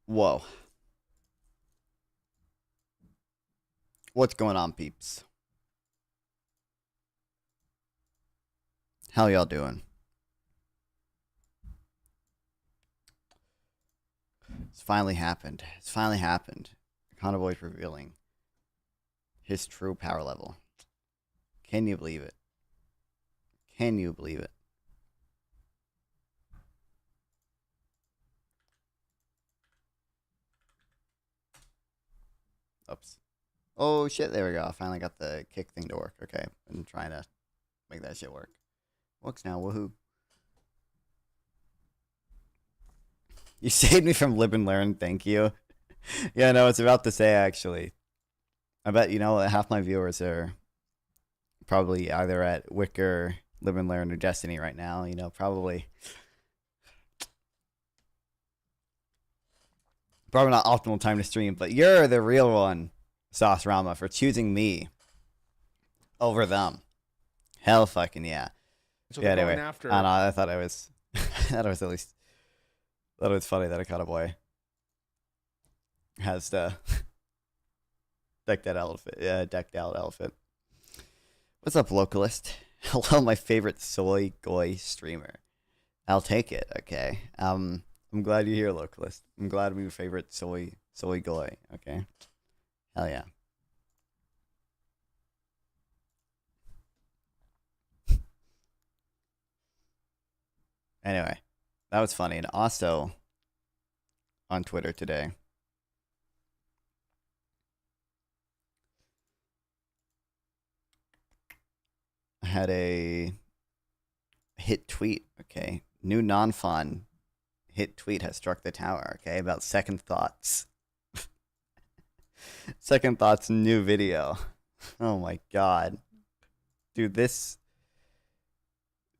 Whoa. What's going on, peeps? How y'all doing? It's finally happened. It's finally happened. Convoy's revealing his true power level. Can you believe it? Can you believe it? Oops. Oh shit, there we go. I finally got the kick thing to work. Okay. I'm trying to make that shit work. Works now, woohoo. You saved me from live and learn, thank you. Yeah, no, it's about to say actually. I bet you know half my viewers are probably either at Wicker, Live and Learn, or Destiny right now. You know, probably not optimal time to stream, but you're the real one, Sauce Rama, for choosing me over them. Hell fucking yeah. So yeah, they're anyway. going after. I don't know, I thought I was that was at least thought it was funny that I caught a boy has the decked out outfit. What's up, localist? Hello, my favorite soy goy streamer. I'll take it, okay. I'm glad you're here, localist. I'm glad I'm your favorite soy goy, okay? Hell yeah. Anyway, that was funny. And also, on Twitter today, I had a hit tweet, okay? New non-fun hit tweet has struck the tower, okay? About second thoughts. Second thoughts new video. Oh my god. Dude, this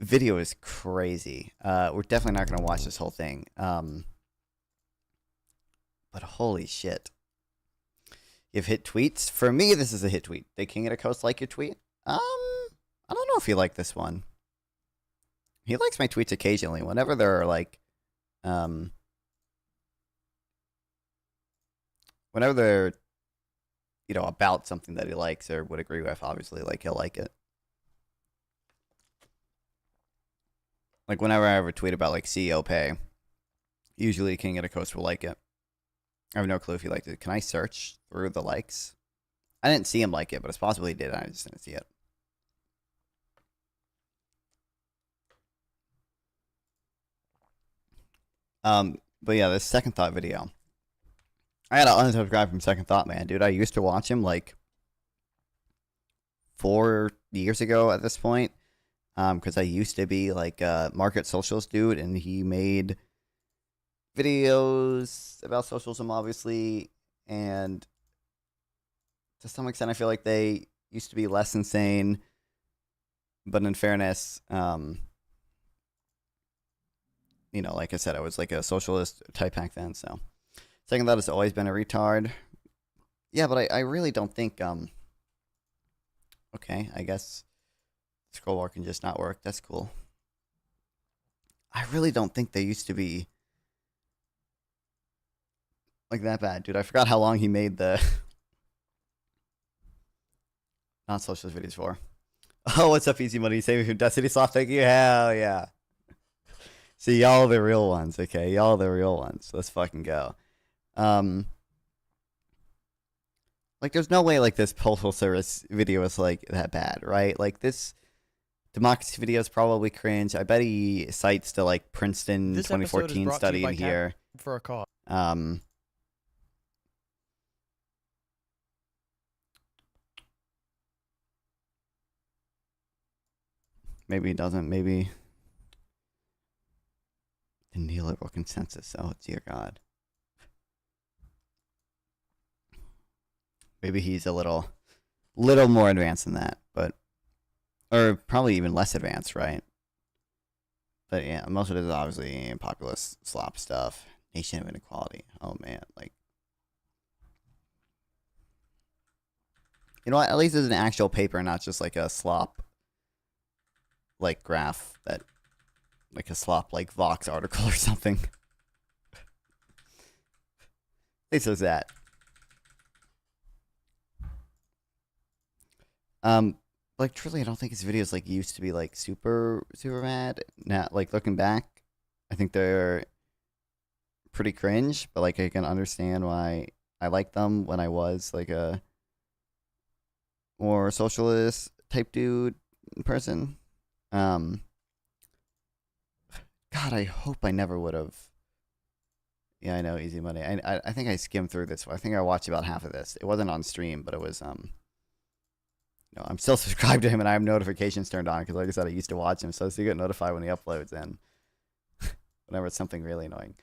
video is crazy. We're definitely not gonna watch this whole thing. But holy shit. You've hit tweets? For me, this is a hit tweet. Did King of the Coast like your tweet? I don't know if he liked this one. He likes my tweets occasionally. Whenever they're like, whenever they're, you know, about something that he likes or would agree with, obviously, like he'll like it. Like whenever I ever tweet about like CEO pay, usually King of the Coast will like it. I have no clue if he liked it. Can I search through the likes? I didn't see him like it, but it's possible he did. I just didn't see it. But yeah, this Second Thought video. I gotta unsubscribe from Second Thought, man, dude. I used to watch him like 4 years ago at this point. Because I used to be like a market socials dude, and he made videos about socialism, obviously, and to some extent, I feel like they used to be less insane. But in fairness, you know, like I said, I was like a socialist type back then. So, Second Thought has always been a retard. Yeah, but I really don't think. Okay, I guess scroll bar can just not work. That's cool. I really don't think they used to be like that bad, dude. I forgot how long he made the not socialist videos for. Oh, what's up, Easy Money? Save me from Destiny Soft. Thank you. Hell yeah. See, y'all the real ones, okay? Y'all the real ones. Let's fucking go. Like, there's no way like this postal service video is like that bad, right? Like this democracy video is probably cringe. I bet he cites the like Princeton This 2014 study in here. For a cause. Maybe he doesn't. Maybe the neoliberal consensus. Oh, dear God. Maybe he's a little little more advanced than that, but or probably even less advanced, right? But yeah, most of it is obviously populist slop stuff, nation of inequality. Oh man, like, you know what? At least it's an actual paper, not just like a slop like graph that, like a slop like Vox article or something. At least there's that. Like truly, I don't think his videos like used to be like super bad. Now, like looking back, I think they're pretty cringe, but like I can understand why I liked them when I was like a more socialist type dude person. God, I hope I never would have. Yeah, I know, easy money. I think I skimmed through this. I think I watched about half of this. It wasn't on stream, but it was no, I'm still subscribed to him, and I have notifications turned on because, like I said, I used to watch him, so you get notified when he uploads, and whenever it's something really annoying.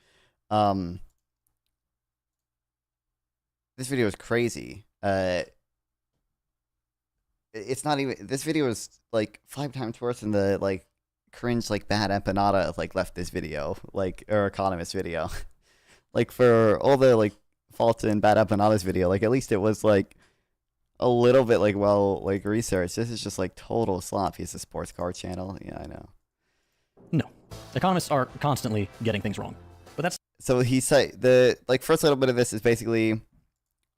This video is crazy. It's not even. This video is like 5 times worse than the like cringe like bad empanada of like leftist video, like or economist video. Like for all the like faults in bad empanadas video, like at least it was like a little bit like well like researched. This is just like total slop. He's a sports car channel. Yeah, I know. No, economists are constantly getting things wrong, but that's so he said the like first little bit of this is basically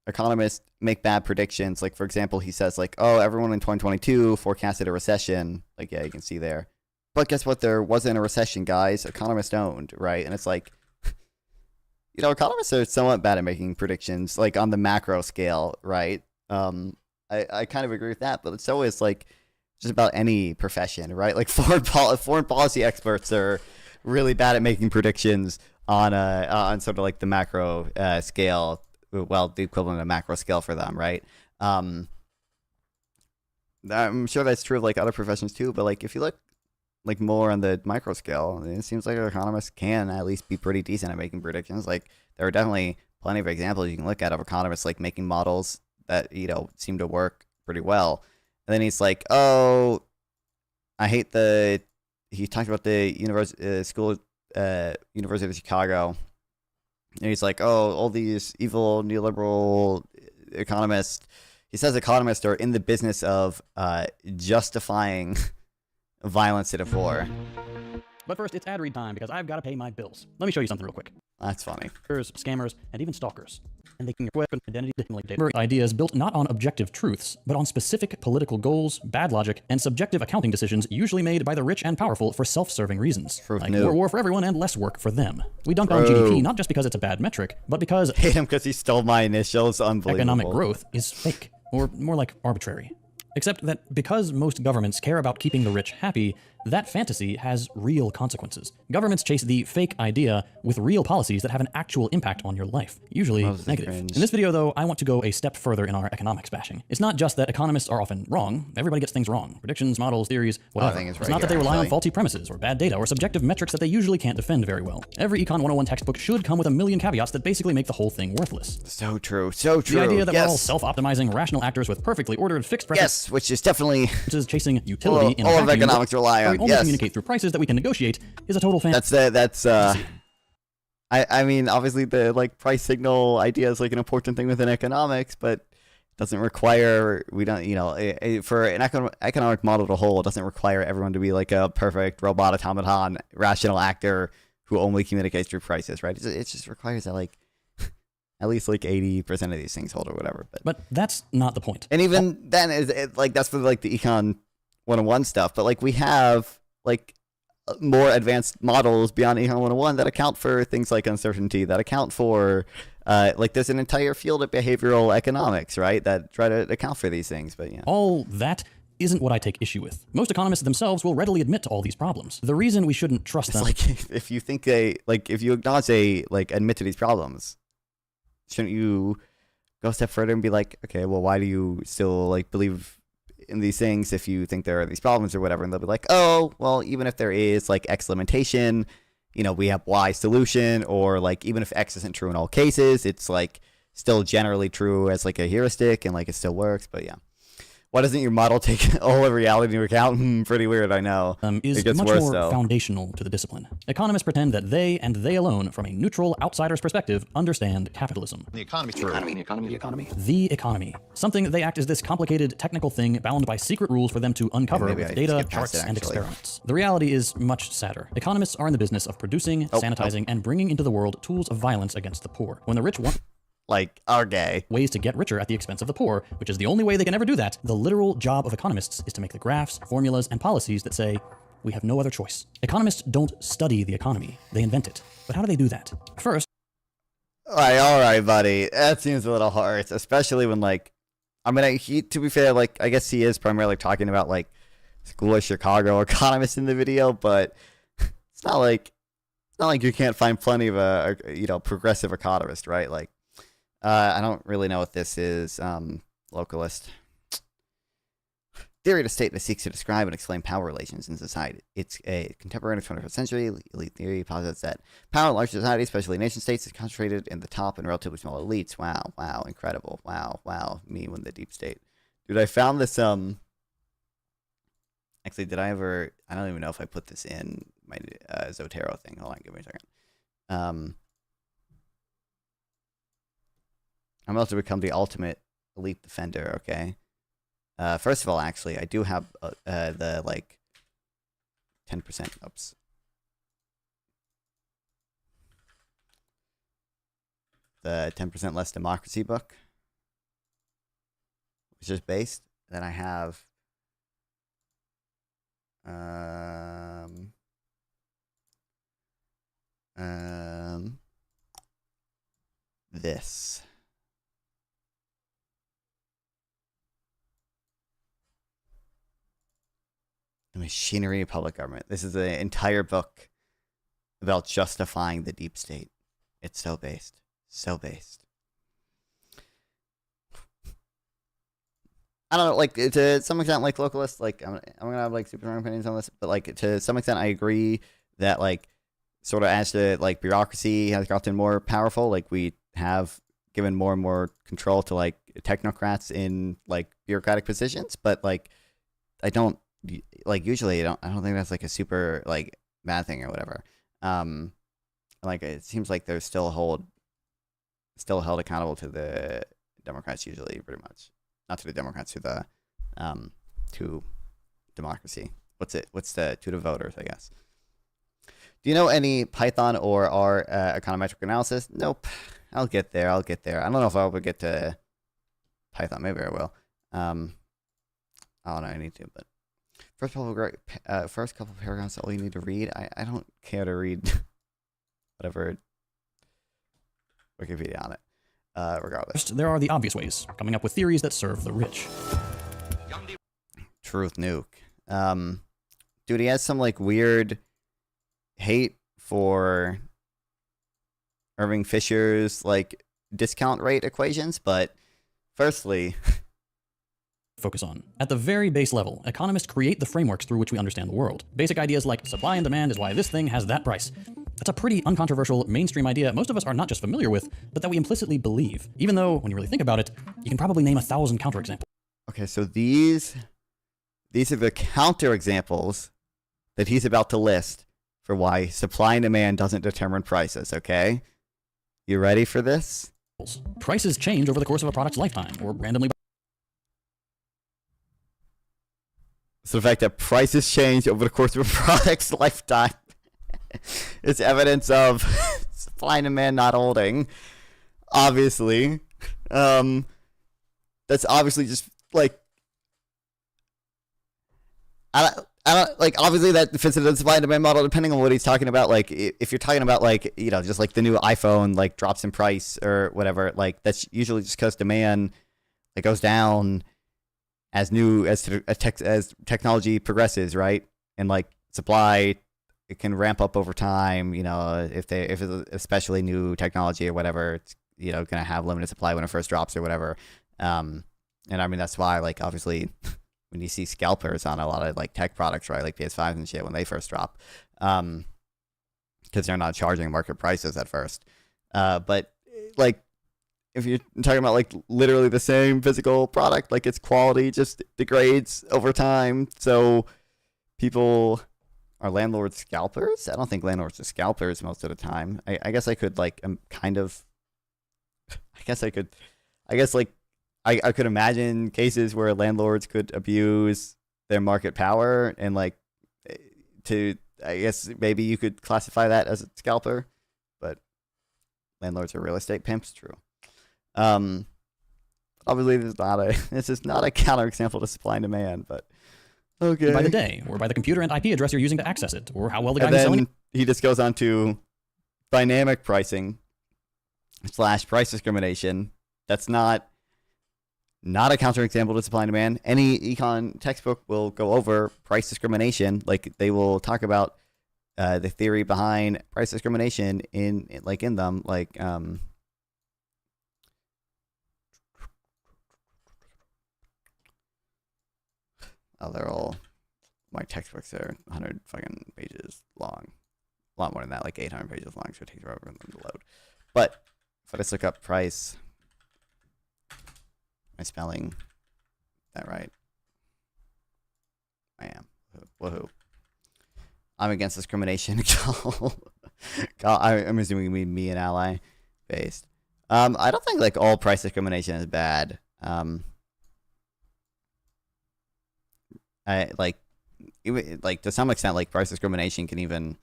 economists make bad predictions. Like for example, he says like, oh, everyone in 2022 forecasted a recession. Like yeah, you can see there, but guess what? There wasn't a recession, guys. Economists owned, right? And it's like, you know, economists are somewhat bad at making predictions, like on the macro scale, right? I kind of agree with that, but it's always like just about any profession, right? Like foreign policy experts are really bad at making predictions on sort of like the macro scale. Well, the equivalent of macro scale for them, right? I'm sure that's true of like other professions too, but like if you look like more on the micro scale, it seems like economists can at least be pretty decent at making predictions. Like there are definitely plenty of examples you can look at of economists like making models that, you know, seem to work pretty well. And then he's like, oh, I hate he talked about the University of Chicago. And he's like, oh, all these evil neoliberal economists. He says economists are in the business of justifying violence at a war. But first, it's ad read time because I've got to pay my bills. Let me show you something real quick. That's funny. Scammers, and even stalkers. And they can equip identity data ideas built not on objective truths, but on specific political goals, bad logic, and subjective accounting decisions usually made by the rich and powerful for self-serving reasons. Like more war for everyone and less work for them. We dunk on GDP not just because it's a bad metric, but because hate him because he stole my initials. Unbelievable. Economic growth is fake, or more like arbitrary. Except that because most governments care about keeping the rich happy, that fantasy has real consequences. Governments chase the fake idea with real policies that have an actual impact on your life, usually negative. Cringe. In this video, though, I want to go a step further in our economics bashing. It's not just that economists are often wrong. Everybody gets things wrong. Predictions, models, theories, whatever. It's not that they rely on faulty premises or bad data or subjective metrics that they usually can't defend very well. Every Econ 101 textbook should come with a million caveats that basically make the whole thing worthless. So true, so true. The idea that we're all self-optimizing, rational actors with perfectly ordered fixed prices. Yes, which is definitely... which is chasing utility in all of economics rely on. We only communicate through prices that we can negotiate is a total fantasy. That's I mean, obviously the like price signal idea is like an important thing within economics, but it doesn't require, we don't, you know, for an economic model to hold, it doesn't require everyone to be like a perfect robot automaton, rational actor who only communicates through prices, right? It just requires that like at least like 80% of these things hold or whatever. But that's not the point. And even then, like that's for like the Econ 101 stuff. But like we have like more advanced models beyond Econ 101 that account for things like uncertainty, that account for like there's an entire field of behavioral economics, right, that try to account for these things. But yeah, all that isn't what I take issue with. Most economists themselves will readily admit to all these problems. The reason we shouldn't trust them, like if you think if you acknowledge admit to these problems, shouldn't you go a step further and be like, okay, well, why do you still like believe in these things if you think there are these problems or whatever? And they'll be like, oh, well, even if there is like X limitation, you know, we have Y solution, or like even if X isn't true in all cases, it's like still generally true as like a heuristic and like it still works. But yeah. Why doesn't your model take all of reality into account? Pretty weird, I know. Is it gets much worse, more though. foundational to the discipline. Economists pretend that they, and they alone, from a neutral outsider's perspective, understand capitalism. The economy. The economy. Something they act as this complicated technical thing bound by secret rules for them to uncover maybe with I data, skipped past charts, it, and actually. experiments. The reality is much sadder. Economists are in the business of producing, sanitizing, and bringing into the world tools of violence against the poor. When the rich want Like, okay. ways to get richer at the expense of the poor, which is the only way they can ever do that, the literal job of economists is to make the graphs, formulas, and policies that say, we have no other choice. Economists don't study the economy, they invent it. But how do they do that? First, All right, buddy. That seems a little harsh, especially when, like, I mean, to be fair, like, I guess he is primarily talking about, like, School of Chicago economists in the video, but it's not like you can't find plenty of progressive economists, right? Like, I don't really know what this is. Localist. Theory of the state that seeks to describe and explain power relations in society. It's a contemporary 21st century elite theory posits that power in large societies, especially nation states, is concentrated in the top and relatively small elites. Wow, incredible. Wow. Me when the deep state. Dude, I found this, actually, did I ever, I don't even know if I put this in my Zotero thing. Hold on, give me a second. I'm about to become the ultimate elite defender, okay? First of all, actually, I do have the, like, 10%, oops. The 10% Less Democracy book, which is based. Then I have, this. The Machinery of Public Government. This is an entire book about justifying the deep state. It's so based. So based. I don't know, like, to some extent, like, localists, like, I'm gonna have, like, super strong opinions on this, but, like, to some extent, I agree that, like, sort of as the, like, bureaucracy has gotten more powerful, like, we have given more and more control to, like, technocrats in, like, bureaucratic positions, but, like, I don't, like, usually I don't think that's, like, a super, like, bad thing or whatever. Like, it seems like they're still held accountable to the Democrats usually, pretty much. Not to the Democrats, to the to democracy. What's the to the voters, I guess. Do you know any Python or R econometric analysis? Nope. I'll get there. I don't know if I'll ever get to Python. Maybe I will. I don't know. I need to, but first couple paragraphs, all you need to read. I don't care to read whatever Wikipedia on it. Regardless. there are the obvious ways, coming up with theories that serve the rich. Truth nuke. Dude, he has some, like, weird hate for Irving Fisher's, like, discount rate equations, but firstly, Focus on. At the very base level, economists create the frameworks through which we understand the world. Basic ideas like supply and demand is why this thing has that price. That's a pretty uncontroversial mainstream idea most of us are not just familiar with, but that we implicitly believe. Even though, when you really think about it, you can probably name 1,000 counterexamples. okay, so these are the counterexamples that he's about to list for why supply and demand doesn't determine prices, okay? You ready for this? Prices change over the course of a product's lifetime, or randomly. So the fact that prices change over the course of a product's lifetime is evidence of supply and demand not holding. Obviously. That's obviously just, like, I don't, like, obviously that fits into the supply and demand model depending on what he's talking about. Like, if you're talking about, like, you know, just like the new iPhone, like, drops in price or whatever, like, that's usually just because demand, like, goes down as technology progresses, right? And, like, supply, it can ramp up over time, you know, if it's especially new technology or whatever, it's, you know, gonna have limited supply when it first drops or whatever. And I mean, that's why, like, obviously when you see scalpers on a lot of, like, tech products, right, like PS5s and shit when they first drop, because they're not charging market prices at first. But, like, if you're talking about like literally the same physical product, like its quality just degrades over time. So people are landlords scalpers? I don't think landlords are scalpers most of the time. I guess I could like kind of. I guess I could. I guess like I could imagine cases where landlords could abuse their market power and like to. I guess maybe you could classify that as a scalper, but landlords are real estate pimps. True. Obviously, this is not a counterexample to supply and demand, but okay. By the day, or by the computer and IP address you're using to access it, or how well the guy And who's then selling. he just goes on to dynamic pricing / price discrimination. That's not a counterexample to supply and demand. Any econ textbook will go over price discrimination. Like they will talk about the theory behind price discrimination in them. Like they're all my textbooks are 100 fucking pages long. A lot more than that, like 800 pages long, so it takes forever for them to load. But if I just look up price, am I spelling that right? I am. Woohoo. I'm against discrimination. I'm assuming you mean me and ally based. I don't think like all price discrimination is bad. I like to some extent like price discrimination can even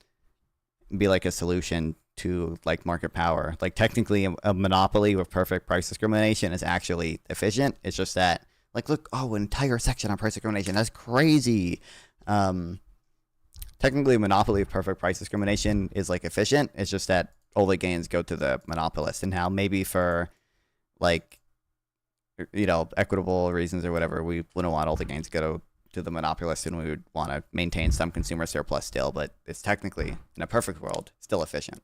be like a solution to like market power. Like technically a monopoly with perfect price discrimination is actually efficient. It's just that like look, an entire section on price discrimination. That's crazy. Technically a monopoly with perfect price discrimination is like efficient. It's just that all the gains go to the monopolist, and how maybe for like equitable reasons or whatever, we wouldn't want all the gains to go to the monopolist, and we would want to maintain some consumer surplus still, but it's technically, in a perfect world, still efficient.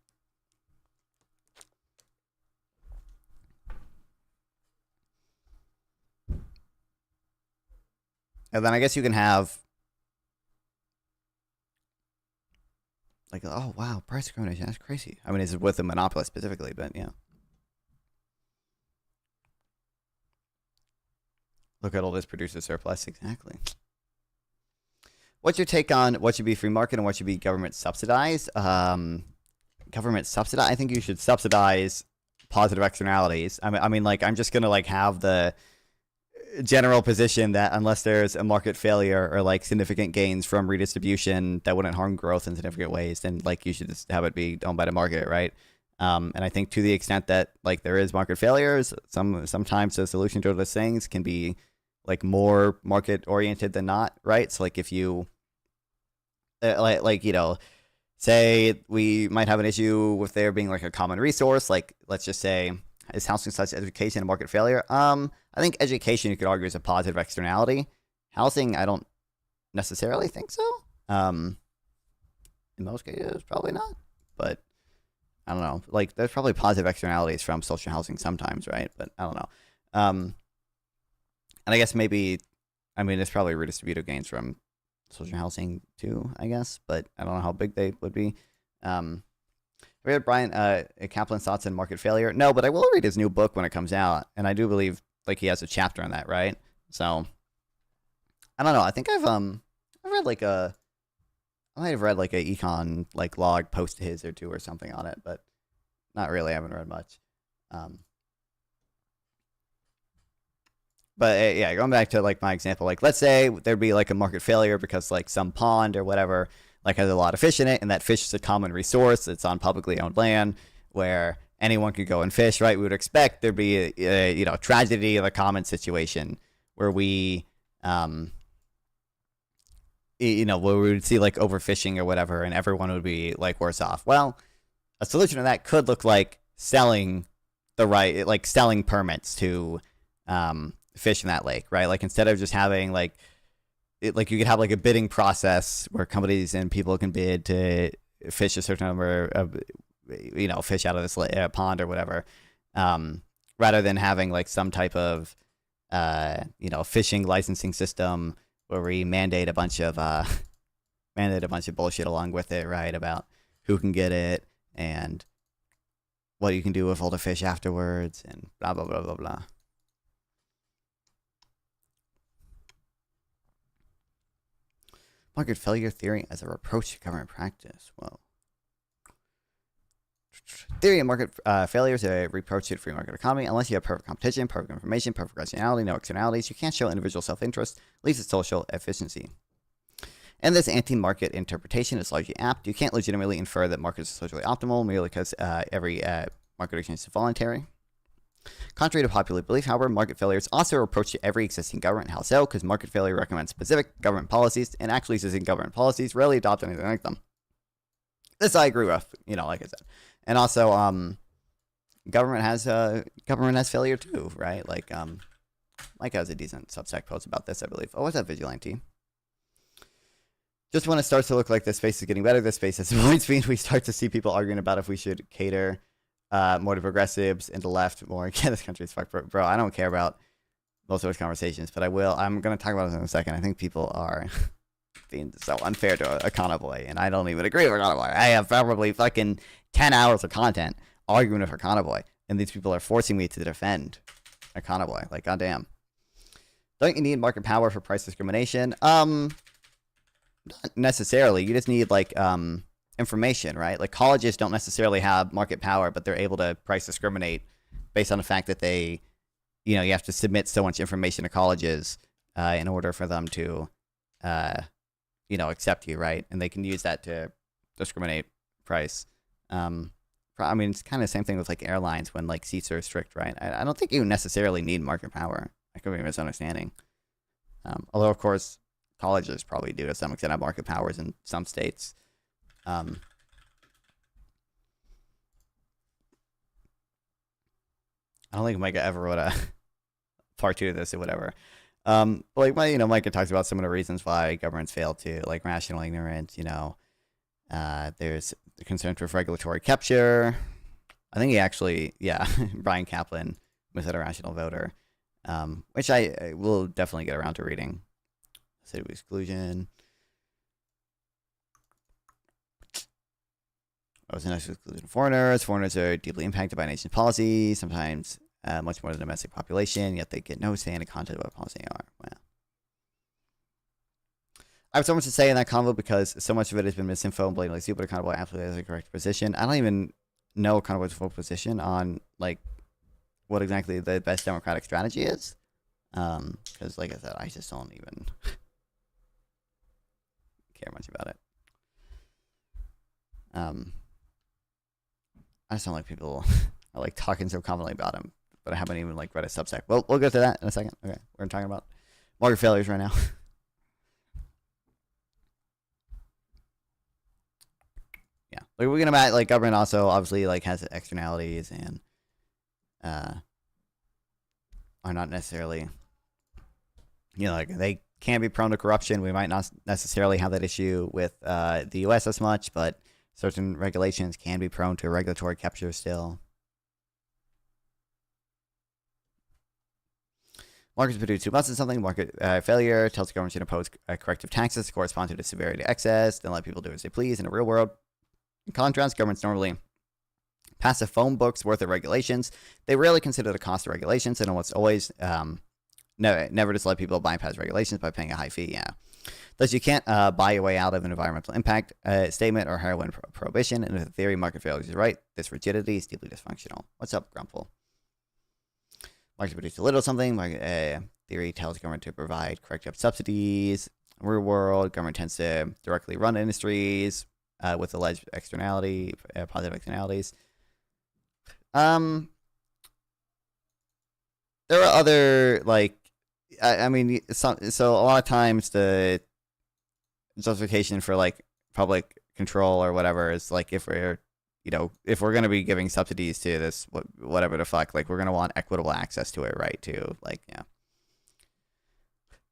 And then I guess you can have like, oh wow, price discrimination, that's crazy. I mean, it's with the monopolist specifically, but yeah. Look at all this producer surplus, exactly. What's your take on what should be free market and what should be government subsidized? Government subsidized? I think you should subsidize positive externalities. I mean, like, I'm just gonna like have the general position that unless there's a market failure or like significant gains from redistribution that wouldn't harm growth in significant ways, then like you should just have it be owned by the market, right? And I think to the extent that like there is market failures, sometimes the solution to those things can be like more market oriented than not, right? So like if you say we might have an issue with there being like a common resource, like let's just say is housing such education a market failure? I think education you could argue is a positive externality. Housing, I don't necessarily think so. In most cases, probably not. But I don't know. Like there's probably positive externalities from social housing sometimes, right? But I don't know. And I guess maybe, I mean, there's probably redistributive gains from social housing too, I guess, but I don't know how big they would be. Have you read Brian Kaplan's thoughts on market failure? No, but I will read his new book when it comes out, and I do believe like he has a chapter on that, right? So I don't know. I think I've read like I might have read like a econ like log post his or two or something on it, but not really. I haven't read much. But yeah, going back to like my example, like let's say there'd be like a market failure because like some pond or whatever like has a lot of fish in it, and that fish is a common resource. It's on publicly owned land where anyone could go and fish, right? We would expect there'd be a tragedy of a common situation where we where we would see like overfishing or whatever, and everyone would be like worse off. Well, a solution to that could look like selling permits to fish in that lake, right? Like instead of just having like you could have like a bidding process where companies and people can bid to fish a certain number of fish out of this pond or whatever, rather than having like some type of fishing licensing system where we mandate a bunch of bullshit along with it, right, about who can get it and, and all that kind of stuff. So I think what you can do with all the fish afterwards, and blah blah blah blah blah. Market failure theory as a reproach to government practice. Whoa. Theory of market failure is a reproach to the free market economy. Unless you have perfect competition, perfect information, perfect rationality, no externalities, you can't show individual self-interest, leads to social efficiency. And this anti-market interpretation is largely apt. You can't legitimately infer that markets are socially optimal merely because every market exchange is voluntary. Contrary to popular belief, however, market failure is also a reproach to every existing government. How so? Because market failure recommends specific government policies, and actually existing government policies rarely adopt anything like them. This I agree with, like I said. And also, government has failure too, right? Like Mike has a decent Substack post about this, I believe. Oh, what's that, Vigilante? Just when it starts to look like this space is getting better, this space has points means we start to see people arguing about if we should cater more to progressives and to left more. Yeah, this country's fucked, bro. I don't care about most of those conversations, but I will. I'm going to talk about this in a second. I think people are being so unfair to a Boy, and I don't even agree with Boy. I have probably fucking 10 hours of content arguing with Boy, and these people are forcing me to defend Boy. Like, goddamn. Don't you need market power for price discrimination? Not necessarily. You just need, like, information, right? Like, colleges don't necessarily have market power, but they're able to price discriminate based on the fact that they, you have to submit so much information to colleges in order for them to, accept you, right? And they can use that to discriminate price. I mean, it's kind of the same thing with, like, airlines when, like, seats are strict, right? I don't think you necessarily need market power. I could be misunderstanding. Although, of course, colleges probably do to some extent have market powers in some states. I don't think Micah ever wrote a part 2 of this or whatever. Like, Micah talks about some of the reasons why governments fail to, like, rational ignorance. There's the concern with regulatory capture. I think he actually, Brian Kaplan was a rational voter, which I will definitely get around to reading. City of exclusion. Oh, it's an exclusion of foreigners. Foreigners are deeply impacted by nation's policies, sometimes much more than the domestic population, yet they get no say in the content of what policy they are. Wow. I have so much to say in that convo because so much of it has been misinfo and blatantly stupid. Boy absolutely has the correct position. I don't even know Boy's full position on, like, what exactly the best democratic strategy is. Because, like I said, I just don't even care much about it. I just don't like people are, like, talking so confidently about him, but I haven't even, like, read a Substack. Well, we'll go to that in a second. Okay, we're talking about market failures right now. Yeah, like, we're gonna like, government also obviously, like, has externalities and are not necessarily, like, they can be prone to corruption. We might not necessarily have that issue with the U.S. as much, but certain regulations can be prone to regulatory capture still. Markets produce too much of something. Market failure tells the government to impose corrective taxes to correspond to the severity of excess, then let people do as they please in the real world. In contrast, governments normally pass a phone book's worth of regulations. They rarely consider the cost of regulations, and almost always never just let people bypass regulations by paying a high fee. Yeah. Thus, you can't buy your way out of an environmental impact statement or heroin prohibition. And if the theory market failure is right, this rigidity is deeply dysfunctional. What's up, Grumple? Markets produce a little something. Market theory tells government to provide corrective subsidies. In the real world, government tends to directly run industries with alleged positive externalities. There are other, like, I mean, so a lot of times the justification for, like, public control or whatever is, like, if we're going to be giving subsidies to this, whatever the fuck, like, we're going to want equitable access to it, right? Too, like, yeah.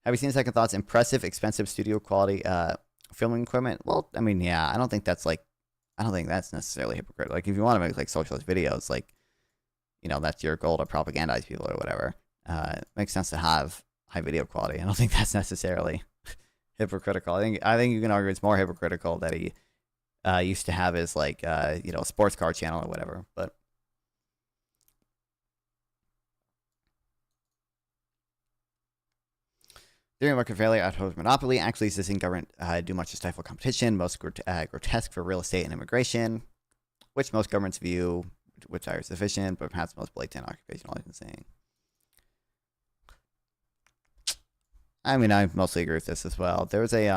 Have you seen Second Thoughts? Impressive, expensive studio quality filming equipment. Well, I mean, yeah, I don't think that's necessarily hypocritical. Like, if you want to make, like, socialist videos, like, that's your goal to propagandize people or whatever. It makes sense to have high video quality. I don't think that's necessarily hypocritical. I think you can argue it's more hypocritical that he used to have his, like, a sports car channel or whatever. But During market failure, out monopoly, actually existing government do much to stifle competition, most grotesque for real estate and immigration, which most governments view, which are sufficient, but perhaps most blatant occupational licensing. I mean, I mostly agree with this as well. There was a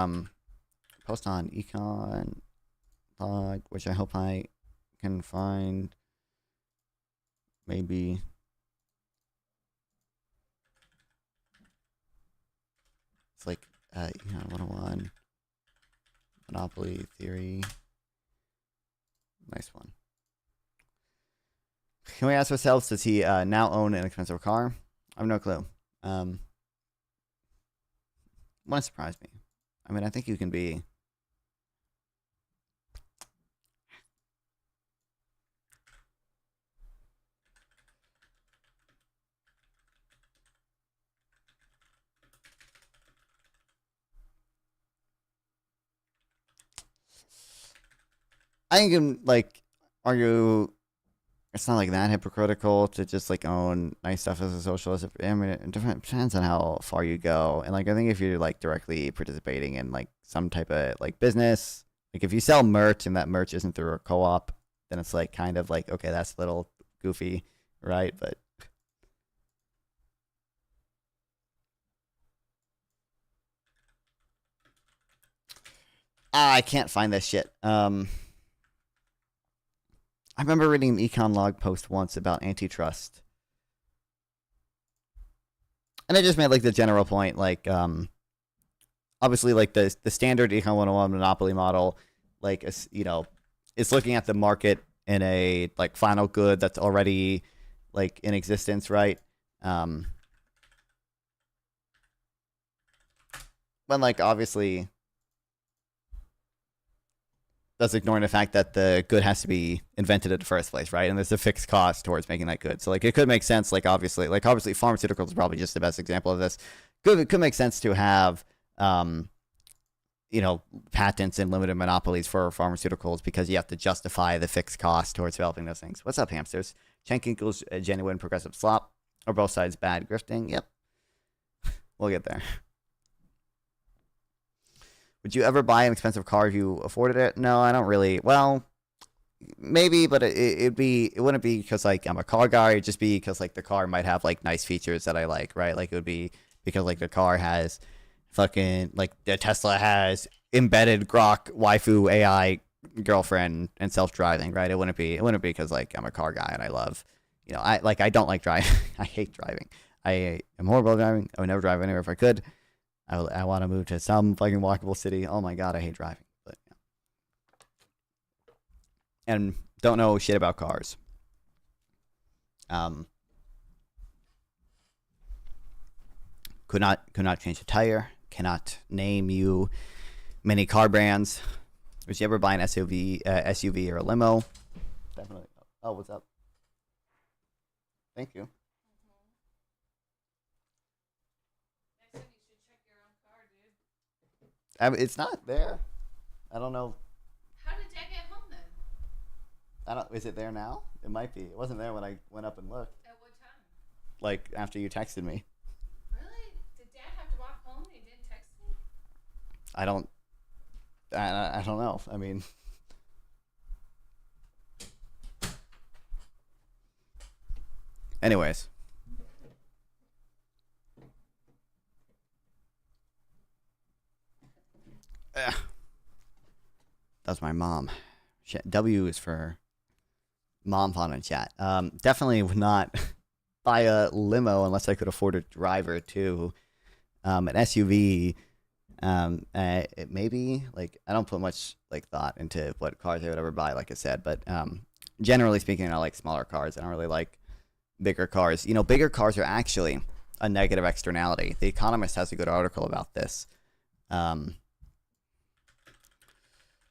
post on Econ blog, which I hope I can find. Maybe. It's like Econ 101. Monopoly theory. Nice one. Can we ask ourselves, does he now own an expensive car? I have no clue. Wouldn't surprise me. I mean, I think you can be. I think you can, like, argue it's not like that hypocritical to just like own nice stuff as a socialist. I mean, it depends on how far you go. And like, I think if you're like directly participating in like some type of like business, like if you sell merch and that merch isn't through a co-op, then it's like kind of like, okay, that's a little goofy, right? But I can't find this shit. I remember reading an econ log post once about antitrust. And I just made like the general point, like obviously like the standard econ 101 monopoly model, like you know, it's looking at the market in a like final good that's already like in existence, right? But like obviously that's ignoring the fact that the good has to be invented in the first place, right? And there's a fixed cost towards making that good. So like it could make sense, like obviously pharmaceuticals is probably just the best example of this. It could make sense to have you know, patents and limited monopolies for pharmaceuticals because you have to justify the fixed cost towards developing those things. What's up, hamsters? Cenk equals a genuine progressive slop. Or both sides bad grifting? Yep. We'll get there. Would you ever buy an expensive car if you afforded it? No, I don't really. Well, maybe, but it wouldn't be because like I'm a car guy. It'd just be because like the car might have like nice features that I like, right? Like it would be because like the car has fucking like the Tesla has embedded Grok waifu AI girlfriend and self-driving, right? It wouldn't be because like I'm a car guy and I love, you know, I don't like driving. I hate driving. I am horrible at driving. I would never drive anywhere if I could. I want to move to some fucking walkable city. Oh my god, I hate driving. But yeah. And don't know shit about cars. Could not change the tire. Cannot name you many car brands. Would you ever buy an SUV or a limo? Definitely. Oh, what's up? Thank you. It's not there. I don't know. How did Dad get home then? Is it there now? It might be. It wasn't there when I went up and looked. At what time? Like after you texted me. Really? Did Dad have to walk home and he didn't text me? I don't know. I mean, anyways. That's my mom. W is for mom fun in chat. Definitely would not buy a limo unless I could afford a driver too. An SUV. Maybe like I don't put much like thought into what cars I would ever buy, like I said, but generally speaking, I like smaller cars. I don't really like bigger cars. You know, bigger cars are actually a negative externality. The Economist has a good article about this.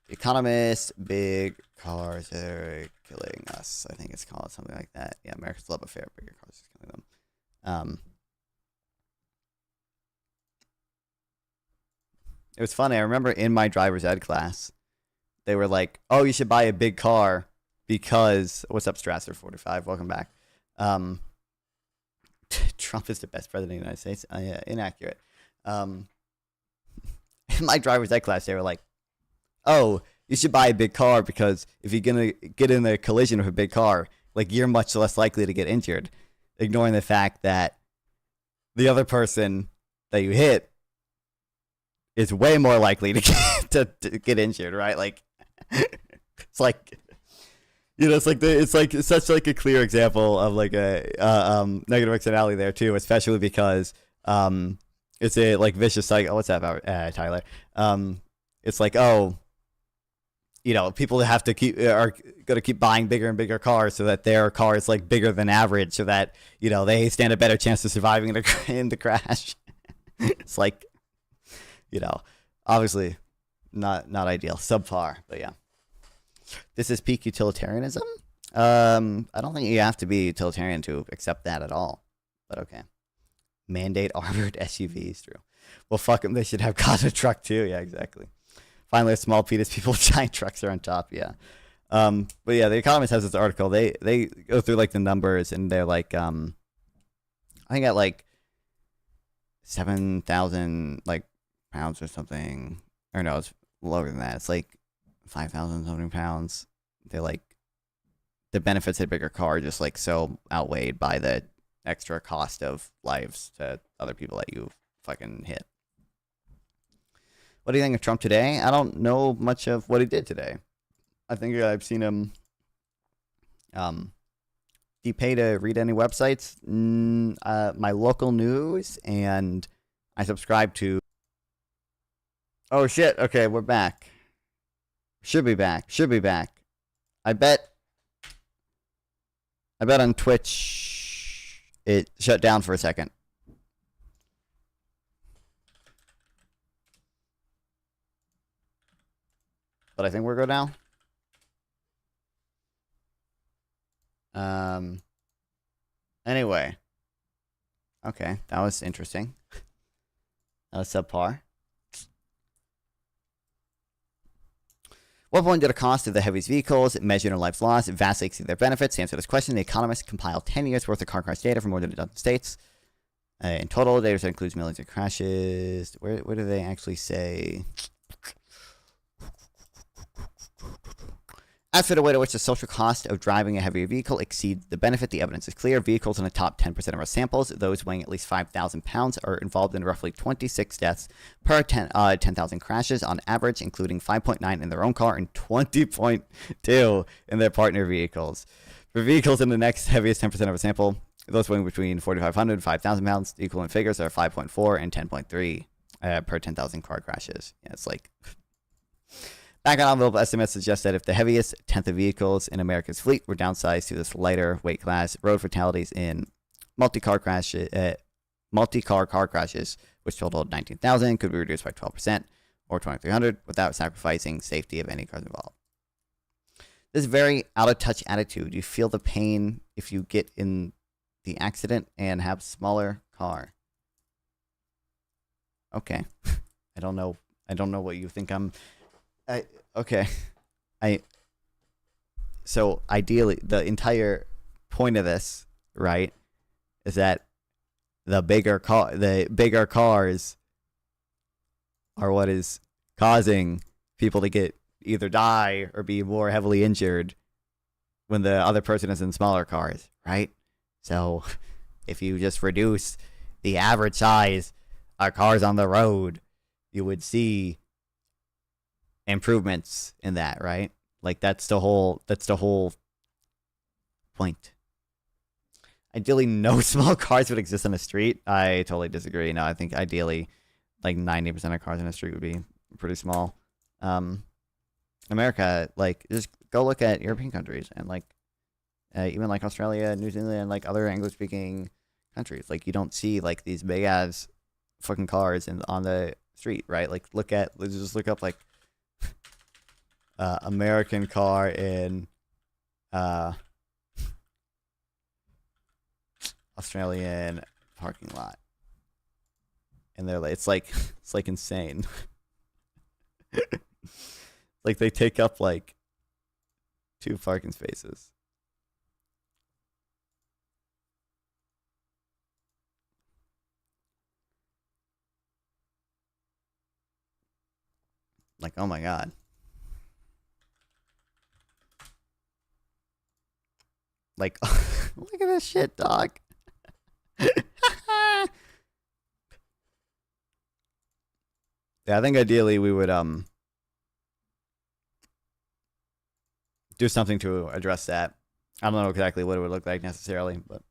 Economist, big cars are killing us. I think it's called something like that. Yeah, America's love affair, bigger cars are killing them. It was funny. I remember in my driver's ed class, they were like, "Oh, you should buy a big car because what's up, Strasser45? Welcome back. Trump is the best president of the United States." Yeah, inaccurate. Um, in my driver's ed class, they were like, "Oh, you should buy a big car because if you're gonna get in a collision with a big car, like you're much less likely to get injured," ignoring the fact that the other person that you hit is way more likely to get injured, right? Like, it's like, it's such like a clear example of like a negative externality there too, especially because it's a like vicious cycle. What's that about, Tyler? It's like, oh, people have to are going to keep buying bigger and bigger cars so that their car is like bigger than average, so that they stand a better chance of surviving in the crash. It's like, obviously not ideal, subpar, but yeah. This is peak utilitarianism. I don't think you have to be utilitarian to accept that at all, but okay. Mandate armored SUVs, true. Well, fuck them. They should have cars a truck too. Yeah, exactly. Finally, a small penis people with giant trucks are on top. Yeah. But yeah, The Economist has this article. They go through like the numbers, and they're like, I think at like 7,000 like pounds or something, or no, it's lower than that. It's like 5,000 something pounds. They're like, the benefits of a bigger car are just like so outweighed by the extra cost of lives to other people that you fucking hit. What do you think of Trump today? I don't know much of what he did today. I think I've seen him. Do you pay to read any websites? My local news, and I subscribe to. Oh shit! Okay, we're back. Should be back. I bet on Twitch it shut down for a second. But I think we're good now. Anyway. Okay, that was interesting. That was subpar. What point did the cost of the heaviest vehicles measured in lives lost vastly exceed their benefits? To answer this question, The Economist compiled 10 years worth of car crash data from more than a dozen states. In total, data set includes millions of crashes. Where do they actually say? As for the way to which the social cost of driving a heavier vehicle exceeds the benefit, the evidence is clear. Vehicles in the top 10% of our samples, those weighing at least 5,000 pounds, are involved in roughly 26 deaths per 10,000 crashes on average, including 5.9 in their own car and 20.2 in their partner vehicles. For vehicles in the next heaviest 10% of our sample, those weighing between 4,500 and 5,000 pounds, the equivalent figures are 5.4 and 10.3 per 10,000 car crashes. Yeah, it's like... Back on envelope estimates suggest that if the heaviest tenth of vehicles in America's fleet were downsized to this lighter weight class, road fatalities in multi-car car crashes, which totaled 19,000, could be reduced by 12% or 2,300 without sacrificing safety of any cars involved. This very out-of-touch attitude. You feel the pain if you get in the accident and have smaller car. Okay. I don't know what you think I'm... Okay. So ideally, the entire point of this, right, is that the bigger cars are what is causing people to get either die or be more heavily injured when the other person is in smaller cars, right? So if you just reduce the average size of cars on the road, you would see improvements in that, right? Like that's the whole point. Ideally, no small cars would exist on the street. I totally disagree. No, I think ideally, like 90% of cars on the street would be pretty small. America, like, just go look at European countries and like even like Australia, New Zealand, and like other English-speaking countries. Like, you don't see like these big ass fucking cars on the street, right? Like, let's just look up like American car in Australian parking lot, and they're like, it's like insane. Like, they take up like 2 parking spaces. Like, oh my god. Like, look at this shit, dog. Yeah, I think ideally we would do something to address that. I don't know exactly what it would look like necessarily, but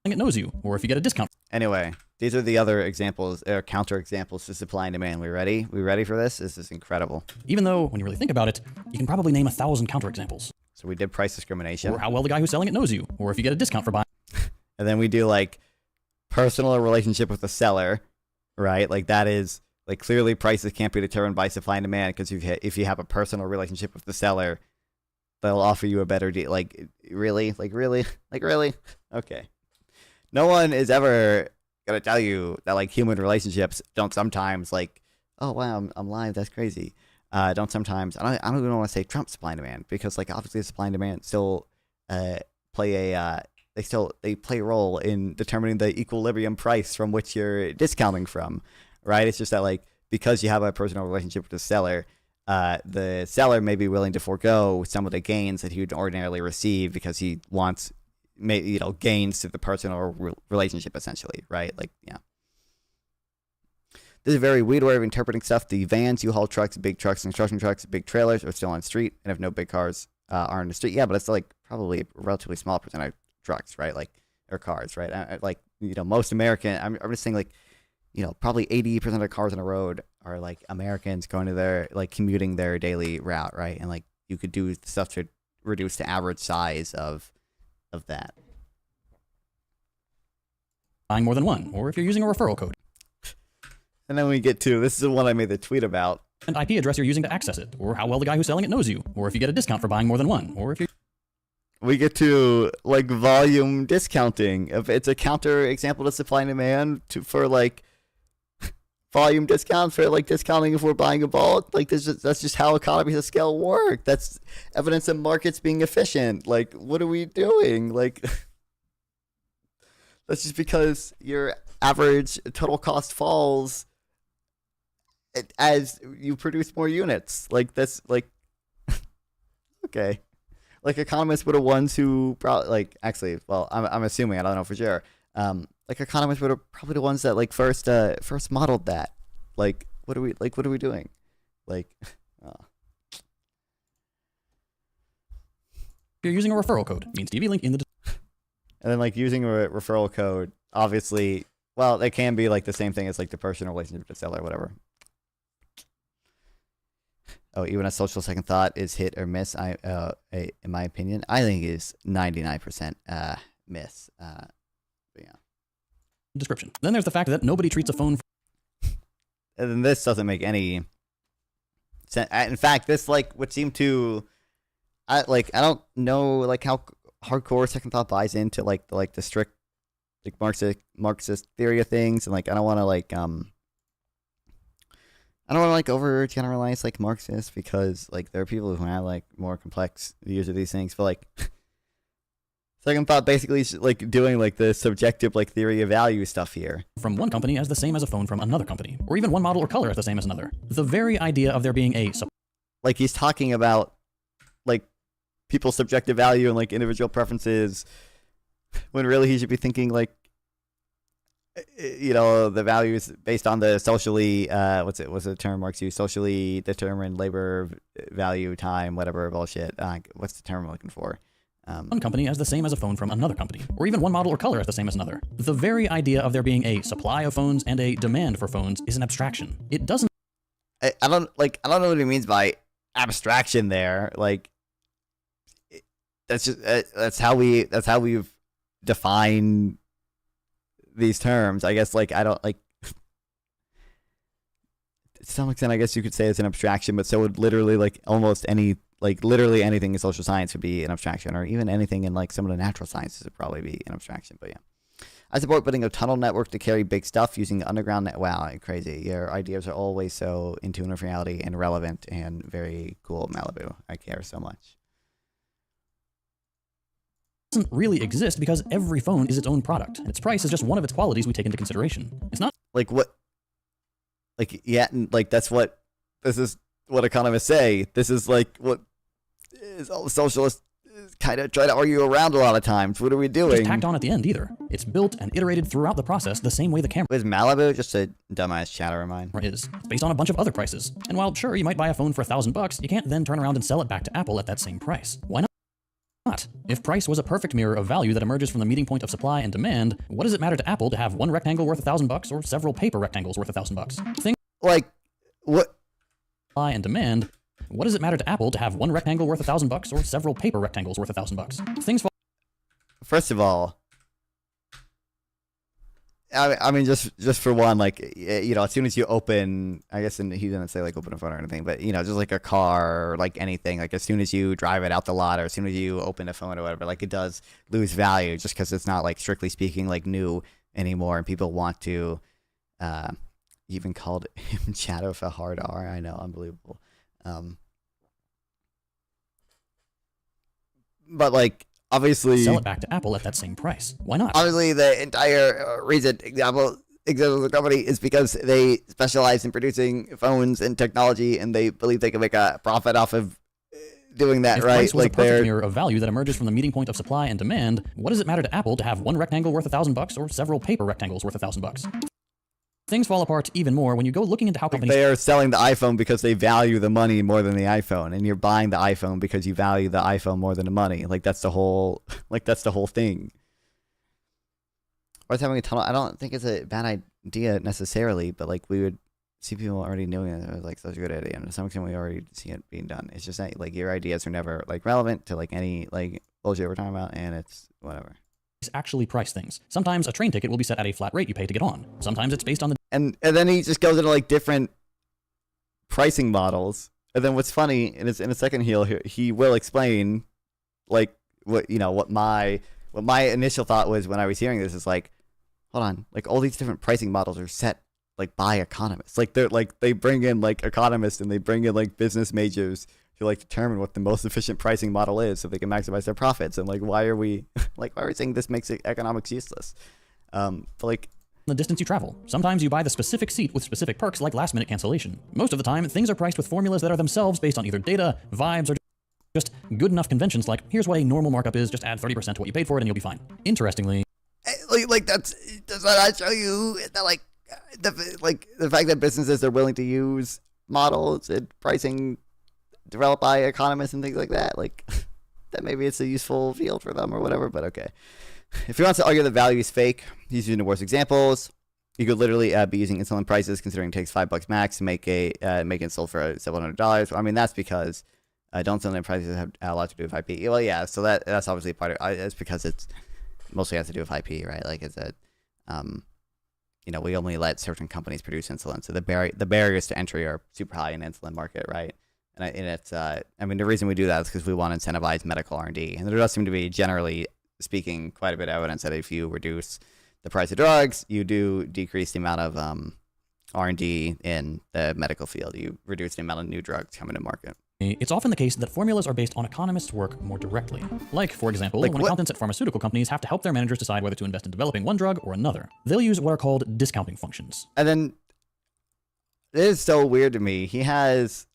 it knows you, or if you get a discount anyway, these are the other examples, or counter examples to supply and demand. We ready? We ready for this? This is incredible. Even though, when you really think about it, you can probably name 1,000 counterexamples. So we did price discrimination. Or how well the guy who's selling it knows you, or if you get a discount for buying. And then we do like personal relationship with the seller, right? Like that is like clearly prices can't be determined by supply and demand because if you have a personal relationship with the seller, they'll offer you a better deal. Like really? Okay. No one is ever gonna tell you that like human relationships don't sometimes like, oh wow, I'm live, that's crazy. Don't sometimes. I don't even want to say Trump supply and demand because like obviously supply and demand still play a they play a role in determining the equilibrium price from which you're discounting from, right? It's just that like because you have a personal relationship with the seller may be willing to forego some of the gains that he would ordinarily receive because he wants gains to the personal relationship essentially, right? Like yeah. This is a very weird way of interpreting stuff. The vans, U-Haul trucks, big trucks, construction trucks, big trailers are still on the street, and if no big cars are on the street, yeah, but it's like probably a relatively small percent of trucks, right? Like or cars, right? Like most American. I'm just saying like probably 80% of the cars on the road are like Americans going to their like commuting their daily route, right? And like you could do stuff to reduce the average size of that. Buying more than one, or if you're using a referral code. And then we get to, this is the one I made the tweet about. An IP address you're using to access it, or how well the guy who's selling it knows you, or if you get a discount for buying more than one, or if you we get to like volume discounting. If it's a counter example to supply and demand for like volume discount for like discounting if we're buying a bulk. Like that's just how economies of scale work. That's evidence of markets being efficient. Like what are we doing? Like that's just because your average total cost falls as you produce more units. Like that's like okay. Like economists were the ones who probably like actually, well, I'm assuming, I don't know for sure. Like economists were probably the ones that like first modeled that. Like what are we doing? Like you're using a referral code, means DV link in the and then like using a referral code, obviously, well, it can be like the same thing as like the personal relationship with the seller or whatever. Oh, even a social second thought is hit or miss. In my opinion, I think is 99% miss. But yeah. Description. Then there's the fact that nobody treats a phone. And then this doesn't make any sense. In fact, this like would seem to, I don't know like how hardcore second thought buys into like the strict like Marxist theory of things, and like I don't want to over generalize like Marxists because like there are people who have like more complex views of these things, but like second thought basically is like doing like the subjective like theory of value stuff here. From one company as the same as a phone from another company, or even one model or color as the same as another. The very idea of there being a like he's talking about like people's subjective value and like individual preferences when really he should be thinking like the values based on the socially what's the term Marx used, socially determined labor value time whatever bullshit, what's the term I'm looking for, one company as the same as a phone from another company, or even one model or color as the same as another. The very idea of there being a supply of phones and a demand for phones is an abstraction. It doesn't I don't know what he means by abstraction there. Like that's just that's how we've defined these terms, I guess. Like I don't like to some extent I guess you could say it's an abstraction, but so would literally like almost any like literally anything in social science would be an abstraction, or even anything in like some of the natural sciences would probably be an abstraction. But yeah, I support building a tunnel network to carry big stuff using the underground net. Wow, crazy. Your ideas are always so in tune with reality and relevant and very cool, Malibu. I care so much. Doesn't really exist because every phone is its own product, and its price is just one of its qualities we take into consideration. It's not like what, like yeah, like that's what this is what economists say. This is like what is all the socialists kind of try to argue around a lot of times. What are we doing? Just tacked on at the end either. It's built and iterated throughout the process the same way the camera Was Malibu just a dumbass chatter of mine? is. It's based on a bunch of other prices. And while sure, you might buy a phone for $1,000, you can't then turn around and sell it back to Apple at that same price. Why not? If price was a perfect mirror of value that emerges from the meeting point of supply and demand, what does it matter to Apple to have one rectangle worth $1,000 or several paper rectangles worth $1,000? Things Like, what? supply and demand. What does it matter to Apple to have one rectangle worth $1,000 or several paper rectangles worth $1,000? Things fall First of all, I mean, just for one, like, you know, as soon as you open, I guess, and he didn't say like open a phone or anything, but you know, just like a car or like anything, like as soon as you drive it out the lot or as soon as you open a phone or whatever, like it does lose value just because it's not like strictly speaking like new anymore, and people want to, even called him Chad with a hard R. I know, unbelievable. But like, obviously, sell it back to Apple at that same price. Why not? obviously, the entire reason Apple exists as a company is because they specialize in producing phones and technology, and they believe they can make a profit off of doing that, If right? price was Like a perfect they're mirror of value that emerges from the meeting point of supply and demand, what does it matter to Apple to have one rectangle worth $1,000 or several paper rectangles worth $1,000? Things fall apart even more when you go looking into how companies they are selling the iPhone because they value the money more than the iPhone, and you're buying the iPhone because you value the iPhone more than the money. Like that's the whole, like that's the whole thing. Or it's having a tunnel. I don't think it's a bad idea necessarily, but like we would see people already doing it. It was like such a good idea, and to some extent we already see it being done. It's just that like your ideas are never like relevant to like any like bullshit we're talking about, and it's whatever. actually price things. Sometimes a train ticket will be set at a flat rate you pay to get on. Sometimes it's based on the And then he just goes into like different pricing models. And then what's funny is in a second he will explain like what you know what my initial thought was when I was hearing this is like, hold on, like all these different pricing models are set like by economists. Like they're like they bring in like economists and they bring in like business majors to like determine what the most efficient pricing model is so they can maximize their profits. And like why are we saying this makes economics useless? But like the distance you travel. Sometimes you buy the specific seat with specific perks like last minute cancellation. Most of the time, things are priced with formulas that are themselves based on either data, vibes, or just good enough conventions like, here's what a normal markup is, just add 30% to what you paid for it and you'll be fine. Interestingly, like does that not show you that like the fact that businesses are willing to use models and pricing developed by economists and things like that, like that maybe it's a useful field for them or whatever, but okay. If he wants to argue that value is fake, he's using the worst examples. You could literally be using insulin prices, considering it takes $5 max to make it sold for several $700. I mean, that's because don't insulin prices have a lot to do with IP. Well, yeah, so that's obviously part of it. It's because it's mostly has to do with IP, right? Like it's that, you know, we only let certain companies produce insulin, so the barriers to entry are super high in the insulin market, right? And it's I mean, the reason we do that is because we want to incentivize medical R&D, and there does seem to be generally speaking quite a bit of evidence that if you reduce the price of drugs, you do decrease the amount of R&D in the medical field. You reduce the amount of new drugs coming to market. it's often the case that formulas are based on economists' work more directly. Like, for example, when accountants at pharmaceutical companies have to help their managers decide whether to invest in developing one drug or another. They'll use what are called discounting functions. And then it is so weird to me. He has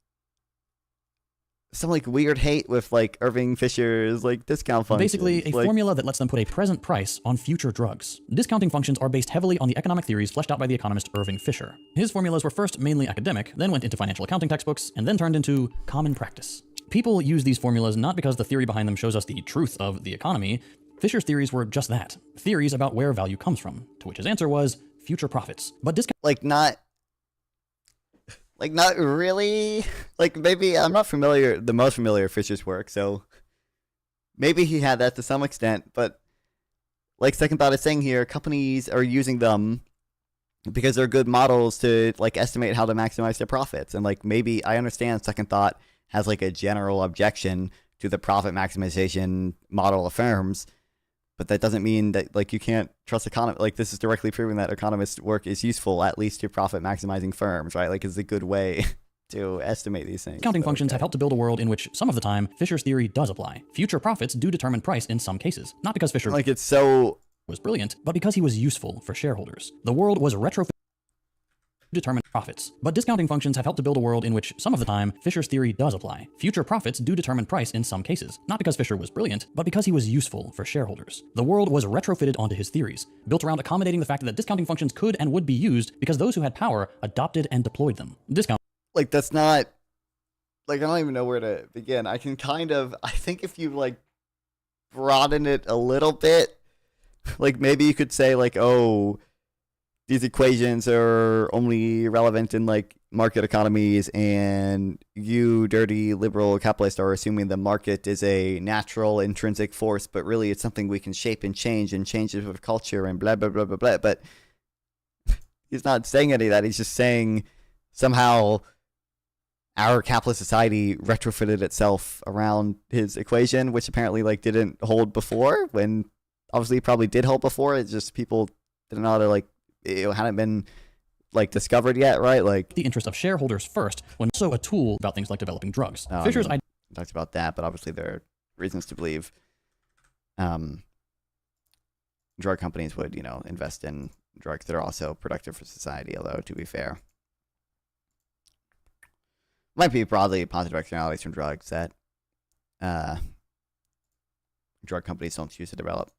some like weird hate with like Irving Fisher's like discount functions. Basically, a formula that lets them put a present price on future drugs. Discounting functions are based heavily on the economic theories fleshed out by the economist Irving Fisher. His formulas were first mainly academic, then went into financial accounting textbooks, and then turned into common practice. People use these formulas not because the theory behind them shows us the truth of the economy. Fisher's theories were just that, theories about where value comes from, to which his answer was future profits. But not really. Like, maybe I'm not the most familiar with Fisher's work, so maybe he had that to some extent, but like Second Thought is saying here, companies are using them because they're good models to like estimate how to maximize their profits. And like maybe I understand Second Thought has like a general objection to the profit maximization model of firms, but that doesn't mean that like you can't trust economists. Like this is directly proving that economists' work is useful, at least to profit maximizing firms, right? Like it's a good way to estimate these things. Accounting functions have helped to build a world in which some of the time Fisher's theory does apply. Future profits do determine price in some cases, not because Fisher like it's so was brilliant, but because he was useful for shareholders. The world was retrofitted determine profits. But discounting functions have helped to build a world in which, some of the time, Fisher's theory does apply. Future profits do determine price in some cases, not because Fisher was brilliant, but because he was useful for shareholders. The world was retrofitted onto his theories, built around accommodating the fact that discounting functions could and would be used because those who had power adopted and deployed them. Like, that's not, like, I don't even know where to begin. I think if you, like, broaden it a little bit, like, maybe you could say, like, oh, these equations are only relevant in, like, market economies, and you dirty liberal capitalists are assuming the market is a natural intrinsic force, but really it's something we can shape and change it with culture and blah, blah, blah, blah, blah. But he's not saying any of that. He's just saying somehow our capitalist society retrofitted itself around his equation, which apparently, like, didn't hold before, when obviously it probably did hold before. It's just people didn't know how to, like, it hadn't been, like, discovered yet, right? Like, the interest of shareholders first, when also a tool about things like developing drugs. Fisher's idea talks about that, but obviously there are reasons to believe drug companies would, invest in drugs that are also productive for society, although, to be fair, might be broadly positive externalities from drugs that drug companies don't choose to develop.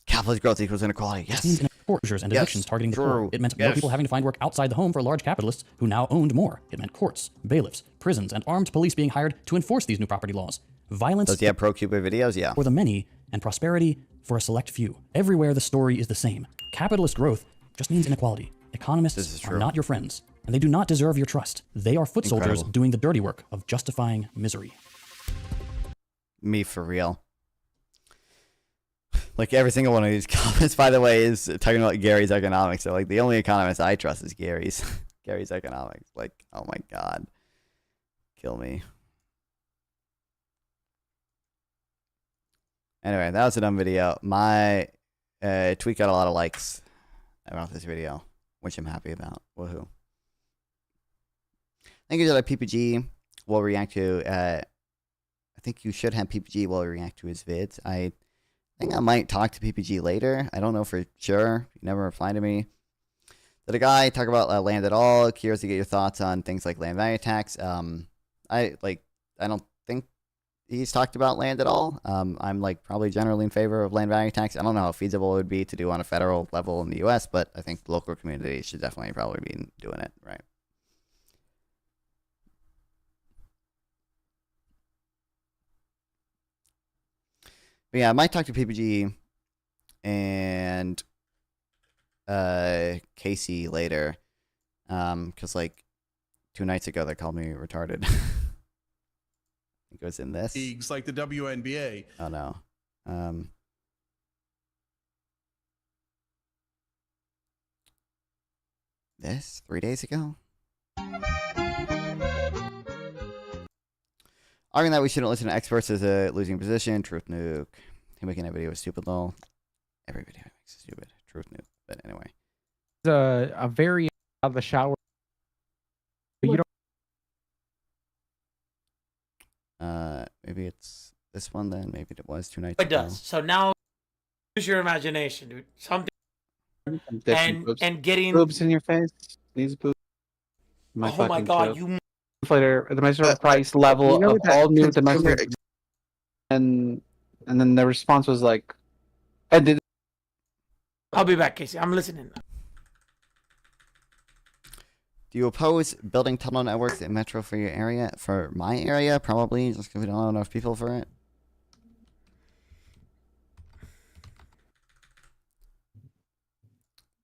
Capitalist growth equals inequality. Yes. Foreclosures and evictions targeting the poor. It meant more people having to find work outside the home for large capitalists who now owned more. It meant courts, bailiffs, prisons, and armed police being hired to enforce these new property laws. Violence Does he have pro-Cuba videos? Yeah. for the many, and prosperity for a select few. Everywhere the story is the same. Capitalist growth just means inequality. Economists are not your friends, and they do not deserve your trust. They are foot soldiers doing the dirty work of justifying misery. Me for real. Like, every single one of these comments, by the way, is talking about Gary's economics. So, like, the only economist I trust is Gary's economics. Like, oh my God. Kill me. Anyway, that was a dumb video. My tweet got a lot of likes about this video, which I'm happy about. Woohoo. Thank you to PPG. We'll react to, I think you should have PPG while we react to his vids. I think I might talk to PPG later. I don't know for sure. He never replied to me. Did a guy talk about land at all? Curious to get your thoughts on things like land value tax. I don't think he's talked about land at all. I'm, like, probably generally in favor of land value tax. I don't know how feasible it would be to do on a federal level in the U.S., but I think local communities should definitely probably be doing it, right? But yeah, I might talk to PPG and Casey later, because, like, 2 nights ago they called me retarded. It goes in this. Leagues like the WNBA. Oh no. This 3 days ago. Arguing that we shouldn't listen to experts is a losing position. Truth nuke. Him making that video was stupid though. Every video makes it stupid. Truth nuke. But anyway. A very out of the shower. You don't. Maybe it's this one then. Maybe it was 2 nights It ago. does. So now use your imagination, dude. Something and getting boobs in your face. These boobs. oh my God, you Later, the measure price level of all new domestic, and then the response was like, I'll be back, Casey. I'm listening. Do you oppose building tunnel networks in metro for your area? For my area, probably, just because we don't have enough people for it.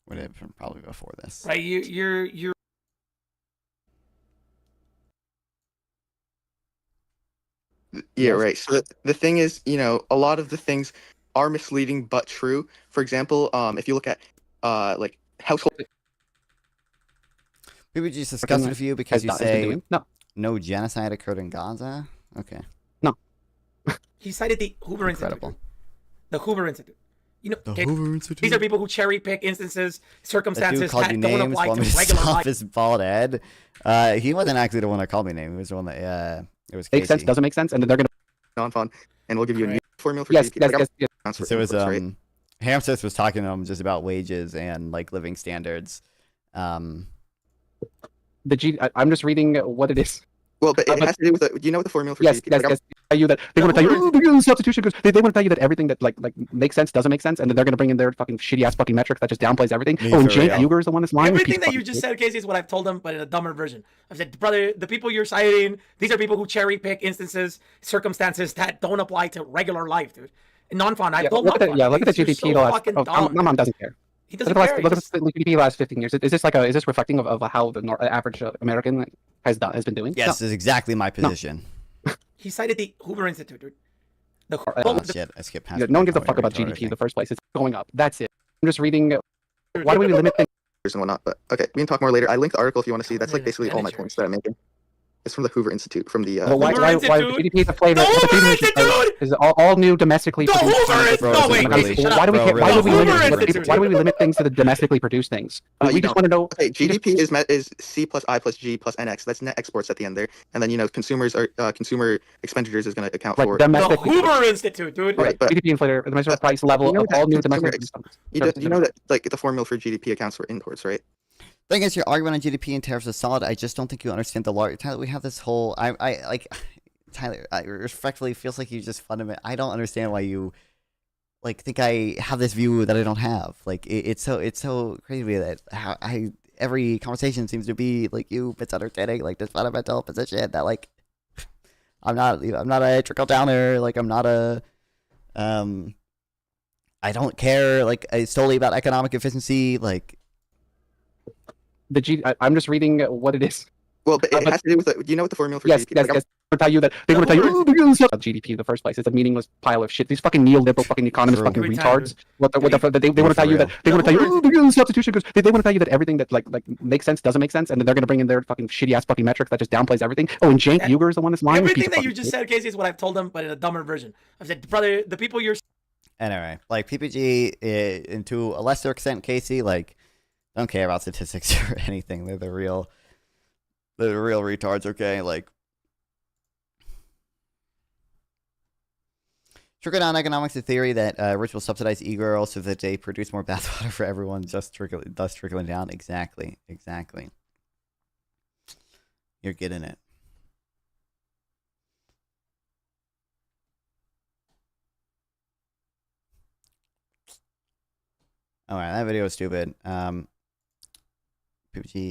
Would have been probably before this. Right, you're Yeah, right. So the thing is, a lot of the things are misleading but true. For example, if you look at like household. People just discuss it with you because you say no. No genocide occurred in Gaza. Okay. No. He cited the Hoover Incredible. Institute. The Hoover Institute. The Hoover Institute. These are people who cherry pick instances, circumstances that dude called that you don't names apply while to me regular stop life. his bald head. He wasn't actually the one that called me name. He was the one that it was Casey. Makes sense, doesn't make sense, and then they're gonna Non-fun, and we'll give you a new formula for yes. So it was Hamseth was talking to him just about wages and, like, living standards, Um, I'm just reading what it is. Well, but it has to do with do you know what the formula for Yes, GDP? yes, yes. Tell you that they want to tell you, oh, because substitution, because they want to tell you that everything that like makes sense doesn't make sense, and then they're going to bring in their fucking shitty ass fucking metrics that just downplays everything. Me Oh, and for Cenk real. Jubilee is the one that's lying. Everything that you just said, Casey, is what I've told them, but in a dumber version. I've said, brother, the people you're citing, these are people who cherry pick instances, circumstances that don't apply to regular life, dude. Non-fun. I've told look at non-fun. look at the You're GDP. so fucking dumb. My mom doesn't care. He doesn't Look care. at the GDP the last 15 years. Is this reflecting of how the average American has been doing? yes, this is exactly my position. He cited the Hoover Institute, dude. Oh shit, I skipped past. No one gives a fuck about GDP in the first place. It's going up. That's it. I'm just reading. Why do we limit things? And whatnot, but okay, we can talk more later. I linked the article if you want to see. That's like basically all my points that I'm making. It's from the Hoover Institute, from the. Why GDP is a flavor? The Hoover Institute Is all new domestically The produced. Hoover Institute! No, wait, really, shut Why up. do we Bro, why do we really. limit Institute. why do we limit things to the domestically produced things? We just want to know. Okay, GDP is C plus I plus G plus NX. That's net exports at the end there, and then consumers are consumer expenditures is going to account Like for. The domestic Hoover Institute, dude. Right, but GDP inflator, the domestic price level You know of all new that domestic. you know that like the formula for GDP accounts for imports, right? Thing is, your argument on GDP and tariffs is solid. I just don't think you understand the large. Tyler, we have this whole. I like. Tyler, I respectfully feels like you just I don't understand why you like think I have this view that I don't have. Like it's so crazy to me that every conversation seems to be like you misunderstanding like this fundamental position that like I'm not a trickle downer. Like I'm not a I don't care like solely about economic efficiency. Like I'm just reading what it is. Well, but it has to do with. Do you know what the formula for Yes, GDP? yes, yes. They tell you that they want to tell you, oh, because GDP in the first place. It's a meaningless pile of shit. These fucking neoliberal fucking economists, True. fucking Every time, retards. They want to tell you that real. they want to tell you, oh, because substitution, because they want to tell you that everything that like makes sense doesn't make sense, and then they're going to bring in their fucking shitty ass fucking metrics that just downplays everything. Oh, and Cenk Jubilee is the one that's lying. Everything that you just said, Casey, is what I've told them, but in a dumber version. I've said, brother, the people you're. anyway, like PPG and to a lesser extent, Casey, like don't care about statistics or anything. They're the real retards. Okay, like. Trickle-down economics, the theory that rich will subsidize e-girls so that they produce more bathwater for everyone, thus trickling down. Exactly. You're getting it. All right, that video was stupid. PPG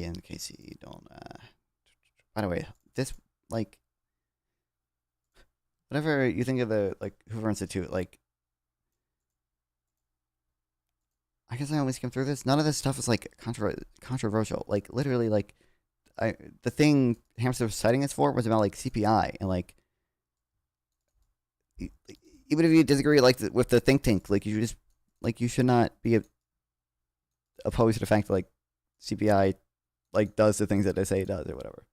and Casey don't. By the way, this like. Whatever you think of the like Hoover Institute, like I guess I only skimmed through this. None of this stuff is like controversial. Like literally, like the thing Hamster was citing us for was about like CPI and like even if you disagree like with the think tank, like you just like you should not be opposed to the fact that like CPI like does the things that they say it does or whatever.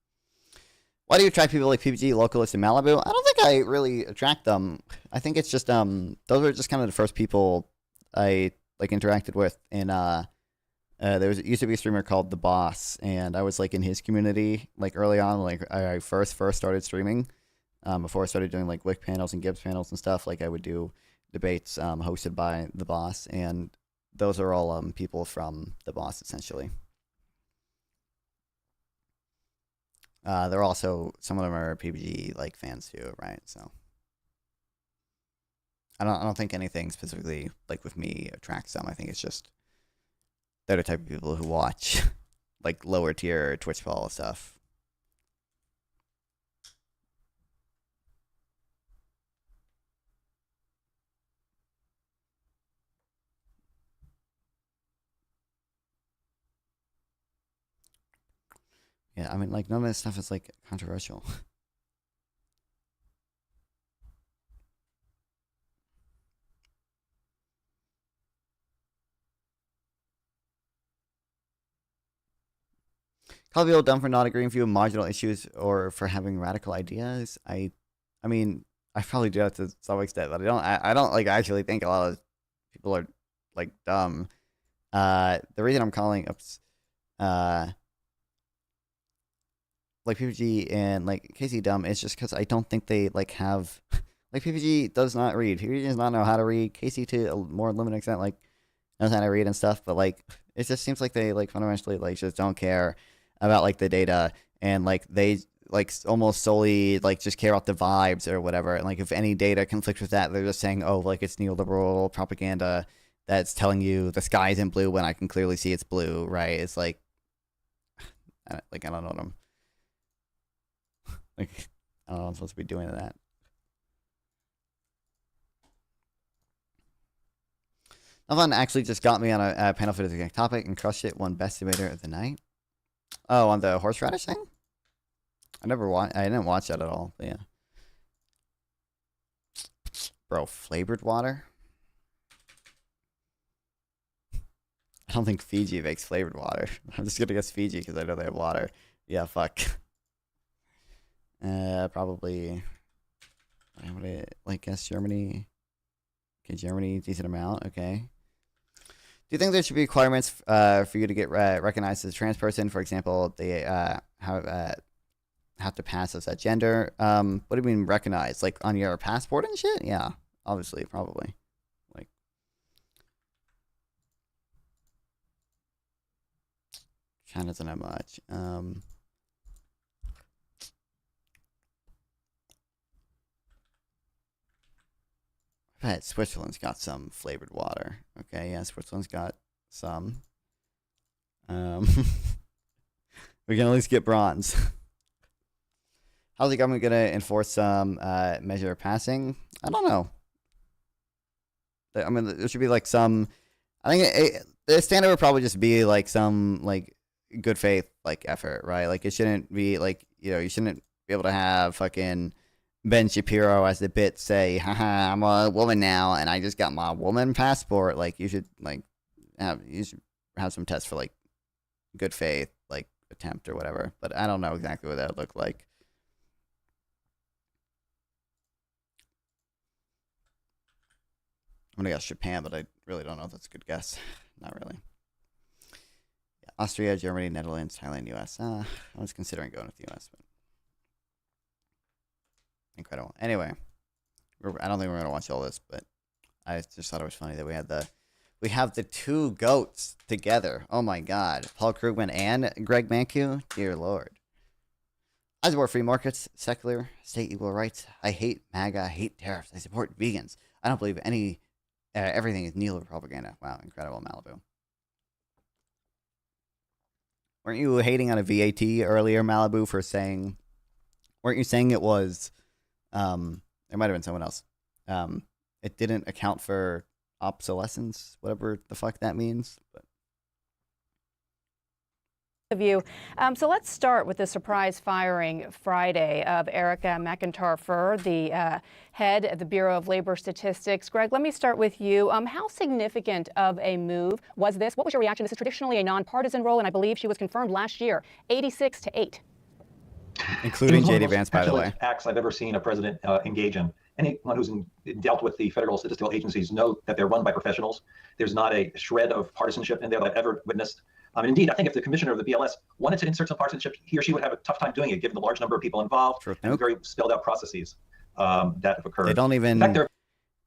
Why do you attract people like PPG, Localist, and Malibu? I don't think I really attract them. I think it's just those are just kind of the first people I like interacted with. And there used to be a streamer called The Boss, and I was like in his community like early on. Like I first started streaming before I started doing like Wick panels and Gibbs panels and stuff. Like I would do debates hosted by The Boss, and those are all people from The Boss essentially. They're also some of them are PPG like fans too, right? So I don't think anything specifically like with me attracts them. I think it's just they're the type of people who watch like lower tier Twitch ball stuff. Yeah, I mean, like, none of this stuff is, like, controversial. Call people dumb for not agreeing with you on marginal issues or for having radical ideas. I mean, I probably do that to some extent, but I don't, like, actually think a lot of people are, like, dumb. The reason I'm calling, like PPG and like Casey dumb is just because I don't think they like have like PPG does not read. PPG does not know how to read. Casey to a more limited extent like knows how to read and stuff, but like it just seems like they like fundamentally like just don't care about like the data, and like they like almost solely like just care about the vibes or whatever. And like if any data conflicts with that, they're just saying, oh, like it's neoliberal propaganda that's telling you the sky isn't blue when I can clearly see it's blue, right? It's like I don't know what I'm like. I don't know what I'm supposed to be doing to that. Novan actually just got me on a panel for the topic and crushed it. Won best debater of the night. Oh, on the horseradish thing? I didn't watch that at all. But yeah. Bro, flavored water? I don't think Fiji makes flavored water. I'm just gonna guess Fiji because I know they have water. Yeah, fuck. Probably. I would like guess Germany. Okay, Germany, decent amount. Okay. Do you think there should be requirements for you to get recognized as a trans person? For example, they have to pass as that gender. What do you mean recognized? Like on your passport and shit? Yeah, obviously, probably. Like, China doesn't have much. I bet Switzerland's got some flavored water. Okay, yeah, Switzerland's got some. We can at least get bronze. How's the government gonna enforce some measure of passing? I don't know. I mean, there should be like some. I think the standard would probably just be like some like good faith like effort, right? Like it shouldn't be like you shouldn't be able to have fucking Ben Shapiro as the bit say, haha, I'm a woman now and I just got my woman passport. Like you should have some tests for like good faith, like attempt or whatever. But I don't know exactly what that would look like. I'm gonna guess Japan, but I really don't know if that's a good guess. Not really. Yeah, Austria, Germany, Netherlands, Thailand, US. I was considering going with the US, but incredible. Anyway, I don't think we're gonna watch all this, but I just thought it was funny that we have the two goats together. Oh my God, Paul Krugman and Greg Mankiw. Dear Lord. I support free markets, secular, state equal rights. I hate MAGA. I hate tariffs. I support vegans. I don't believe everything is neoliberal propaganda. Wow, incredible, Malibu. Weren't you hating on a VAT earlier, Malibu, for saying? Weren't you saying it was? It might have been someone else. It didn't account for obsolescence, whatever the fuck that means. But Of you. So let's start with the surprise firing Friday of Erica McIntyre-Furr, the head of the Bureau of Labor Statistics. Greg, let me start with you. How significant of a move was this? What was your reaction? This is traditionally a nonpartisan role, and I believe she was confirmed last year, 86-8. Including J.D. Vance, by the way. Acts I've ever seen a president engage in. Anyone who's dealt with the federal statistical agencies know that they're run by professionals. There's not a shred of partisanship in there that I've ever witnessed. Indeed, I think if the commissioner of the BLS wanted to insert some partisanship, he or she would have a tough time doing it, given the large number of people involved and the very spelled out processes that have occurred. They don't even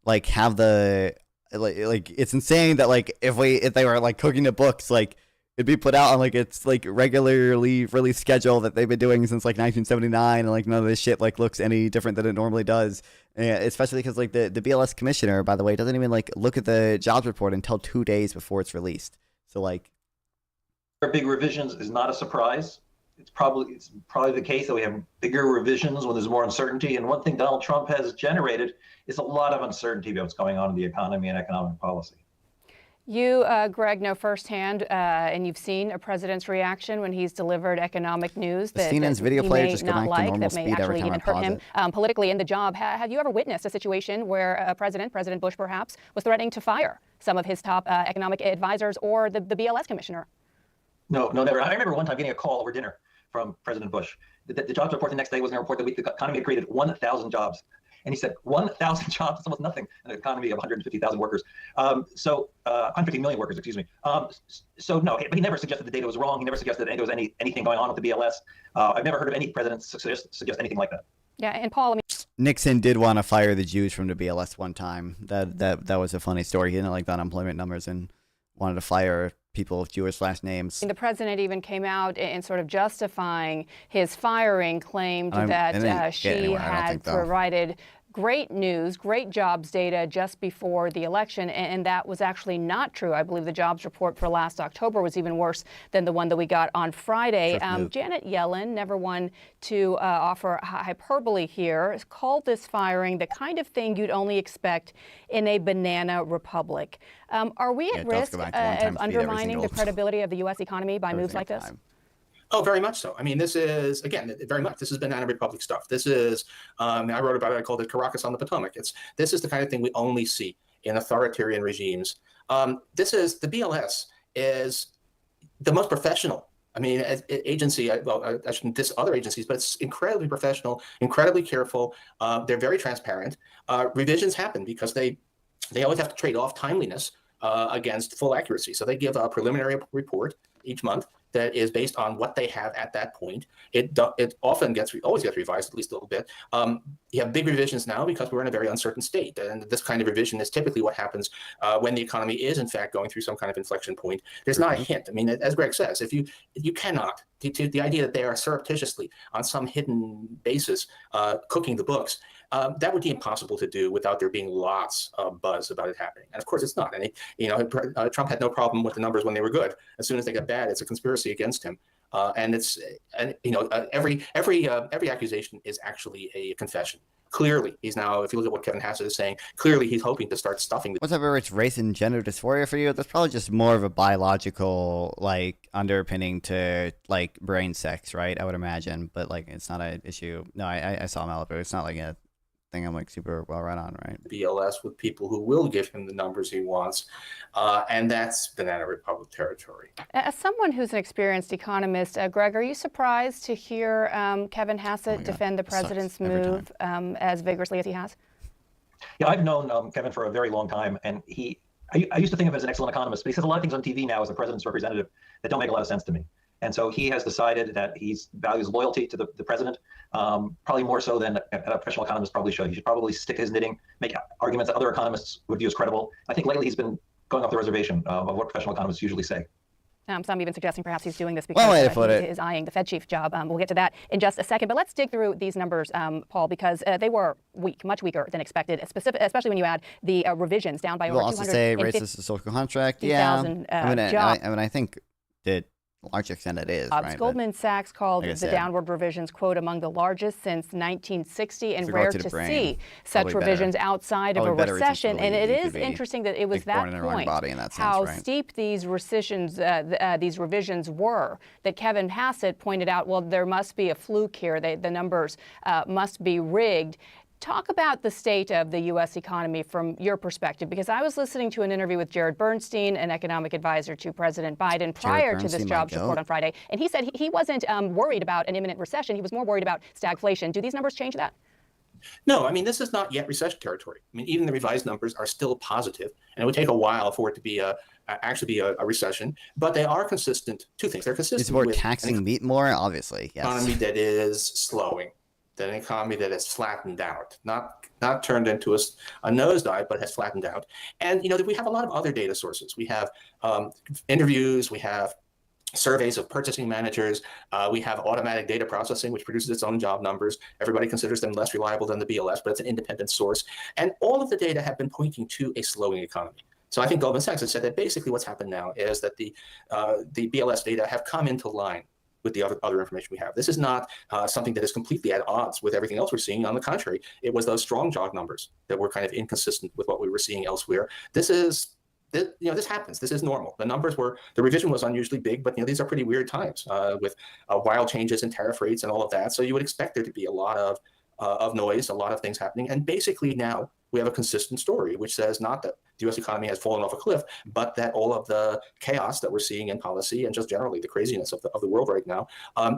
like have the like. It's insane that like if they were like cooking the books, like it'd be put out on like it's like regularly release schedule that they've been doing since like 1979, and like none of this shit like looks any different than it normally does. And especially because like the BLS commissioner, by the way, doesn't even like look at the jobs report until 2 days before it's released. So like. Big revisions is not a surprise. It's probably the case that we have bigger revisions when there's more uncertainty. And one thing Donald Trump has generated is a lot of uncertainty about what's going on in the economy and economic policy. You, Greg, know firsthand, and you've seen a president's reaction when he's delivered economic news that CNN's video player just go back to normal that may speed every actually time even I hurt him politically in the job. Have you ever witnessed a situation where President Bush perhaps was threatening to fire some of his top economic advisors or the BLS commissioner? No, never. I remember one time getting a call over dinner from President Bush. The jobs report the next day was a report that the economy had created 1,000 jobs. And he said, 1,000 jobs, that's almost nothing in an economy of 150,000 workers. 150 million workers, excuse me. So no, but he never suggested the data was wrong. He never suggested there was anything going on with the BLS. I've never heard of any president suggest anything like that. Yeah, and Paul, Nixon did want to fire the Jews from the BLS one time. That was a funny story. He didn't like the unemployment numbers in wanted to fire people with Jewish last names. The president even came out and sort of justifying his firing, claimed It that didn't get she anywhere, I don't had think, though. provided great news, great jobs data just before the election, and that was actually not true. I believe the jobs report for last October was even worse than the one that we got on Friday. Janet Yellen, never one to offer hyperbole here, called this firing the kind of thing you'd only expect in a banana republic. Are we at risk of undermining the credibility of the U.S. economy by moves like this? Oh, very much so. I mean, this is, again, very much, this is banana republic stuff. This is, I wrote about it, I called it Caracas on the Potomac. This is the kind of thing we only see in authoritarian regimes. This is, the BLS is the most professional, I mean, agency, well, I shouldn't diss other agencies, but it's incredibly professional, incredibly careful. They're very transparent. Revisions happen because they always have to trade off timeliness against full accuracy. So they give a preliminary report each month that is based on what they have at that point. It often always gets revised at least a little bit. You have big revisions now because we're in a very uncertain state, and this kind of revision is typically what happens when the economy is in fact going through some kind of inflection point. There's not a hint. I mean, as Greg says, if you cannot, the idea that they are surreptitiously on some hidden basis cooking the books, that would be impossible to do without there being lots of buzz about it happening. And of course, it's not. And Trump had no problem with the numbers when they were good. As soon as they got bad, it's a conspiracy against him. Every accusation is actually a confession. Clearly, he's now, if you look at what Kevin Hassett is saying, clearly he's hoping to start stuffing. Whatever it's race and gender dysphoria for you, that's probably just more of a biological, like, underpinning to, like, brain sex, right? I would imagine. But, like, it's not an issue. No, I saw Malibu. It's not like a thing I'm like super well read on, right? BLS with people who will give him the numbers he wants, and that's banana republic territory. As someone who's an experienced economist, Greg, are you surprised to hear Kevin Hassett defend the president's move as vigorously as he has? Yeah, I've known Kevin for a very long time, and I used to think of him as an excellent economist, but he says a lot of things on TV now as a president's representative that don't make a lot of sense to me. And so he has decided that he values loyalty to the president, probably more so than a professional economist probably should. He should probably stick to his knitting, make arguments that other economists would view as credible. I think lately he's been going off the reservation of what professional economists usually say. Some even suggesting perhaps he's doing this because he is eyeing the Fed chief job. We'll get to that in just a second. But let's dig through these numbers, Paul, because they were weak, much weaker than expected, especially when you add the revisions down by over 250,000 also say racist social contract. I think that large extent it is. Right? Goldman Sachs called the downward revisions, quote, among the largest since 1960, and rare to see such revisions outside of a recession. And it is interesting that it was that point, how steep these revisions were, that Kevin Hassett pointed out, well, there must be a fluke here. The numbers must be rigged. Talk about the state of the U.S. economy from your perspective, because I was listening to an interview with Jared Bernstein, an economic advisor to President Biden, prior to this jobs report on Friday, and he said he wasn't worried about an imminent recession. He was more worried about stagflation. Do these numbers change that? No, I mean, this is not yet recession territory. I mean, even the revised numbers are still positive, and it would take a while for it to be actually be a recession, but they are consistent. Two things. They're consistent. Is more taxing meat more? Obviously, yes. Economy that is slowing. An economy that has flattened out, not turned into a nosedive, but has flattened out. And we have a lot of other data sources. We have interviews, we have surveys of purchasing managers, we have automatic data processing, which produces its own job numbers. Everybody considers them less reliable than the BLS, but it's an independent source. And all of the data have been pointing to a slowing economy. So I think Goldman Sachs has said that basically what's happened now is that the BLS data have come into line with the other information we have. This is not something that is completely at odds with everything else we're seeing. On the contrary, it was those strong job numbers that were kind of inconsistent with what we were seeing elsewhere. This happens. This is normal. The revision was unusually big, but these are pretty weird times with wild changes in tariff rates and all of that. So you would expect there to be a lot of noise, a lot of things happening. And basically now we have a consistent story, which says not that the U.S. economy has fallen off a cliff, but that all of the chaos that we're seeing in policy and just generally the craziness of the world right now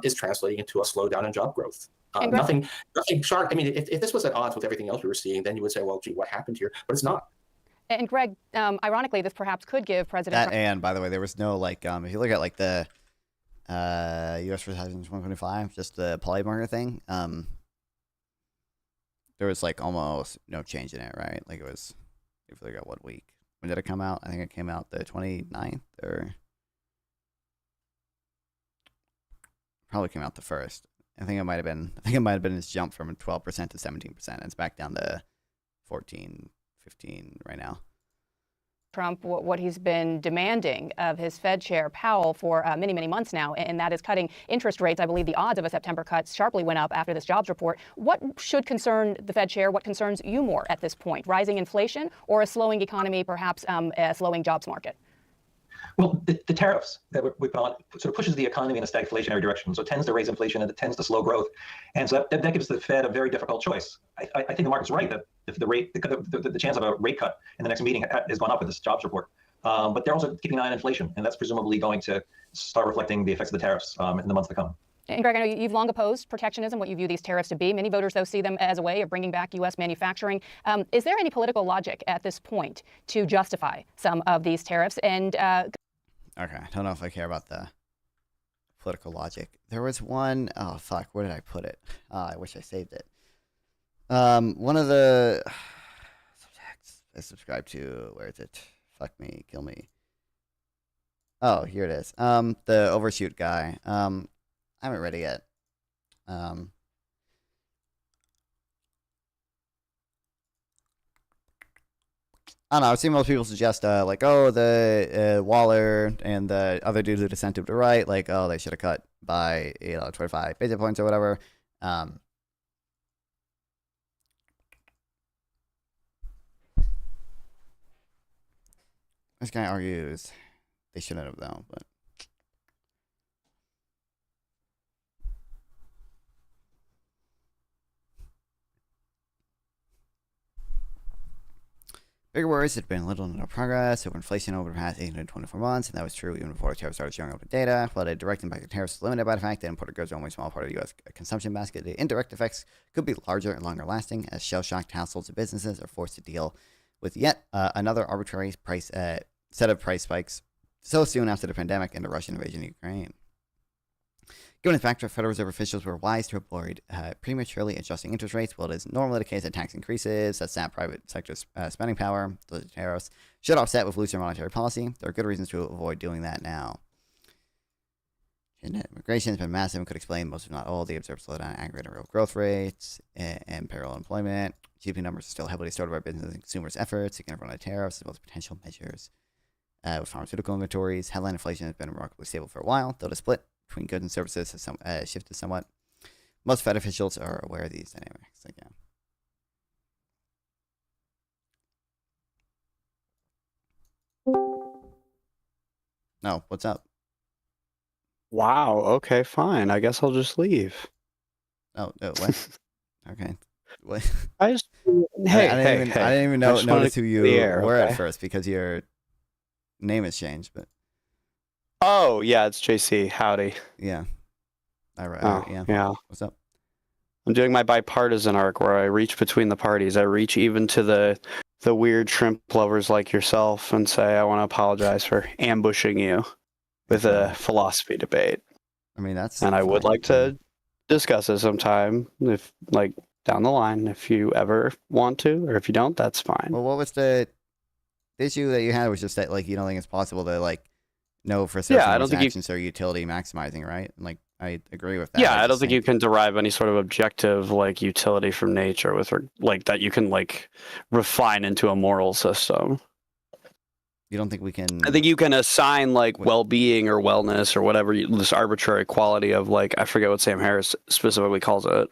is translating into a slowdown in job growth. Nothing sharp. I mean, if this was at odds with everything else we were seeing, then you would say, well, gee, what happened here? But it's not. And Greg, ironically, this perhaps could give President Trump. And by the way, there was no if you look at the U.S. recession 2025, just the poly market thing. There was almost no change in it, right? It was, if you look at what week, when did it come out? I think it came out the 29th, or probably came out the 1st. I think it might have been this jump from 12% to 17%. It's back down to 14, 15 right now. Trump what he's been demanding of his Fed chair Powell for many, many months now, and that is cutting interest rates. I believe the odds of a September cut sharply went up after this jobs report. What should concern the Fed chair? What concerns you more at this point? Rising inflation or a slowing economy, perhaps a slowing jobs market? Well, the tariffs that we put on sort of pushes the economy in a stagflationary direction. So it tends to raise inflation and it tends to slow growth. And so that gives the Fed a very difficult choice. I think the market's right that if the chance of a rate cut in the next meeting has gone up with this jobs report. But they're also keeping an eye on inflation, and that's presumably going to start reflecting the effects of the tariffs in the months to come. And Greg, I know you've long opposed protectionism, what you view these tariffs to be. Many voters, though, see them as a way of bringing back U.S. manufacturing. Is there any political logic at this point to justify some of these tariffs? And okay, I don't know if I care about the political logic. There was one, oh fuck, where did I put it? I wish I saved it. One of the subjects I subscribe to, where is it? Fuck me, kill me. Oh, here it is. The overshoot guy. I haven't read it yet. I don't know. I've seen most people suggest, like, oh, the Waller and the other dudes who dissented to the right, like, oh, they should have cut by 25 basis points or whatever. This guy argues they shouldn't have though, but. Bigger worries had been little to no progress over inflation over the past 824 months, and that was true even before tariffs started showing up in data. While the direct impact of tariffs is limited by the fact that imported goods are only a small part of the U.S. consumption basket, the indirect effects could be larger and longer lasting, as shell-shocked households and businesses are forced to deal with yet another arbitrary set of price spikes so soon after the pandemic and the Russian invasion of Ukraine. Given the fact that Federal Reserve officials were wise to avoid prematurely adjusting interest rates, while it is normally the case that tax increases that sap private sector spending power, the tariffs should offset with looser monetary policy. There are good reasons to avoid doing that now. Immigration has been massive and could explain most, if not all, the observed slowdown in aggregate real growth rates and payroll employment. GDP numbers are still heavily distorted by business and consumers' efforts to get everyone on tariffs, as well as potential measures with pharmaceutical inventories. Headline inflation has been remarkably stable for a while, though the split between goods and services has shifted somewhat. Most Fed officials are aware of these dynamics. Like, yeah. No, what's up? Wow. Okay, fine. I guess I'll just leave. Oh, what? Okay. What? I just hey, I didn't even notice who you were at first because your name has changed, but. Oh, yeah, it's JC. Howdy. Yeah. All right. Oh, yeah. What's up? I'm doing my bipartisan arc where I reach between the parties. I reach even to the weird shrimp lovers like yourself and say, I want to apologize for ambushing you with a philosophy debate. I mean, that's. And I would like to discuss it sometime, if like down the line, if you ever want to, or if you don't, that's fine. Well, what was the issue that you had? Was just that, like, you don't think it's possible to, like, know for certain I don't think actions are utility maximizing, right? Like, I agree with that. Yeah, I don't think you can derive any sort of objective like utility from nature with like that you can like refine into a moral system. You don't think we can? I think you can assign like well-being or wellness or whatever this arbitrary quality of like I forget what Sam Harris specifically calls it.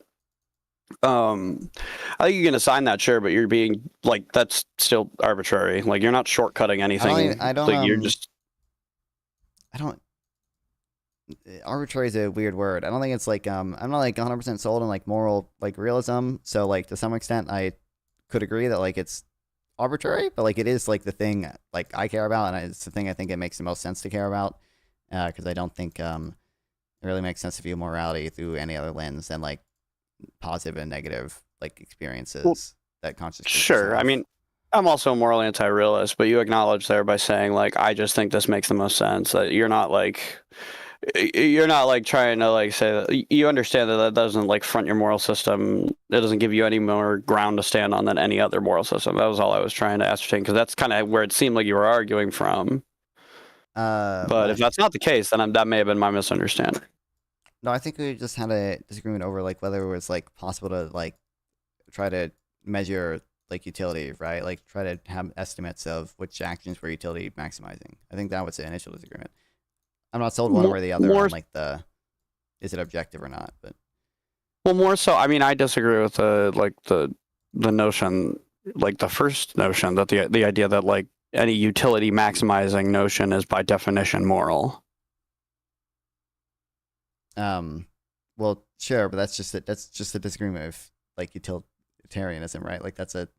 I think you can assign that, sure, but you're being like that's still arbitrary. Like you're not shortcutting anything. I don't. Like, you're just. I don't. Arbitrary is a weird word. I don't think it's like I'm not like 100% sold on like moral like realism. So like to some extent I could agree that like it's arbitrary, but like it is like the thing like I care about, and it's the thing I think it makes the most sense to care about, because I don't think it really makes sense to view morality through any other lens than like positive and negative like experiences that consciously. Sure, I mean. I'm also a moral anti-realist, but you acknowledge there by saying, like, I just think this makes the most sense. That you're not, like, you're not like trying to like say that you understand that that doesn't like front your moral system. It doesn't give you any more ground to stand on than any other moral system. That was all I was trying to ascertain, because that's kind of where it seemed like you were arguing from. But well, if that's not the case, then that may have been my misunderstanding. no, I think we just had a disagreement over like whether it was like possible to like try to measure like utility, right? Like try to have estimates of which actions were utility maximizing. I think that was the initial disagreement. I'm not sold one way or the other on like is it objective or not, but well, more so, I mean, I disagree with the notion, like the first notion that the idea that like any utility maximizing notion is by definition moral. Well, sure, but that's just a disagreement of like utilitarianism, right? Like that's like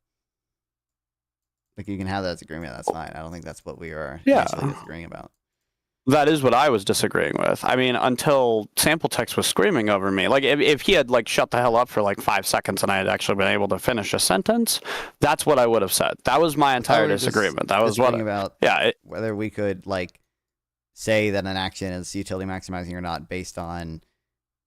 you can have that disagreement, that's fine. I don't think that's what we are actually disagreeing about. That is what I was disagreeing with. I mean, until Sample Text was screaming over me. Like, if he had, like, shut the hell up for, like, 5 seconds and I had actually been able to finish a sentence, that's what I would have said. That was my entire disagreement. That was what... about whether we could, like, say that an action is utility maximizing or not based on,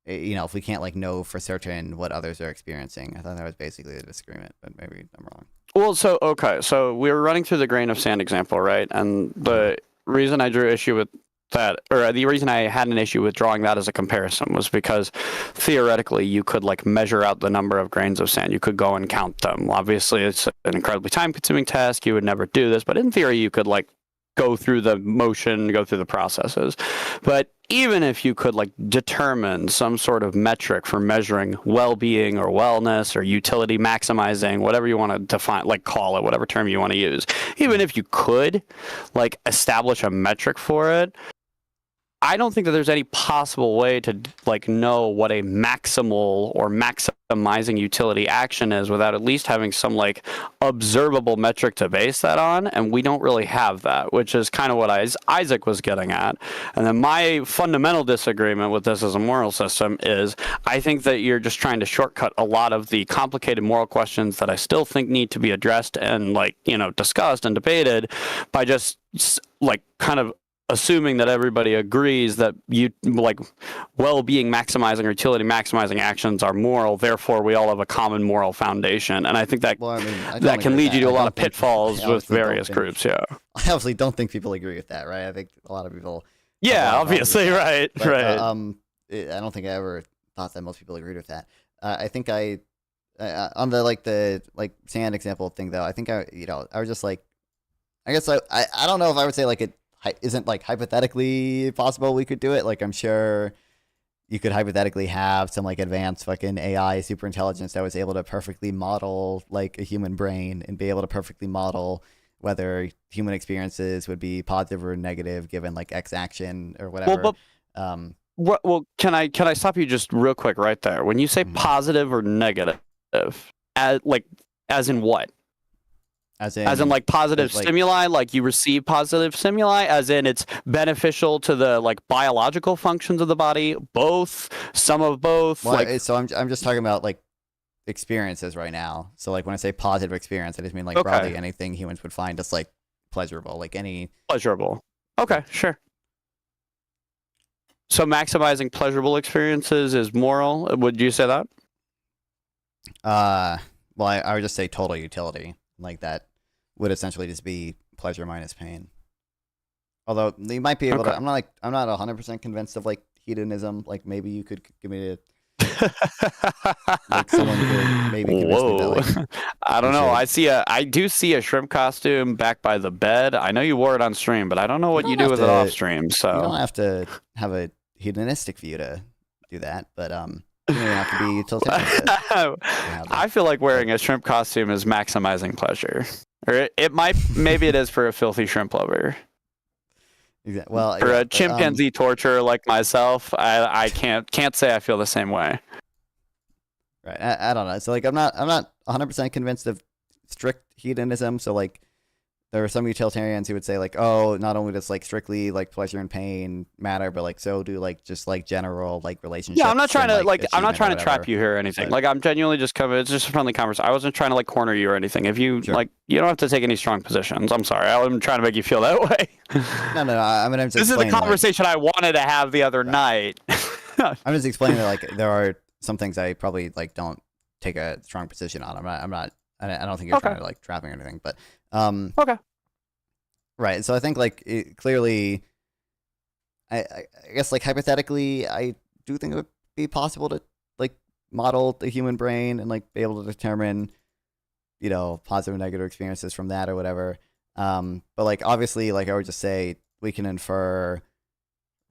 you know, if we can't, like, know for certain what others are experiencing. I thought that was basically the disagreement, but maybe I'm wrong. Well, so, okay. So, we were running through the grain of sand example, right? And the reason I drew issue with that, or the reason I had an issue with drawing that as a comparison, was because theoretically you could like measure out the number of grains of sand. You could go and count them. Obviously, it's an incredibly time-consuming task. You would never do this, but in theory, you could like go through the motion, go through the processes. But even if you could like determine some sort of metric for measuring well-being or wellness or utility maximizing, whatever you want to define, like call it, whatever term you want to use, even if you could like establish a metric for it, I don't think that there's any possible way to like know what a maximal or maximizing utility action is without at least having some like observable metric to base that on, and we don't really have that, which is kind of what Isaac was getting at. And then my fundamental disagreement with this as a moral system is I think that you're just trying to shortcut a lot of the complicated moral questions that I still think need to be addressed and like, you know, discussed and debated by just like kind of assuming that everybody agrees that you like well-being maximizing or utility maximizing actions are moral, therefore we all have a common moral foundation. And I think that that can lead you to a lot of pitfalls with various groups. Yeah, I obviously don't think people agree with that, right? I think a lot of people. Yeah, obviously, right, but, right. I don't think I ever thought that most people agreed with that. I think on the sand example thing though, I think I was just like, I guess I don't know if I would say like it isn't like hypothetically possible we could do it. Like I'm sure you could hypothetically have some like advanced fucking AI super intelligence that was able to perfectly model like a human brain and be able to perfectly model whether human experiences would be positive or negative given like X action or whatever. Well, can I stop you just real quick right there? When you say positive or negative, as in what? As in like positive stimuli, like you receive positive stimuli, as in it's beneficial to the like biological functions of the body, both, some of both. Well, like, so I'm just talking about like experiences right now. So like when I say positive experience, I just mean like broadly anything humans would find just like pleasurable, like any pleasurable. Okay, sure. So maximizing pleasurable experiences is moral. Would you say that? Well, I would just say total utility. Like that would essentially just be pleasure minus pain. Although you might be able to, I'm not 100% convinced of like hedonism. Like maybe you could give me like someone could maybe convince me that, like, I don't know. I do see a shrimp costume back by the bed. I know you wore it on stream, but I don't know what you do with it off stream. So you don't have to have a hedonistic view to do that, but you don't have to be utilitarian. I feel like wearing a shrimp costume is maximizing pleasure, or maybe it is for a filthy shrimp lover. Exactly. Well, for a chimpanzee torturer like myself, I can't say I feel the same way. Right. I don't know. So like I'm not 100% convinced of strict hedonism. So like there are some utilitarians who would say like, oh, not only does like strictly like pleasure and pain matter, but like so do like just like general like relationships. Yeah, I'm not trying and, to like I'm not achievement or trying to trap whatever. you here or anything. But- Like I'm genuinely just coming. It's just a friendly conversation. I wasn't trying to like corner you or anything. If you Sure. like, you don't have to take any strong positions. I'm sorry. I'm trying to make you feel that way. No. I mean, I'm just This is the explaining, like- conversation I wanted to have the other night. I'm just explaining that like there are some things I probably like don't take a strong position on. I don't think you're trying to like trap me or anything, but Okay. Right. So I think like clearly, I guess like hypothetically, I do think it would be possible to like model the human brain and like be able to determine, you know, positive and negative experiences from that or whatever. But like obviously, like I would just say we can infer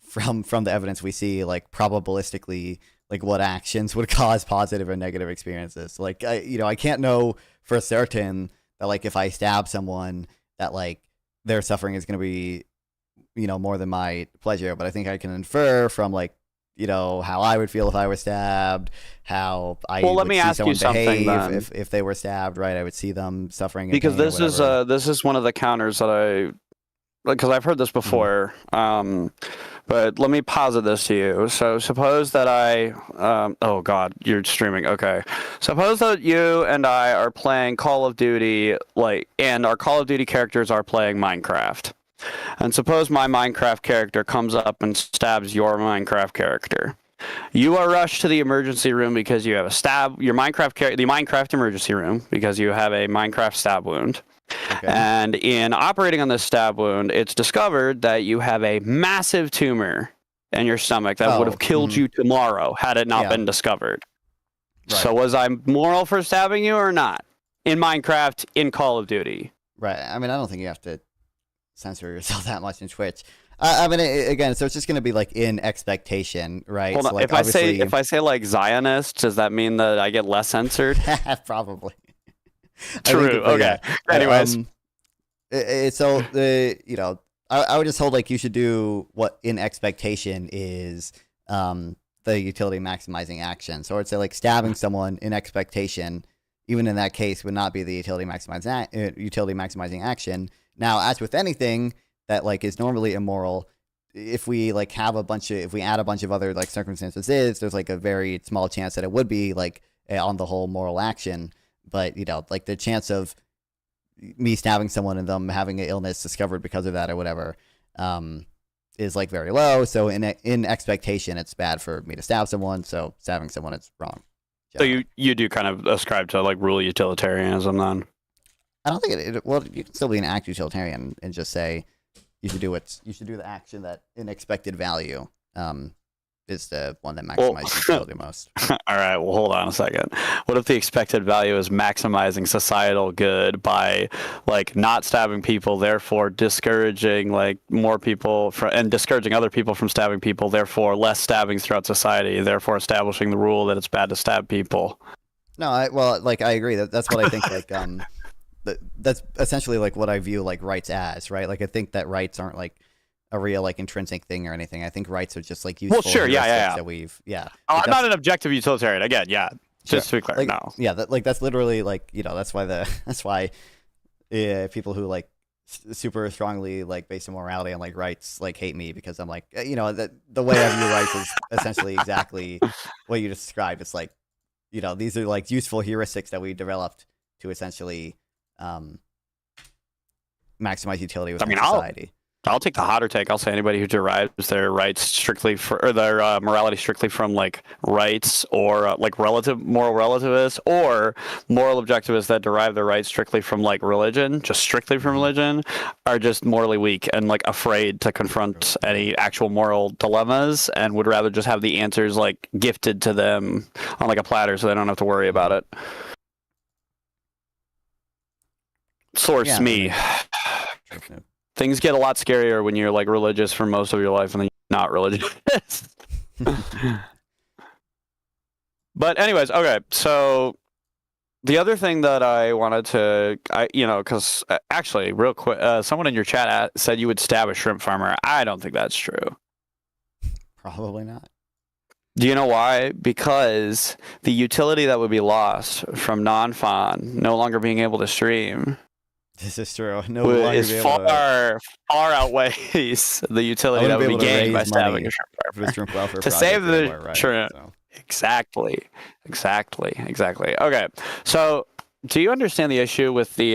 from the evidence we see, like probabilistically, like what actions would cause positive or negative experiences. Like I can't know for certain that like if I stab someone that like their suffering is going to be, you know, more than my pleasure, but I think I can infer from like, you know, how I would feel if I were stabbed, how I Well, let would me see ask you someone something behave then. if they were stabbed, right? I would see them suffering in Because pain or this is one of the counters that because I've heard this before. But let me posit this to you. So suppose that oh God, you're streaming. Okay. Suppose that you and I are playing Call of Duty, and our Call of Duty characters are playing Minecraft. And suppose my Minecraft character comes up and stabs your Minecraft character. You are rushed to the emergency room because you have the Minecraft emergency room because you have a Minecraft stab wound. Okay. And in operating on this stab wound, it's discovered that you have a massive tumor in your stomach that would have killed you tomorrow had it not been discovered. Right. So was I moral for stabbing you or not? In Minecraft, in Call of Duty. Right. I mean, I don't think you have to censor yourself that much in Twitch. I mean, again, so it's just going to be like in expectation, right? Hold on. So, like, if I say like Zionist, does that mean that I get less censored? Probably. True. Okay. Anyways, so you know, I would just hold like you should do what in expectation is the utility maximizing action. So I would say like stabbing someone in expectation, even in that case, would not be the utility maximizing action. Now, as with anything that like is normally immoral, if we like have if we add a bunch of other like circumstances, there's like a very small chance that it would be like on the whole moral action. But you know, like the chance of me stabbing someone and them having an illness discovered because of that or whatever is like very low. So in expectation, it's bad for me to stab someone. So stabbing someone, it's wrong. So you do kind of ascribe to like rule utilitarianism then? I don't think well, you can still be an act utilitarian and just say you should do the action that in expected value is the one that maximizes utility most. All right, well, hold on a second. What if the expected value is maximizing societal good by like not stabbing people, therefore discouraging like more people and discouraging other people from stabbing people, therefore less stabbings throughout society, therefore establishing the rule that it's bad to stab people? No, I agree. That's what I think. Like that's essentially like what I view like rights as, right? Like I think that rights aren't like a real like intrinsic thing or anything. I think rights are just like useful. Well, sure, yeah. That we've I'm not an objective utilitarian. Again, yeah. Just to be clear, like, no. Yeah, that's literally like that's why people who like super strongly like based on morality and like rights like hate me because I'm like the way I view rights is essentially exactly what you just described. It's like these are like useful heuristics that we developed to essentially maximize utility within society. I'll take the hotter take. I'll say anybody who derives their rights strictly or their morality strictly from like rights or like moral relativists or moral objectivists that derive their rights strictly from like religion, just strictly from religion, are just morally weak and like afraid to confront any actual moral dilemmas and would rather just have the answers like gifted to them on like a platter so they don't have to worry about it. Source me. Things get a lot scarier when you're like religious for most of your life and then you're not religious. But anyways, okay. So the other thing that I wanted to, because actually real quick, someone in your chat said you would stab a shrimp farmer. I don't think that's true. Probably not. Do you know why? Because the utility that would be lost from non-fawn no longer being able to stream This is true. No longer is be able to, far outweighs the I utility that wouldn't be would be able to gained by raise stabbing money a shrimp for the farmer. shrimp welfare To project save the anymore, right? shrimp. So. Exactly. Okay. So, do you understand the issue with the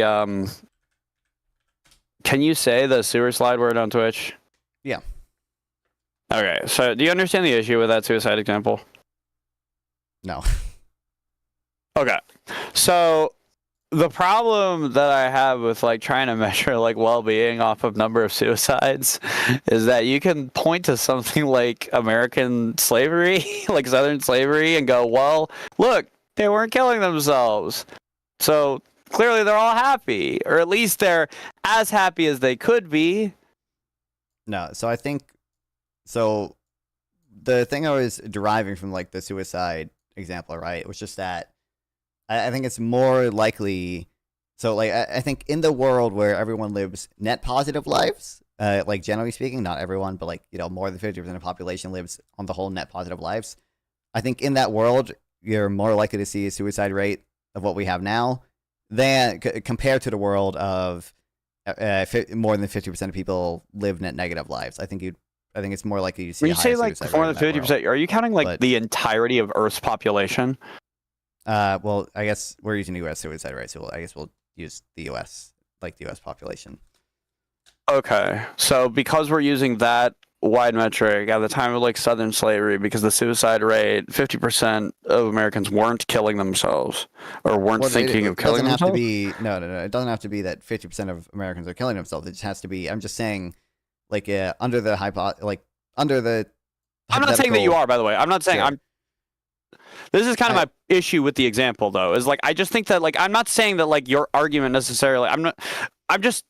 Can you say the sewer slide word on Twitch? Yeah. Okay. So, do you understand the issue with that suicide example? No. Okay. So, the problem that I have with like trying to measure like well-being off of number of suicides is that you can point to something like American slavery, like Southern slavery, and go, well, look, they weren't killing themselves. So clearly they're all happy, or at least they're as happy as they could be. No. So I think, so the thing I was deriving from like the suicide example, right, was just that I think it's more likely. So, like, I think in the world where everyone lives net positive lives, like generally speaking, not everyone, but like, more than 50% of the population lives on the whole net positive lives. I think in that world, you're more likely to see a suicide rate of what we have now than compared to the world of more than 50% of people live net negative lives. I think it's more likely you see. When you a say higher like suicide more rate than in that 50%, world. are you counting like But- the entirety of Earth's population? Well, I guess we're using U.S. suicide rate, so I guess we'll use the U.S. like the U.S. population. Okay, so because we're using that wide metric at the time of like Southern slavery, because the suicide rate, 50% of Americans weren't killing themselves or weren't thinking of killing themselves. themselves. No. It doesn't have to be that 50% of Americans are killing themselves. It just has to be. I'm just saying, like under the I'm not saying that you hypothetical- are, by the way. I'm not saying Sure. I'm. This is kind of my issue with the example, though. Is like I just think that like I'm not saying that like your argument necessarily. I'm just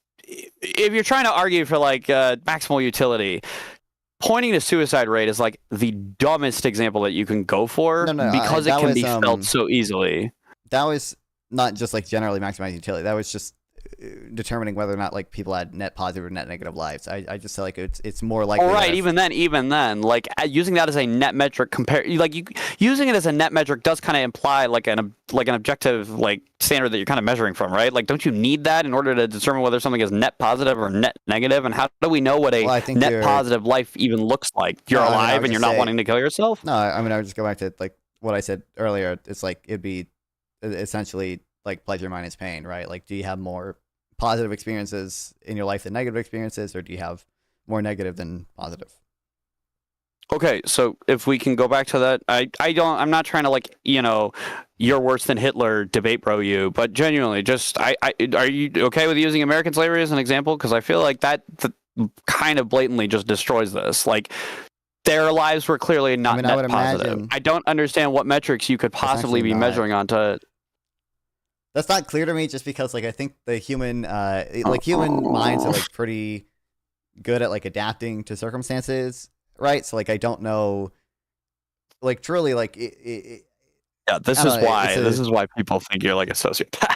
if you're trying to argue for like maximal utility, pointing to suicide rate is like the dumbest example that you can go for because it that can was, be felt so easily. That was not just like generally maximizing utility. That was just determining whether or not like people had net positive or net negative lives. I just feel like it's more likely. All right, that if- even then, like using that as a net metric using it as a net metric does kind of imply like an objective like standard that you're kind of measuring from, right? Like, don't you need that in order to determine whether something is net positive or net negative? And how do we know what a Well, I think net you're- positive life even looks like? You're No, I mean, I alive would and you're just not say- wanting to kill yourself. No, I mean I would just go back to like what I said earlier. It's like it'd be essentially like pleasure minus pain, right? Like, do you have more positive experiences in your life than negative experiences, or do you have more negative than positive? Okay, so if we can go back to that, I'm not trying to like, you're worse than Hitler debate bro you, but genuinely just, are you okay with using American slavery as an example? Because I feel like that kind of blatantly just destroys this. Like, their lives were clearly not I net would positive. imagine- I don't understand what metrics you could possibly actually be not. measuring onto. That's not clear to me, just because like I think the human human minds are like pretty good at like adapting to circumstances, right? So like I don't know, like truly like Yeah, this I is don't know, why. it's a- This is why people think you're like a sociopath.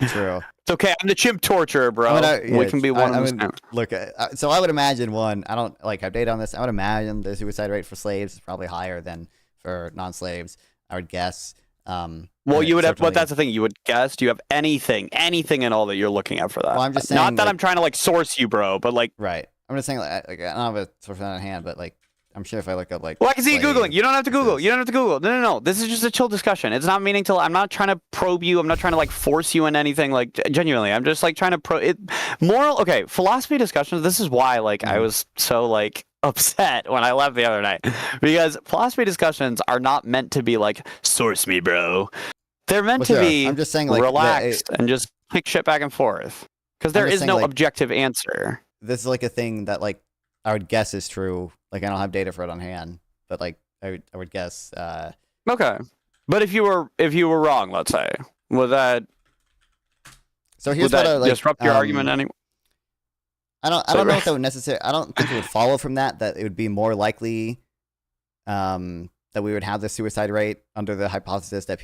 true. It's okay. I'm the chimp torturer, bro. We can be one of them. Look, so I would imagine I don't like have data on this. I would imagine the suicide rate for slaves is probably higher than for non-slaves. I would guess. Well, you would have, but certainly- that's the thing. You would guess. Do you have anything at all that you're looking at for that? Well, I'm just not saying, that like- I'm trying to like source you, bro, but like, right. I'm just saying like I don't have a source on hand, but like I'm sure if I look up like. well, I can see you slave- googling. You don't have to Google. You don't have to Google. No. This is just a chill discussion. It's not meaning to. I'm not trying to probe you. I'm not trying to like force you in anything. Like genuinely, I'm just like trying to Okay, philosophy discussions. This is why like I was so like upset when I left the other night, because philosophy discussions are not meant to be like source me, bro. They're meant Well, to sure. be I'm just saying, like, relaxed and just pick shit back and forth, because there I'm just is saying, no like, objective answer. This is like a thing that like I would guess is true. Like I don't have data for it on hand, but like I would guess. Okay, but if you were wrong, let's say, would that So here's would that what I like. disrupt your argument any? I don't know if that would necessarily. I don't think it would follow from that it would be more likely, that we would have the suicide rate under the hypothesis that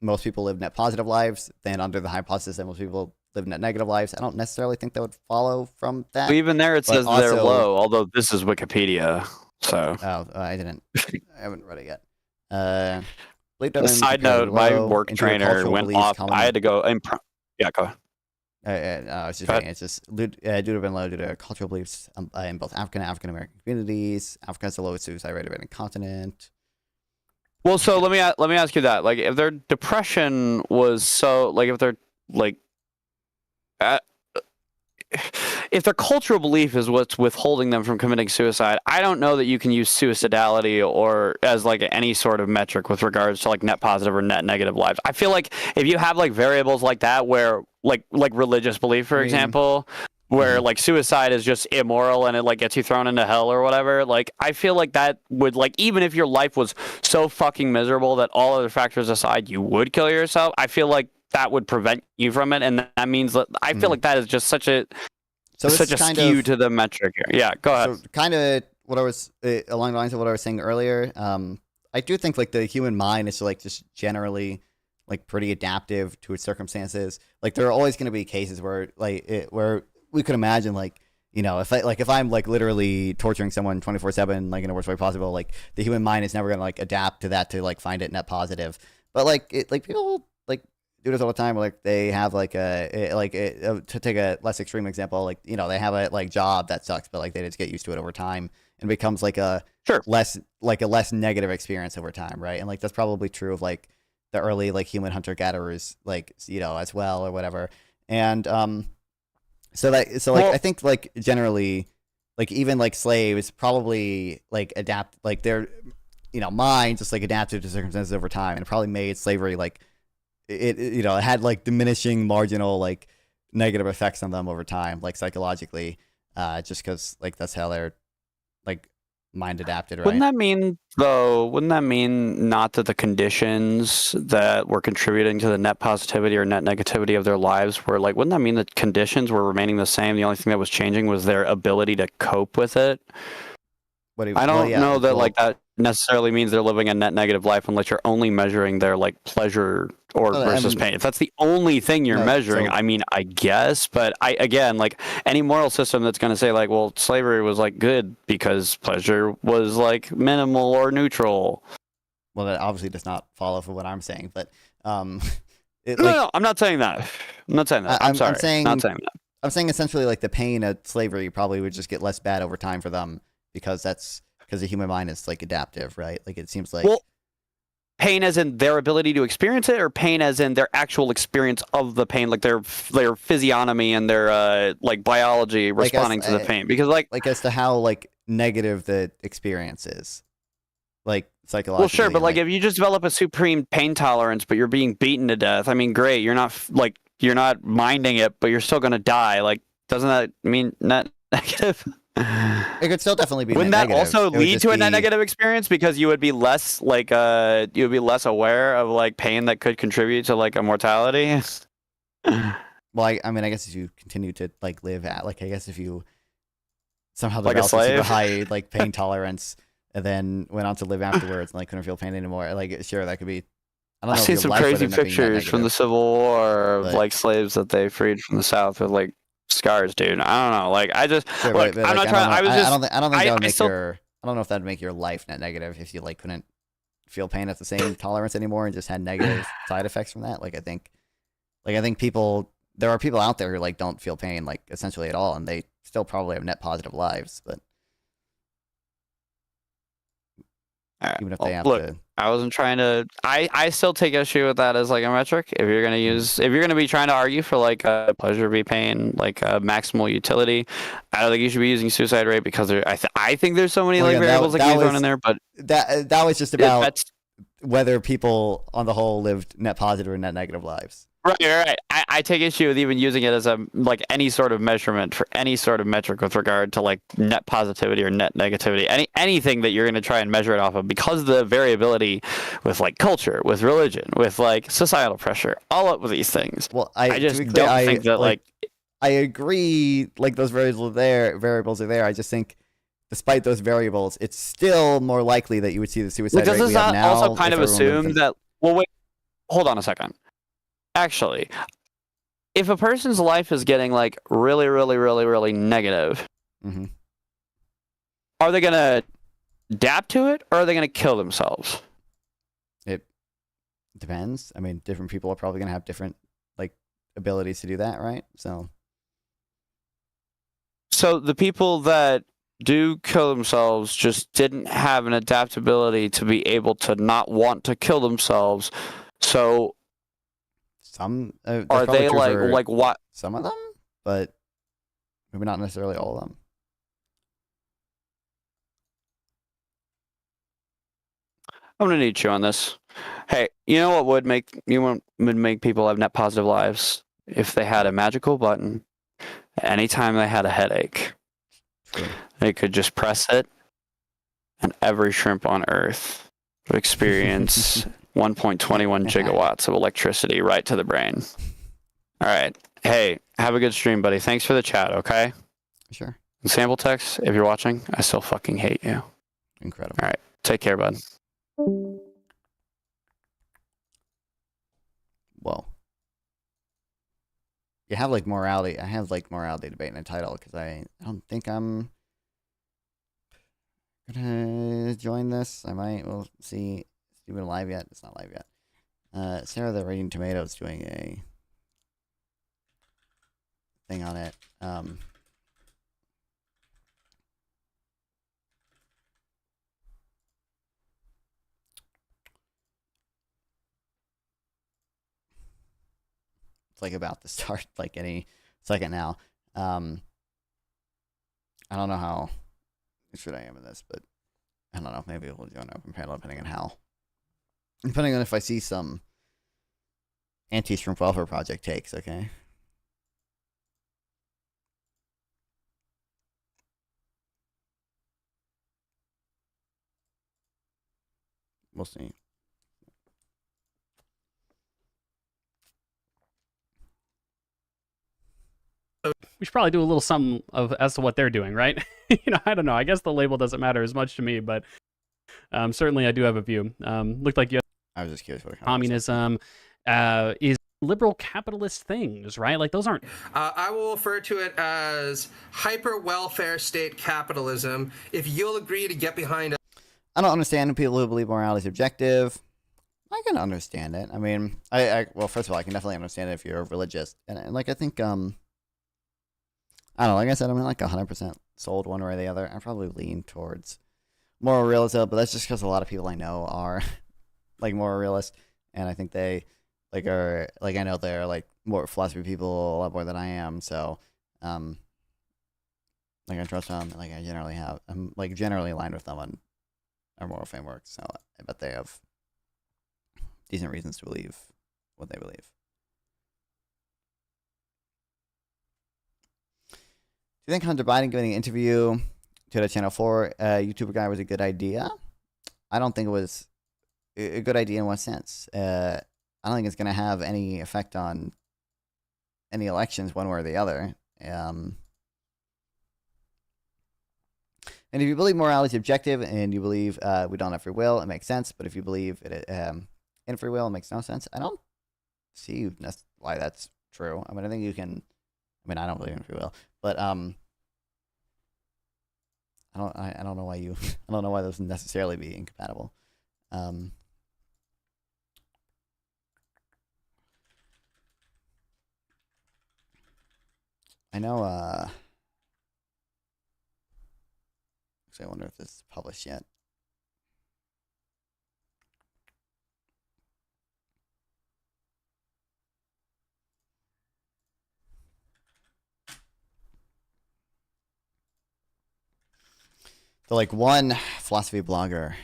most people live net positive lives than under the hypothesis that most people live net negative lives. I don't necessarily think that would follow from that. Well, even there, it but says they're also- low. Although this is Wikipedia, so. I didn't. I haven't read it yet. A side note: my work trainer went off. I had to go. Yeah, go. I was just saying, it's just due to cultural beliefs in both African and African American communities. Africa has the lowest suicide rate of any continent. Well, so let me ask you that. Like, if their depression was so, like, if they're like, if their cultural belief is what's withholding them from committing suicide, I don't know that you can use suicidality or as like any sort of metric with regards to like net positive or net negative lives. I feel like if you have like variables like that, where like religious belief, for example, where like suicide is just immoral and it like gets you thrown into hell or whatever, like I feel like that would, like, even if your life was so fucking miserable that all other factors aside you would kill yourself, I feel like that would prevent you from it, and that means that I feel like that is just such a skew to the metric here. Yeah, go ahead. So kind of what I was along the lines of what I was saying earlier. I do think like the human mind is like just generally like pretty adaptive to its circumstances. Like there are always going to be cases where where we could imagine like, you know, if I'm like literally torturing someone 24/7, like in the worst way possible, like the human mind is never going to like adapt to that to like find it net positive. But like people like do this all the time. Like they have like to take a less extreme example, like, you know, they have a like job that sucks, but like they just get used to it over time and becomes like a less negative experience over time, right? And like that's probably true of like the early like human hunter gatherers, like, you know, as well or whatever. And I think like generally, like even like slaves probably like adapt, like their, you know, mind just like adapted to circumstances over time, and it probably made slavery like it you know, it had like diminishing marginal like negative effects on them over time, like psychologically, just because like that's how they're like mind adapted, right? Wouldn't that mean not that the conditions that were contributing to the net positivity or net negativity of their lives were like, wouldn't that mean that conditions were remaining the same? The only thing that was changing was their ability to cope with it. I don't know that like that necessarily means they're living a net negative life unless you're only measuring their like pleasure or versus pain. If that's the only thing you're measuring, I mean, I guess, but again, like any moral system that's going to say like, well, slavery was like good because pleasure was like minimal or neutral. Well, that obviously does not follow from what I'm saying, but no, I'm not saying that. I'm sorry. I'm not saying that. I'm saying essentially like the pain of slavery probably would just get less bad over time for them, because the human mind is like adaptive, right? Like it seems like pain as in their ability to experience it, or pain as in their actual experience of the pain, like their physiognomy and their like biology responding to the pain, because like as to how like negative the experience is, like psychologically. Well, sure, but like if you just develop a supreme pain tolerance, but you're being beaten to death, I mean, great, you're not minding it, but you're still gonna die. Like, doesn't that mean net negative? It could still definitely be. Wouldn't that also lead to a net negative experience, because you would be less like aware of like pain that could contribute to like immortality? Well, I mean, I guess if you continue to like live at, like, I guess if you somehow like developed a super high like pain tolerance and then went on to live afterwards and like couldn't feel pain anymore, like sure, that could be. I don't know. I've seen some crazy pictures from the Civil War of like slaves that they freed from the South with like scars, dude. I don't know. Like, I just look, I'm not trying. I don't think that would make your. I don't know if that'd make your life net negative if you like couldn't feel pain at the same tolerance anymore and just had negative side effects from that. Like I think there are people out there who like don't feel pain like essentially at all, and they still probably have net positive lives. But even if they have to. I wasn't trying to. I still take issue with that as like a metric. If you're gonna be trying to argue for like a pleasure be pain, like a maximal utility, I don't think you should be using suicide rate, because I think there's so many like variables that can be thrown in there. But that was just about whether people on the whole lived net positive or net negative lives. Right. I take issue with even using it as a like any sort of measurement for any sort of metric with regard to like net positivity or net negativity. Anything that you're going to try and measure it off of, because of the variability with like culture, with religion, with like societal pressure, all of these things. Well, I just don't think that like I agree. Like those variables are there. I just think, despite those variables, it's still more likely that you would see the suicide rate we have now. Also kind of assume that. Well, wait. Hold on a second. Actually, if a person's life is getting like really, really, really, really negative, are they going to adapt to it, or are they going to kill themselves? It depends. I mean, different people are probably going to have different like abilities to do that, right? So the people that do kill themselves just didn't have an adaptability to be able to not want to kill themselves. So some are they like what? Some of them, but maybe not necessarily all of them. I'm gonna need you on this. Hey, you know what would make people have net positive lives if they had a magical button. Anytime they had a headache, they could just press it, and every shrimp on Earth would experience 1.21 gigawatts of electricity right to the brain. All right. Hey, have a good stream, buddy. Thanks for the chat. Okay. Sure. And Sample Text, if you're watching, I still fucking hate you. Incredible. All right. Take care, bud. Whoa. You have like morality. I have like morality debate in the title because I don't think I'm gonna join this. I might. We'll see. Is it even live yet? It's not live yet. Sarah the Raging Tomatoes doing a thing on it. It's like about to start like any second now. I don't know how interested I am in this, but I don't know. Maybe we'll join open panel depending on how. Depending on if I see some anti-shrimp welfare project takes, okay? We'll see. We should probably do a little something as to what they're doing, right? I don't know. I guess the label doesn't matter as much to me, but certainly I do have a view. Looked like you. I was just curious what communism is liberal capitalist things, right? Like those aren't. I will refer to it as hyper welfare state capitalism. If you'll agree to get behind it. I don't understand people who believe morality is objective. I can understand it. I mean, well, first of all, I can definitely understand it if you're religious, and like I think I don't know. Like I said, I'm like 100% sold one way or the other. I probably lean towards moral realism, but that's just because a lot of people I know are like moral realists, and I think they like are like I know they're like more philosophy people a lot more than I am. So, like I trust them. Like I'm like generally aligned with them on our moral framework. So I bet they have decent reasons to believe what they believe. Do you think Hunter Biden giving an interview to the Channel 4 YouTuber guy was a good idea? I don't think it was a good idea in what sense. I don't think it's going to have any effect on any elections one way or the other. And if you believe morality is objective and you believe we don't have free will, it makes sense. But if you believe it in free will, it makes no sense. I don't see why that's true. I mean, I think you can. I mean, I don't believe in free will, but I don't know why you I don't know why those necessarily be incompatible. I know. Actually, I wonder if this is published yet. So, like, one philosophy blogger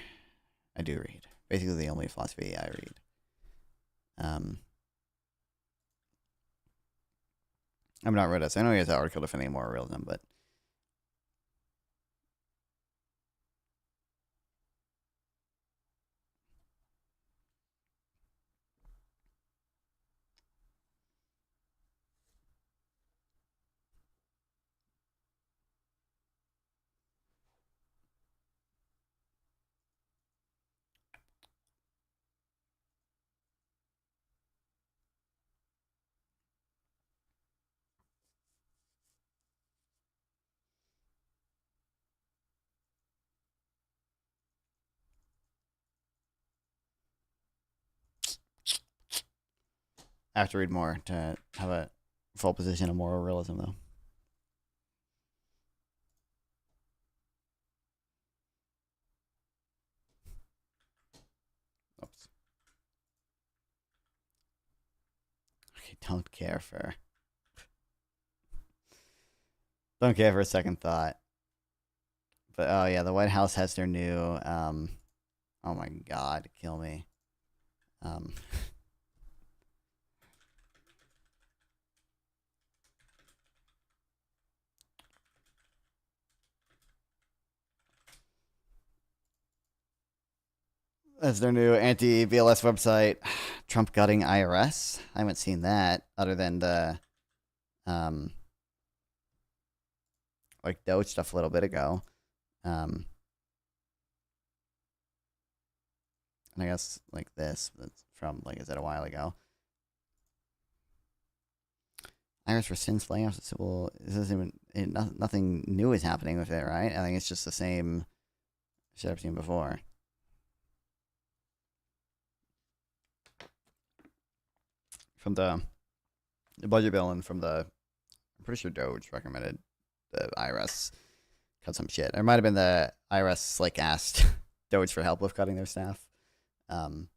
I do read. Basically, the only philosophy I read. I'm not read it, so I know he has an article defending moral realism, but I have to read more to have a full position of moral realism, though. Oops. Okay, don't care for a second thought. But oh yeah, the White House has their new oh my god, kill me. That's their new anti-BLS website. Trump gutting IRS. I haven't seen that other than the like Doge stuff a little bit ago. And I guess like this, that's from like I said a while ago. IRS rescinds layoffs. Well, this isn't even nothing new is happening with it, right? I think it's just the same shit I've seen before. From the budget bill and from the, I'm pretty sure Doge recommended the IRS cut some shit. It might have been the IRS like asked Doge for help with cutting their staff. But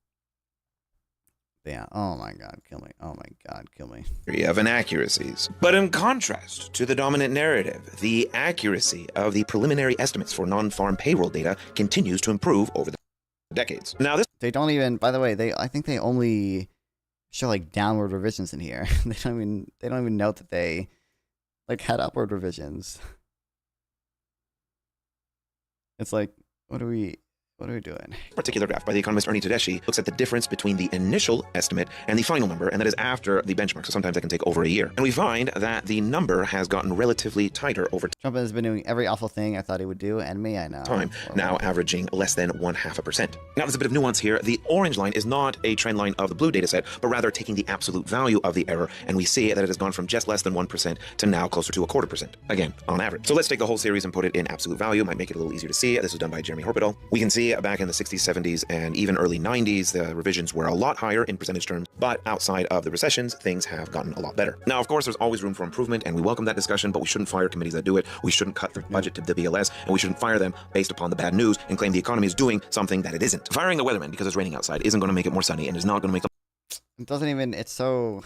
yeah, oh my god, kill me. Oh my god, kill me. Of inaccuracies. But in contrast to the dominant narrative, the accuracy of the preliminary estimates for non-farm payroll data continues to improve over the decades. Now this They don't even, by the way, I think they only show like downward revisions in here. They don't even note that they like had upward revisions. It's like, what are we doing? particular graph by the economist Ernie Tedeschi looks at the difference between the initial estimate and the final number, and that is after the benchmark. So sometimes that can take over a year. And we find that the number has gotten relatively tighter over Trump has been doing every awful thing I thought he would do, and me, I know. time, now averaging less than 0.5%. Now there's a bit of nuance here. The orange line is not a trend line of the blue data set, but rather taking the absolute value of the error, and we see that it has gone from just less than 1% to now closer to 0.25%. Again, on average. So let's take the whole series and put it in absolute value. Might make it a little easier to see. This was done by Jeremy Horpedal. We can see back in the 60s, 70s, and even early 90s, the revisions were a lot higher in percentage terms, but outside of the recessions, things have gotten a lot better. Now, of course, there's always room for improvement, and we welcome that discussion, but we shouldn't fire committees that do it. We shouldn't cut the budget to the BLS, and we shouldn't fire them based upon the bad news and claim the economy is doing something that it isn't. Firing the weatherman because it's raining outside isn't going to make it more sunny, and is not going to make them. It doesn't even, it's so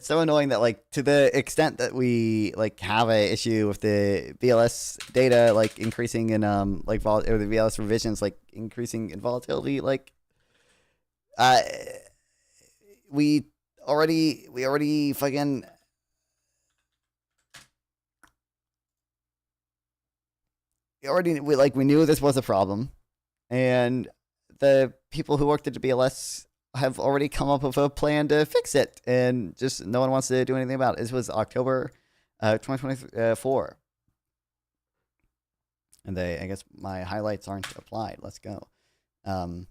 annoying that like to the extent that we like have a issue with the BLS data like increasing in like or the BLS revisions like increasing in volatility, like we already fucking we knew this was a problem, and the people who worked at the BLS have already come up with a plan to fix it, and just no one wants to do anything about it. This was October 2024. And I guess my highlights aren't applied. Let's go. There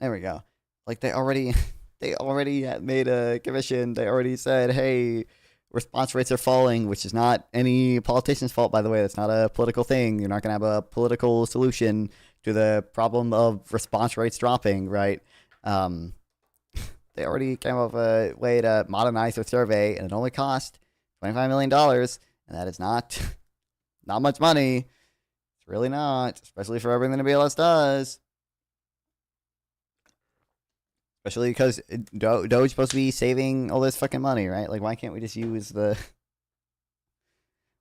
we go. Like they already made a commission. They already said, hey, response rates are falling, which is not any politician's fault, by the way. That's not a political thing. You're not going to have a political solution to the problem of response rates dropping, right? They already came up with a way to modernize their survey, and it only cost $25 million, and that is not much money. It's really not, especially for everything the BLS does. Especially because Doge's supposed to be saving all this fucking money, right? Like, why can't we just use the...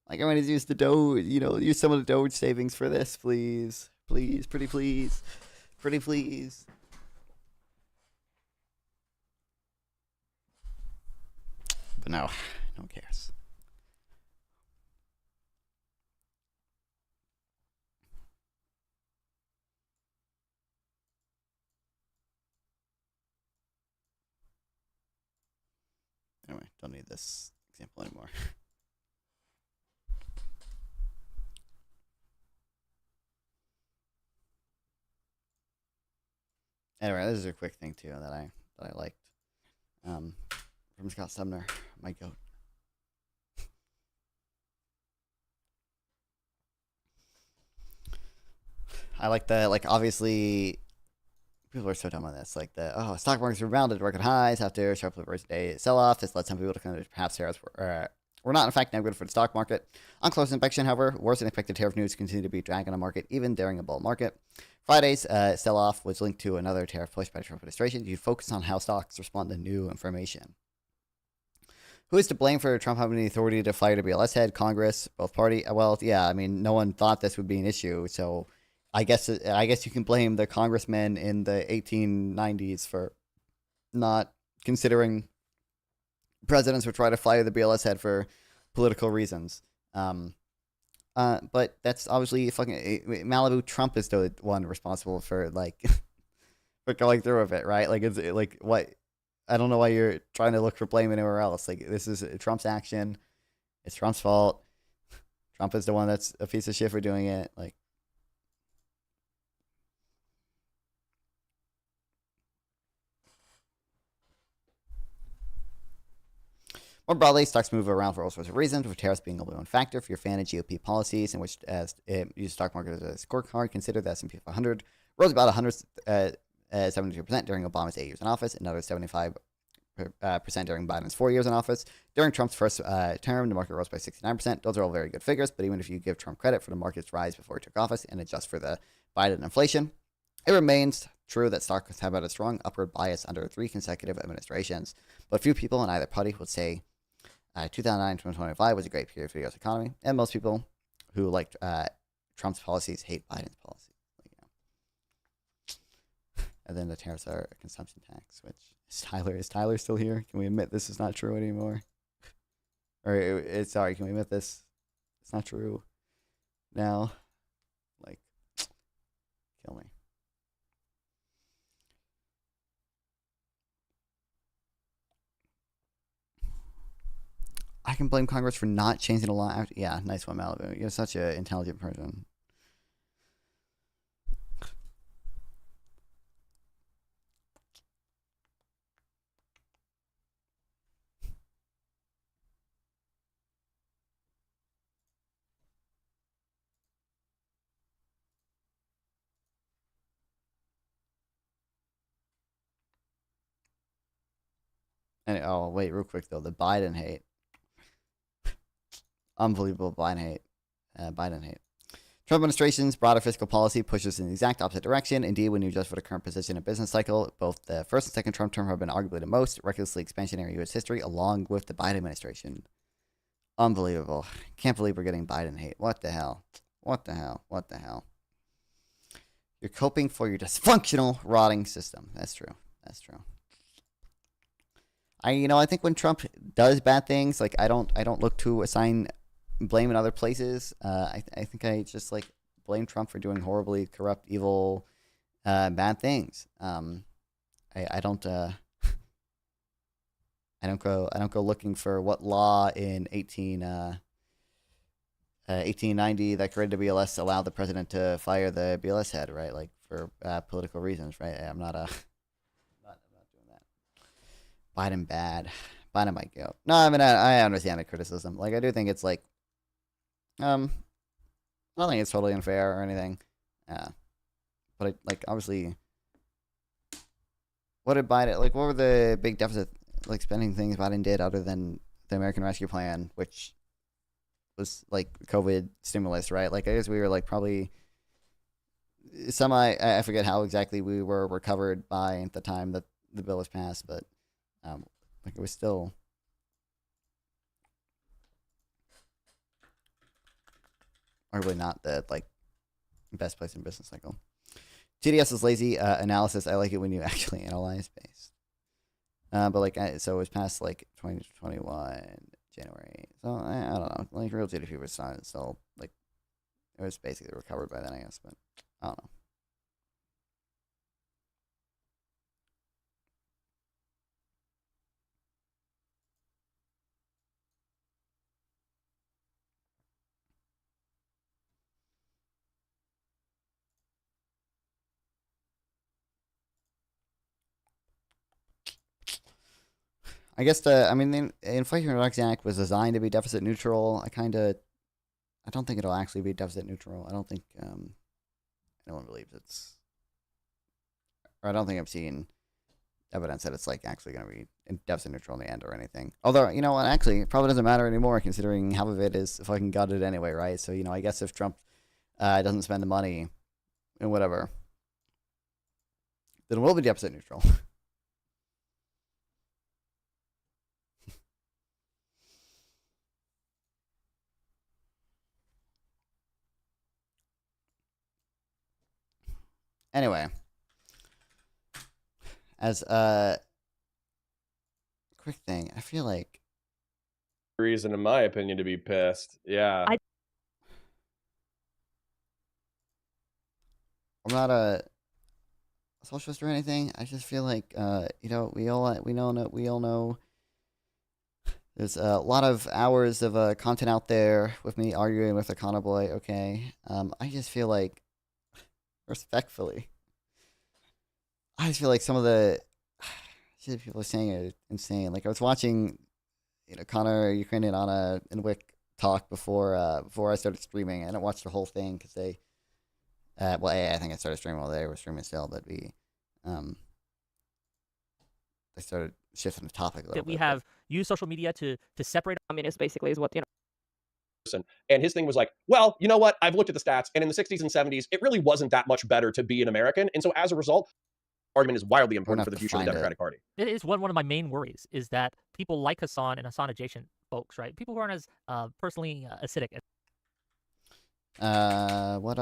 Like, I'm going to use the Doge, use some of the Doge savings for this, please. Please, pretty please. Pretty please. But no one cares. Anyway, don't need this example anymore. Anyway, this is a quick thing too that I liked. From Scott Sumner, my goat. I like the obviously people are so dumb on this. Like stock markets rebounded to record highs after a sharp first day sell-off. This led some people to conclude that perhaps tariffs were not in fact negative for the stock market. On close inspection, however, worse than expected tariff news continued to be dragging on the market even during a bull market. Friday's sell-off was linked to another tariff push by the Trump administration. You focus on how stocks respond to new information. Who is to blame for Trump having the authority to fire the BLS head? Congress, both party. Well, yeah, I mean, no one thought this would be an issue, so I guess you can blame the congressmen in the 1890s for not considering presidents would try to fire the BLS head for political reasons. But that's obviously fucking Malibu. Trump is the one responsible for for going through with it, right? Like it's like what. I don't know why you're trying to look for blame anywhere else. Like, this is Trump's action. It's Trump's fault. Trump is the one that's a piece of shit for doing it. Like, more broadly, stocks move around for all sorts of reasons, with tariffs being only one factor. If you're a fan of GOP policies, in which use the stock market as a scorecard, consider the S&P 500 rose about 72% during Obama's 8 years in office, another 75% during Biden's 4 years in office. During Trump's first term, the market rose by 69%. Those are all very good figures, but even if you give Trump credit for the market's rise before he took office and adjust for the Biden inflation, it remains true that stocks have had a strong upward bias under 3 consecutive administrations. But few people in either party would say 2009 to 2025 was a great period for the U.S. economy, and most people who like Trump's policies hate Biden's policies. And then the tariffs are a consumption tax, which is Tyler still here? Can we admit this is not true anymore? Or sorry, can we admit this? It's not true now. Like, kill me. I can blame Congress for not changing the law after. Yeah, nice one, Malibu. You're such an intelligent person. And, oh, wait, real quick, though. The Biden hate. Unbelievable Biden hate. Trump administration's broader fiscal policy pushes in the exact opposite direction. Indeed, when you adjust for the current position of business cycle, both the first and second Trump term have been arguably the most recklessly expansionary U.S. history, along with the Biden administration. Unbelievable. Can't believe we're getting Biden hate. What the hell? What the hell? What the hell? You're coping for your dysfunctional, rotting system. That's true. That's true. I think when Trump does bad things, like I don't look to assign blame in other places. I think I just blame Trump for doing horribly corrupt, evil, bad things. I don't go looking for what law in 1890 that created the BLS allowed the president to fire the BLS head, right? Like for political reasons, right? I'm not doing that. Biden bad. Biden might go. No, I mean I understand the criticism. Like I do think it's I don't think it's totally unfair or anything. But obviously, what did Biden what were the big deficit spending things Biden did other than the American Rescue Plan, which was COVID stimulus, right? I guess we were probably I forget how exactly we were recovered by at the time that the bill was passed, but it was still arguably not the best place in business cycle. TDS is lazy analysis. I like it when you actually analyze based. But so it was past 2021 January. So I don't know. Real GDP was still it was basically recovered by then, I guess. But I don't know. I guess the Inflation Reduction Act was designed to be deficit neutral. I don't think it'll actually be deficit neutral. I don't think anyone believes it's. or I don't think I've seen evidence that it's like actually going to be deficit neutral in the end or anything. Although, you know what, actually, it probably doesn't matter anymore considering half of it is fucking gutted anyway, right? So, you know, I guess if Trump doesn't spend the money and whatever, then it will be deficit neutral. Anyway, as a quick thing, I feel like reason, in my opinion, to be pissed. Yeah. I'm not a socialist or anything. I just feel like you know, we all know there's a lot of hours of content out there with me arguing with a Boy. Okay, I just feel like, respectfully, I just feel like some of the shit people are saying are insane. Like I was watching, you know, Connor, Ukrainian, Anna, and Wick talk before I started streaming. I didn't watch the whole thing because they, well, I think I started streaming while they were streaming still, but they started shifting the topic a little bit. We have used social media to separate communists, basically, is what, you know. And his thing was like, well, you know what? I've looked at the stats, and in the 60s and 70s, it really wasn't that much better to be an American. And so as a result, argument is wildly important for the future of the Democratic Party. It is one of my main worries is that people like Hassan and Hassan adjacent folks, right? People who aren't as personally acidic. What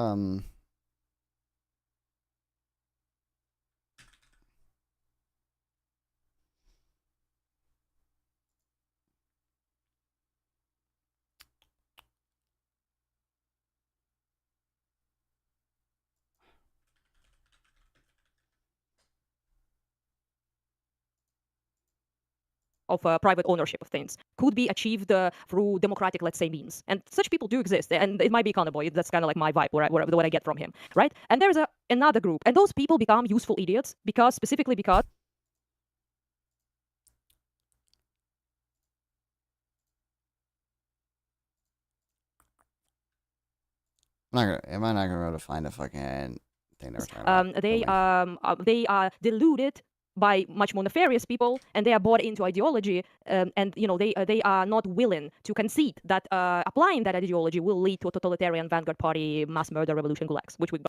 of private ownership of things could be achieved through democratic, let's say, means. And such people do exist. And it might be Boy. That's kind of like my vibe, what I get from him, right? And there's another group. And those people become useful idiots specifically because am I not gonna be able to find a fucking thing they were talking about? they are deluded by much more nefarious people, and they are bought into ideology, and you know they are not willing to concede that applying that ideology will lead to a totalitarian vanguard party, mass murder, revolution, gulags, which we're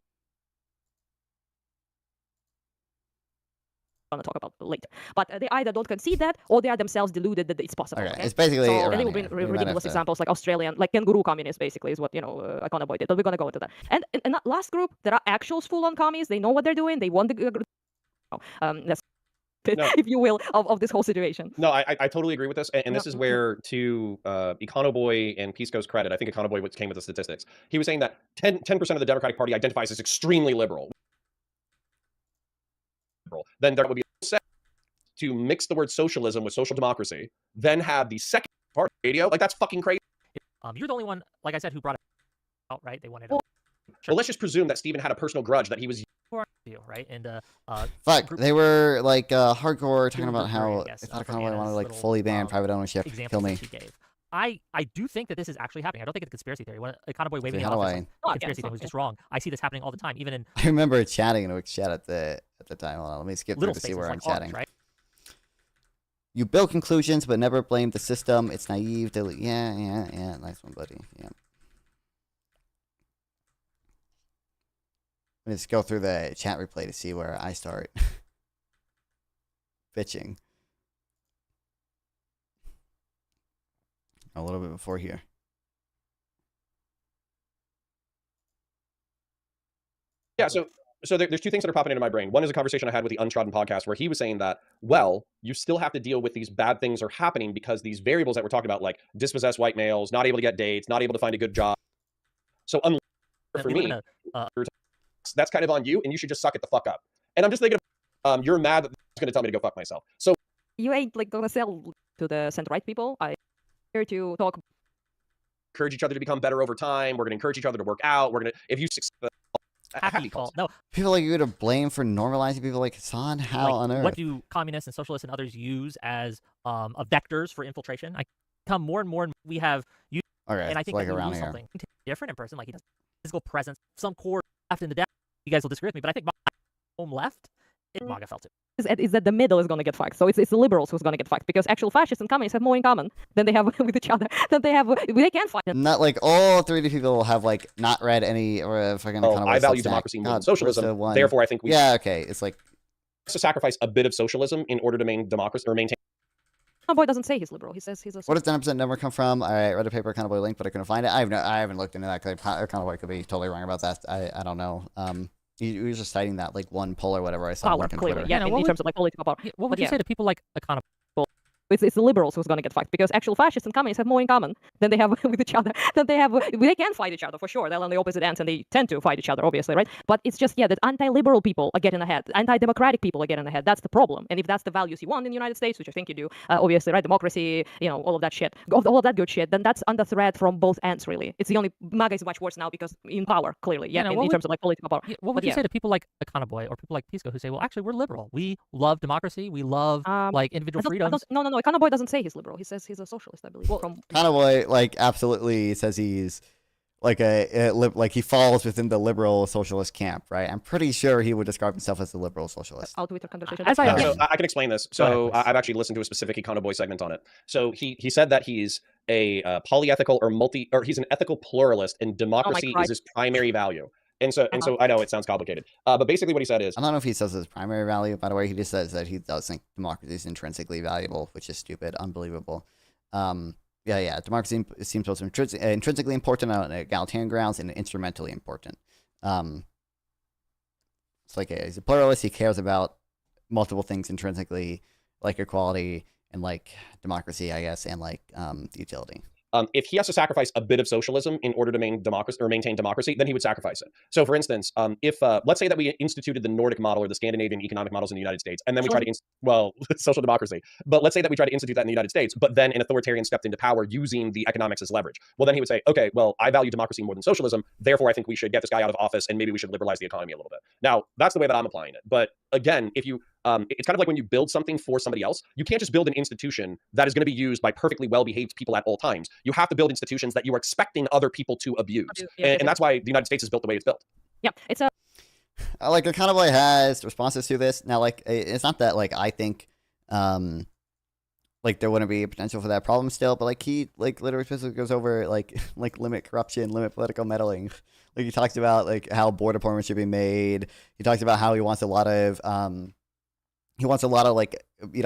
going to talk about later. But they either don't concede that, or they are themselves deluded that it's possible. Okay, it's basically and around they will bring here. We might ridiculous have to- examples like Australian, like kangaroo communists, basically, is what Econoboy did. But we're going to go into that. And that last group, there are actual full-on commies. They know what they're doing. They want the that's if you will, of this whole situation. No, I totally agree with this. And this is where, to Econoboy and Pisco's credit, I think Econoboy came with the statistics. He was saying that 10% of the Democratic Party identifies as extremely liberal. Then there would be to mix the word socialism with social democracy, then have the second part radio. Like, that's fucking crazy. You're the only one, like I said, who brought it out, right? They wanted it. Well, let's just presume that Stephen had a personal grudge that he was... Right? And fuck, they were like hardcore talking about how I thought Conway wanted to like fully ban private ownership. Kill me. I do think that this is actually happening. I don't think it's a conspiracy theory. When Econoboy waving how the do office, I- not a conspiracy theory, was just wrong. I see this happening all the time, even in I remember chatting in a chat at the time. Hold on, let me skip through little to see spaces where like I'm chatting. ours, right? You build conclusions, but never blame the system. It's naive. Yeah. Nice one, buddy. Yeah. Let's go through the chat replay to see where I start bitching. A little bit before here. Yeah, so there's two things that are popping into my brain. One is a conversation I had with the Untrodden podcast where he was saying that, well, you still have to deal with these bad things are happening because these variables that we're talking about, like dispossessed white males, not able to get dates, not able to find a good job. So for me, that's kind of on you, and you should just suck it the fuck up. And I'm just thinking, you're mad that it's going to tell me to go fuck myself. So you ain't like gonna sell to the center-right people. I'm here to talk. Encourage each other to become better over time. We're going to encourage each other to work out. We're going to, if you succeed, happy calls. No, people like you to blame for normalizing people like Hassan. How on earth? What do communists and socialists and others use as vectors for infiltration? I come more and more, and we have used, and I think like that we around lose here. something different in person. Like he does physical presence, some core left in the death. You guys will disagree with me, but I think my home left MAGA felt it. Is that the middle is going to get fucked. So it's the liberals who's going to get fucked because actual fascists and communists have more in common than they have with each other. They can't fight. Not like all 3D people have like not read any or fucking. I value democracy more than socialism. Therefore, I think we. Yeah. Okay. It's like to sacrifice a bit of socialism in order to maintain democracy or maintain. Boy doesn't say he's liberal. He says he's a. What does 10% number come from? I read a paper Conboy link, but I couldn't find it. I haven't looked into that because Conboy could be totally wrong about that. I don't know. He was just citing that like one poll or whatever I saw. Power, clearly, yeah. In terms of like political power. What would you say to people like Econo? It's the liberals who's going to get fucked because actual fascists and communists have more in common than they have with each other. They can fight each other for sure. They're on the opposite ends and they tend to fight each other, obviously, right? But it's just that anti-liberal people are getting ahead, anti-democratic people are getting ahead. That's the problem. And if that's the values you want in the United States, which I think you do, obviously, right? Democracy, all of that shit, all of that good shit, then that's under threat from both ends, really. It's the only MAGA is much worse now because in power, clearly, in terms of like political power. What would you say to people like Econoboy or people like Pisco who say, well, actually, we're liberal. We love democracy. We love like individual freedoms. No. Econoboy doesn't say he's liberal. He says he's a socialist, I believe. Conboy like absolutely says he's like like he falls within the liberal socialist camp, right? I'm pretty sure he would describe himself as a liberal socialist. Twitter conversation. So I can explain this. So I've actually listened to a specific Econoboy segment on it. So he said that he's a polyethical or he's an ethical pluralist, and democracy is his primary value. And so I know it sounds complicated, but basically what he said is I don't know if he says his primary value. By the way, he just says that he does think democracy is intrinsically valuable, which is stupid, unbelievable. Democracy seems both intrinsically important on egalitarian grounds and instrumentally important. It's like he's a pluralist. He cares about multiple things intrinsically, like equality and like democracy, I guess, and like utility. If he has to sacrifice a bit of socialism in order to maintain democracy, then he would sacrifice it. So, for instance, if let's say that we instituted the Nordic model or the Scandinavian economic models in the United States, and then we try to social democracy. But let's say that we try to institute that in the United States, but then an authoritarian stepped into power using the economics as leverage. Well, then he would say, okay, well, I value democracy more than socialism. Therefore, I think we should get this guy out of office, and maybe we should liberalize the economy a little bit. Now, that's the way that I'm applying it. But again, if you it's kind of like when you build something for somebody else, you can't just build an institution that is going to be used by perfectly well-behaved people at all times. You have to build institutions that you are expecting other people to abuse. And that's why the United States is built the way it's built. Yeah, it's a... Like, the Conboy has responses to this. Now, like, it's not that, like, I think, like, there wouldn't be a potential for that problem still, but, like, he, like, literally specifically goes over, like limit corruption, limit political meddling. Like, he talks about, like, how board appointments should be made. He talks about how he wants a lot of, like,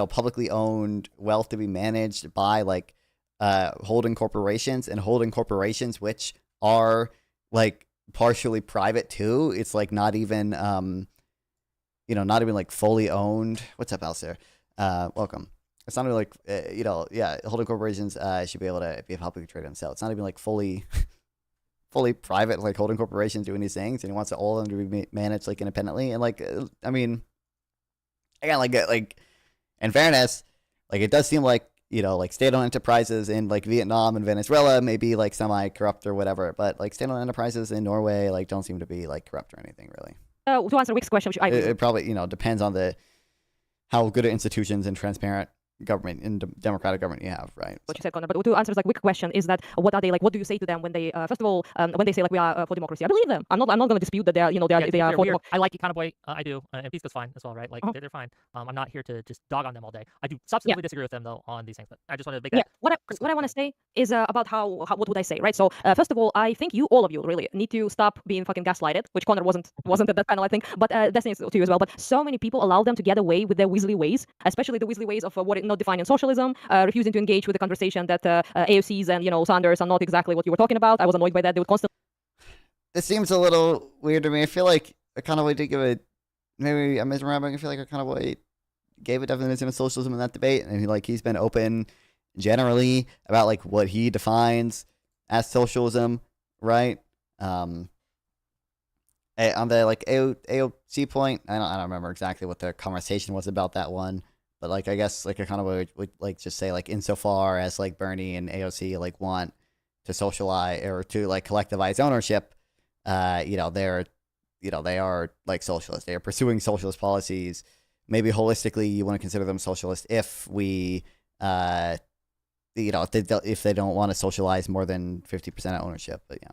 publicly owned wealth to be managed by, like, holding corporations, and holding corporations which are, like, partially private too. It's like not even not even like fully owned. What's up, Alistair? Welcome. It's not even like holding corporations should be able to be publicly traded and sell. It's not even like fully private, like holding corporations doing these things, and he wants all of them to be managed like independently. And like I mean, again, like in fairness, like it does seem like like state-owned enterprises in like Vietnam and Venezuela may be like semi-corrupt or whatever, but like state-owned enterprises in Norway like don't seem to be like corrupt or anything really. To answer Wick's question, which it probably depends on how good institutions and transparent government and democratic government you have, right? What you said, Connor. But to answer like Wick's question is that what are they like? What do you say to them when they first of all when they say like we are for democracy? I believe them. I'm not going to dispute that they are they are for democracy. I like Econoboy. I do, and Pisco's fine as well, right? Like they're fine. I'm not here to just dog on them all day. I do substantively disagree with them though on these things, but I just want to make that. What I want to say is about how what would I say, right? So first of all, I think all of you really need to stop being fucking gaslighted, which Connor wasn't at that panel, I think, but Destiny to you as well. But so many people allow them to get away with their Weasley ways, especially the Weasley ways of not defining socialism. Refusing to engage with the conversation that AOCs and Sanders are not exactly what you were talking about. I was annoyed by that. They would constantly. It seems a little weird to me. I feel like Econoboy did give maybe I'm misremembering. I feel like Econoboy gave a definition of socialism in that debate, and he's been open generally about like what he defines as socialism, right? On the like AOC point, I don't remember exactly what the conversation was about that one. But like I guess like Econoboy would like just say like insofar as like Bernie and AOC like want to socialize or to like collectivize ownership, they're they are like socialists. They are pursuing socialist policies. Maybe holistically you want to consider them socialist if we if they don't want to socialize more than 50% of ownership. But yeah.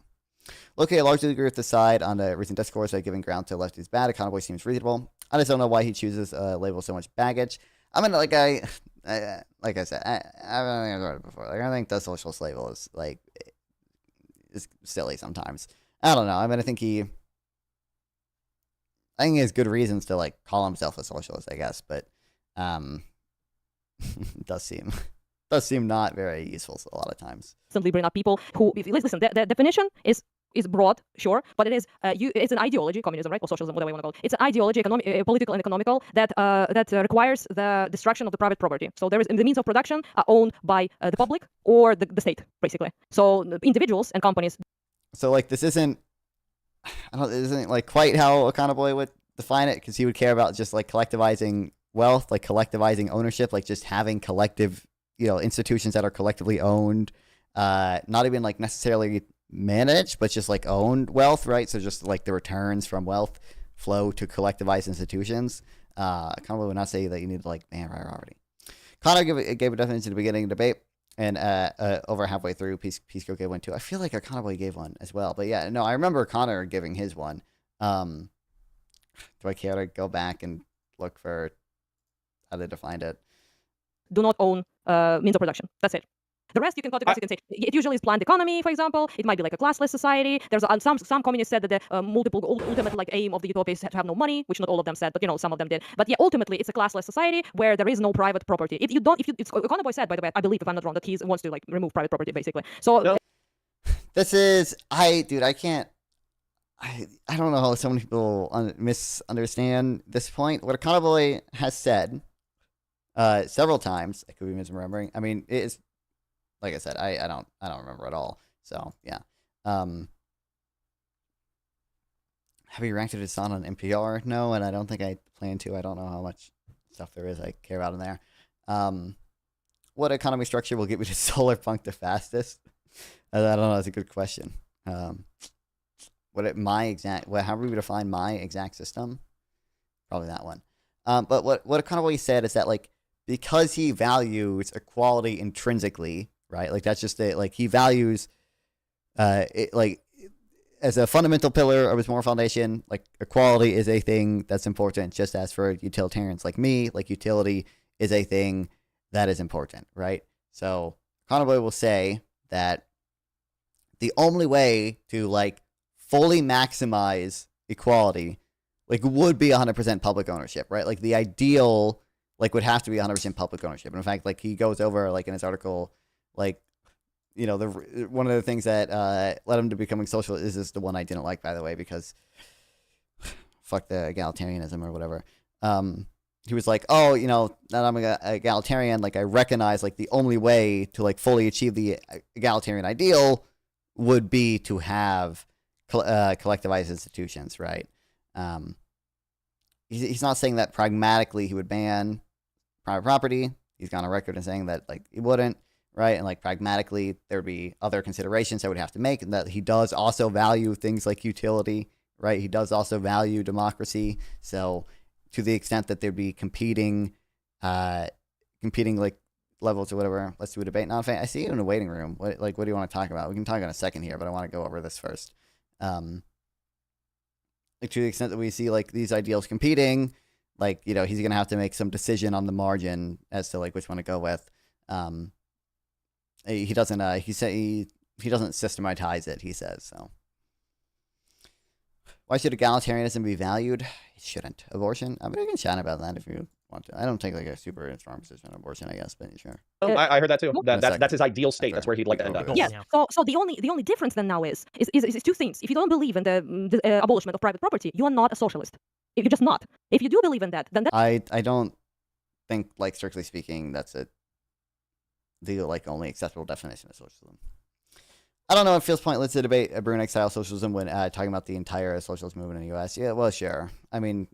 Okay, I largely agree with the side on the recent discourse that giving ground to left is bad. Econoboy seems reasonable. I just don't know why he chooses a label so much baggage. I mean, like I said, I don't think I've heard it before. Like I think the socialist label is like is silly sometimes. I don't know. I mean, I think he has good reasons to like call himself a socialist, I guess, but does seem not very useful a lot of times. Simply bring up people who, if you listen, the definition is broad, sure, but it is it's an ideology, communism, right, or socialism, whatever you want to call it. It's an ideology, political and economical, that requires the destruction of the private property. So the means of production are owned by the public or the state, basically. So individuals and companies. So like this isn't like quite how Econoboy would define it, because he would care about just like collectivizing wealth, like collectivizing ownership, like just having collective, institutions that are collectively owned, not even like necessarily managed, but just like owned wealth, right? So just like the returns from wealth flow to collectivized institutions. Connor would not say that you need to like ban private property. Connor gave a definition at the beginning of the debate, and over halfway through, Pisco gave one too. I feel like Connor gave one as well, but yeah, no, I remember Connor giving his one. Do I care to go back and look for how they defined it? Do not own means of production. That's it. The rest you can categorize. You can say it usually is planned economy, for example. It might be like a classless society. There's some communists said that the ultimate like aim of the utopia is to have no money, which not all of them said, but some of them did. But yeah, ultimately it's a classless society where there is no private property. If Econoboy said, by the way, I believe if I'm not wrong, that he wants to like remove private property basically. So no. This is I can't. I don't know how so many people misunderstand this point. What Econoboy has said several times, I could be misremembering. I mean, it is. Like I said, I don't remember at all. So yeah. Have you ranked it as on NPR? No, and I don't think I plan to. I don't know how much stuff there is I care about in there. What economy structure will get me to solar punk the fastest? I don't know. That's a good question. How do we define my exact system? Probably that one. But what Econoboy said is that like because he values equality intrinsically. Right, like that's just it. Like he values, it like as a fundamental pillar of his moral foundation. Like equality is a thing that's important, just as for utilitarians like me, like utility is a thing that is important, right? So Econoboy will say that the only way to like fully maximize equality, like would be 100% public ownership, right? Like the ideal, like would have to be 100% public ownership. And in fact, like he goes over like in his article. Like, one of the things that led him to becoming socialist is this the one I didn't like, by the way, because fuck the egalitarianism or whatever. He was like, oh, that I'm an egalitarian. Like, I recognize like the only way to like fully achieve the egalitarian ideal would be to have collectivized institutions, right? He's not saying that pragmatically he would ban private property. He's gone on record and saying that like he wouldn't. Right, and like pragmatically, there would be other considerations I would have to make, and that he does also value things like utility. Right, he does also value democracy. So, to the extent that there'd be competing like levels or whatever, let's do a debate. Now, I see you in a waiting room. What do you want to talk about? We can talk in a second here, but I want to go over this first. Like to the extent that we see like these ideals competing, like he's gonna have to make some decision on the margin as to like which one to go with. He doesn't. He doesn't systematize it. He says so. Why should egalitarianism be valued? It shouldn't. Abortion. I mean, we can chat about that if you want to. I don't take like a super strong position on abortion. I guess, but sure. I heard that too. That's his ideal state. That's where he'd like to end up. Yes. So the only difference then now is two things. If you don't believe in the abolishment of private property, you are not a socialist. If you're just not. If you do believe in that, then that. I don't think, like strictly speaking, that's the like only acceptable definition of socialism. I don't know. It feels pointless to debate a Bruneck-style socialism when talking about the entire socialist movement in the U.S. Yeah, well, sure. I mean,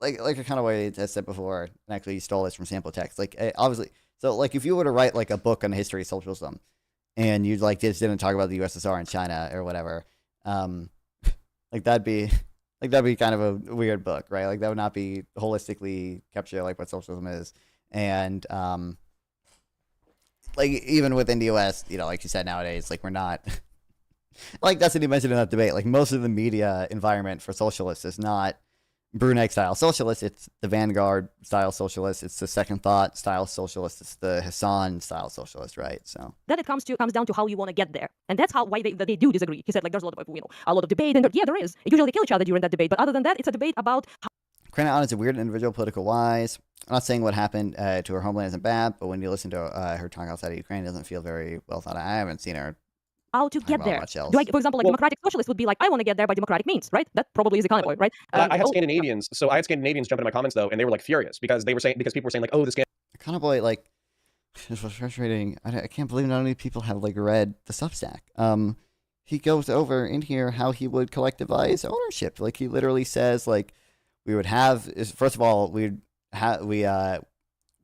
like a kind of way I said before, and actually you stole this from sample text. Like obviously, so like if you were to write like a book on the history of socialism, and you like just didn't talk about the USSR and China or whatever, like that'd be kind of a weird book, right? Like that would not be holistically capture like what socialism is, and like even within the U.S., like you said nowadays, like we're not like that's what you mentioned in that debate. Like most of the media environment for socialists is not Bruneck style socialist, it's the Vanguard style socialist, it's the Second Thought style socialist, it's the Hassan style socialist, right? So then it comes down to how you want to get there, and that's why they do disagree. He said like there's a lot of debate, and yeah, there is. Usually they kill each other during that debate, but other than that, it's a debate about. Kranon is a weird individual, political wise. I'm not saying what happened to her homeland isn't bad, but when you listen to her talk outside of Ukraine, it doesn't feel very well thought out. I haven't seen her. How to get there? Much else. For example, like democratic socialists would be like, I want to get there by democratic means, right? That probably is the counterpoint, right? I had Scandinavians, so I had Scandinavians jump into my comments though, and they were like furious because people were saying like, oh, the Counterpoint, like, this was frustrating. I can't believe not many people have like read the Substack. He goes over in here how he would collectivize ownership. Like he literally says like we would have first of all we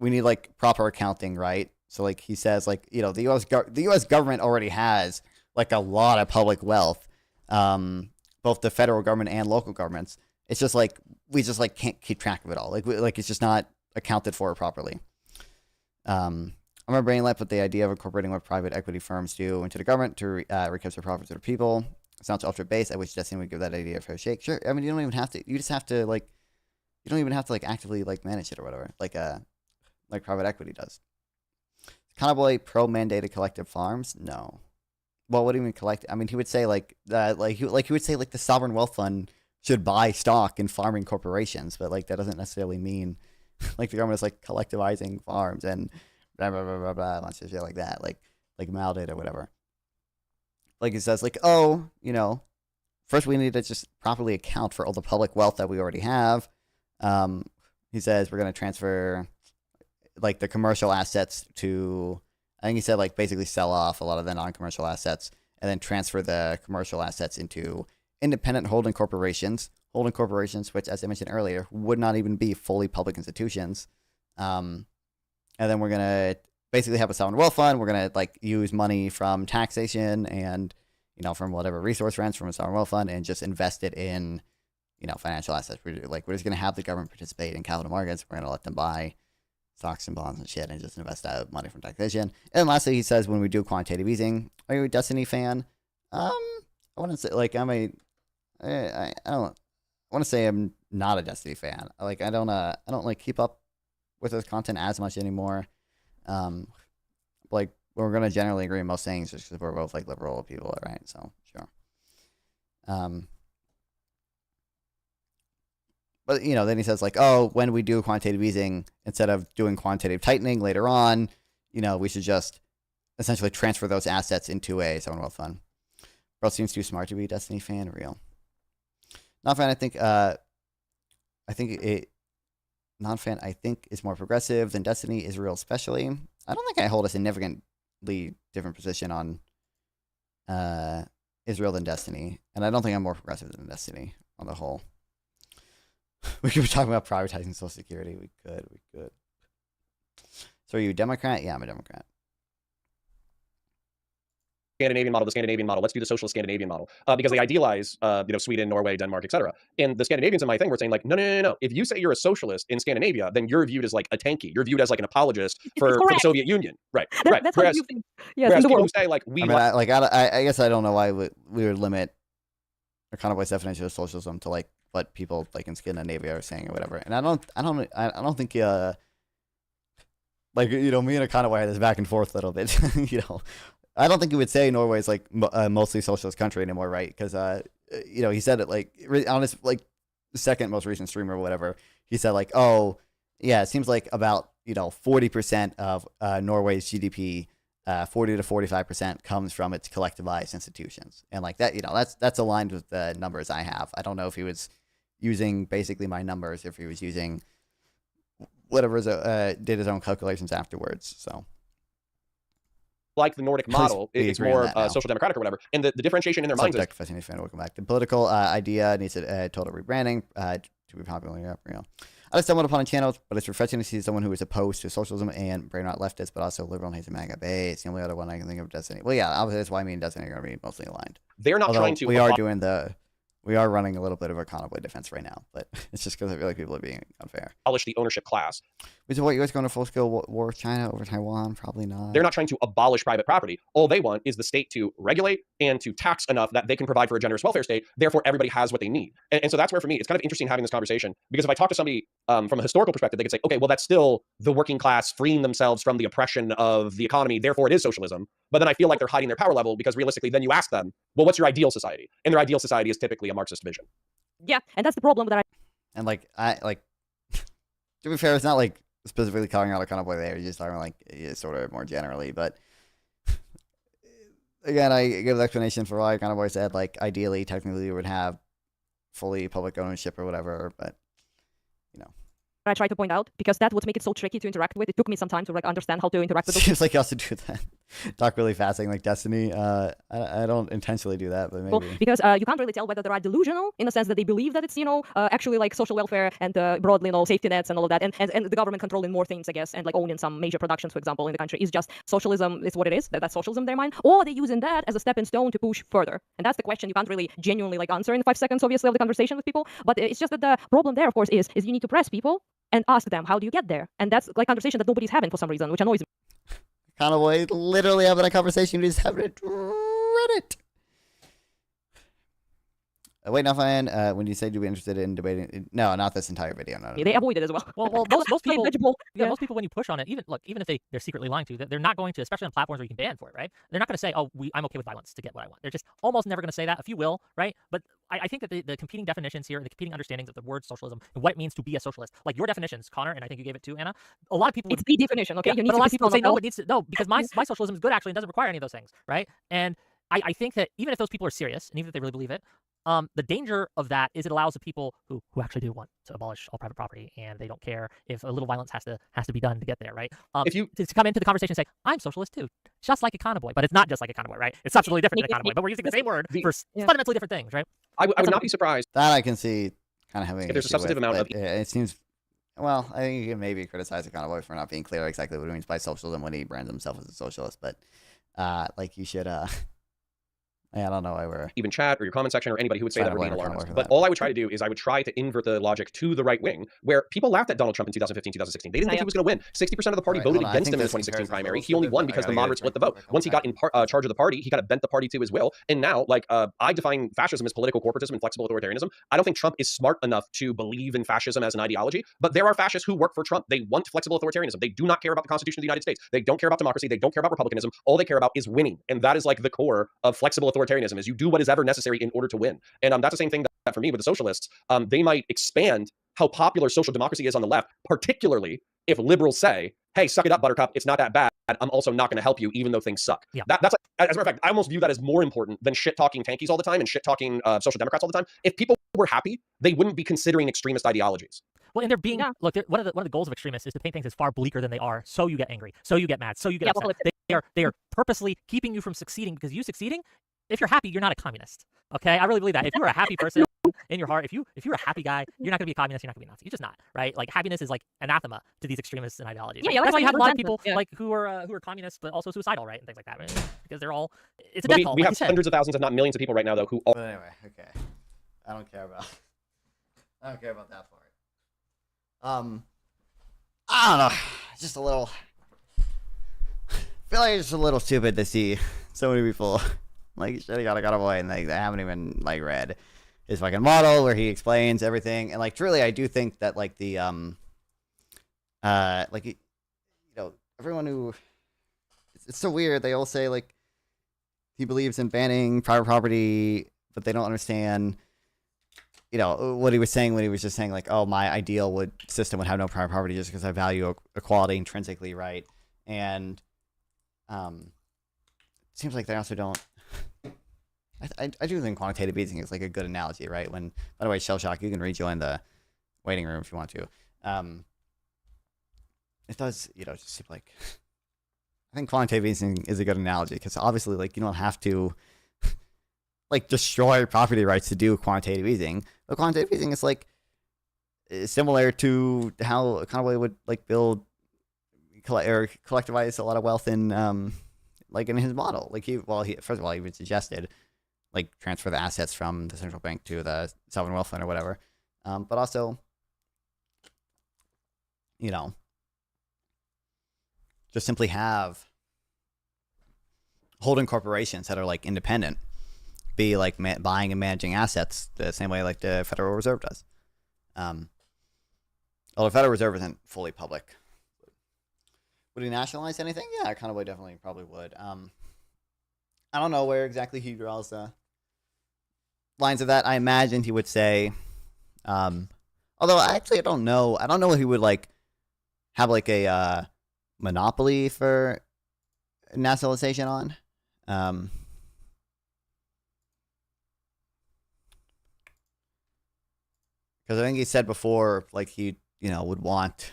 need like proper accounting, right? So like he says like the U.S. government already has like a lot of public wealth, both the federal government and local governments. It's just like we just like can't keep track of it all. Like it's just not accounted for properly. I'm a brain left with the idea of incorporating what private equity firms do into the government to recapture profits of the people. It sounds ultra base. I wish Destiny would give that idea a fair shake. Sure. I mean, you don't even have to. You just have to like. You don't even have to like actively like manage it or whatever. Like private equity does. Cowboy pro mandated collective farms? No. Well, what do you mean collect? I mean, he would say like he would say like the sovereign wealth fund should buy stock in farming corporations, but like that doesn't necessarily mean like the government is like collectivizing farms and blah blah blah blah blah, bunch of shit like that, like Maldate or whatever. Like he says, like, oh, first we need to just properly account for all the public wealth that we already have. He says we're gonna transfer like the commercial assets to. I think he said like basically sell off a lot of the non-commercial assets and then transfer the commercial assets into independent holding corporations, which, as I mentioned earlier, would not even be fully public institutions. And then we're going to basically have a sovereign wealth fund. We're going to like use money from taxation and, from whatever resource rents from a sovereign wealth fund and just invest it in, financial assets. We're just going to have the government participate in capital markets. We're going to let them buy stocks and bonds and shit and just invest that money from taxation. And lastly, he says, when we do quantitative easing, are you a Destiny fan? I want to say like I want to say I'm not a Destiny fan. Like I don't like keep up with his content as much anymore. Like we're gonna generally agree on most things just because we're both like liberal people, right? So sure. But then he says like, oh, when we do quantitative easing, instead of doing quantitative tightening later on, we should just essentially transfer those assets into a sovereign wealth fund. Bro seems too smart to be a Destiny fan. Real. Non-fan, I think is more progressive than Destiny. Israel especially. I don't think I hold a significantly different position on Israel than Destiny, and I don't think I'm more progressive than Destiny on the whole. We could be talking about privatizing Social Security. We could. So are you a Democrat? Yeah, I'm a Democrat. Scandinavian model. Let's do the socialist Scandinavian model because they idealize, Sweden, Norway, Denmark, etc. And the Scandinavians in my thing were saying like, no. If you say you're a socialist in Scandinavia, then you're viewed as like a tanky. You're viewed as like an apologist for the Soviet Union, right? Right. That's how you think. Yes, whereas in the people world. who say like I guess I don't know why we would limit a kind of definition of socialism to like what people like in Scandinavia are saying or whatever. And I don't think like me and a kind of had this back and forth a little bit. I don't think you would say Norway is like mostly socialist country anymore, right? Because he said it like on his like second most recent stream or whatever. He said like, oh yeah, it seems like about 40% of Norway's GDP, 40 to 45% comes from its collectivized institutions, and like that, that's aligned with the numbers I have. I don't know if he was using basically my numbers, if he was using whatever did his own calculations afterwards. So. Like the Nordic model, it's more social democratic or whatever. And the differentiation in their minds is... Welcome back. The political idea needs a total rebranding to be popular. I just stumbled upon a channel, but it's refreshing to see someone who is opposed to socialism and brain rot leftist, but also liberal and hates a MAGA base. It's the only other one I can think of. Destiny. Well, yeah, obviously that's why me and Destiny are going to be mostly aligned. They're not trying to... We are doing the we are running a little bit of a convoy defense right now, but it's just because I feel like people are being unfair. Abolish the ownership class. Which is what, you guys going to full-scale war with China over Taiwan? Probably not. They're not trying to abolish private property. All they want is the state to regulate and to tax enough that they can provide for a generous welfare state. Therefore, everybody has what they need. And so that's where, for me, it's kind of interesting having this conversation, because if I talk to somebody from a historical perspective, they could say, okay, well, that's still the working class freeing themselves from the oppression of the economy. Therefore, it is socialism. But then I feel like they're hiding their power level, because realistically, then you ask them, well, what's your ideal society? And their ideal society is typically a Marxist vision. Yeah, and that's the problem that And to be fair, it's not like specifically calling out a convoy there. You're just talking like sort of more generally. But again, I give the explanation for why convoy said like ideally, technically, we would have fully public ownership or whatever. But I try to point out, because that's what makes it so tricky to interact with. It took me some time to like understand how to interact with those. Seems like you also do that. Talk really fast, saying like Destiny. I don't intentionally do that, but maybe. Well, because you can't really tell whether they are delusional in the sense that they believe that it's, actually like social welfare and broadly, safety nets and all of that, and the government controlling more things, I guess, and like owning some major productions, for example, in the country is just socialism is what it is. That's socialism in their mind, or they're using that as a stepping stone to push further. And that's the question you can't really genuinely like answer in 5 seconds, obviously, of the conversation with people. But it's just that the problem there, of course, is you need to press people and ask them, how do you get there? And that's like conversation that nobody's having for some reason, which annoys me. Convoy literally having a conversation. We just having it Reddit. Wait, now, fine. When you said you'd be interested in debating, no, not this entire video. No. They avoid it as well. Well, most people, most people, when you push on it, even if they're secretly lying to you, they're not going to, especially on platforms where you can ban for it, right? They're not going to say, I'm okay with violence to get what I want. They're just almost never going to say that. A few will, right? But I think that the competing definitions here, the competing understandings of the word socialism and what it means to be a socialist, like your definitions, Connor, and I think you gave it too, Anna. A lot of people. It's the definition, okay? Yeah, but a lot of people say no. It needs to because my socialism is good actually and doesn't require any of those things, right? And I think that even if those people are serious and even if they really believe it, the danger of that is it allows the people who actually do want to abolish all private property and they don't care if a little violence has to be done to get there, right? If you to come into the conversation and say, I'm socialist too, just like a convoy, but it's not just like a convoy, right? It's substantially different than a convoy, but we're using the same word for fundamentally different things, right? I would not be surprised. That I can see kind of having. If there's a substantive amount of. It seems. Well, I think you can maybe criticize a convoy for not being clear exactly what it means by socialism when he brands himself as a socialist, but you should. I don't know why we're even chat or your comment section or anybody who would say that would be an alarmist. But all I would try to do is I would try to invert the logic to the right wing, where people laughed at Donald Trump in 2015, 2016. They didn't think he was going to win. 60% of the party voted against him in the 2016 primary. He only won because the moderates split the vote. Once he got in charge of the party, he kind of bent the party to his will. And now, I define fascism as political corporatism and flexible authoritarianism. I don't think Trump is smart enough to believe in fascism as an ideology, but there are fascists who work for Trump. They want flexible authoritarianism. They do not care about the Constitution of the United States. They don't care about democracy. They don't care about republicanism. All they care about is winning. And that is like the core of flexible authoritarianism, is you do what is ever necessary in order to win. And that's the same thing that for me with the socialists, they might expand how popular social democracy is on the left, particularly if liberals say, hey, suck it up, Buttercup, it's not that bad. I'm also not going to help you even though things suck. Yeah. That's as a matter of fact, I almost view that as more important than shit-talking tankies all the time and shit-talking social democrats all the time. If people were happy, they wouldn't be considering extremist ideologies. Well, and they're being look. One of the goals of extremists is to paint things as far bleaker than they are, so you get angry, so you get mad, so you get upset. They are purposely keeping you from succeeding, because you succeeding, if you're happy, you're not a communist. Okay, I really believe that. If you're a happy person in your heart, if you're a happy guy, you're not going to be a communist. You're not going to be a Nazi. You're just not, right? Like happiness is like anathema to these extremists and ideologies. Yeah, that's why you have a lot of people like who are communists but also suicidal, right, and things like that, right? Because they're all it's a death cult. We have hundreds of thousands, if not millions, of people right now though who. But anyway, okay, I don't care about that part. I don't know. Just a little. I feel like it's just a little stupid to see so many people like shit. Got away, and they haven't even like read his fucking model where he explains everything. And like truly, I do think that like the everyone who it's so weird. They all say like he believes in banning private property, but they don't understand. What he was saying when he was just saying like, oh, my ideal system would have no private property just because I value equality intrinsically, right? And it seems like they also don't. I do think quantitative easing is like a good analogy, right? By the way, Shell Shock, you can rejoin the waiting room if you want to. It does, just seem like. I think quantitative easing is a good analogy because obviously, like, you don't have to. Like destroy property rights to do quantitative easing. But quantitative easing is like similar to how a convoy would like build or collectivize a lot of wealth in like in his model. Like he first of all he even suggested like transfer the assets from the central bank to the sovereign wealth fund or whatever. But also, you know, just simply have holding corporations that are like independent be like buying and managing assets the same way like the Federal Reserve does. Although the Federal Reserve isn't fully public. Would he nationalize anything? Yeah, Conaway definitely probably would. I don't know where exactly he draws the lines of that. I imagined he would say, although actually I don't know. I don't know if he would like have like a monopoly for nationalization on. Because I think he said before, like he, would want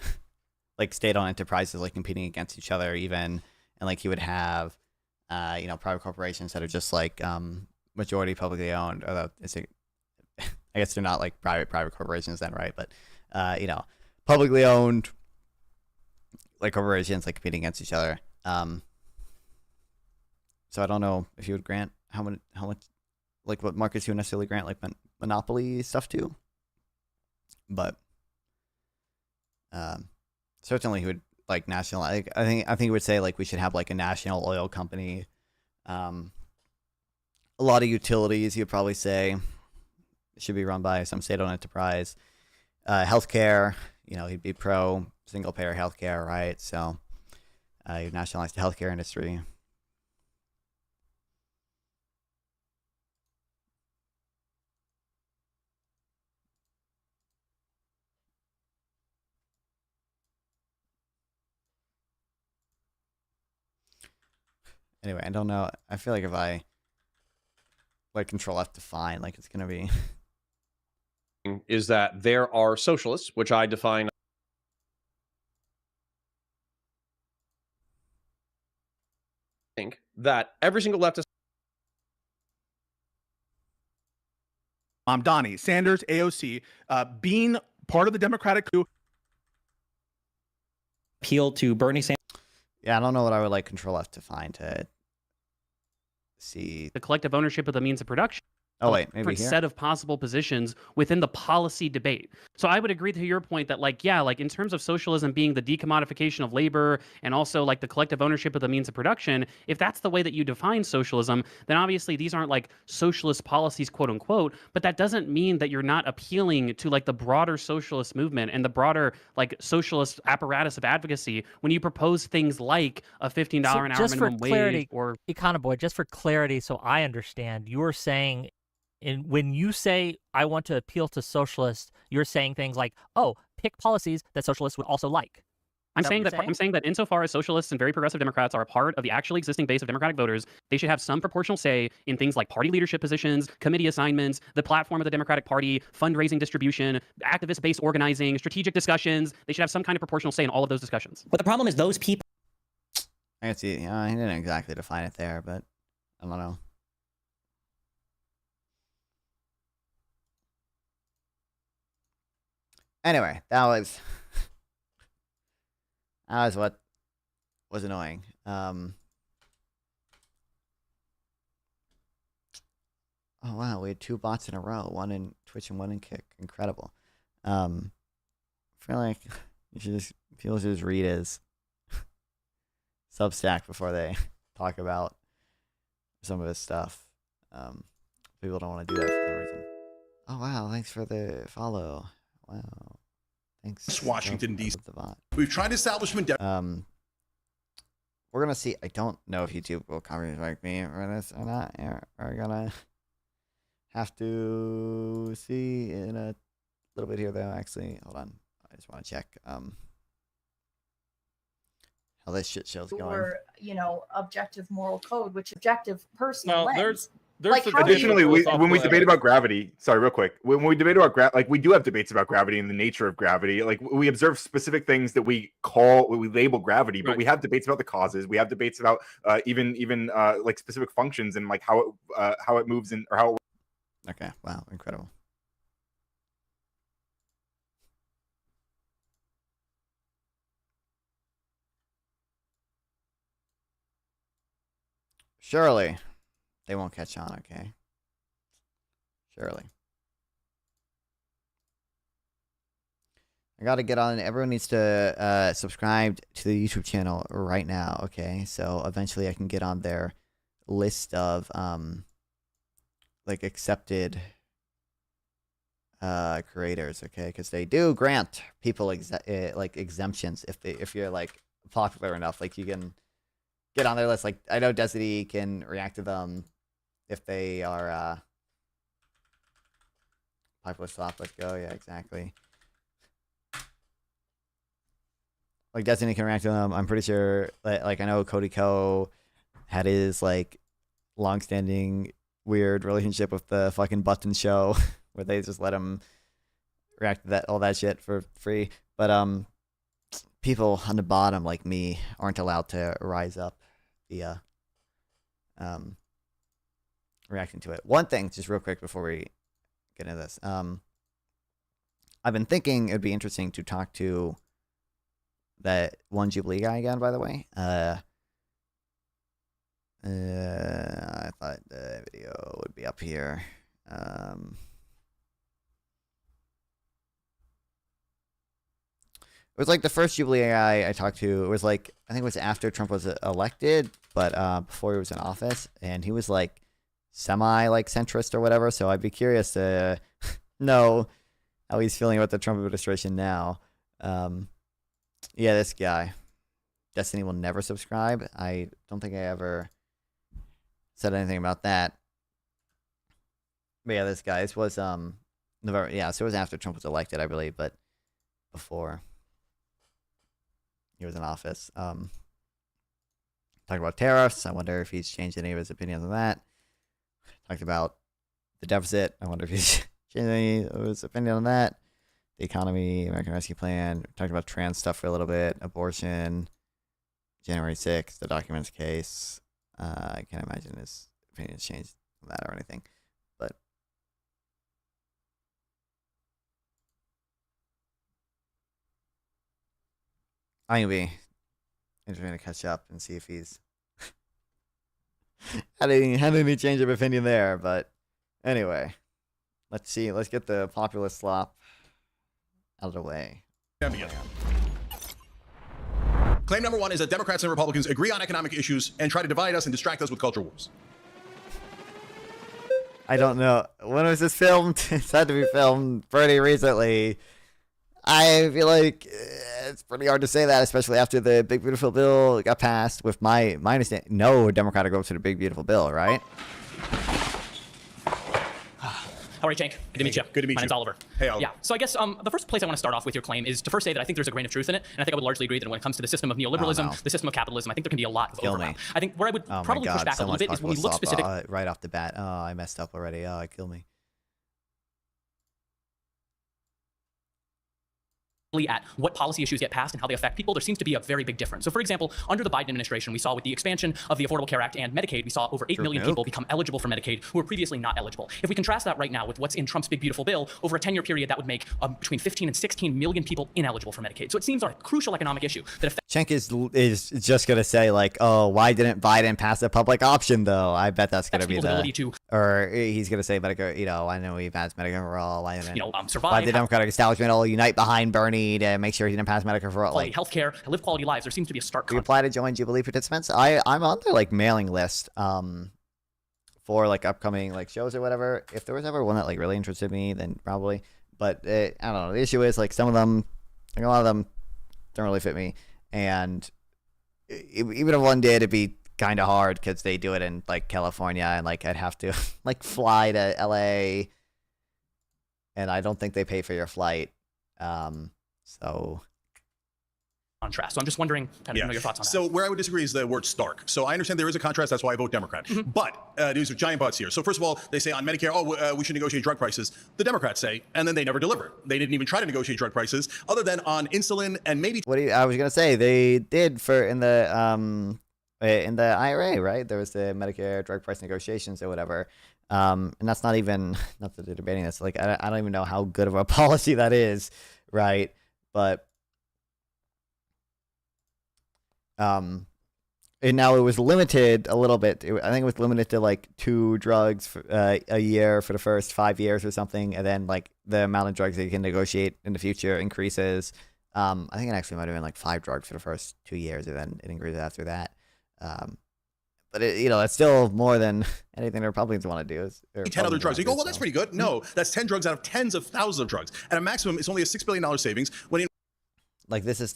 like state-owned enterprises like competing against each other even, and like he would have, private corporations that are just like majority publicly owned. Although I guess they're not like private corporations then, right? But publicly owned like corporations like competing against each other. So I don't know if you would grant how much like what markets you would necessarily grant like monopoly stuff to. But certainly he would like nationalize. I think he would say like we should have like a national oil company. A lot of utilities he would probably say should be run by some state-owned enterprise. Healthcare, he'd be pro single-payer healthcare, right? So he'd nationalize the healthcare industry. Anyway, I don't know. I feel like if I like Control F define, like it's gonna be is that there are socialists, which I define think that every single leftist. Donnie Sanders, AOC, being part of the Democratic coup. Appeal to Bernie Sanders. Yeah, I don't know what I would like Control F to find to see. The collective ownership of the means of production. Oh wait, maybe different here. set of possible positions within the policy debate. So I would agree to your point that like in terms of socialism being the decommodification of labor and also like the collective ownership of the means of production, if that's the way that you define socialism, then obviously these aren't like socialist policies, quote unquote, but that doesn't mean that you're not appealing to like the broader socialist movement and the broader like socialist apparatus of advocacy when you propose things like a $15 an hour minimum wage or Econoboy, just for clarity so I understand, you're saying when you say I want to appeal to socialists, you're saying things like, "Oh, pick policies that socialists would also like." I'm saying that insofar as socialists and very progressive Democrats are a part of the actually existing base of Democratic voters, they should have some proportional say in things like party leadership positions, committee assignments, the platform of the Democratic Party, fundraising distribution, activist-based organizing, strategic discussions. They should have some kind of proportional say in all of those discussions. But the problem is those people. I can see. He didn't exactly define it there, but I don't know. Anyway, that was what was annoying. Oh wow, we had 2 bots in a row, one in Twitch and one in Kick. Incredible. I feel like people should just read his Substack before they talk about some of his stuff. People don't want to do that for some reason. Oh wow, thanks for the follow. Wow. Thanks. Washington, D.C. The bot. We've tried establishment. We're gonna see. I don't know if YouTube will copyright me for this or not. We're gonna have to see in a little bit here, though. Actually, hold on. I just want to check how this shit show's going. Or objective moral code, which objective personal lens. There's additionally, when we debate about gravity, sorry, real quick, when we debate about like we do have debates about gravity and the nature of gravity. Like we observe specific things that we label gravity, but we have debates about the causes. We have debates about even like specific functions and like how it moves in or how. It... Okay. Wow. Incredible. Surely they won't catch on. Okay. Surely. I got to get on. Everyone needs to subscribe to the YouTube channel right now. Okay, so eventually I can get on their list of like accepted creators. Okay, because they do grant people like exemptions if you're like popular enough. Like you can get on their list. Like I know Destiny can react to them if they are popular. Slop. Let's go. Yeah, exactly. Like Destiny can react to them. I'm pretty sure. Like I know Cody Ko had his like long-standing weird relationship with the fucking Button Show, where they just let him react to that all that shit for free. But people on the bottom like me aren't allowed to rise up via reacting to it. One thing, just real quick before we get into this, I've been thinking it'd be interesting to talk to that one Jubilee guy again, by the way. I thought the video would be up here. It was like the first Jubilee guy I talked to. It was like, I think it was after Trump was elected, but before he was in office. And he was like semi like centrist or whatever. So I'd be curious to know how he's feeling about the Trump administration now. Yeah, this guy. Destiny will never subscribe. I don't think I ever said anything about that. But yeah, this guy. This was November. Yeah, so it was after Trump was elected, I believe, but before he was in office. Talking about tariffs. I wonder if he's changed any of his opinions on that. Talked about the deficit. I wonder if he's changed any of his opinion on that. The economy, American Rescue Plan. Talked about trans stuff for a little bit. Abortion. January 6th, the documents case. I can't imagine his opinions changed on that or anything. But I'm going to be interesting to catch up and see if he's had any change of opinion there. But anyway, let's see. Let's get the populist slop out of the way. Claim number one is that Democrats and Republicans agree on economic issues and try to divide us and distract us with culture wars. I don't know. When was this filmed? It's had to be filmed pretty recently. I feel like it's pretty hard to say that, especially after the Big Beautiful Bill got passed. With my understanding, no Democrat goes to the Big Beautiful Bill, right? How are you, Cenk? Good to meet you. Good to meet you. My name's Oliver. Hey, Oliver. Yeah. So I guess the first place I want to start off with your claim is to first say that I think there's a grain of truth in it, and I think I would largely agree that when it comes to the system of neoliberalism, the system of capitalism, I think there can be a lot of overlap. I think where I would probably push back a little bit is when we look specifically right off the bat. Oh, I messed up already. Oh, kill me. at what policy issues get passed and how they affect people, there seems to be a very big difference. So for example, under the Biden administration, we saw with the expansion of the Affordable Care Act and Medicaid, we saw over 8 million people become eligible for Medicaid who were previously not eligible. If we contrast that right now with what's in Trump's Big Beautiful Bill, over a 10-year period, that would make between 15 and 16 million people ineligible for Medicaid. So it seems like a crucial economic issue that affects. Cenk is just going to say like, oh, why didn't Biden pass a public option though? I bet that's going to be the, or he's going to say Medicare, I know he passed Medicare for all. Why didn't, survive. Why the Democratic establishment all unite behind Bernie to make sure he didn't pass Medicare for all? Quality healthcare, live quality lives. There seems to be a stark. We apply to join Jubilee participants. I'm on their like mailing list for like upcoming like shows or whatever. If there was ever one that like really interested me, then probably. But I don't know. The issue is like some of them, like a lot of them, don't really fit me. And even if one did, it'd be kind of hard because they do it in like California, and like I'd have to like fly to LA, and I don't think they pay for your flight. So. Contrast. So I'm just wondering, kind of know your thoughts on that. So where I would disagree is the word stark. So I understand there is a contrast. That's why I vote Democrat. But these are giant buts here. So first of all, they say on Medicare, we should negotiate drug prices. The Democrats say, and then they never deliver. They didn't even try to negotiate drug prices, other than on insulin and maybe. I was gonna say they did for in the IRA, right? There was the Medicare drug price negotiations or whatever. And that's not even not that they're debating this. Like I don't even know how good of a policy that is, right? But and now it was limited a little bit. I think it was limited to like 2 drugs for, a year for the first 5 years or something, and then like the amount of drugs that you can negotiate in the future increases. I think it actually might have been like 5 drugs for the first 2 years, and then it increases after that. But it's still more than anything the Republicans want to do. 10 other drugs. You go, well, that's pretty good. No, that's 10 drugs out of tens of thousands of drugs. At a maximum, it's only a $6 billion savings. Like this is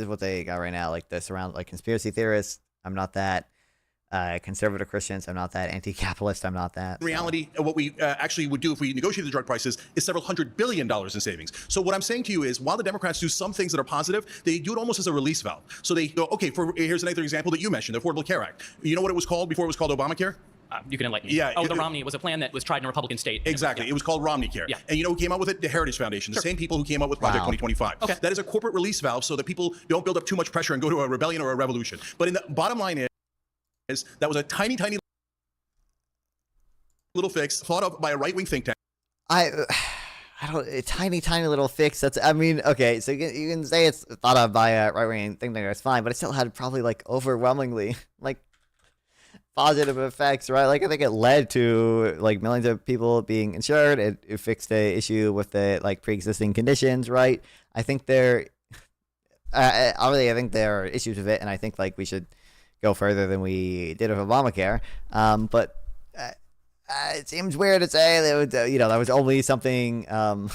what they got right now. Like this around like conspiracy theorists. I'm not that. Conservative Christians. I'm not that. Anti-capitalist. I'm not that. In reality, what we actually would do if we negotiated the drug prices is several $100 billion in savings. So what I'm saying to you is, while the Democrats do some things that are positive, they do it almost as a release valve. So they go, okay, here's another example that you mentioned, the Affordable Care Act. You know what it was called before it was called Obamacare? You can enlighten me. Yeah. Oh, the Romney was a plan that was tried in a Republican state. Exactly. Yeah. It was called Romney Care. Yeah. And you know who came out with it? The Heritage Foundation, the same people who came out with Project 2025. Okay. That is a corporate release valve so that people don't build up too much pressure and go to a rebellion or a revolution. But in the bottom line is that was a tiny little fix thought of by a right-wing think tank. I don't a tiny little fix. Okay, so you can say it's thought of by a right-wing think tank. That's fine, but it still had probably like overwhelmingly like positive effects, right? Like I think it led to like millions of people being insured. It fixed the issue with the like pre-existing conditions, right? I think obviously I think there are issues with it, and I think like we should go further than we did with Obamacare. But it seems weird to say that that was only something only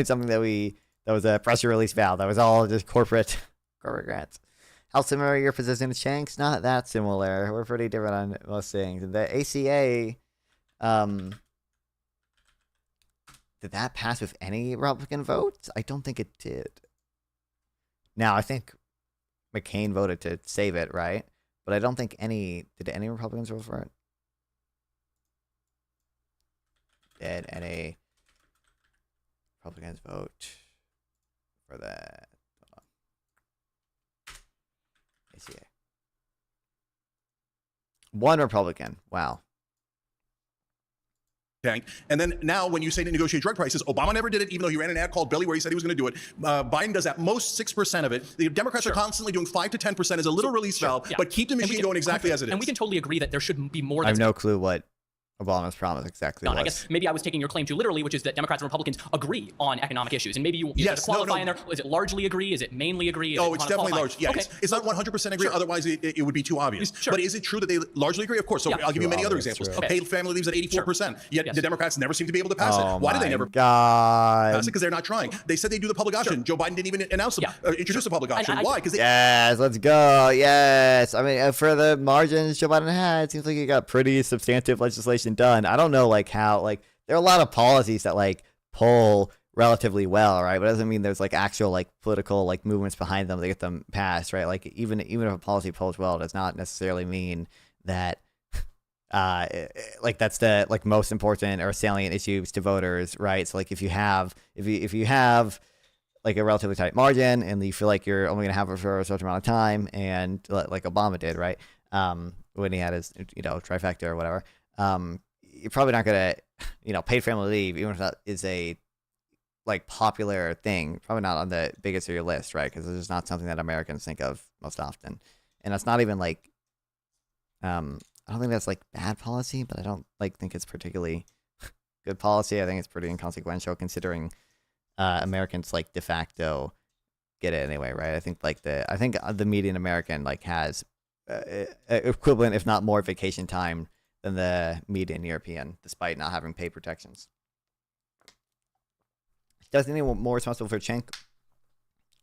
something that was a pressure release valve. That was all just corporate grants. How similar are your position to Cenk's? Not that similar. We're pretty different on most things. The ACA, did that pass with any Republican votes? I don't think it did. Now, I think McCain voted to save it, right? But I don't think did any Republicans vote for it? Did any Republicans vote for that? ACA. One Republican. Wow. Tank. And then now when you say to negotiate drug prices, Obama never did it, even though he ran an ad called Billy where he said he was going to do it. Biden does at most 6% of it. The Democrats are constantly doing 5 to 10% as a little release valve, but keep the machine going exactly as it is. And we can totally agree that there should be more. I have no clue what Obama's promise exactly was. I guess maybe I was taking your claim too literally, which is that Democrats and Republicans agree on economic issues. And maybe you qualify in there. Is it largely agree? Is it mainly agree? It's definitely large. Yeah, okay. It's not 100% agree. Otherwise, it would be too obvious. But is it true that they largely agree? Of course. So I'll give you many other examples. Paid family leaves at 84%. Yet the Democrats never seem to be able to pass it. Why do they never pass it? Because they're not trying. They said they do the public option. Joe Biden didn't even announce them, introduce the public option. Why? Because yes, let's go. Yes. I mean, for the margins Joe Biden had, it seems like he got pretty substantive legislation done. I don't know how there are a lot of policies that like pull relatively well, right? But it doesn't mean there's like actual like political like movements behind them to get them passed, right? Like even if a policy pulls well, it does not necessarily mean that like that's the like most important or salient issues to voters, right? So like if you have like a relatively tight margin and you feel like you're only gonna have it for a certain amount of time, and like Obama did, right? When he had his trifecta or whatever. You're probably not gonna, paid family leave, even if that is a like popular thing, probably not on the biggest of your list, right? Because it's just not something that Americans think of most often, and it's not even like, I don't think that's like bad policy, but I don't like think it's particularly good policy. I think it's pretty inconsequential considering Americans like de facto get it anyway, right? I think the median American like has equivalent, if not more, vacation time than the median European, despite not having pay protections. Is Destiny more responsible for Cenk?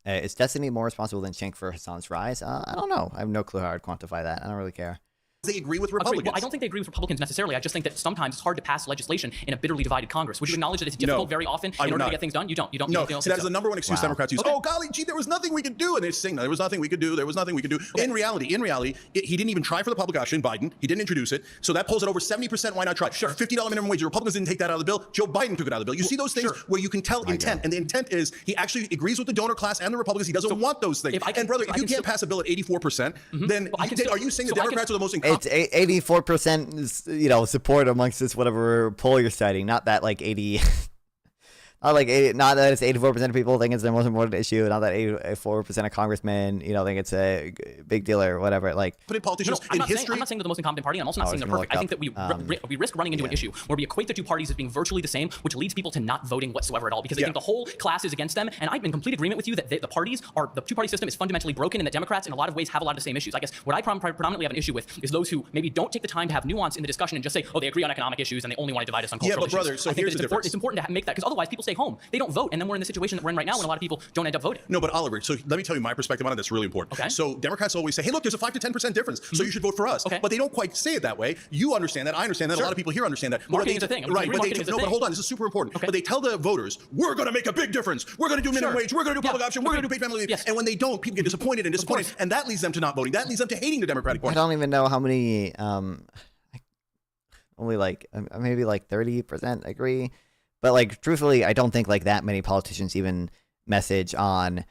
Is Destiny more responsible than Cenk for Hassan's rise? I don't know. I have no clue how I'd quantify that. I don't really care. They agree with Republicans. Well, I don't think they agree with Republicans necessarily. I just think that sometimes it's hard to pass legislation in a bitterly divided Congress. Would you acknowledge that it's difficult very often in order to get things done? You don't. No, that is the number one excuse Democrats use. Oh, golly gee, there was nothing we could do. And they're saying there was nothing we could do. There was nothing we could do. Okay. In reality, he didn't even try for the public option, Biden. He didn't introduce it. So that pulls at over 70%. Why not try? Sure. $50 minimum wage. The Republicans didn't take that out of the bill. Joe Biden took it out of the bill. You see those things where you can tell intent. And the intent is he actually agrees with the donor class and the Republicans. He doesn't want those things. If you can't pass a bill at 84%, then are you saying the Democrats are the most incompetent? It's 84% support amongst this whatever poll you're citing, not that like 80 Like not that it's 84% of people think it's the most important issue. Not that 84% of congressmen, think it's a big deal or whatever. Like, But in politicians, I'm in not history, saying they're the most incompetent party. I'm also not saying they're perfect. I think that we risk running into an issue where we equate the two parties as being virtually the same, which leads people to not voting whatsoever at all because they think the whole class is against them. And I'm in complete agreement with you that the two-party system is fundamentally broken, and that Democrats in a lot of ways have a lot of the same issues. I guess what I predominantly have an issue with is those who maybe don't take the time to have nuance in the discussion and just say, oh, they agree on economic issues and they only want to divide us on cultural issues. Yeah, but brother, so I think here's the difference. It's important to make that because otherwise people stay home. They don't vote, and then we're in the situation that we're in right now when a lot of people don't end up voting. No, but Oliver, so let me tell you my perspective on it. That's really important. Okay. So Democrats always say, hey, look, there's a 5 to 10% difference, so you should vote for us. Okay. But they don't quite say it that way. You understand that. I understand that. Sure. A lot of people here understand that. Marketing is a thing. Right, but But hold on. This is super important. Okay. But they tell the voters, we're going to make a big difference. We're going to do minimum wage. We're going to do public option. We're going to do paid family leave. Yes. And when they don't, people get disappointed, and that leads them to not voting. That leads them to hating the Democratic Party. I don't even know how many. Only like maybe like 30% agree, but like truthfully, I don't think like that many politicians even message on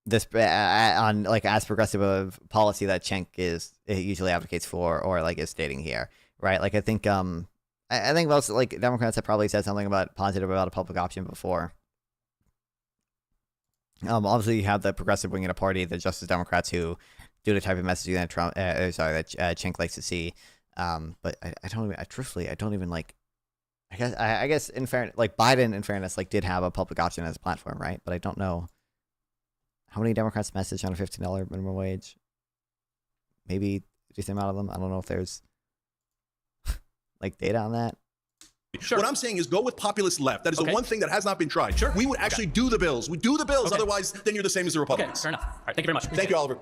this on like as progressive of policy that Cenk usually advocates for or like is stating here, right? Like I think I think most like Democrats have probably said something about positive about a public option before. Obviously you have the progressive wing of the party, the Justice Democrats, who do the type of messaging that Cenk likes to see. But I don't even, truthfully, I don't even like, I guess in fairness, like Biden in fairness, like did have a public option as a platform, right? But I don't know how many Democrats message on a $15 minimum wage. Maybe a decent amount of them. I don't know if there's like data on that. Sure. What I'm saying is go with populist left. That is the one thing that has not been tried. Sure. We would actually do the bills. We do the bills. Otherwise, then you're the same as the Republicans. Okay, fair enough. All right, thank you very much. Thank you, Oliver.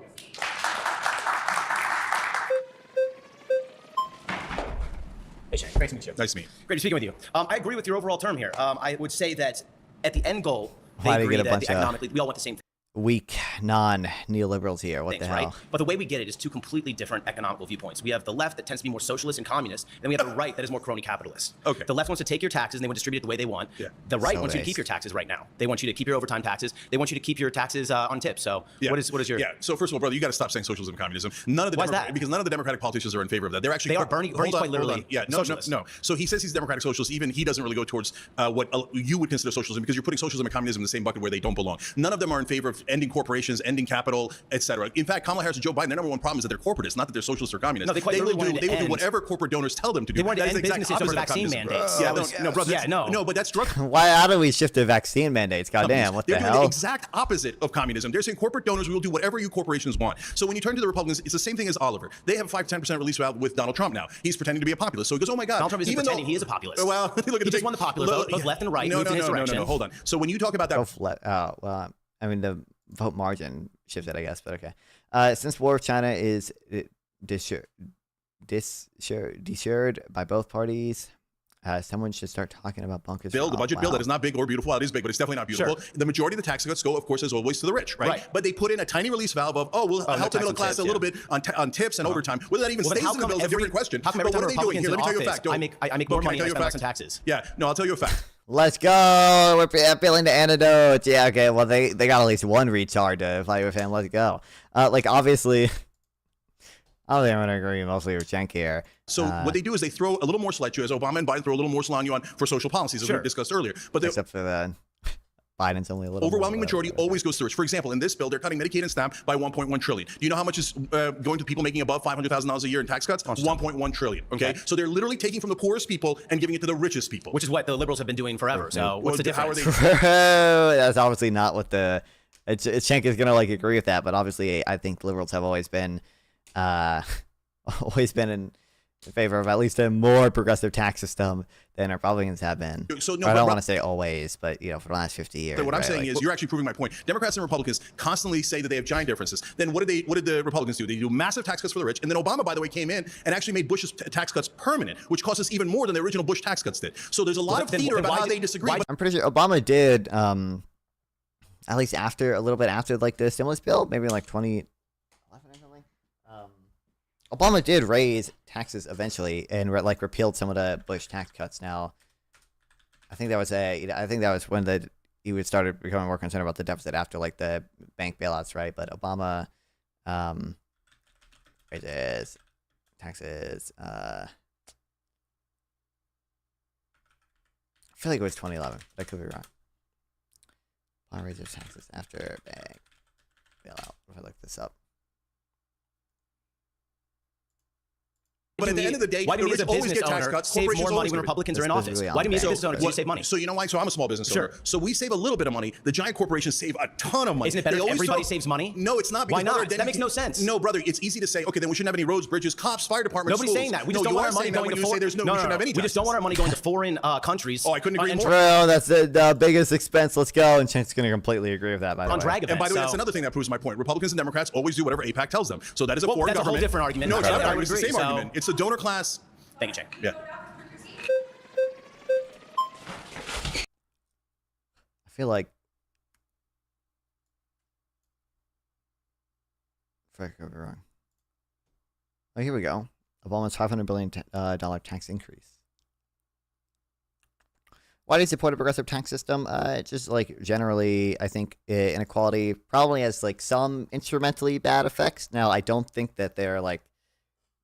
Hey, Cenk, great to meet you. Nice to meet you. Great to speak with you. I agree with your overall term here. I would say that at the end goal, they Why do you agree get a that bunch of economically, we all want the same thing. Weak non-neoliberals here? What Things, the hell? right? But the way we get it is two completely different economical viewpoints. We have the left that tends to be more socialist and communist, then we have the right that is more crony capitalist. Okay. The left wants to take your taxes and they want to distribute it the way they want. Yeah. The right So wants you to nice. keep your taxes right now. They want you to keep your overtime taxes. They want you to keep your taxes on tips. So what is your? Yeah. So first of all, brother, you got to stop saying socialism and communism. None of the Why is that? Because none of the Democratic politicians are in favor of that. They're actually They are. Bernie's quite literally Yeah. socialist. No. So he says he's Democratic socialist. Even he doesn't really go towards what you would consider socialism because you're putting socialism and communism in the same bucket where they don't belong. None of them are in favor of ending corporations, ending capital, etc. In fact, Kamala Harris and Joe Biden, their number one problem is that they're corporatists, not that they're socialists or communists. No, they quite will literally wanted to do end- whatever corporate donors tell them to do. They wanted to That is end the exact businesses over opposite of vaccine communism. mandates. No, brother. No, but that's drug. How do we shift to vaccine mandates? Goddamn, what the They're doing hell? the exact opposite of communism. They're saying corporate donors will do whatever you corporations want. So when you turn to the Republicans, it's the same thing as Oliver. They have a 5 to 10% release valve with Donald Trump now. He's pretending to be a populist. So he goes, oh my God. Donald Trump isn't even pretending though, he is a populist. Well, look at He just won the popular vote, both left and right, moved in his direction. No, hold on. So when you talk about that, Well, I mean the vote margin shifted, I guess, but okay. Since war with China is deterred by both parties, someone should start talking about bunkers. the budget bill that is not big or beautiful. It is big, but it's definitely not beautiful. Sure. The majority of the tax cuts go, of course, as always, to the rich, right? But they put in a tiny release valve of, we'll help the middle class a little bit on tips and overtime. Whether that even Well, then stays how in the come bill is a different question. How come But every what time are they doing? Republicans Here, let me tell you a in fact. office, I make more Can money tell and you I a spend less fact? on taxes? Yeah, no, I'll tell you a fact. Let's go. We're appealing to antidotes. Yeah, okay. Well, they got at least one retard to fight with him. Let's go. Like, obviously, I don't think I'm going to agree mostly with Cenk here. So what they do is they throw a little morsel at you, as Obama and Biden throw a little morsel on you for social policies, as we discussed earlier. But except for the Biden's only a little overwhelming more, majority always goes to the rich. For example, in this bill, they're cutting Medicaid and SNAP by 1.1 trillion. Do you know how much is going to people making above $500,000 a year in tax cuts? 1.1 trillion. Okay, so they're literally taking from the poorest people and giving it to the richest people, Which is what the liberals have been doing forever. So what's the difference? That's obviously not what the Cenk is gonna like agree with that, but obviously I think liberals have always been in favor of at least a more progressive tax system than Republicans have been. So, I don't want to say always, but for the last 50 years. So what I'm right? saying Like, is, you're actually proving my point. Democrats and Republicans constantly say that they have giant differences. Then what did the Republicans do? They do massive tax cuts for the rich, and then Obama, by the way, came in and actually made Bush's tax cuts permanent, which cost us even more than the original Bush tax cuts did. So there's a lot of theater about how they disagree. I'm pretty sure Obama did, at least a little bit after like the stimulus bill, maybe like 2011 or something. Obama did raise taxes eventually and repealed some of the Bush tax cuts. Now, I think that was when he would started becoming more concerned about the deficit after like the bank bailouts, right? But Obama raises taxes. I feel like it was 2011. But I could be wrong. Bond raises taxes after bank bailout. If I look this up. But at the end of the day, why do we as a always business get tax owner cuts. save more Corporations money always when do it. Republicans are in office? Specifically on Why do we as a bank. business owner do we save money? So you know why? So I'm a small business owner. So we save a little bit of money. The giant corporations save a ton of money. Isn't it better They if always everybody throw- saves money? No, it's not. Why Because, not? brother, then That you makes can- no sense. No, brother, it's easy to say, okay, then we shouldn't have any roads, bridges, cops, fire departments, Nobody's schools. saying that. We No, just don't you want are our money saying that going when to you say foreign. there's no, we shouldn't have any we just don't want our money going to foreign countries. Oh, I couldn't agree more. Bro, that's the biggest expense. Let's go. And Cenk's going to completely agree with that, by the way. And by the way, that's another thing that proves my point. Republicans and Democrats always do whatever AIPAC tells them. So that is a Well, foreign that's a whole government. different argument. No, it's Yeah, not. I would It's the agree. same So- argument. It's the donor class. Thank you, Cenk. Yeah. I feel like if I could be wrong. Oh, here we go. Obama's $500 billion dollar tax increase. Why do you support a progressive tax system? Just like generally, I think inequality probably has like some instrumentally bad effects. Now, I don't think that they're like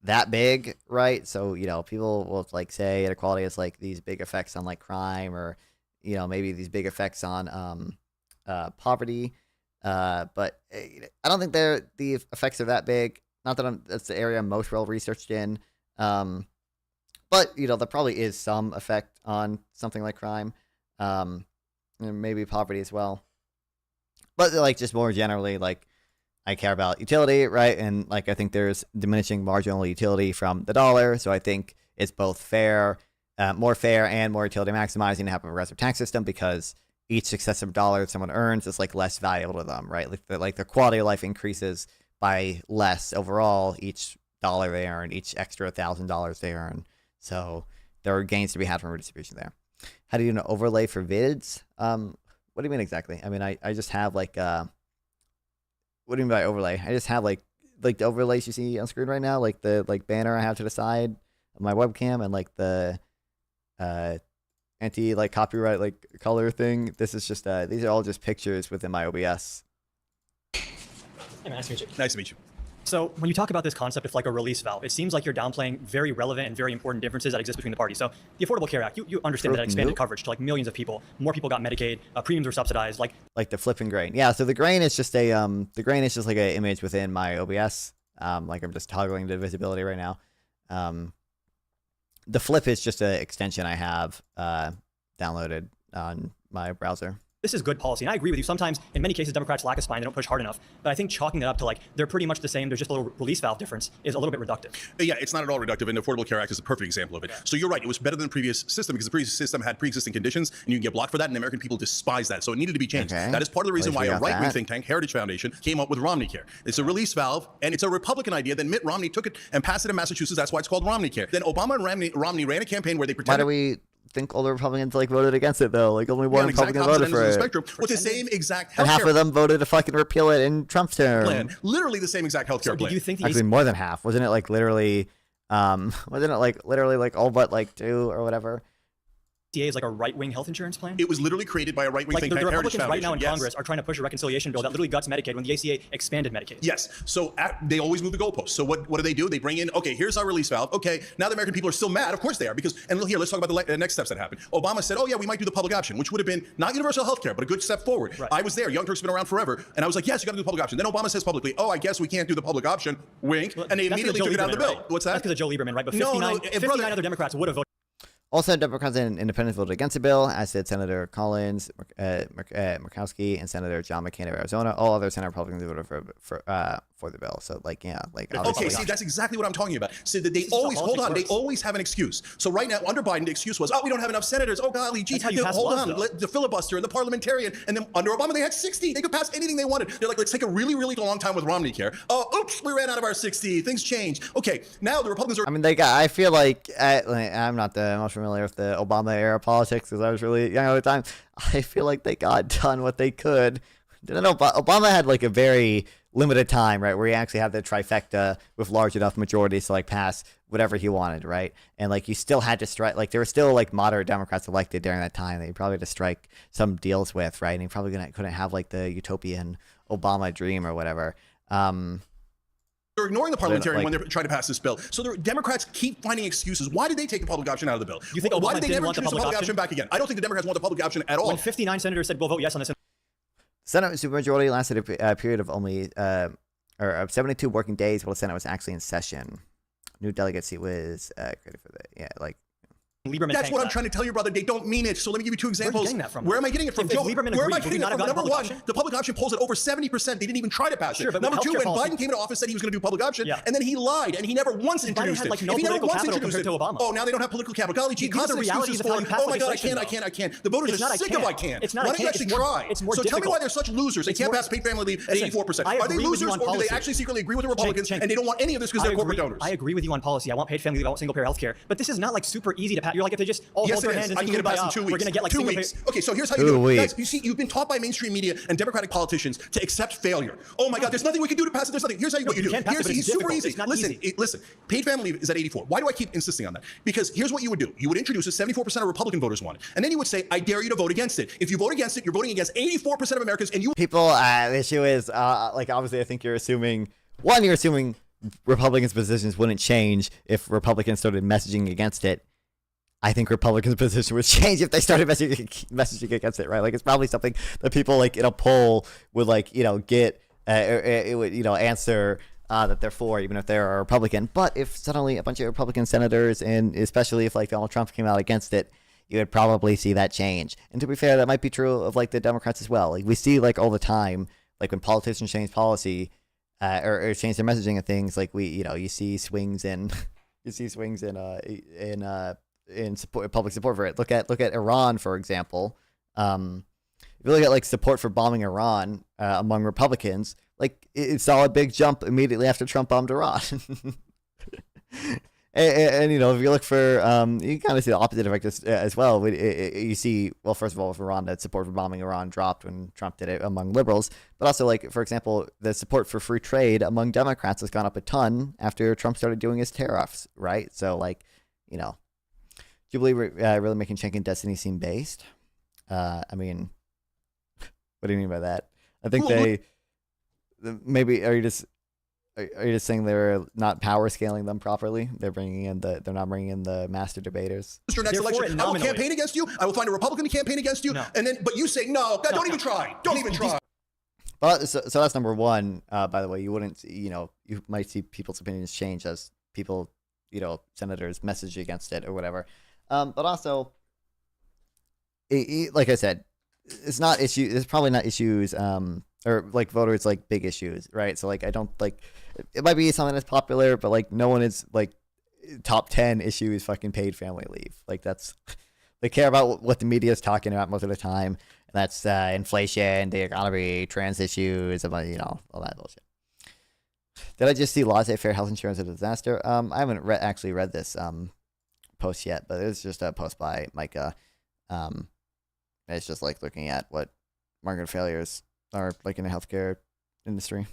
that big, right? So, you know, people will like say inequality has like these big effects on like crime or, you know, maybe these big effects on poverty. But I don't think the effects are that big. Not that that's the area I'm most well researched in. But, you know, there probably is some effect on something like crime. And maybe poverty as well. But like just more generally, like I care about utility, right? And like I think there's diminishing marginal utility from the dollar. So I think it's both fair, more fair and more utility maximizing to have a progressive tax system because each successive dollar someone earns is like less valuable to them, right? Like their quality of life increases by less overall each dollar they earn, each extra $1,000 they earn. So there are gains to be had from redistribution there. How do you do an overlay for vids? What do you mean exactly? I mean, I just have like, what do you mean by overlay? I just have like the overlays you see on screen right now, like the banner I have to the side of my webcam and like the anti like copyright like color thing. This is just these are all just pictures within my OBS. Hey, man, nice to meet you. Nice to meet you. So when you talk about this concept of like a release valve, it seems like you're downplaying very relevant and very important differences that exist between the parties. So the Affordable Care Act, you understand that it expanded coverage to like millions of people. More people got Medicaid. Premiums were subsidized. Like the flipping grain. Yeah. So the grain is just a the grain is just like an image within my OBS. Like I'm just toggling the visibility right now. The flip is just an extension I have downloaded on my browser. This is good policy, and I agree with you. Sometimes, in many cases, Democrats lack a spine. They don't push hard enough. But I think chalking that up to like they're pretty much the same. There's just a little release valve difference is a little bit reductive. Yeah, it's not at all reductive, and the Affordable Care Act is a perfect example of it. So you're right; it was better than the previous system because the previous system had pre-existing conditions, and you can get blocked for that. And American people despise that, so it needed to be changed. Okay. That is part of the reason Well, why you a got right-wing that. think tank, Heritage Foundation, came up with Romney Care. It's a release valve, and it's a Republican idea. Then Mitt Romney took it and passed it in Massachusetts. That's why it's called Romney Care. Then Obama and Romney ran a campaign where they Why pretended. do we think all the Republicans like voted against it though? Like only one exact Republican opposite voted ends for of the it. spectrum with the same exact And half healthcare of them voted to fucking repeal it in Trump's term. plan. Literally the same exact healthcare plan. Actually more than half? Wasn't it like literally wasn't it like literally like all but like 2 or whatever? ACA is like a right-wing health insurance plan? It was literally created by a right-wing Like think the tank, Heritage Republicans right now Foundation. in Yes. Congress are trying to push a reconciliation bill that literally guts Medicaid when the ACA expanded Medicaid. Yes. So they always move the goalposts. So what do? They bring in, okay, here's our release valve. Okay, now the American people are still mad. Of course they are. Because, and here, let's talk about the next steps that happened. Obama said, oh yeah, we might do the public option, which would have been not universal health care, but a good step forward. Right. I was there. Young Turk's been around forever. And I was like, yes, you got to do the public option. Then Obama says publicly, oh, I guess we can't do the public option. Wink. And they That's 'cause of immediately Joe took it out of the Lieberman, bill. right? What's that? That's because of Joe Lieberman, right? But No, 59, no, 59 other Democrats would have voted. Also, Democrats and Independents voted against the bill, as did Senator Collins, Murkowski, and Senator John McCain of Arizona. All other Senate Republicans voted for the bill. So, like, yeah, like. Okay, see, that's exactly what I'm talking about. So that they always hold on. They always have an excuse. So right now, under Biden, the excuse was, oh, we don't have enough senators. Oh, golly, gee, That's how you pass hold laws, on. though. The filibuster and the parliamentarian, and then under Obama, they had 60. They could pass anything they wanted. They're like, let's take a really, really long time with Romney Care. Oh, oops, we ran out of our 60. Things changed. Okay, now the Republicans are. I mean, I feel like I'm not the most familiar with the Obama era politics because I was really young at the time. I feel like they got done what they could. Obama had like a very limited time, right, where he actually had the trifecta with large enough majorities to like pass whatever he wanted, right? And like you still had to strike, like there were still like moderate Democrats elected during that time that you probably had to strike some deals with, right? And he probably couldn't have like the utopian Obama dream or whatever. They're ignoring the parliamentarian like- when they're trying to pass this bill. So the Democrats keep finding excuses. Why did they take the public option out of the bill? You think Why Obama did they didn't never want the introduce the public public option back again? I don't think the Democrats want the public option at all. When 59 senators said we'll vote yes on this. Senate supermajority lasted a period of only of 72 working days while the Senate was actually in session. New delegate seat was created for the Lieberman That's tanked what I'm that. trying to tell you, brother. They don't mean it. So let me give you two Where are you examples. getting that from? Where am I getting it from? If Joe, Lieberman where am I agreed, would we getting not it have from? gotten Number public one, option? the public option polls at over 70%. They didn't even try to pass it. Sure, but Number two, healthcare when policy- Biden came into office, said he was going to do public option, Yeah. and then he lied, and he never once introduced had, it. like, no if he never political once capital introduced it, compared to Obama. oh, now they don't have political capital. Golly gee, These are constant the realities excuses of how for, you pass oh my God, I legislation, can't, though. I can't. The voters It's are not I sick of I can't. can't. It's not I Why don't you can't. actually It's more- try? it's more So tell me why difficult. they're such losers. They It's can't more- pass paid family leave at Listen, 84%. I Are they agree with losers, you on or do they policy. actually secretly agree with the Republicans, Cenk, and they don't want any of this because I they're corporate agree- donors? I agree with you on policy. I want paid family leave. I want single payer health care. But this is not like super easy to pass. You're like, if they just all Yes, hold their it hands is. and I can get it passed in 2 weeks. we're going to get like 2 single weeks. payer. Okay, so here's how you 2 do it. weeks. Guys, you see, you've been taught by mainstream media and Democratic politicians to accept failure. Oh my God, there's nothing we can do to pass it. There's nothing. Here's how what you do. can pass it, Here's but it's super difficult. easy. It's not Listen, easy. listen. Paid family leave is at 84. Why do I keep insisting on that? Because here's what you would do. You would introduce it. 74% of Republican voters want it, and then you would say, "I dare you to vote against it." If you vote against it, you're voting against 84% of Americans, and you. people. The issue is like obviously I think you're assuming Republicans' positions wouldn't change if Republicans started messaging against it. I think Republicans' position would change if they started messaging against it, right? Like it's probably something that people like in a poll would like get it would answer that they're for, even if they're a Republican. But if suddenly a bunch of Republican senators, and especially if like Donald Trump came out against it, you would probably see that change. And to be fair, that might be true of like the Democrats as well. Like we see like all the time, like when politicians change policy or change their messaging of things, like you see swings in in support, public support for it. Look at Iran, for example. If you look at like support for bombing Iran among Republicans, like it saw a big jump immediately after Trump bombed Iran. and if you look for, you kind of see the opposite effect as well. You see, well, first of all, with Iran, that support for bombing Iran dropped when Trump did it among liberals, but also like, for example, the support for free trade among Democrats has gone up a ton after Trump started doing his tariffs, right? So like, Jubilee really making Cenk and Destiny seem based. I mean, what do you mean by that? I think maybe are you just saying they're not power scaling them properly? They're not bringing in the master debaters. Your next election, I will campaign against you. I will find a Republican to campaign against you, but you say no. God, don't even try. Don't even try. Well, so that's number one. By the way, you wouldn't, you might see people's opinions change as people, senators message against it or whatever. But also, like I said, it's not issue. It's probably not issues. Or like voters like big issues, right? So like I don't like. It might be something that's popular, but like no one is like top 10 issues fucking paid family leave. Like that's they care about what the media is talking about most of the time. And that's inflation, the economy, trans issues, about all that bullshit. Did I just see laissez-faire health insurance as a disaster? I haven't actually read this post yet, but it's just a post by Micah. It's just like looking at what market failures are like in the healthcare industry.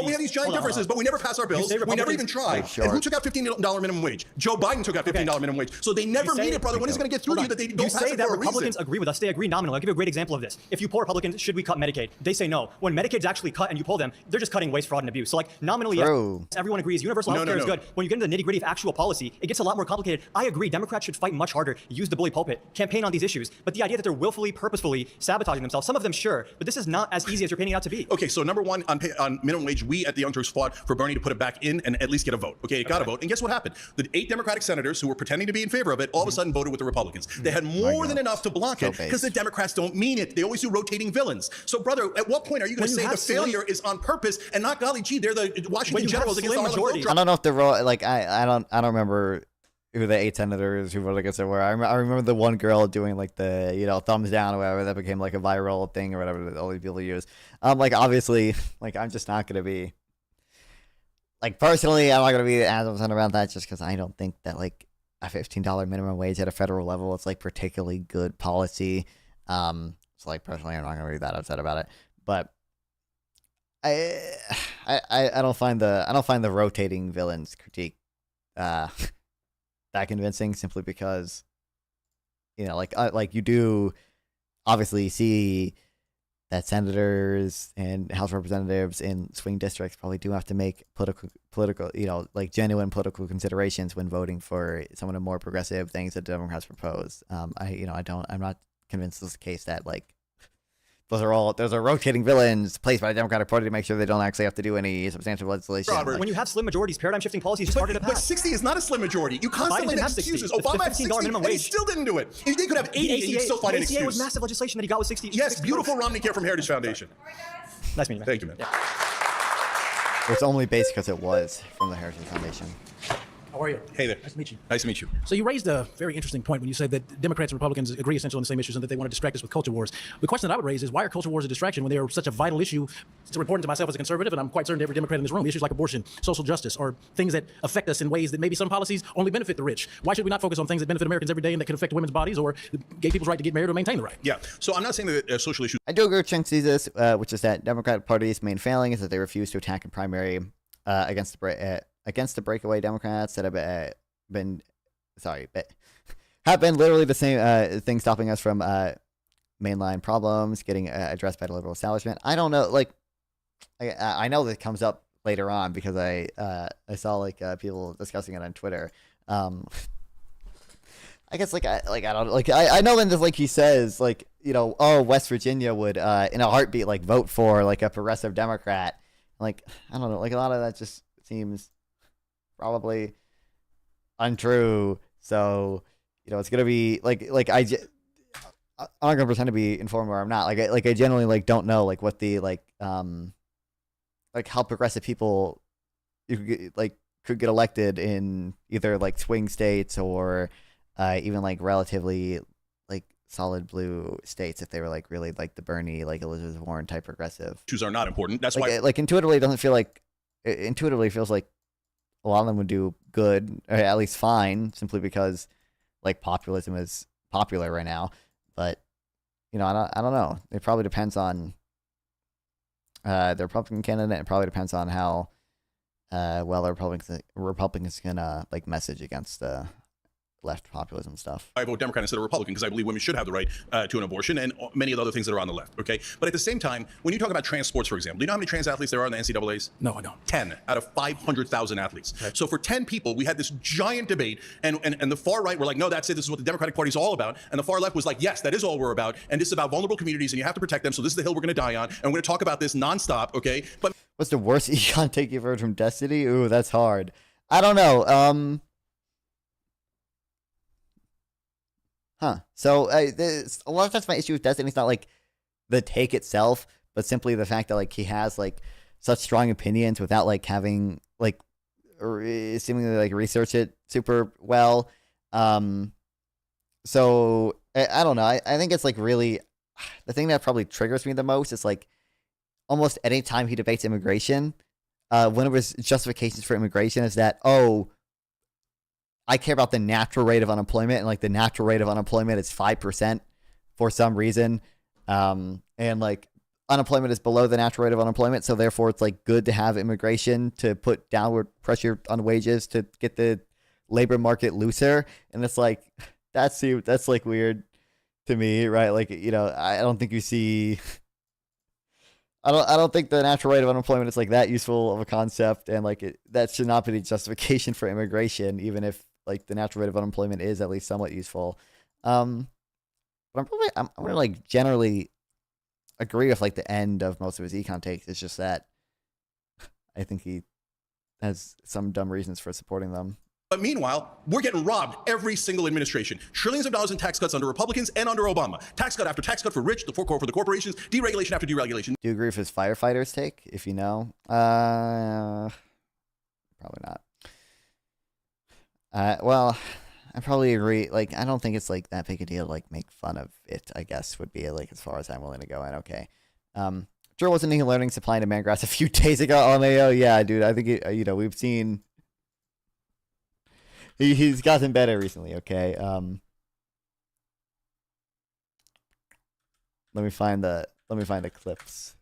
We have these giant differences, but we never pass our bills. We never even try. And who took out $15 minimum wage? Joe Biden took out $15 minimum wage. So they never meet it, brother. When is it going to get through to you that they don't pass it for a reason? You say that Republicans agree with us. They agree nominally. I'll give you a great example of this. If you poll Republicans, should we cut Medicaid? They say no. When Medicaid's actually cut and you poll them, they're just cutting waste, fraud, and abuse. So like nominally, yes, everyone agrees. Universal health care is good. When you get into the nitty-gritty of actual policy, it gets a lot more complicated. I agree. Democrats should fight much harder, use the bully pulpit, campaign on these issues. But the idea that they're willfully, purposefully sabotaging themselves, some of them sure, but this is not as easy as you're painting it out to be. Okay, so number one, on minimum wage, we at the Young Turks fought for Bernie to put it back in and at least get a vote. Okay, it got a vote. And guess what happened? The 8 Democratic senators who were pretending to be in favor of it all of a sudden voted with the Republicans. They had more than enough to block it because the Democrats don't mean it. They always do rotating villains. So, brother, at what point are you going to say the failure is on purpose and not, golly gee, they're the Washington Generals against the majority? I don't know if they're like I don't remember who the 8 senators who voted against it were. I remember the one girl doing like the thumbs down or whatever that became like a viral thing or whatever that all these people use. Like obviously, like I'm just not going to be. Like personally, I'm not gonna be as upset about that just because I don't think that like a $15 minimum wage at a federal level is like particularly good policy. So like personally, I'm not gonna be that upset about it. But I don't find the rotating villains critique that convincing simply because like you do obviously see that senators and House representatives in swing districts probably do have to make political, like genuine political considerations when voting for some of the more progressive things that Democrats propose. I'm not convinced this is the case that like those are rotating villains placed by the Democratic Party to make sure they don't actually have to do any substantial legislation. Robert, when you have slim majorities, paradigm shifting policies is harder to pass. But 60 is not a slim majority. You constantly make excuses. Obama had 60 and he still didn't do it. He could have 80 and he'd still find an excuse. ACA was massive legislation that he got with 60. Yes, beautiful Romney Care from Heritage Foundation. Nice meeting you, man. Thank you, man. It's only based because it was from the Heritage Foundation. How are you? Hey there. Nice to meet you. Nice to meet you. So you raised a very interesting point when you said that Democrats and Republicans agree essentially on the same issues and that they want to distract us with culture wars. The question that I would raise is why are culture wars a distraction when they are such a vital issue? It's important to myself as a conservative, and I'm quite certain to every Democrat in this room, issues like abortion, social justice, or things that affect us in ways that maybe some policies only benefit the rich. Why should we not focus on things that benefit Americans every day and that can affect women's bodies or gay people's right to get married or maintain the right? Yeah. So I'm not saying that social issues. I do agree with Cenk Jesus, which is that Democratic Party's main failing is that they refuse to attack in primary against the breakaway Democrats that have been literally the same thing stopping us from mainline problems getting addressed by the liberal establishment. I don't know, like I know that comes up later on because I saw like people discussing it on Twitter. I guess I know then just like he says like West Virginia would in a heartbeat like vote for like a progressive Democrat. Like I don't know, like a lot of that just seems probably untrue. So it's gonna be I'm not gonna pretend to be informed where I'm not. I generally like don't know like what the like how progressive people could get elected in either like swing states or even like relatively like solid blue states if they were like really like the Bernie like Elizabeth Warren type progressive. Issues are not important. That's why intuitively it feels like a lot of them would do good, or at least fine, simply because like populism is popular right now. But I don't know. It probably depends on the Republican candidate. It probably depends on how well the Republicans can like message against left populism stuff. I vote Democrat instead of Republican because I believe women should have the right to an abortion and many of the other things that are on the left. Okay, but at the same time, when you talk about trans sports, for example, do you know how many trans athletes there are in the NCAA's? No, I don't. 10 out of 500,000 athletes. Okay. So for 10 people, we had this giant debate, and the far right were like, no, that's it. This is what the Democratic Party is all about, and the far left was like, yes, that is all we're about, and this is about vulnerable communities, and you have to protect them. So this is the hill we're going to die on, and we're going to talk about this nonstop. Okay, but what's the worst econ take you've heard from Destiny? Ooh, that's hard. I don't know. So a lot of times my issue with Destiny is not like the take itself, but simply the fact that like he has like such strong opinions without like having like seemingly like researched it super well. So I don't know. I think it's like really the thing that probably triggers me the most is like almost any time he debates immigration, one of his justifications for immigration is that, I care about the natural rate of unemployment, and like the natural rate of unemployment is 5% for some reason. And like unemployment is below the natural rate of unemployment. So therefore it's like good to have immigration to put downward pressure on wages to get the labor market looser. And it's like, that's like weird to me, right? Like, I don't think you see, I don't think the natural rate of unemployment is like that useful of a concept. And like that should not be the justification for immigration, even if like the natural rate of unemployment is at least somewhat useful. But I'm gonna like generally agree with like the end of most of his econ takes. It's just that I think he has some dumb reasons for supporting them. But meanwhile, we're getting robbed every single administration. Trillions of dollars in tax cuts under Republicans and under Obama. Tax cut after tax cut for rich, for the corporations, deregulation after deregulation. Do you agree with his firefighters take, if you know? Probably not. Well, I probably agree. Like, I don't think it's like that big a deal to like make fun of it, I guess, would be like as far as I'm willing to go. And okay. Drew wasn't he learning supply and demand graphs a few days ago on AO? Yeah, dude. I think we've seen he's gotten better recently. Okay. Let me find the clips.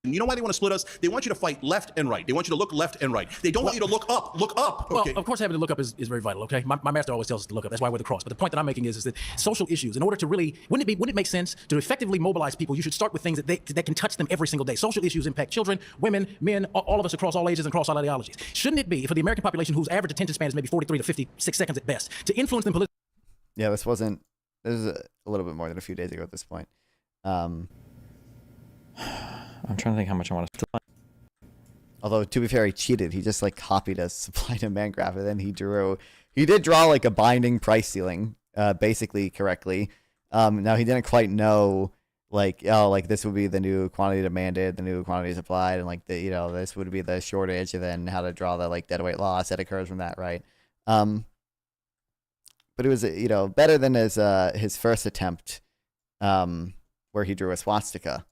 You know why they want to split us? They want you to fight left and right. They want you to look left and right. They don't want you to look up. Look up. Okay. Well, of course, having to look up is very vital. Okay, my master always tells us to look up. That's why I wear the cross. But the point that I'm making is that social issues, in order to really, wouldn't it make sense to effectively mobilize people? You should start with things that can touch them every single day. Social issues impact children, women, men, all of us across all ages and across all ideologies. Shouldn't it be for the American population, whose average attention span is maybe 43 to 56 seconds at best, to influence them politically? Yeah, this was a little bit more than a few days ago at this point. I'm trying to think how much I want to. Although, to be fair, he cheated. He just like copied a supply and demand graph, and then he did draw like a binding price ceiling, basically correctly. Now he didn't quite know like this would be the new quantity demanded, the new quantity supplied, and like this would be the shortage, and then how to draw the like deadweight loss that occurs from that, right? But it was better than his first attempt, where he drew a swastika.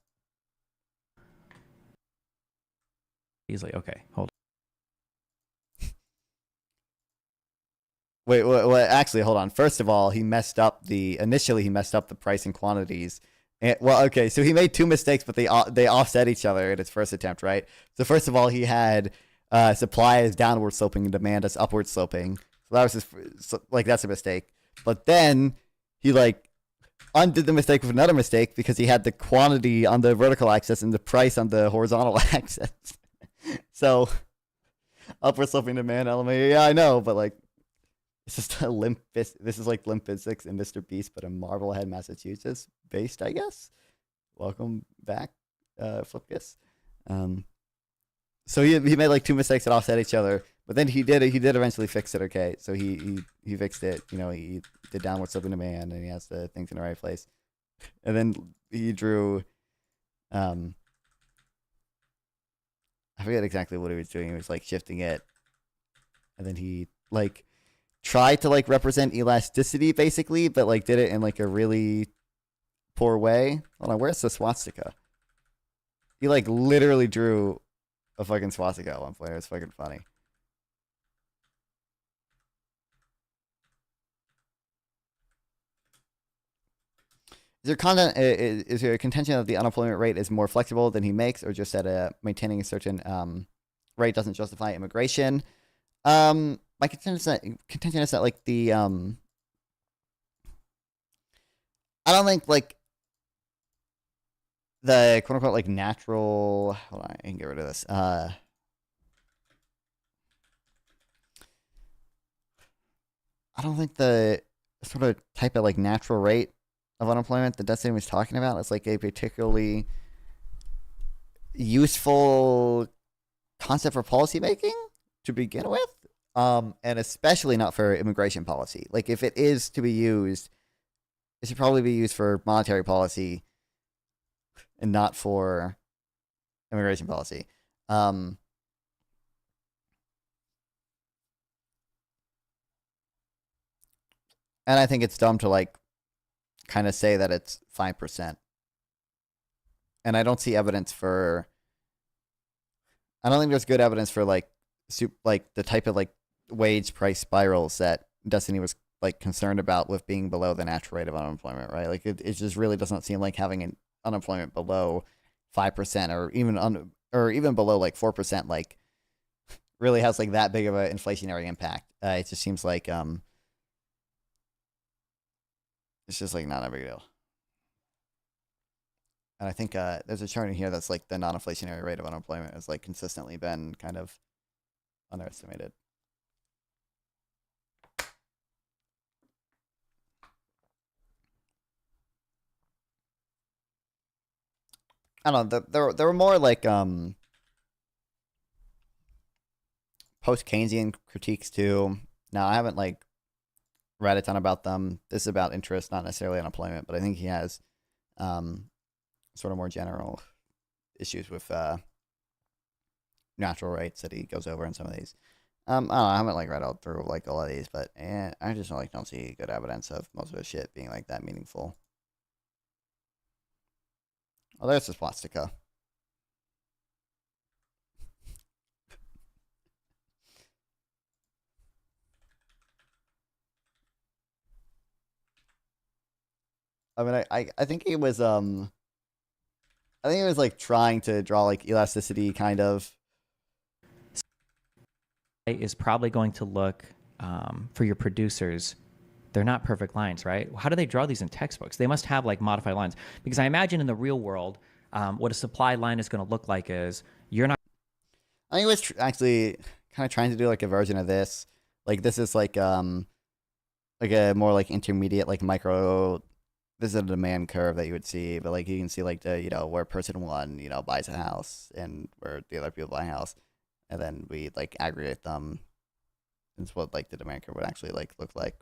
He's like, okay, hold on. Wait, actually, hold on. First of all, initially he messed up the price and quantities. And, okay, so he made two mistakes, but they offset each other in his first attempt, right? So first of all, he had supply as downward sloping and demand as upward sloping. So that was that's a mistake. But then he undid the mistake with another mistake because he had the quantity on the vertical axis and the price on the horizontal axis. So, upward sloping demand element. Yeah, I know, but it's just a this is like Limp Physics and Mr. Beast, but in Marblehead, Massachusetts, based, I guess. Welcome back, Flipkiss. So he made like two mistakes that offset each other, but then he did eventually fix it. Okay, so he fixed it. He did downward sloping demand, and he has the things in the right place, and then he drew. I forget exactly what he was doing. He was shifting it, and then he tried to represent elasticity basically, but did it in a really poor way. Hold on, where's the swastika? He literally drew a fucking swastika at one point. It was fucking funny. Is there a contention that the unemployment rate is more flexible than he makes, or just that maintaining a certain rate doesn't justify immigration? My contention is that the I don't think the quote unquote natural. Hold on, I can get rid of this. I don't think the sort of type of natural rate of unemployment that Dustin was talking about is a particularly useful concept for policymaking to begin with, and especially not for immigration policy. If it is to be used, it should probably be used for monetary policy and not for immigration policy. And I think it's dumb to kind of say that it's 5%. And I don't see evidence for. I don't think there's good evidence for the type of wage price spirals that Destiny was concerned about with being below the natural rate of unemployment, right? It just really doesn't seem like having an unemployment below 5% or even below 4% really has that big of an inflationary impact. It just seems it's just not a big deal. And I think there's a chart in here that's the non-inflationary rate of unemployment has consistently been kind of underestimated. I don't know. There were more post-Keynesian critiques too. Now I haven't read a ton about them. This is about interest, not necessarily unemployment, but I think he has sort of more general issues with natural rates that he goes over in some of these. I don't know, I haven't read out through all of these, but I just don't see good evidence of most of his shit being that meaningful. Oh, there's the swastika. I mean, I think he was I think it was like trying to draw like elasticity kind of. Is probably going to look for your producers. They're not perfect lines, right? How do they draw these in textbooks? They must have like modified lines, because I imagine in the real world, what a supply line is going to look like is you're not. I think it was actually kind of trying to do like a version of this. Like this is like a more like intermediate like micro. This is a demand curve that you would see, but like you can see like the where person one buys a house and where the other people buy a house, and then we like aggregate them. It's what like the demand curve would actually like look like.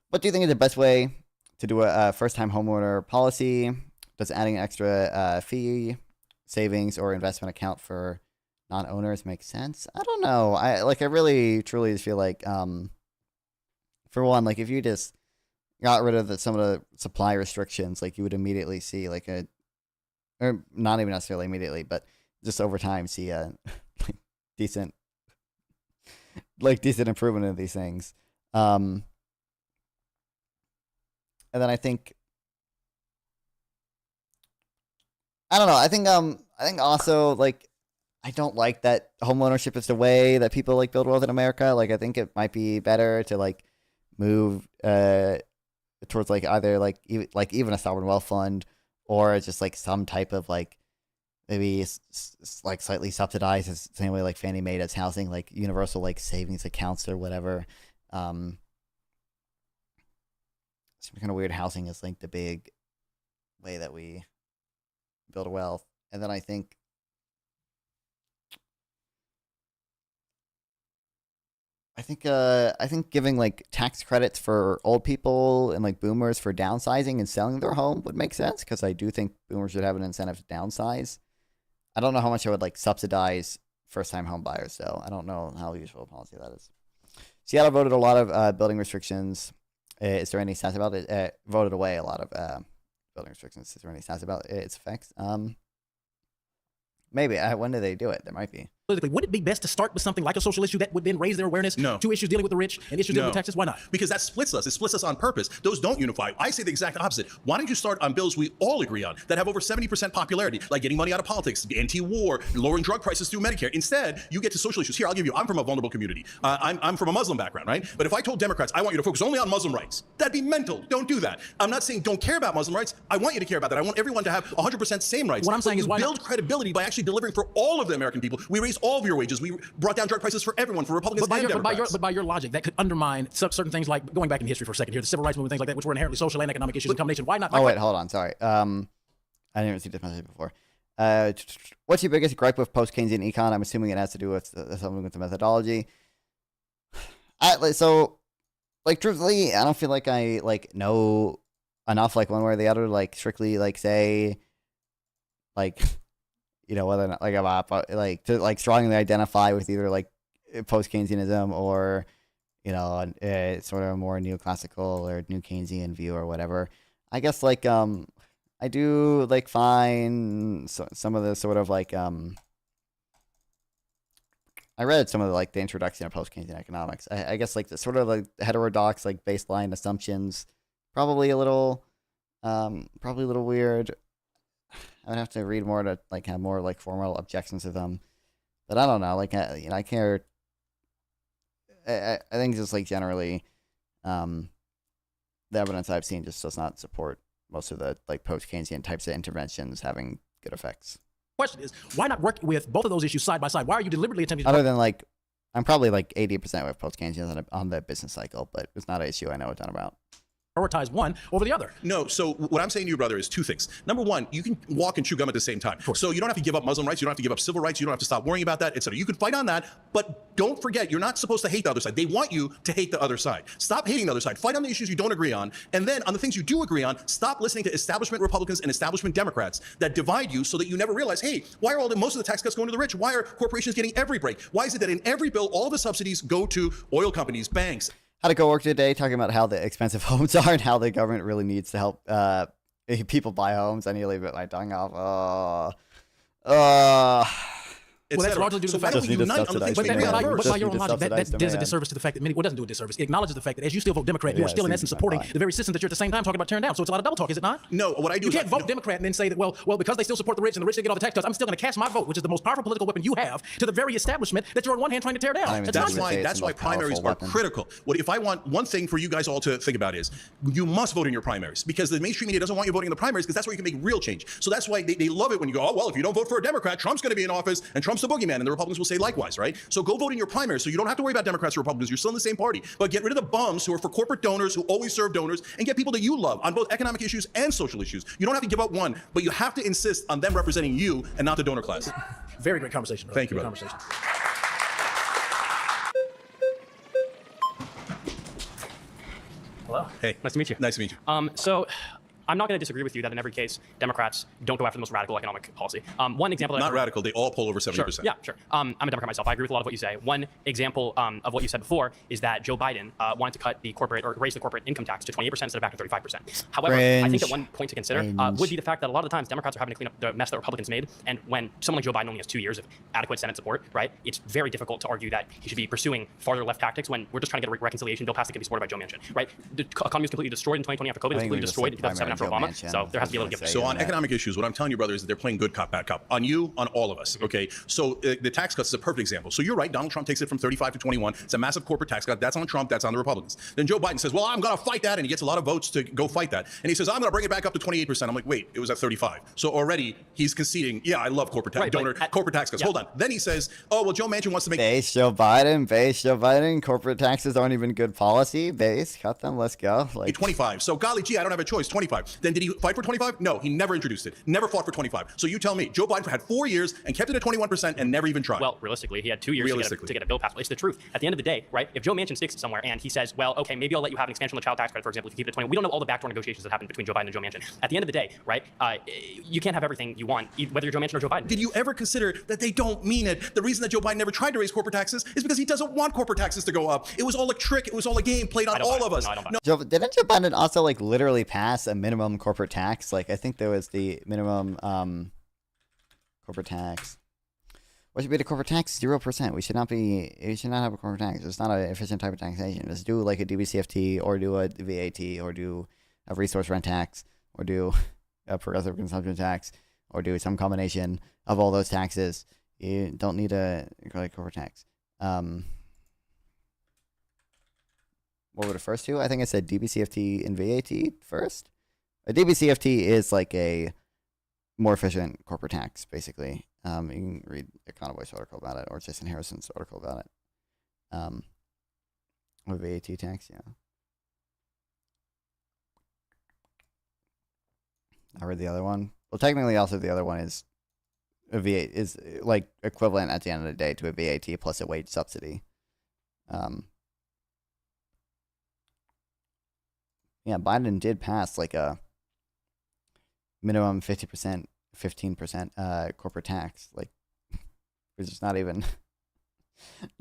What do you think is the best way to do a first-time homeowner policy? Does adding an extra fee, savings, or investment account for non-owners make sense? I don't know. I really truly feel like for one, like if you just got rid of some of the supply restrictions, like you would immediately see like or not even necessarily immediately, but just over time see a decent improvement in these things. And then I think I don't know. I think also like I don't like that homeownership is the way that people like build wealth in America. Like I think it might be better to like move towards like either like even a sovereign wealth fund, or just like some type of like maybe like slightly subsidized, as same way like Fannie Mae does housing, like universal like savings accounts or whatever. Some kind of weird housing is like the big way that we build wealth. And then I think giving like tax credits for old people and like boomers for downsizing and selling their home would make sense, because I do think boomers should have an incentive to downsize. I don't know how much I would like subsidize first-time home buyers, though. I don't know how useful a policy that is. Seattle voted a lot of building restrictions. Is there any sense about it? Voted away a lot of building restrictions. Is there any sense about its effects? Maybe. When do they do it? There might be. Politically, would it be best to start with something like a social issue that would then raise their awareness to issues dealing with the rich and issues dealing with taxes? Why not? Because that splits us. It splits us on purpose. Those don't unify. I say the exact opposite. Why don't you start on bills we all agree on that have over 70% popularity, like getting money out of politics, anti-war, lowering drug prices through Medicare. Instead, you get to social issues. Here, I'll give you. I'm from a vulnerable community. I'm from a Muslim background, right? But if I told Democrats, I want you to focus only on Muslim rights, that'd be mental. Don't do that. I'm not saying don't care about Muslim rights. I want you to care about that. I want everyone to have 100% same rights. What I'm saying is why build credibility by actually delivering for all of the American people. We raise all of your wages. We brought down drug prices for everyone, for Republicans and Democrats. But by your logic, that could undermine certain things, like going back in history for a second here, the civil rights movement, things like that, which were inherently social and economic issues in combination. Why not? Oh wait, hold on. Sorry. I didn't even see this message before. What's your biggest gripe with post-Keynesian econ? I'm assuming it has to do with something with the methodology. So, truthfully, I don't feel like I know enough one way or the other to strictly say whether or not to strongly identify with either post-Keynesianism or sort of a more neoclassical or new Keynesian view or whatever. I guess I do find some of the sort of I read some of the introduction of post-Keynesian economics. I guess the sort of heterodox baseline assumptions probably a little weird. I would have to read more to have more formal objections to them, but I don't know. I care. I think just generally, the evidence I've seen just does not support most of the post-Keynesian types of interventions having good effects. Question is, why not work with both of those issues side by side? Why are you deliberately attempting to... Other than I'm probably 80% with post-Keynesian on the business cycle, but it's not an issue I know a ton about. Prioritize one over the other. No, so what I'm saying to you, brother, is two things. Number one, you can walk and chew gum at the same time. So you don't have to give up Muslim rights, you don't have to give up civil rights, you don't have to stop worrying about that, etc. You can fight on that, but don't forget, you're not supposed to hate the other side. They want you to hate the other side. Stop hating the other side. Fight on the issues you don't agree on, and then on the things you do agree on, stop listening to establishment Republicans and establishment Democrats that divide you so that you never realize, hey, why are most of the tax cuts going to the rich? Why are corporations getting every break? Why is it that in every bill, all the subsidies go to oil companies, banks? Had to go work today talking about how the expensive homes are and how the government really needs to help people buy homes. I nearly bit my tongue off. et Well, that's cetera. largely due to So the why fact don't we unite on the things but that matter by first? your own logic, that does a disservice to the fact that what doesn't do a disservice. It acknowledges the fact that as you still vote Democrat, you are still in essence supporting the very systems that you're at the same time talking about tearing down. So it's a lot of double talk, is it not? No, what I do you is can't vote Democrat and then say that well because they still support the rich and the rich they get all the tax cuts, I'm still going to cast my vote, which is the most powerful political weapon you have, to the very establishment that you're on one hand trying to tear down. That's why primaries are critical. What if I want one thing for you guys all to think about is you must vote in your primaries, because the mainstream media doesn't want you voting in the primaries, because that's where you can make real change. So that's why they love it when you go, oh well, if you don't vote for a Democrat, Trump's going to be in office and Trump's the boogeyman, and the Republicans will say likewise, right? So go vote in your primaries, so you don't have to worry about Democrats or Republicans. You're still in the same party, but get rid of the bums who are for corporate donors who always serve donors, and get people that you love on both economic issues and social issues. You don't have to give up one, but you have to insist on them representing you and not the donor class. Very great conversation, brother. Thank you, brother. Conversation. Hello. Hey. Nice to meet you. Nice to meet you. So I'm not going to disagree with you that in every case, Democrats don't go after the most radical economic policy. One example. Not radical. They all poll over 70%. Sure. Yeah, sure. I'm a Democrat myself. I agree with a lot of what you say. One example of what you said before is that Joe Biden wanted to cut the corporate or raise the corporate income tax to 28% instead of back to 35%. However, I think that one point to consider would be the fact that a lot of the times Democrats are having to clean up the mess that Republicans made. And when someone like Joe Biden only has 2 years of adequate Senate support, right, it's very difficult to argue that he should be pursuing farther left tactics when we're just trying to get a reconciliation bill passed that can be supported by Joe Manchin, right? The economy was completely destroyed in 2020 after COVID. It was completely destroyed in 2007 after Obama. So there has to be a little give. So on economic issues, what I'm telling you, brother, is that they're playing good cop, bad cop. On you, on all of us, okay? So the tax cuts is a perfect example. So you're right, Donald Trump takes it from 35 to 21. It's a massive corporate tax cut. That's on Trump, that's on the Republicans. Then Joe Biden says, well, I'm going to fight that, and he gets a lot of votes to go fight that. And he says, I'm going to bring it back up to 28%. I'm like, wait, it was at 35. So already he's conceding, yeah, I love corporate tax, corporate tax cuts. Yeah. Hold on. Then he says, oh, well, Joe Manchin wants to make... Base Joe Biden, corporate taxes aren't even good policy. Base, cut them, let's go. Like 25. So golly gee, I don't have a choice, 25. Then did he fight for 25? No, he never introduced it. Never fought for 25. So you tell me, Joe Biden had 4 years and kept it at 21% and never even tried. Well, realistically, he had 2 years to get a bill passed. It's the truth. At the end of the day, right, if Joe Manchin sticks it somewhere and he says, well, okay, maybe I'll let you have an expansion of the child tax credit, for example, if you keep it at 20. We don't know all the backdoor negotiations that happened between Joe Biden and Joe Manchin. At the end of the day, right, you can't have everything you want, whether you're Joe Manchin or Joe Biden. Did you ever consider that they don't mean it? The reason that Joe Biden never tried to raise corporate taxes is because he doesn't want corporate taxes to go up. It was all a trick. It was all a game played on all of us. No, didn't Joe Biden also like literally pass a minimum corporate tax? Like I think there was the minimum corporate tax. What should be the corporate tax? 0%. We should not have a corporate tax. It's not an efficient type of taxation. Just do like a DBCFT or do a VAT or do a resource rent tax or do a progressive consumption tax or do some combination of all those taxes. You don't need a corporate tax. What were the first two? I think I said DBCFT and VAT first. A DBCFT is like a more efficient corporate tax, basically. You can read Econovoice article about it or Jason Harrison's article about it. With VAT tax, yeah. I read the other one. Well, technically, also the other one is a VAT is like equivalent at the end of the day to a VAT plus a wage subsidy. Yeah, Biden did pass like a minimum 50%, 15% corporate tax, like, which is not even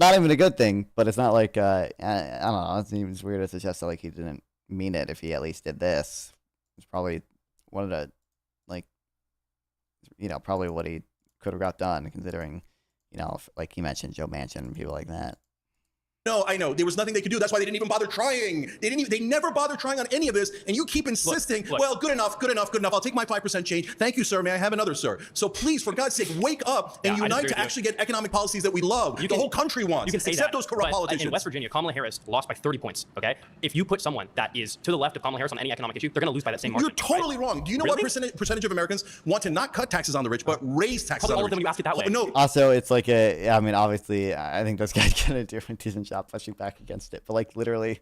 a good thing, but it's not like, I don't know, it seems weird to suggest that like he didn't mean it if he at least did this. It's probably one of the, like, you know, probably what he could have got done considering, you know, if, like he mentioned Joe Manchin and people like that. No, I know. There was nothing they could do. That's why they didn't even bother trying. They never bothered trying on any of this. And you keep insisting, look. Well, good enough. I'll take my 5% change. Thank you, sir. May I have another, sir? So please, for God's sake, wake up and unite to actually get economic policies that we love. The whole country wants. You can say except that, those corrupt politicians. In West Virginia, Kamala Harris lost by 30 points, okay? If you put someone that is to the left of Kamala Harris on any economic issue, they're going to lose by that same margin. You're totally wrong. Do you know what percentage of Americans want to not cut taxes on the rich, but raise taxes on the rich? All of them, you ask it that way. No. Also, it's like I mean, obviously, I think those guys going to do a decent job pushing back against it, but like literally,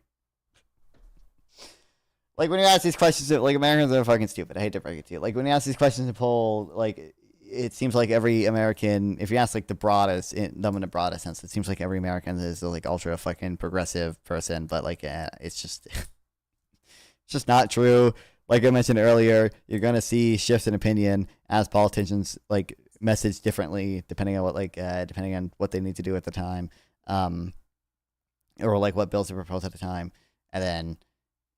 like when you ask these questions, like Americans are fucking stupid. I hate to break it to you. Like when you ask these questions in poll, like it seems like every American, if you ask like the broadest, in the broadest sense, it seems like every American is like ultra fucking progressive person, but like it's just not true. Like I mentioned earlier, you're gonna see shifts in opinion as politicians like message differently depending on what they need to do at the time. Or like what bills are proposed at the time, and then,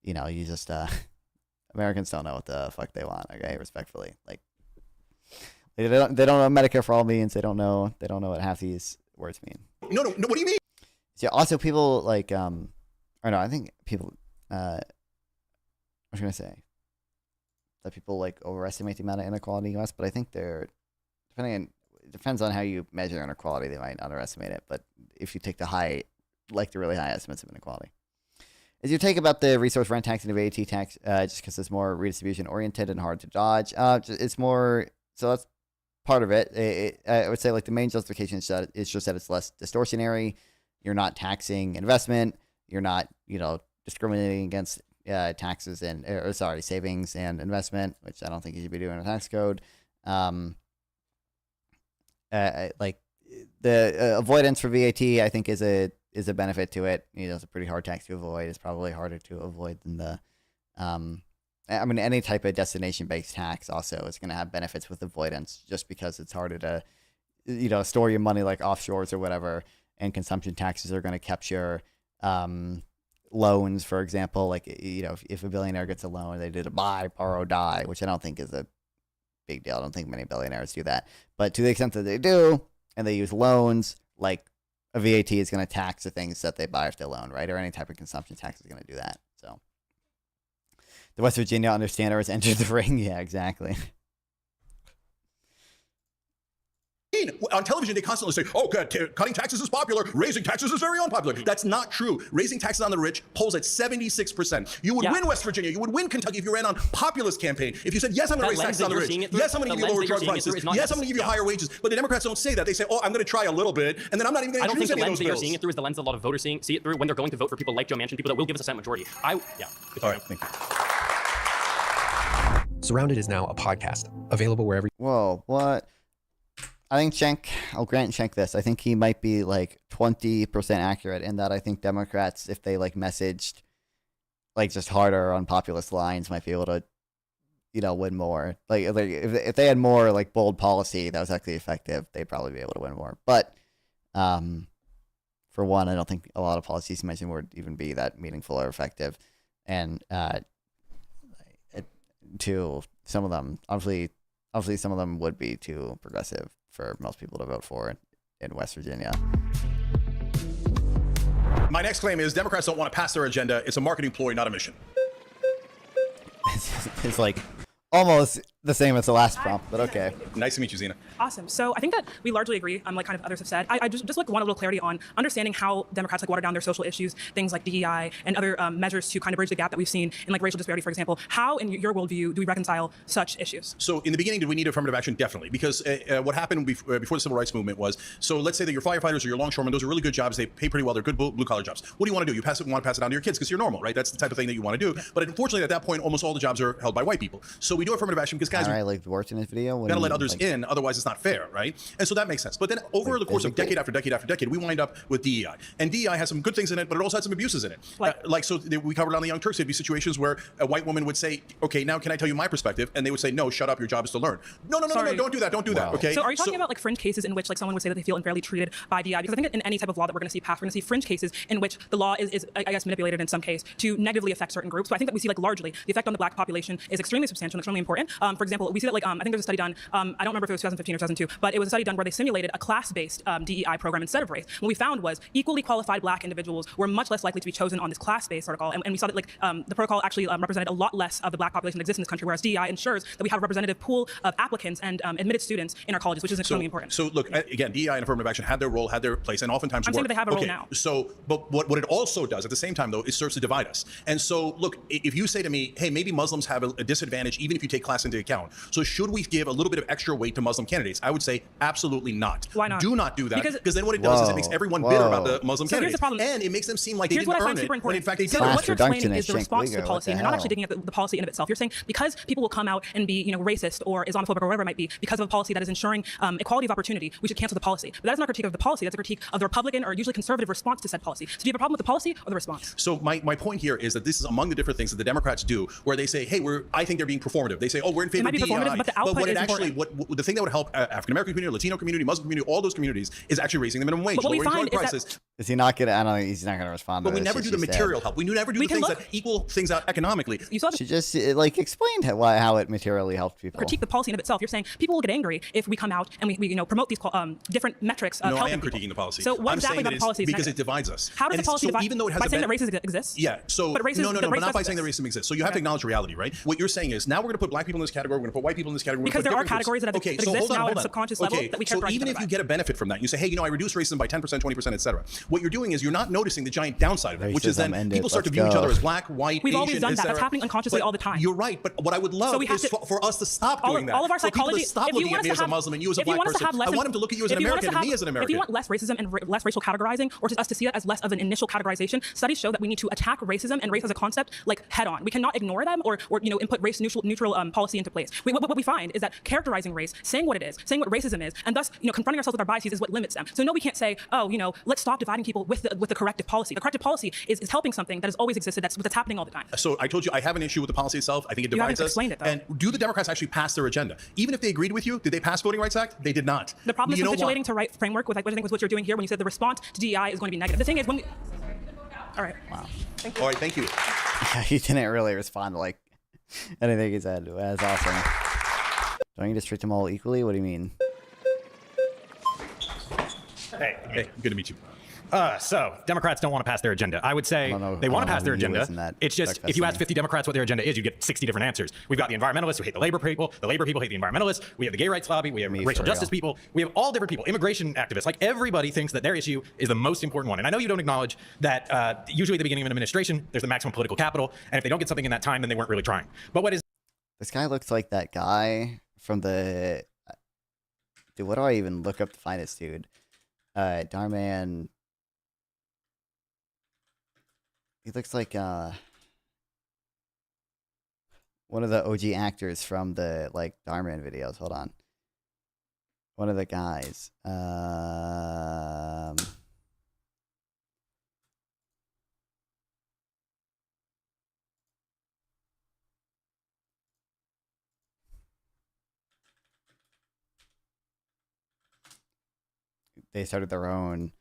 you know, you just Americans don't know what the fuck they want. Okay, respectfully, like They don't know what Medicare for all means. They don't know what half these words mean. No. What do you mean? Yeah. Also, people like or no, I think people. I was gonna say that people like overestimate the amount of inequality in the U.S., but I think it depends on how you measure inequality. They might underestimate it, but if you take the really high estimates of inequality. As you take about the resource rent tax and the VAT tax, just because it's more redistribution oriented and hard to dodge, it's more, so that's part of it. I would say like the main justification is just that it's less distortionary. You're not taxing investment. You're not, discriminating against taxes savings and investment, which I don't think you should be doing in a tax code. Like the avoidance for VAT, I think is a benefit to it. It's a pretty hard tax to avoid. It's probably harder to avoid than the, any type of destination-based tax also is going to have benefits with avoidance, just because it's harder to, store your money like offshores or whatever, and consumption taxes are going to capture loans, for example. Like, if a billionaire gets a loan, they did a buy, borrow, die, which I don't think is a big deal. I don't think many billionaires do that. But to the extent that they do, and they use loans, like a VAT is going to tax the things that they buy if they loan, right? Or any type of consumption tax is going to do that. So the West Virginia understanders entered the ring. Yeah, exactly. On television, they constantly say, oh, cutting taxes is popular, raising taxes is very unpopular. That's not true. Raising taxes on the rich polls at 76%. You would win West Virginia. You would win Kentucky if you ran on populist campaign. If you said, yes, I'm going to raise taxes on the rich. Yes, I'm going to give you lower drug prices. Yes, I'm going to give you higher wages. But the Democrats don't say that. They say, oh, I'm going to try a little bit, and then I'm not even going to introduce any of those bills. I don't think the lens that you're seeing it through is the lens that a lot of voters see it through when they're going to vote for people like Joe Manchin, people that will give us a Senate majority. All right, thank you. Surrounded is now a podcast, available wherever. Whoa, what? I think I'll grant Cenk this. I think he might be like 20% accurate in that I think Democrats, if they like messaged like just harder on populist lines, might be able to, win more. Like if they had more like bold policy that was actually effective, they'd probably be able to win more. But for one, I don't think a lot of policies you mentioned would even be that meaningful or effective. And two, some of them, obviously some of them would be too progressive for most people to vote for in West Virginia. My next claim is Democrats don't want to pass their agenda. It's a marketing ploy, not a mission. It's like almost the same as the last prompt, but okay. Nice to meet you, Zena. Awesome. So I think that we largely agree, like kind of others have said. I just want a little clarity on understanding how Democrats water down their social issues, things like DEI and other measures to kind of bridge the gap that we've seen in like racial disparity, for example. How, in your worldview, do we reconcile such issues? So in the beginning, did we need affirmative action? Definitely. Because what happened before the civil rights movement was, so let's say that your firefighters or your longshoremen, those are really good jobs. They pay pretty well. They're good blue-collar jobs. What do you want to do? You want to pass it on to your kids because you're normal, right? That's the type of thing that you want to do. But unfortunately, at that point, almost all the jobs are held by white people. So we do affirmative action because guys like worked in this video. Got to let others in, otherwise it's not fair, right? And so that makes sense. But then over the course of decade after decade after decade, we wind up with DEI. And DEI has some good things in it, but it also had some abuses in it. We covered on the Young Turks, there'd be situations where a white woman would say, okay, now can I tell you my perspective? And they would say, no, shut up, your job is to learn. No, don't do that, don't do that, okay? So are you talking about like fringe cases in which like someone would say that they feel unfairly treated by DEI? Because I think that in any type of law that we're going to see passed, we're going to see fringe cases in which the law is I guess, manipulated in some case to negatively affect certain groups. So I think that we see like largely the effect on the black population is extremely substantial and extremely important. For example, we see that like, I think there's a study done, I don't remember if it was 2015 or 2002, but it was a study done where they simulated a class-based DEI program instead of race. What we found was equally qualified black individuals were much less likely to be chosen on this class-based protocol. And we saw that like the protocol actually represented a lot less of the black population that exists in this country, whereas DEI ensures that we have a representative pool of applicants and admitted students in our colleges, which is extremely important. So look, again, DEI and affirmative action had their role, had their place, and oftentimes I'm saying that they have a role now. So, but what it also does at the same time, though, it serves to divide us. And so, look, if you say to me, hey, maybe Muslims have a disadvantage even if you take class into account. So should we give a little bit of extra weight to Muslim candidates? I would say absolutely not. Why not? Do not do that, because then what it does is it makes everyone bitter about the Muslim candidates. Here's the problem. And it makes them seem like they didn't earn it, when in fact they did. So what you're explaining is the response to the policy, and you're not actually digging at the policy in of itself. You're saying because people will come out and be, racist or Islamophobic or whatever it might be because of a policy that is ensuring equality of opportunity, we should cancel the policy. But that is not a critique of the policy. That's a critique of the Republican or usually conservative response to said policy. So do you have a problem with the policy or the response? So my point here is that this is among the different things that the Democrats do, where they say, hey, I think they're being performative. They say, oh, we're in favor favor might be DEI, performative, but the output what it is actually, important. what the thing that would help African American community, Latino community, Muslim community, all those communities is actually raising the minimum wage, But what we lowering find drug is prices. Is he not gonna? I don't know. He's not gonna respond. But to we this never shit do the she material said. help. We never do the things that equal things out economically. She just like explained how it materially helped people. Critique the policy in of itself. You're saying people will get angry if we come out and we promote these different metrics. No, I helping am people. critiquing the policy. So what I'm exactly saying about that the policy is because negative? it divides us. How does And the policy so divide? even though it has by a saying that racism exists? Yeah. So but racism, no, but not by racism saying that racism exists. So you have to acknowledge reality, right? What you're saying is now we're going to put black people in this category. We're going to put white people in this category. Because there are categories that okay, exist hold on, now hold at a on. subconscious level that we so characterize even each if you other get a benefit from that, you say, hey, I reduced racism by 10%, 20%, etc. What you're doing is you're not noticing the giant downside of it, which is then people start to view each other as black, white, We've Asian, always done that. That's happening unconsciously all the time. You're right, but what I would love is for us to stop doing that. All of our for people psychology. to stop looking at me as a Muslim and you as a black person. I want them to look at you as an American and me as an American. If you want less racism and less racial categorizing, or just us to see it as less of an initial categorization, studies show that we need to attack racism and race as a concept like head on. We cannot ignore them or input race neutral policy into place. What we find is that characterizing race, saying what it is, saying what racism is, and thus confronting ourselves with our biases is what limits them. So no, we can't say, let's stop dividing people with the corrective policy. The corrective policy is helping something that has always existed. That's happening all the time. So I told you I have an issue with the policy itself. I think it divides us. Explained it, though. And do the Democrats actually pass their agenda? Even if they agreed with you, did they pass Voting Rights Act? They did not. The problem is capitulating to right framework, which I think was what you're doing here when you said the response to DEI is going to be negative. The thing is, when we... All right. Wow. Thank you. All right, thank you. Yeah, he didn't really respond to like anything he said. That's awesome. Do I need to treat them all equally? What do you mean? Hey, good to meet you. So Democrats don't want to pass their agenda. I would say they want to pass their agenda. It's just if you ask 50 Democrats what their agenda is, you get 60 different answers. We've got the environmentalists who hate the labor people. The labor people hate the environmentalists. We have the gay rights lobby. We have racial justice people. We have all different people. Immigration activists. Like everybody thinks that their issue is the most important one. And I know you don't acknowledge that usually at the beginning of an administration, there's the maximum political capital. And if they don't get something in that time, then they weren't really trying. But what is this guy looks like that guy from the dude. What do I even look up to find this dude? Darman. He looks like one of the OG actors from the Darman videos. Hold on. One of the guys. They started their own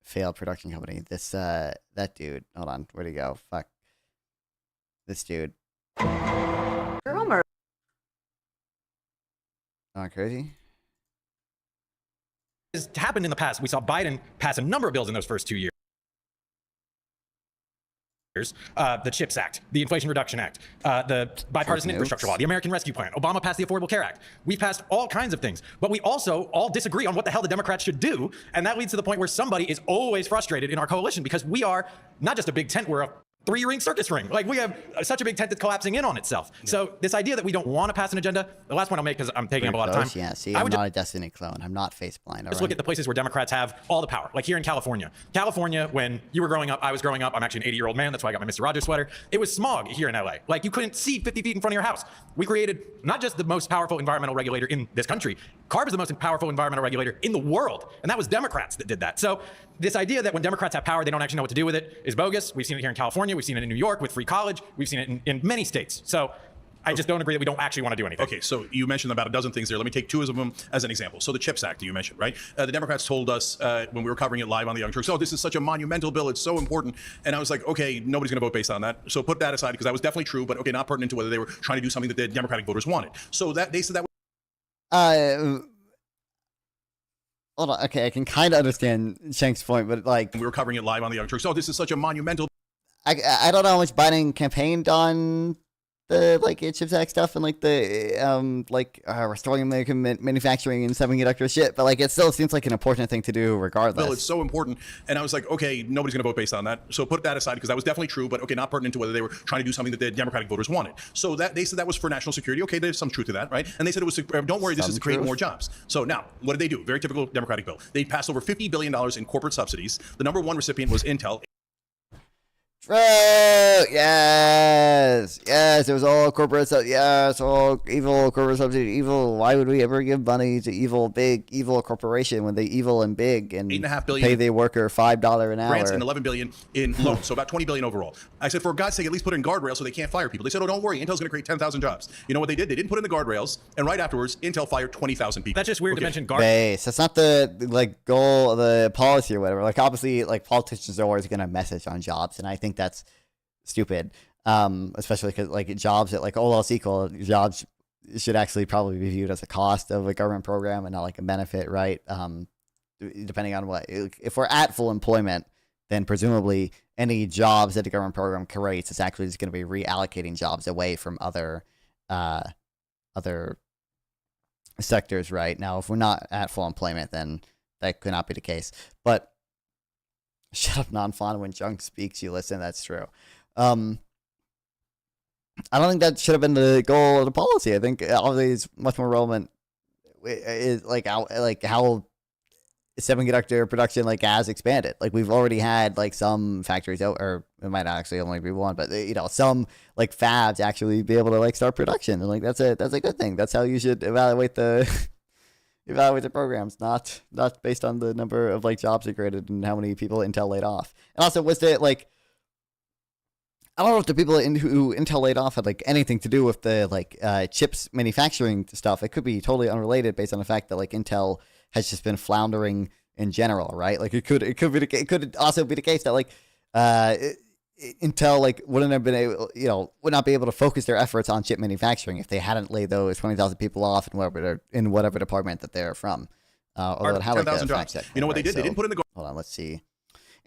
failed production company. This that dude. Hold on, where'd he go? Fuck. This dude. Rumor. Oh, crazy. Has happened in the past? We saw Biden pass a number of bills in those first 2 years. The CHIPS Act, the Inflation Reduction Act, the Bipartisan Infrastructure Law, the American Rescue Plan. Obama passed the Affordable Care Act. We've passed all kinds of things, but we also all disagree on what the hell the Democrats should do, and that leads to the point where somebody is always frustrated in our coalition because we are not just a big tent, we're a three-ring circus ring. Like, we have such a big tent that's collapsing in on itself. Yeah. So this idea that we don't want to pass an agenda, the last point I'll make because I'm taking up a lot of time. Yeah, see, I'm not a Destiny clone. I'm not face blind. Let's look at the places where Democrats have all the power. Like here in California. California, when you were growing up, I was growing up. I'm actually an 80-year-old man. That's why I got my Mr. Rogers sweater. It was smog here in LA. Like, you couldn't see 50 feet in front of your house. We created not just the most powerful environmental regulator in this country. CARB is the most powerful environmental regulator in the world. And that was Democrats that did that. So this idea that when Democrats have power, they don't actually know what to do with it is bogus. We've seen it here in California. We've seen it in New York with free college. We've seen it in many states. So I just don't agree that we don't actually want to do anything. Okay, so you mentioned about a dozen things there. Let me take two of them as an example. So the CHIPS Act that you mentioned, right? The Democrats told us when we were covering it live on the Young Turks, oh, this is such a monumental bill. It's so important. And I was like, okay, nobody's going to vote based on that. So put that aside because that was definitely true, but okay, not pertinent to whether they were trying to do something that the Democratic voters wanted. So that they said that was... Hold on. Okay, I can kind of understand Cenk's point, but like we were covering it live on the Young Turks. Oh, this is such a monumental. I don't know how much Biden campaigned on the CHIPS Act stuff and restoring American manufacturing and semiconductor shit, but it still seems like an important thing to do regardless. Well, it's so important, and I was like, okay, nobody's going to vote based on that. So put that aside because that was definitely true, but okay, not pertinent to whether they were trying to do something that the Democratic voters wanted. So that they said that was for national security. Okay, there's some truth to that, right? And they said it was. Don't worry, this is to create more jobs. So now, what did they do? Very typical Democratic bill. They passed over $50 billion in corporate subsidies. The number one recipient was Intel. Yes, yes, it was all corporate. Yes, all evil corporate subsidy. Evil. Why would we ever give money to big evil corporation when they evil and big and $8.5 billion pay the worker $5 an hour? Grants and $11 billion in loans, so about $20 billion overall. I said, for God's sake, at least put in guardrails so they can't fire people. They said, oh, don't worry, Intel's going to create 10,000 jobs. You know what they did? They didn't put in the guardrails, and right afterwards, Intel fired 20,000 people. That's just weird to mention guardrails. Base. That's not the goal of the policy or whatever. Like obviously, like politicians are always going to message on jobs, and I think that's stupid. Especially because like jobs at like all else equal, jobs should actually probably be viewed as a cost of a government program and not like a benefit, right? Depending on what, if we're at full employment, then presumably any jobs that the government program creates is actually just going to be reallocating jobs away from other sectors, right? Now, if we're not at full employment, then that could not be the case. But shut up, non-fun. When junk speaks, you listen. That's true. I don't think that should have been the goal of the policy. I think obviously it's much more relevant. Is like how semiconductor production like has expanded. Like we've already had like some factories out, or it might actually only be one, but you know, some like fabs actually be able to like start production, and like that's a good thing. That's how you should evaluate the programs, not based on the number of like jobs it created and how many people Intel laid off. And also, was it like, I don't know if the people who Intel laid off had like anything to do with the like chips manufacturing stuff. It could be totally unrelated based on the fact that like Intel has just been floundering in general, right? Like it could also be the case that like Intel like would not be able to focus their efforts on chip manufacturing if they hadn't laid those 20,000 people off in whatever department that they're from. Although how 10,000 jobs. You know what they did? They didn't put in the. Hold on, let's see.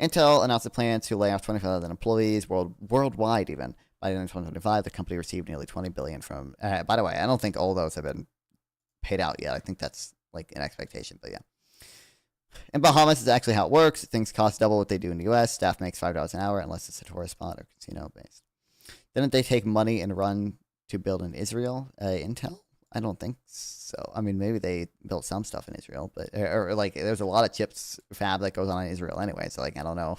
Intel announced a plan to lay off 25,000 employees worldwide even by the end of 2025. The company received nearly $20 billion from. By the way, I don't think all those have been paid out yet. I think that's like an expectation, but yeah. In Bahamas is actually how it works. Things cost double what they do in the U.S. Staff makes $5 an hour unless it's a tourist spot or casino based. Didn't they take money and run to build in Israel? Intel? I don't think so. I mean, maybe they built some stuff in Israel, but or like there's a lot of chips fab that goes on in Israel anyway. So like I don't know.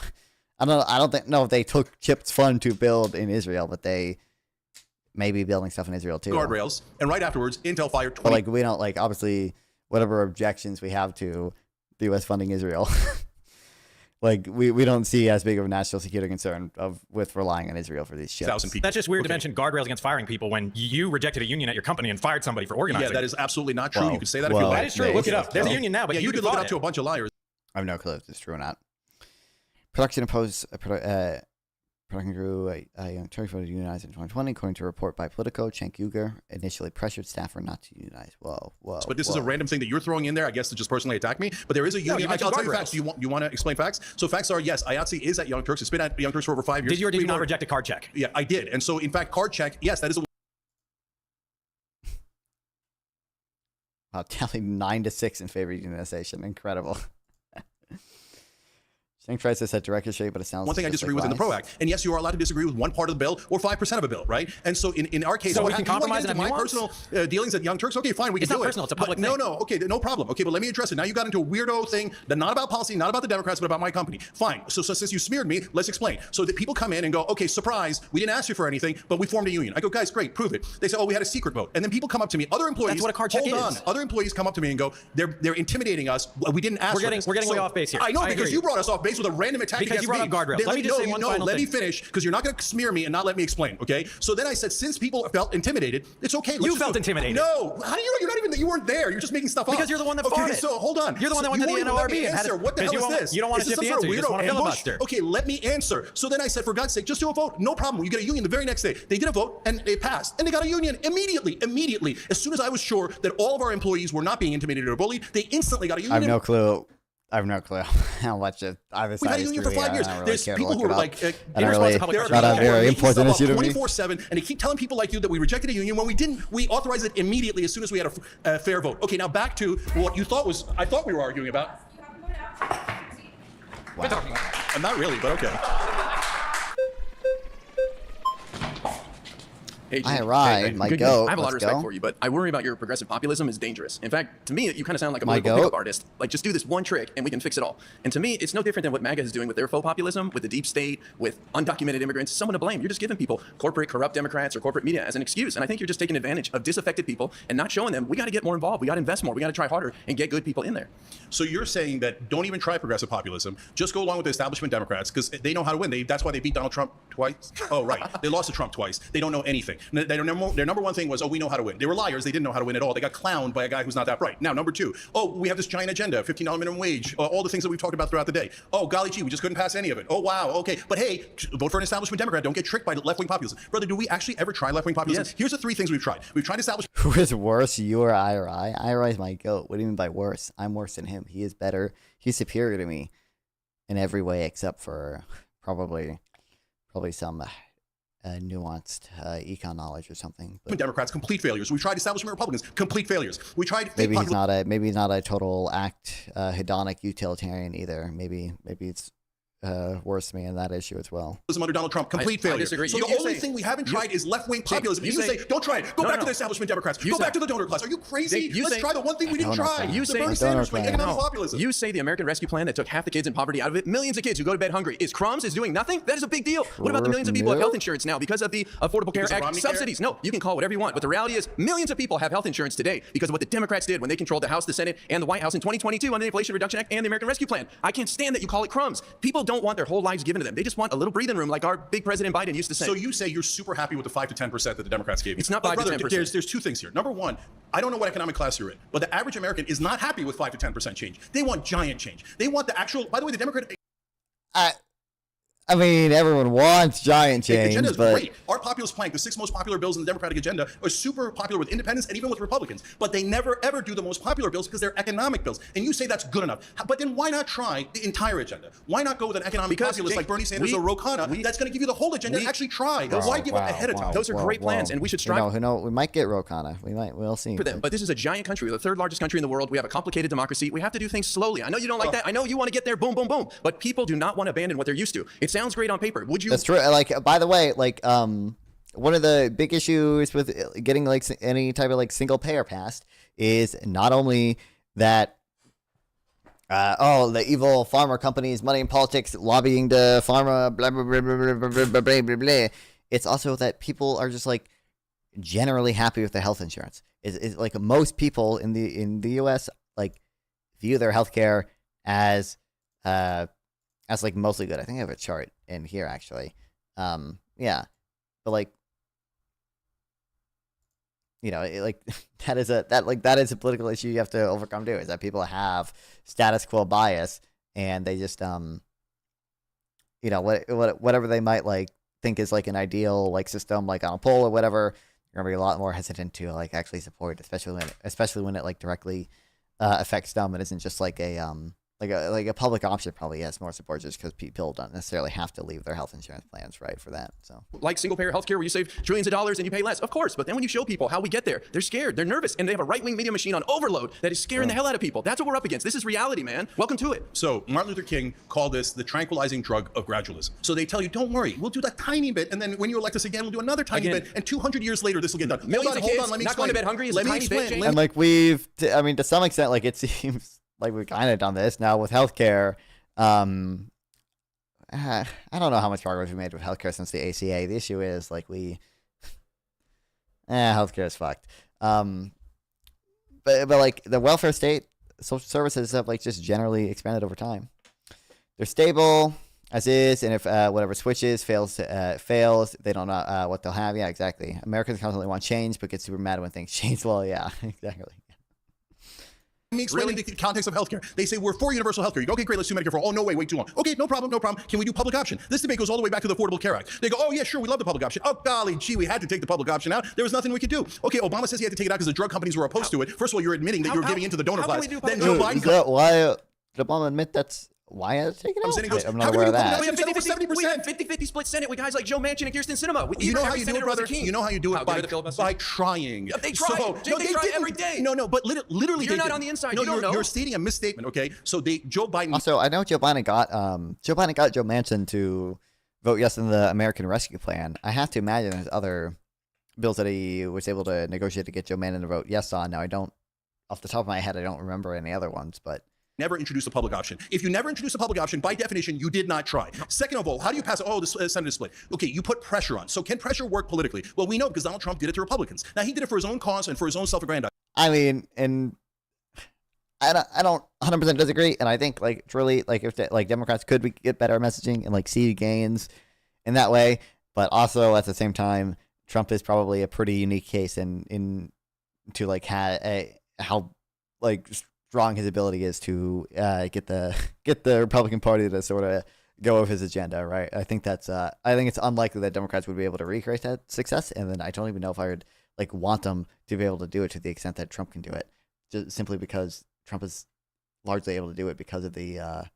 I don't know if they took chips fund to build in Israel, but they may be building stuff in Israel too. Guardrails, and right afterwards, Intel fired 20. But like we don't like obviously whatever objections we have to the U.S. funding Israel. Like we don't see as big of a national security concern with relying on Israel for these ships. That's just weird to mention guardrails against firing people when you rejected a union at your company and fired somebody for organizing. Yeah, that is absolutely not true. You can say that if you like. That is true. Look it up. There's a union now, but you could look it up to a bunch of liars. I have no clue if it's true or not. Production opposed production grew. Young Turks voted to unionize in 2020, according to a report by Politico. Cenk Jubilee initially pressured staffer not to unionize. Whoa. But this is a random thing that you're throwing in there, I guess, to just personally attack me. But there is a union. I'll tell you facts. Do you want to explain facts? So facts are, yes, IATSE is at Young Turks. It's been at Young Turks for over 5 years. Did you or did you not reject a card check? Yeah, I did. And so, in fact, card check, yes, that is a. Wow, tallied 9-6 in favor of unionization. Incredible. Cenk tries to set direct shape, but it sounds one thing I disagree with in the PRO Act. And yes, you are allowed to disagree with one part of the bill or 5% of a bill, right? And so in our case, so we can compromise on my personal dealings at Young Turks. Okay, fine, we can do it. It's not personal. It's a public thing. No, okay, no problem. Okay, but let me address it. Now you got into a weirdo thing that not about policy, not about the Democrats, but about my company. Fine. So since you smeared me, let's explain. So that people come in and go, okay, surprise, we didn't ask you for anything, but we formed a union. I go, guys, great, prove it. They say, oh, we had a secret vote. And then people come up to me, other employees. That's what a card check is. Other employees come up to me and go, they're intimidating us. We didn't ask. We're getting way off base here. I know, because you brought us off base with a random attack. Because you brought up guardrails. Let me just say one final thing. Let me finish, because you're not going to smear me and not let me explain, okay? So then I said, since people felt intimidated, it's okay. You felt intimidated. No. How do you know? You're not even, you weren't there. You're just making stuff up. Because you're the one that fought it. So hold on. You're the one that went to the NLRB and had answer. What the hell is this? You don't want to shift the answer. You just want to filibuster. Okay, let me answer. So then I said, for God's sake, just do a vote. No problem. You get a union the very next day. They did a vote and it passed. And they got a union immediately. As soon as I was sure that all of our employees were not being intimidated or bullied, they instantly got a union. I have no clue how much of either side. We've had a union for 5 years. There's people who are like, not a very important issue to me. 24/7, and they keep telling people like you that we rejected a union when we didn't. We authorized it immediately as soon as we had a fair vote. Okay, now back to what you thought was. I thought we were arguing about. Wow. Not really, but okay. IRI, my goat. I have a lot of Let's respect go. for you, but I worry about your progressive populism is dangerous. In fact, to me, you kind of sound like a My political goat? pickup artist. Like, just do this one trick and we can fix it all. And to me, it's no different than what MAGA is doing with their faux populism, with the deep state, with undocumented immigrants. Someone to blame. You're just giving people corporate, corrupt Democrats or corporate media as an excuse. And I think you're just taking advantage of disaffected people and not showing them we got to get more involved. We got to invest more. We got to try harder and get good people in there. So you're saying that don't even try progressive populism. Just go along with the establishment Democrats because they know how to win. That's why they beat Donald Trump twice. Oh, right. They lost to Trump twice. They don't know anything. Their number one thing was, oh, we know how to win. They were liars. They didn't know how to win at all. They got clowned by a guy who's not that bright. Now, number two, oh, we have this giant agenda, $15 minimum wage, all the things that we've talked about throughout the day. Oh, golly gee, we just couldn't pass any of it. Oh, wow, okay. But hey, vote for an establishment Democrat. Don't get tricked by left-wing populism. Brother, do we actually ever try left-wing populism? Yes. Here's the three things we've tried. We've tried establishment. Who is worse, you or IRI? IRI is my goat. What do you mean by worse? I'm worse than him. He is better. He's superior to me in every way except for probably some nuanced econ knowledge or something. But Democrats, complete failures. We tried establishment Republicans, complete failures. We tried maybe he's not a total hedonic utilitarian either. Maybe it's worse than me in that issue as well. Under Donald Trump, complete failure. I disagree. So the only thing we haven't tried is left-wing populism. You say, don't try it. Go back to the establishment Democrats. Go back to the donor class. Are you crazy? Let's try the one thing we didn't try. You the say Bernie Sanders thing, economic populism. You say the American Rescue Plan that took half the kids in poverty out of it, millions of kids who go to bed hungry. Is crumbs is doing nothing? That is a big deal. What about the millions of people who have health insurance now because of the Affordable Care Act subsidies? No, you can call whatever you want, but the reality is millions of people have health insurance today because of what the Democrats did when they controlled the House, the Senate, and the White House in 2022 on the Inflation Reduction Act and the American Rescue Plan. I can't stand that you call it crumbs. People don't want their whole lives given to them. They just want a little breathing room, like our big President Biden used to say. So you say you're super happy with the 5 to 10% that the Democrats gave you? It's not 5 to 10%. There's two things here. Number one, I don't know what economic class you're in, but the average American is not happy with 5 to 10% change. They want giant change. They want the actual. By the way, the Democrat. I mean, everyone wants giant The change, agenda is but great. Our populist plank, the 6 most popular bills in the Democratic agenda, are super popular with independents and even with Republicans. But they never, ever do the most popular bills because they're economic bills. And you say that's good enough. But then why not try the entire agenda? Why not go with an economic populist like Bernie Sanders or Ro Khanna that's going to give you the whole agenda and actually try? Why give up ahead of time? Those are great plans, and we should strive. We might get Ro Khanna. We'll see. For them. But this is a giant country. We're the third largest country in the world. We have a complicated democracy. We have to do things slowly. I know you don't like that. I know you want to get there, boom, boom, boom. But people do not want to abandon what they're used to. It sounds great on paper. Would you? That's true. Like, by the way, like, one of the big issues with getting like any type of like single payer passed is not only that the evil pharma companies, money in politics, lobbying the pharma, blah blah blah blah blah blah blah blah blah. It's also that people are just like generally happy with their health insurance. Is like most people in the U.S. like view their healthcare as like mostly good. I think I have a chart in here actually. Yeah, but like, you know, that is a political issue you have to overcome too. Is that people have status quo bias and they just you know, whatever they might like think is like an ideal like system like on a poll or whatever, you're gonna be a lot more hesitant to like actually support, especially when it like directly affects them and isn't just like a public option. Probably has more support just because people don't necessarily have to leave their health insurance plans right for that. So like single payer healthcare where you save trillions of dollars and you pay less, of course. But then when you show people how we get there, they're scared, they're nervous, and they have a right-wing media machine on overload that is scaring the hell out of people. That's what we're up against. This is reality, man. Welcome to it. So Martin Luther King called this the tranquilizing drug of gradualism. So they tell you, don't worry, we'll do that tiny bit, and then when you elect us again, we'll do another tiny bit, and 200 years later, this will get done. Millions of kids let me not going to bed hungry is a tiny bit. And like to some extent, like it seems like we've kind of done this now with healthcare. I don't know how much progress we made with healthcare since the ACA. The issue is like healthcare is fucked. But like the welfare state, social services have like just generally expanded over time. They're stable as is, and if whatever switches fails, they don't know what they'll have. Yeah, exactly. Americans constantly want change, but get super mad when things change. Well, yeah, exactly. Me explaining the context of healthcare. They say we're for universal healthcare. You go, okay, great, let's do Medicare for all. Oh, no, wait too long. Okay, no problem. Can we do public option? This debate goes all the way back to the Affordable Care Act. They go, oh yeah, sure, we love the public option. Oh golly, gee, we had to take the public option out. There was nothing we could do. Okay, Obama says he had to take it out because the drug companies were opposed to it. First of all, you're admitting that you're giving into the donor class. Then Joe Biden. Why did Obama admit that's why I had to take it out? I'm not aware of that. We have 50-50 split Senate with guys like Joe Manchin and Kirsten Sinema. You know how you do it, brother? You know how you do it by trying. They try. They try every day. No, but literally, you're not on the inside. No, you don't know. You're stating a misstatement. Okay, so Joe Biden. Also, I know Joe Biden got Joe Manchin to vote yes in the American Rescue Plan. I have to imagine there's other bills that he was able to negotiate to get Joe Manchin to vote yes on. Now, I don't, off the top of my head, I don't remember any other ones, but never introduce a public option. If you never introduce a public option, by definition, you did not try. Second of all, how do you pass it? Oh, the Senate is split. Okay, you put pressure on. So can pressure work politically? Well, we know because Donald Trump did it to Republicans. Now, he did it for his own cause and for his own self-aggrandizement. I mean, and I don't 100% disagree. And I think, like, truly, like, if like Democrats could get better messaging and like see gains in that way, but also at the same time, Trump is probably a pretty unique case in to like how like strong his ability is to get the Republican Party to sort of go with his agenda, right? I think that's I think it's unlikely that Democrats would be able to recreate that success, and then I don't even know if I would like want them to be able to do it to the extent that Trump can do it, just simply because Trump is largely able to do it because of the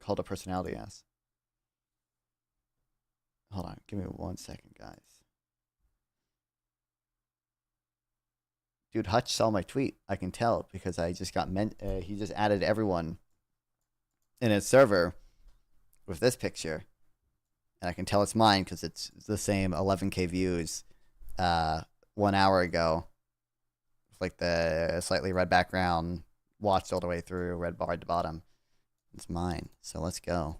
cult of personality, yes. Hold on, give me 1 second, guys. Dude, Hutch saw my tweet. I can tell because I just got he just added everyone in his server with this picture, and I can tell it's mine because it's the same 11K views 1 hour ago, with like the slightly red background, watched all the way through, red bar at the bottom. It's mine. So let's go.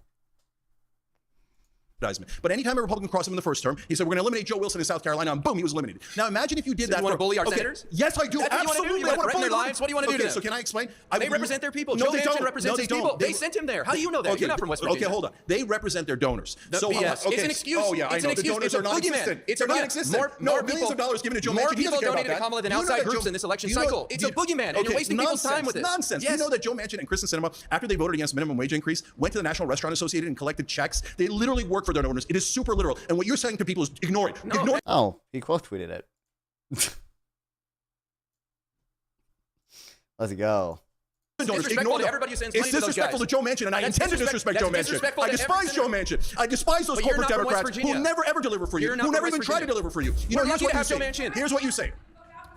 But anytime a Republican crossed him in the first term, he said, we're going to eliminate Joe Wilson in South Carolina, and boom, he was eliminated. Now imagine if you did that. You want to bully our senators? Yes, I do. That's Absolutely. What you want to do? You want to threaten their lives? What do you want to do to them? So can I explain? They represent their people. No, Joe they Manchin don't. represents his people. They sent him there. How do you know that? You're not from West Virginia. Okay, hold on. They represent their donors. So BS. It's an excuse. Oh, yeah, I know. The donors are non-existent. It's a non-existent. No, millions of dollars given to Joe Manchin. More people donated to Kamala than outside groups in this election cycle. It's a boogeyman, and you're wasting people's time with it. Nonsense. You know that Joe Manchin and Kristen Sinema, after they voted against minimum wage increase, went to the National Restaurant Association and collected checks. They literally work for their donors. It is super literal. And what you're saying to people is ignore it. No. Ignore it. Oh, he quote tweeted it. Let's go. It's disrespectful to everybody who sends money to those guys. It's disrespectful to Joe Manchin, and I intend to disrespect Joe Manchin. I despise Joe Manchin. I despise those corporate Democrats who never ever deliver for you, who never even try to deliver for you. You know, here's what you say. Here's what you say.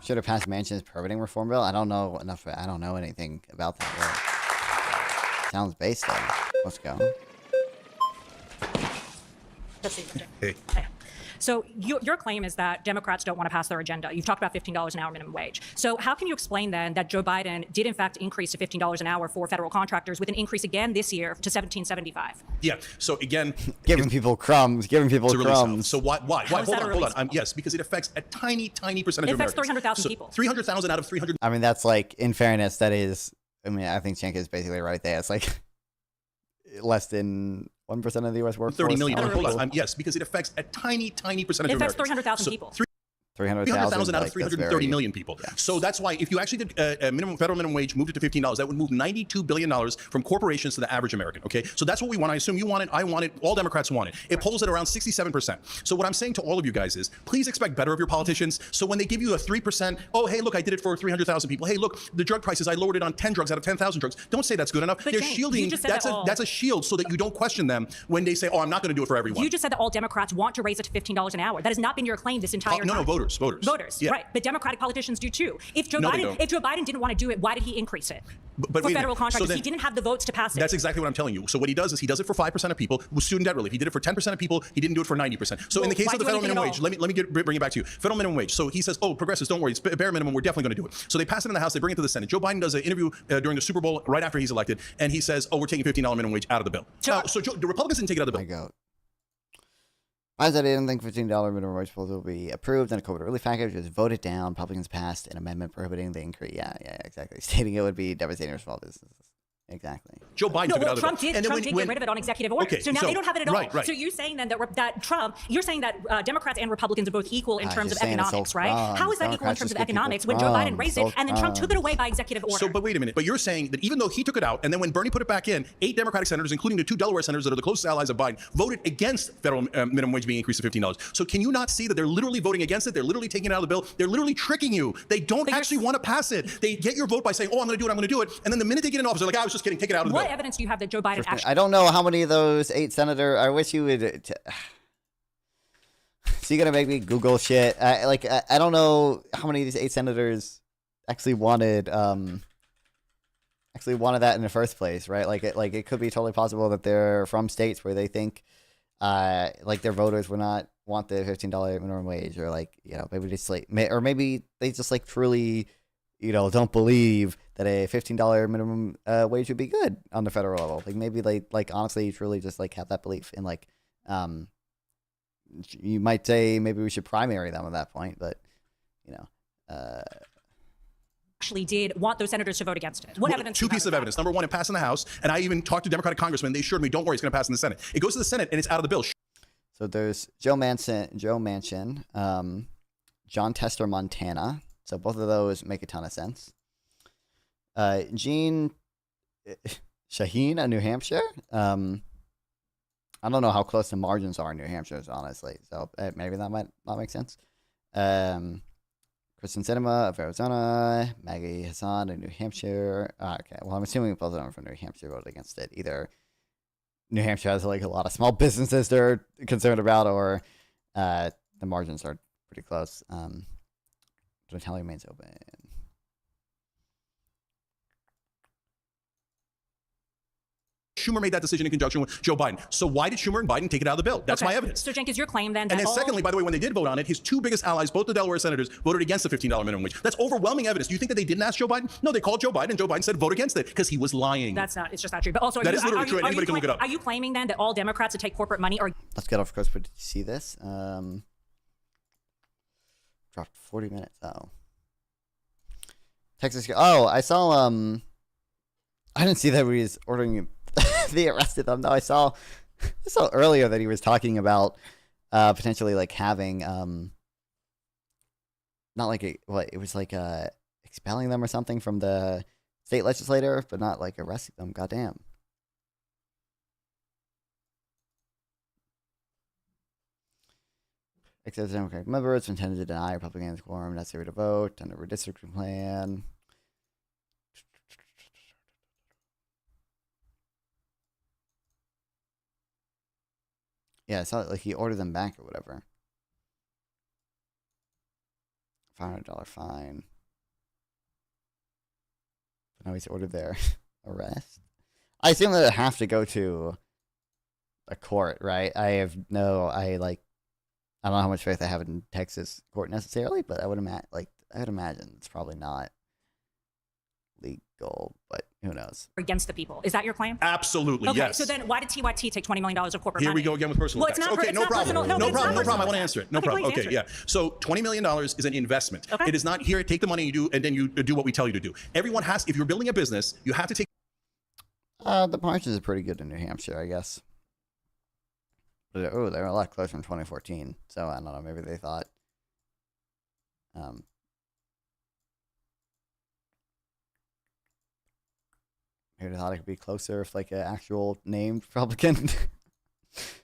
Should have passed Manchin's permitting reform bill. I don't know enough. I don't know anything about that bill. Sounds based though. Let's go. Let's see. Hey. So your claim is that Democrats don't want to pass their agenda. You've talked about $15 an hour minimum wage. So how can you explain then that Joe Biden did in fact increase to $15 an hour for federal contractors with an increase again this year to $17.75? Yeah. So again, giving people crumbs. So why? Hold on. Yes, because it affects a tiny percentage of Americans. It affects 300,000 people. 300,000 out of 300. I mean, that's like, in fairness, that is. I mean, I think Cenk is basically right there. It's like less than 1% of the U.S. workforce. 30 million. Hold on. Yes, because it affects a tiny percentage of Americans. It affects 300,000 people. 300,000 out of 330 million people. Yes. So that's why if you actually did a federal minimum wage, moved it to $15, that would move $92 billion from corporations to the average American. Okay, so that's what we want. I assume you want it. I want it. All Democrats want it. It polls at around 67%. So what I'm saying to all of you guys is, please expect better of your politicians. So when they give you a 3%, oh hey, look, I did it for 300,000 people. Hey, look, the drug prices, I lowered it on 10 drugs out of 10,000 drugs. Don't say that's good enough. But They're Cenk, shielding. That's a shield so that you don't question them when they say, oh, I'm not going to do it for everyone. You just said that all Democrats want to raise it to $15 an hour. That has not been your claim this entire time. No, voters. Yeah. Right, but Democratic politicians do too. If Joe Biden didn't want to do it, why did he increase it? But for federal contractors, he didn't have the votes to pass it. That's exactly what I'm telling you. So what he does is he does it for 5% of people with student debt relief. He did it for 10% of people. He didn't do it for 90%. So in the case of the federal minimum wage, let me bring it back to you. Federal minimum wage. So he says, oh, progressives, don't worry, it's bare minimum. We're definitely going to do it. So they pass it in the House. They bring it to the Senate. Joe Biden does an interview during the Super Bowl right after he's elected, and he says, oh, we're taking $15 minimum wage out of the bill. So the Republicans didn't take it out of the bill. I said I didn't think $15 minimum wage proposal will be approved, and a COVID relief package was voted down. Republicans passed an amendment prohibiting the increase. Yeah, exactly. Stating it would be devastating for small businesses. Exactly. Joe Biden took it out of the Trump did get rid of it on executive order. Okay, so now they don't have it at all. Right. So you're saying then that Trump, you're saying that Democrats and Republicans are both equal in terms of economics, right? How is that equal in terms of economics when Joe Biden raised it and then Trump took it away by executive order? So, but wait a minute. But you're saying that even though he took it out, and then when Bernie put it back in, 8 Democratic senators, including the 2 Delaware senators that are the closest allies of Biden, voted against federal minimum wage being increased to $15. So can you not see that they're literally voting against it? They're literally taking it out of the bill. They're literally tricking you. They don't actually want to pass it. They get your vote by saying, oh, I'm going to do it. And then the minute they get in office, they're like, I was just kidding. Take it out of the bill. What evidence do you have that Joe Biden actually... I don't know how many of those 8 senators... I wish you would... So you're going to make me Google shit. I don't know how many of these 8 senators actually wanted actually wanted that in the first place, right? Like it could be totally possible that they're from states where they think like their voters would not want the $15 minimum wage, or like, you know, maybe just like, or maybe they just like truly, you know, don't believe that a $15 minimum wage would be good on the federal level. Like maybe they like honestly truly just like have that belief in like you might say maybe we should primary them at that point, but you know actually did want those senators to vote against it. What evidence? Two pieces of evidence. Number one, it passed in the House, and I even talked to Democratic congressmen. They assured me, don't worry, it's going to pass in the Senate. It goes to the Senate, and it's out of the bill. So there's Joe Manchin, John Tester, Montana. So both of those make a ton of sense. Jean Shaheen of New Hampshire. I don't know how close the margins are in New Hampshire, honestly. So maybe that might not make sense. Kristen Sinema of Arizona, Maggie Hassan of New Hampshire. Okay, well, I'm assuming both of them from New Hampshire voted against it. Either New Hampshire has like a lot of small businesses they're concerned about, or the margins are pretty close. The tally remains open. Schumer made that decision in conjunction with Joe Biden. So why did Schumer and Biden take it out of the bill? That's my evidence. So Cenk, is your claim then that And then secondly, by the way, when they did vote on it, his two biggest allies, both the Delaware senators, voted against the $15 minimum wage. That's overwhelming evidence. Do you think that they didn't ask Joe Biden? No, they called Joe Biden, and Joe Biden said vote against it because he was lying. That's not, it's just not true. But also, that is literally true, and anybody can look it up. Are you claiming then that all Democrats that take corporate money are... Let's get off course, but did you see this? Dropped 40 minutes. Oh. Texas. Oh, I saw, I didn't see that he was ordering they arrested them. No, I saw earlier that he was talking about potentially like having not like it was like expelling them or something from the state legislature, but not like arresting them. Goddamn. Except Democratic members intended to deny Republicans quorum necessary to vote under a redistricting plan. Yeah, I saw it, like he ordered them back or whatever. $500 fine. But now he's ordered their arrest. I assume that it have to go to a court, right? I don't know how much faith I have in Texas court necessarily, but I would imagine it's probably not legal, but who knows? Against the people. Is that your claim? Absolutely, okay, yes. So then why did TYT take $20 million of corporate money? Here we go again with personal attacks. Okay, no problem. No problem. I want to answer it. No problem. Okay, yeah. So $20 million is an investment. Okay. It is not here, take the money and then you do what we tell you to do. Everyone has, if you're building a business, you have to take. The margins are pretty good in New Hampshire, I guess. But, they're a lot closer in 2014. So I don't know, maybe they thought maybe they thought it could be closer if like an actual named Republican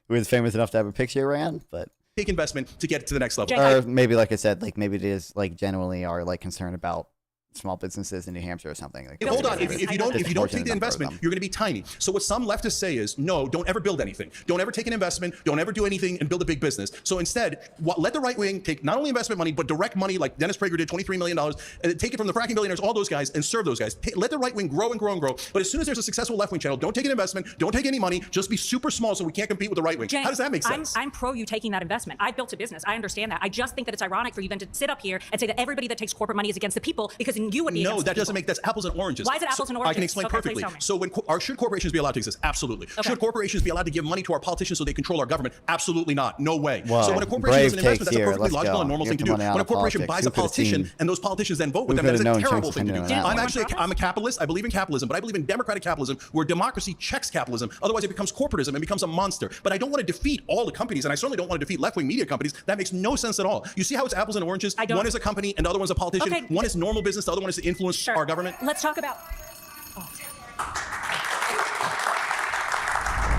who was famous enough to have a picture ran, but take investment to get to the next level. Or maybe, like I said, like maybe it is like genuinely are like concerned about small businesses in New Hampshire or something. Like, hold on, if you don't take the investment, you're going to be tiny. So what some leftists say is, no, don't ever build anything. Don't ever take an investment. Don't ever do anything and build a big business. So instead, let the right wing take not only investment money, but direct money like Dennis Prager did, $23 million, and take it from the fracking billionaires, all those guys, and serve those guys. Let the right wing grow and grow and grow. But as soon as there's a successful left wing channel, don't take an investment, don't take any money, just be super small so we can't compete with the right wing. Cenk, how does that make sense? I'm pro you taking that investment. I've built a business. I understand that. I just think that it's ironic for you then to sit up here and say that everybody that takes corporate money is against the people, because then you would be against the people. That's apples and oranges. Why is it apples and oranges? I can explain perfectly. So should corporations be allowed to exist? Absolutely. Okay. Should corporations be allowed to give money to our politicians so they control our government? Absolutely not. No way. Well, so when a corporation does an investment, that's a perfectly logical and normal thing to do. When a corporation buys a politician and those politicians then vote with them, that is a terrible thing to do. I'm a capitalist. I believe in capitalism, but I believe in democratic capitalism where democracy checks capitalism. Otherwise, it becomes corporatism and becomes a monster. But I don't want to defeat all the companies, and I certainly don't want to defeat left-wing media companies. That makes no sense at all. You see how it's apples and oranges? One is a company and the other one's a politician. Okay. One is normal business, the other one is to influence our government. Let's talk about...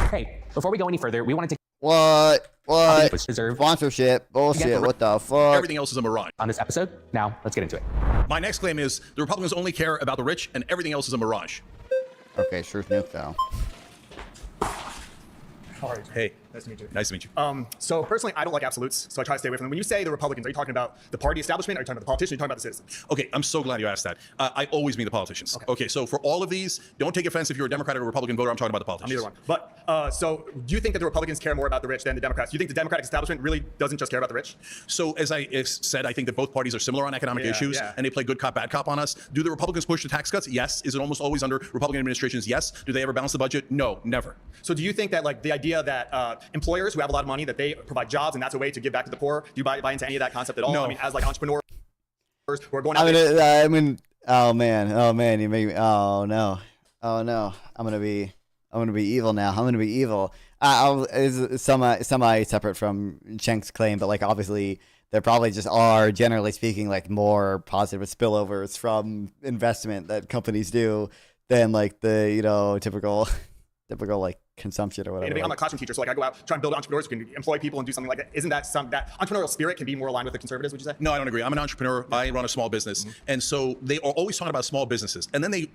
Hey, before we go any further, we wanted to... What? Sponsorship. Bullshit. What the fuck? Everything else is a mirage. On this episode, now let's get into it. My next claim is the Republicans only care about the rich and everything else is a mirage. Okay, sure nuke though. How are you? Hey. Nice to meet you. Nice to meet you. So personally, I don't like absolutes, so I try to stay away from them. When you say the Republicans, are you talking about the party establishment? Are you talking about the politicians? Are you talking about the citizens? Okay, I'm so glad you asked that. I always mean the politicians. Okay, so for all of these, don't take offense if you're a Democrat or a Republican voter. I'm talking about the politicians. I'm neither one. But so do you think that the Republicans care more about the rich than the Democrats? Do you think the Democratic establishment really doesn't just care about the rich? So as I said, I think that both parties are similar on economic issues, and they play good cop, bad cop on us. Do the Republicans push the tax cuts? Yes. Is it almost always under Republican administrations? Yes. Do they ever balance the budget? No, never. So do you think that like the idea that employers who have a lot of money, that they provide jobs and that's a way to give back to the poor, do you buy into any of that concept at all? No. I mean, as like entrepreneurs who are going out I mean, oh man, you make me, oh no, I'm gonna be evil now. I'm gonna be evil. It's semi separate from Cenk's claim, but like obviously there probably just are, generally speaking, like more positive spillovers from investment that companies do than like the typical like consumption or whatever. I'm a classroom teacher, so like I go out trying to build entrepreneurs who can employ people and do something like that. Isn't that that entrepreneurial spirit can be more aligned with the conservatives? Would you say? No, I don't agree. I'm an entrepreneur. I run a small business, and so they are always talking about small businesses, and then they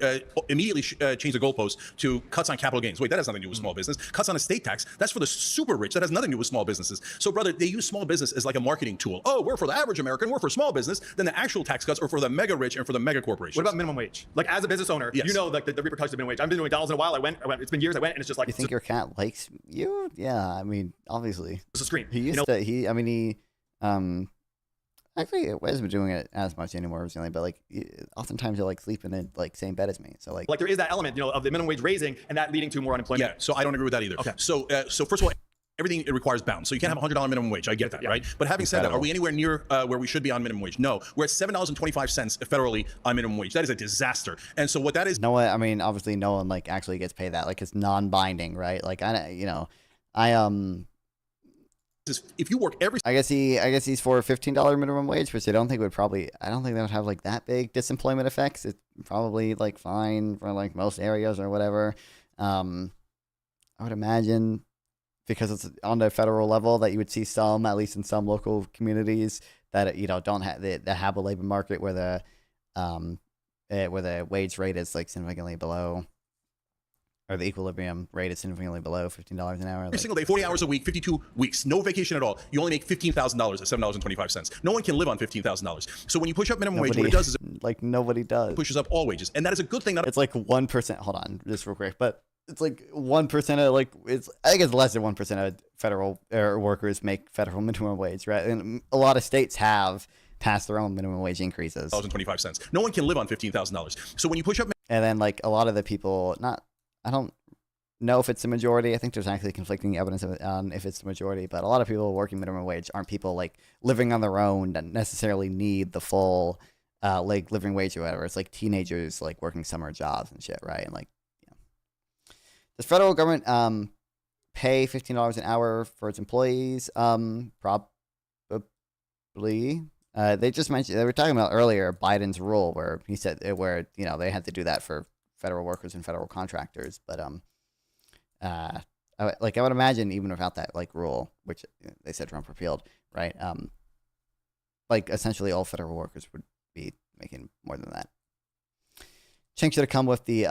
immediately change the goalpost to cuts on capital gains. Wait, that has nothing to do with small business. Cuts on estate tax. That's for the super rich. That has nothing to do with small businesses. So, brother, they use small business as like a marketing tool. Oh, we're for the average American. We're for small business. Then the actual tax cuts are for the mega rich and for the mega corporations. What about minimum wage? Like as a business owner, you know like the repercussions of minimum wage. I've been doing McDonald's in a while. I went. It's been years. I went, and it's just like. You think your cat likes you? Yeah, I mean, obviously. It's a scream. He used to. Actually, he hasn't been doing it as much anymore recently, but like oftentimes he'll like sleep in the like same bed as me. So like there is that element, of the minimum wage raising and that leading to more unemployment. Yeah, so I don't agree with that either. Okay. So first of all, everything it requires balance. So you can't have a $100 minimum wage. I get that, right? But having said that, are we anywhere near where we should be on minimum wage? No. We're at $7.25 federally on minimum wage. That is a disaster. And so what that is. No one. I mean, obviously, no one like actually gets paid that. Like it's non-binding, right? Like if you work every. I guess he's for a $15 minimum wage, which I don't think that would have like that big disemployment effects. It's probably like fine for like most areas or whatever. I would imagine, because it's on the federal level, that you would see some, at least in some local communities, that don't have that have a labor market where the wage rate is like significantly below, or the equilibrium rate is significantly below $15 an hour. Every single day, 40 hours a week, 52 weeks, no vacation at all. You only make $15,000 at $7.25. No one can live on $15,000. So when you push up minimum wage, what it does is nobody does. Pushes up all wages, and that is a good thing. It's like 1%. Hold on, just real quick, but it's like 1% of I think it's less than 1% of federal workers make federal minimum wage, right? And a lot of states have passed their own minimum wage increases. $25. No one can live on $15,000. So when you push up, and then like a lot of the people, I don't know if it's the majority. I think there's actually conflicting evidence on if it's the majority, but a lot of people working minimum wage aren't people like living on their own that necessarily need the full like living wage or whatever. It's like teenagers like working summer jobs and shit, right? And like, does federal government pay $15 an hour for its employees? Probably. They just mentioned, they were talking about earlier Biden's rule where he said they had to do that for federal workers and federal contractors, but I would imagine even without that like rule, which they said Trump repealed, right? Like essentially all federal workers would be making more than that. Cenk should have come with the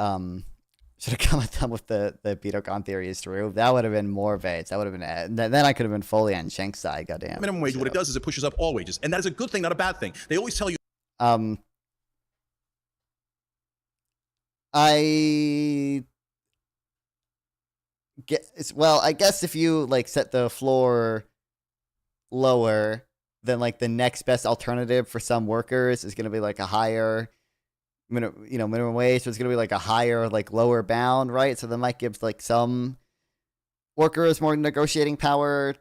Beto Khan theory is true. That would have been more vague. That would have been then I could have been fully on Cenk's side. Goddamn. Minimum wage. What it does is it pushes up all wages, and that is a good thing, not a bad thing. They always tell you. I guess if you like set the floor lower, then like the next best alternative for some workers is going to be like a higher minimum wage. So it's going to be like a higher, like lower bound, right? So that might give like some workers more negotiating power.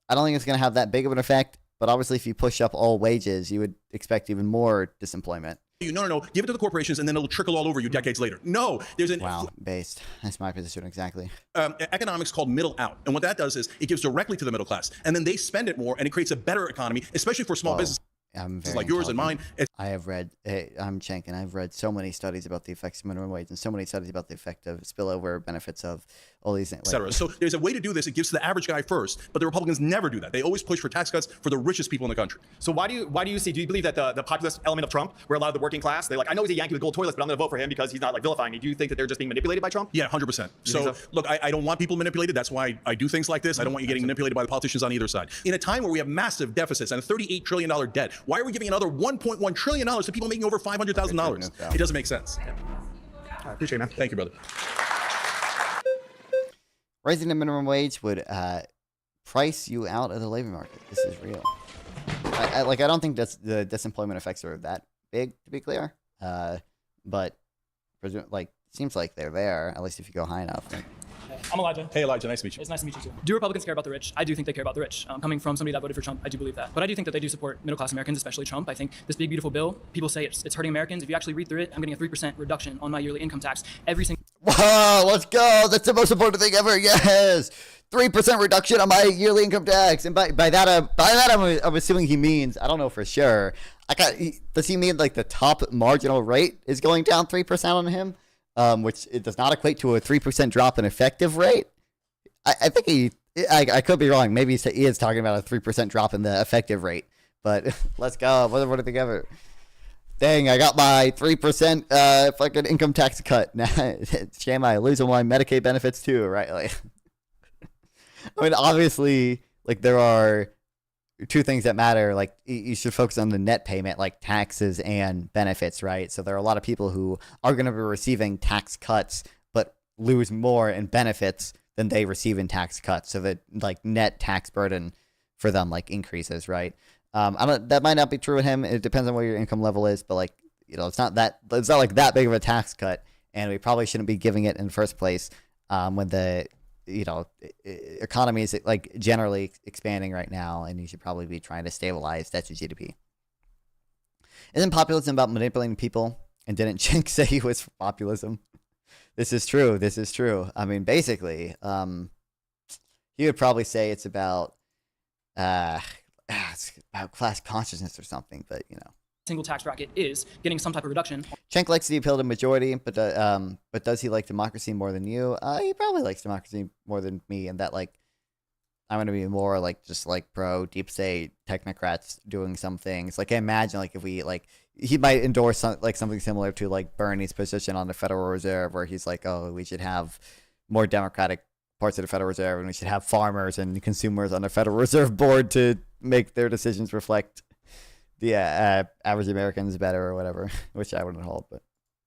I don't think it's going to have that big of an effect, but obviously if you push up all wages, you would expect even more disemployment. No, give it to the corporations and then it'll trickle all over you decades later. No, there's an based. That's my position exactly. Economics called middle out, and what that does is it gives directly to the middle class, and then they spend it more, and it creates a better economy, especially for small business. I'm very like yours and mine. I have read. Hey, I'm Cenk, and I've read so many studies about the effects of minimum wage, and so many studies about the effect of spillover benefits of all these things, etc. So there's a way to do this. It gives to the average guy first, but the Republicans never do that. They always push for tax cuts for the richest people in the country. So why do you believe that the populist element of Trump, where a lot of the working class, they like, I know he's a Yankee with gold toilets, but I'm going to vote for him because he's not like vilifying me. Do you think that they're just being manipulated by Trump? Yeah, 100%. So look, I don't want people manipulated. That's why I do things like this. I don't want you getting manipulated by the politicians on either side. In a time where we have massive deficits and a $38 trillion debt, why are we giving another $1.1 trillion to people making over $500,000? It doesn't make sense. I appreciate it, man. Thank you, brother. Raising the minimum wage would price you out of the labor market. This is real. I don't think that's the disemployment effects are that big, to be clear. But seems like they're there, at least if you go high enough. I'm Elijah. Hey, Elijah. Nice to meet you. It's nice to meet you too. Do Republicans care about the rich? I do think they care about the rich. Coming from somebody that voted for Trump, I do believe that. But I do think that they do support middle-class Americans, especially Trump. I think this big, beautiful bill, people say it's hurting Americans. If you actually read through it, I'm getting a 3% reduction on my yearly income tax every single. Wow, let's go. That's the most important thing ever. Yes. 3% reduction on my yearly income tax. And by that, I'm assuming he means, I don't know for sure. Does he mean like the top marginal rate is going down 3% on him? Which it does not equate to a 3% drop in effective rate. I think I could be wrong. Maybe he is talking about a 3% drop in the effective rate. But let's go. What do you think ever? Dang, I got my 3% fucking income tax cut. Shame I lose all my Medicaid benefits too, right? Like, I mean, obviously, like there are two things that matter. Like you should focus on the net payment, like taxes and benefits, right? So there are a lot of people who are going to be receiving tax cuts, but lose more in benefits than they receive in tax cuts. So that like net tax burden for them like increases, right? That might not be true with him. It depends on what your income level is, but like, you know, it's not like that big of a tax cut, and we probably shouldn't be giving it in the first place when the, you know, economy is like generally expanding right now, and you should probably be trying to stabilize debt to GDP. Isn't populism about manipulating people? And didn't Cenk say he was for populism? This is true. This is true. I mean, basically, he would probably say it's about class consciousness or something, but you know. Single tax bracket is getting some type of reduction. Cenk likes the appeal to majority, but does he like democracy more than you? He probably likes democracy more than me, and that like I'm gonna be more like just like pro deep state technocrats doing some things. Like I imagine like if we like he might endorse something similar to like Bernie's position on the Federal Reserve, where he's like, oh, we should have more democratic parts of the Federal Reserve, and we should have farmers and consumers on the Federal Reserve Board to make their decisions reflect the average Americans better or whatever, which I wouldn't hold, but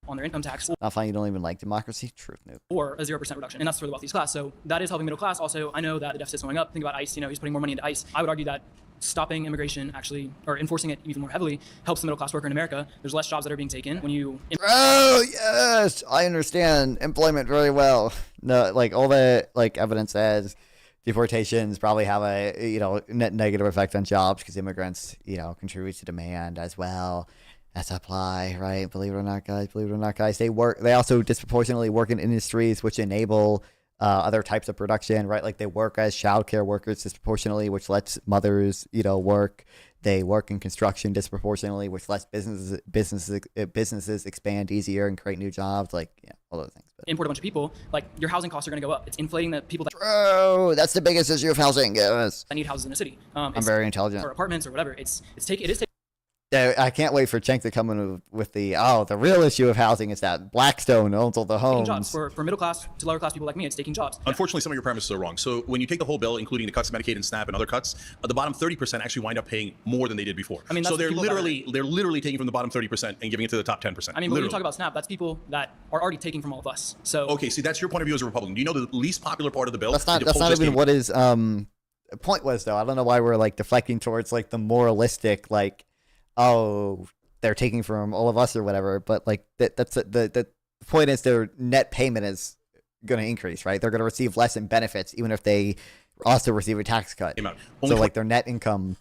on their income tax. Not fine, you don't even like democracy? Truth, noob. Or a 0% reduction, and that's for the wealthiest class. So that is helping middle class. Also, I know that the deficit's going up. Think about ICE, you know, he's putting more money into ICE. I would argue that stopping immigration actually, or enforcing it even more heavily, helps the middle class worker in America. There's less jobs that are being taken when you... Oh, yes! I understand employment very well. No, like all the like evidence says deportations probably have a, you know, net negative effect on jobs because immigrants, you know, contribute to demand as well as supply, right? Believe it or not, guys, they also disproportionately work in industries which enable other types of production, right? Like they work as childcare workers disproportionately, which lets mothers, you know, work. They work in construction disproportionately, which lets businesses expand easier and create new jobs, like, yeah, all those things. But import a bunch of people, like your housing costs are going to go up. It's inflating the people that... Bro, that's the biggest issue of housing, guys. I need houses in a city. I'm very intelligent. Or apartments or whatever. It is taking... Yeah, I can't wait for Cenk to come in with the real issue of housing is that Blackstone owns all the homes. Jobs. For middle class to lower class people like me, it's taking jobs. Unfortunately, some of your premises are wrong. So when you take the whole bill, including the cuts to Medicaid and SNAP and other cuts, the bottom 30% actually wind up paying more than they did before. I mean, so they're literally taking from the bottom 30% and giving it to the top 10%. I mean, when you talk about SNAP, that's people that are already taking from all of us. So okay, see, that's your point of view as a Republican. Do you know the least popular part of the bill? That's not even what his point was, though. I don't know why we're like deflecting towards like the moralistic, like, oh, they're taking from all of us or whatever, but like that's the point is their net payment is going to increase, right? They're going to receive less in benefits even if they also receive a tax cut. So like their net income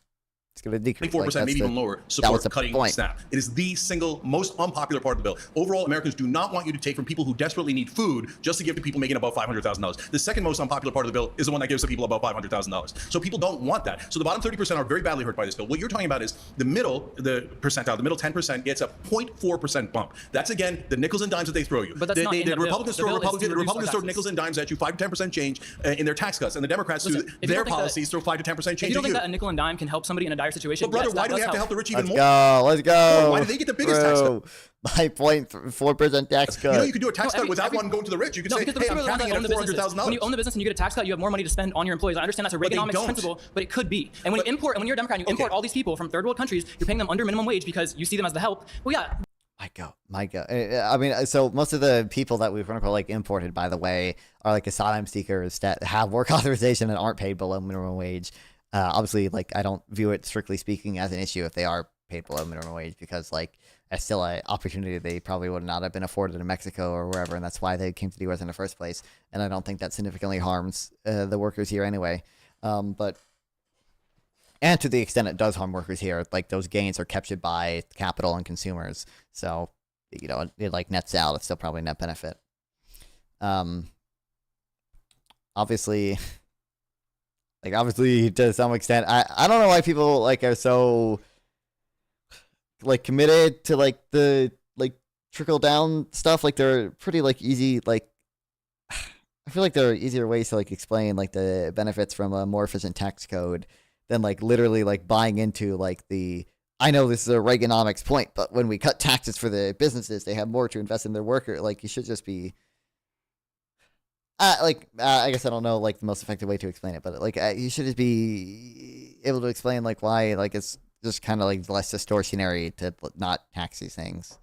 It's going to decrease. 24%, maybe even lower, support cutting SNAP. It is the single most unpopular part of the bill. Overall, Americans do not want you to take from people who desperately need food just to give to people making above $500,000. The second most unpopular part of the bill is the one that gives to people above $500,000. So people don't want that. So the bottom 30% are very badly hurt by this bill. What you're talking about is the middle, the percentile, the middle 10% gets a 0.4% bump. That's, again, the nickels and dimes that they throw you. But that's not in the Republicans throw nickels and dimes at you, 5 to 10% change in their tax cuts. And the Democrats, through their policies, throw 5 to 10% change. If you don't think that a nickel and dime can help somebody in a dire situation, but brother, yes, why do we have to help the rich even more? Let's go. Why do they get the biggest tax cut? My 0.4% tax cut. You know, you could do a tax cut without one going to the rich. You could say, hey, I'm counting it at $400,000. When you own the business and you get a tax cut, you have more money to spend on your employees. I understand that's a Reaganomics principle, but it could be. And when you import, and when you're a Democrat, and you import all these people from third world countries, you're paying them under minimum wage because you see them as the help. Well, yeah. My God. I mean, so most of the people that we've quote unquote like imported, by the way, are like asylum seekers that have work authorization and aren't paid below minimum wage. Obviously, like I don't view it strictly speaking as an issue if they are paid below minimum wage, because like that's still an opportunity they probably would not have been afforded in Mexico or wherever, and that's why they came to the U.S. in the first place. And I don't think that significantly harms the workers here anyway. But and to the extent it does harm workers here, like those gains are captured by capital and consumers. So, you know, it like nets out. It's still probably net benefit. Obviously, to some extent, I don't know why people like are so like committed to like the like trickle down stuff. Like they're pretty like easy. Like I feel like there are easier ways to like explain like the benefits from a more efficient tax code than like literally like buying into like I know this is a Reaganomics point, but when we cut taxes for the businesses, they have more to invest in their worker. Like you should just be I guess I don't know like the most effective way to explain it, but like you should just be able to explain like why like it's just kind of like less distortionary to not tax these things.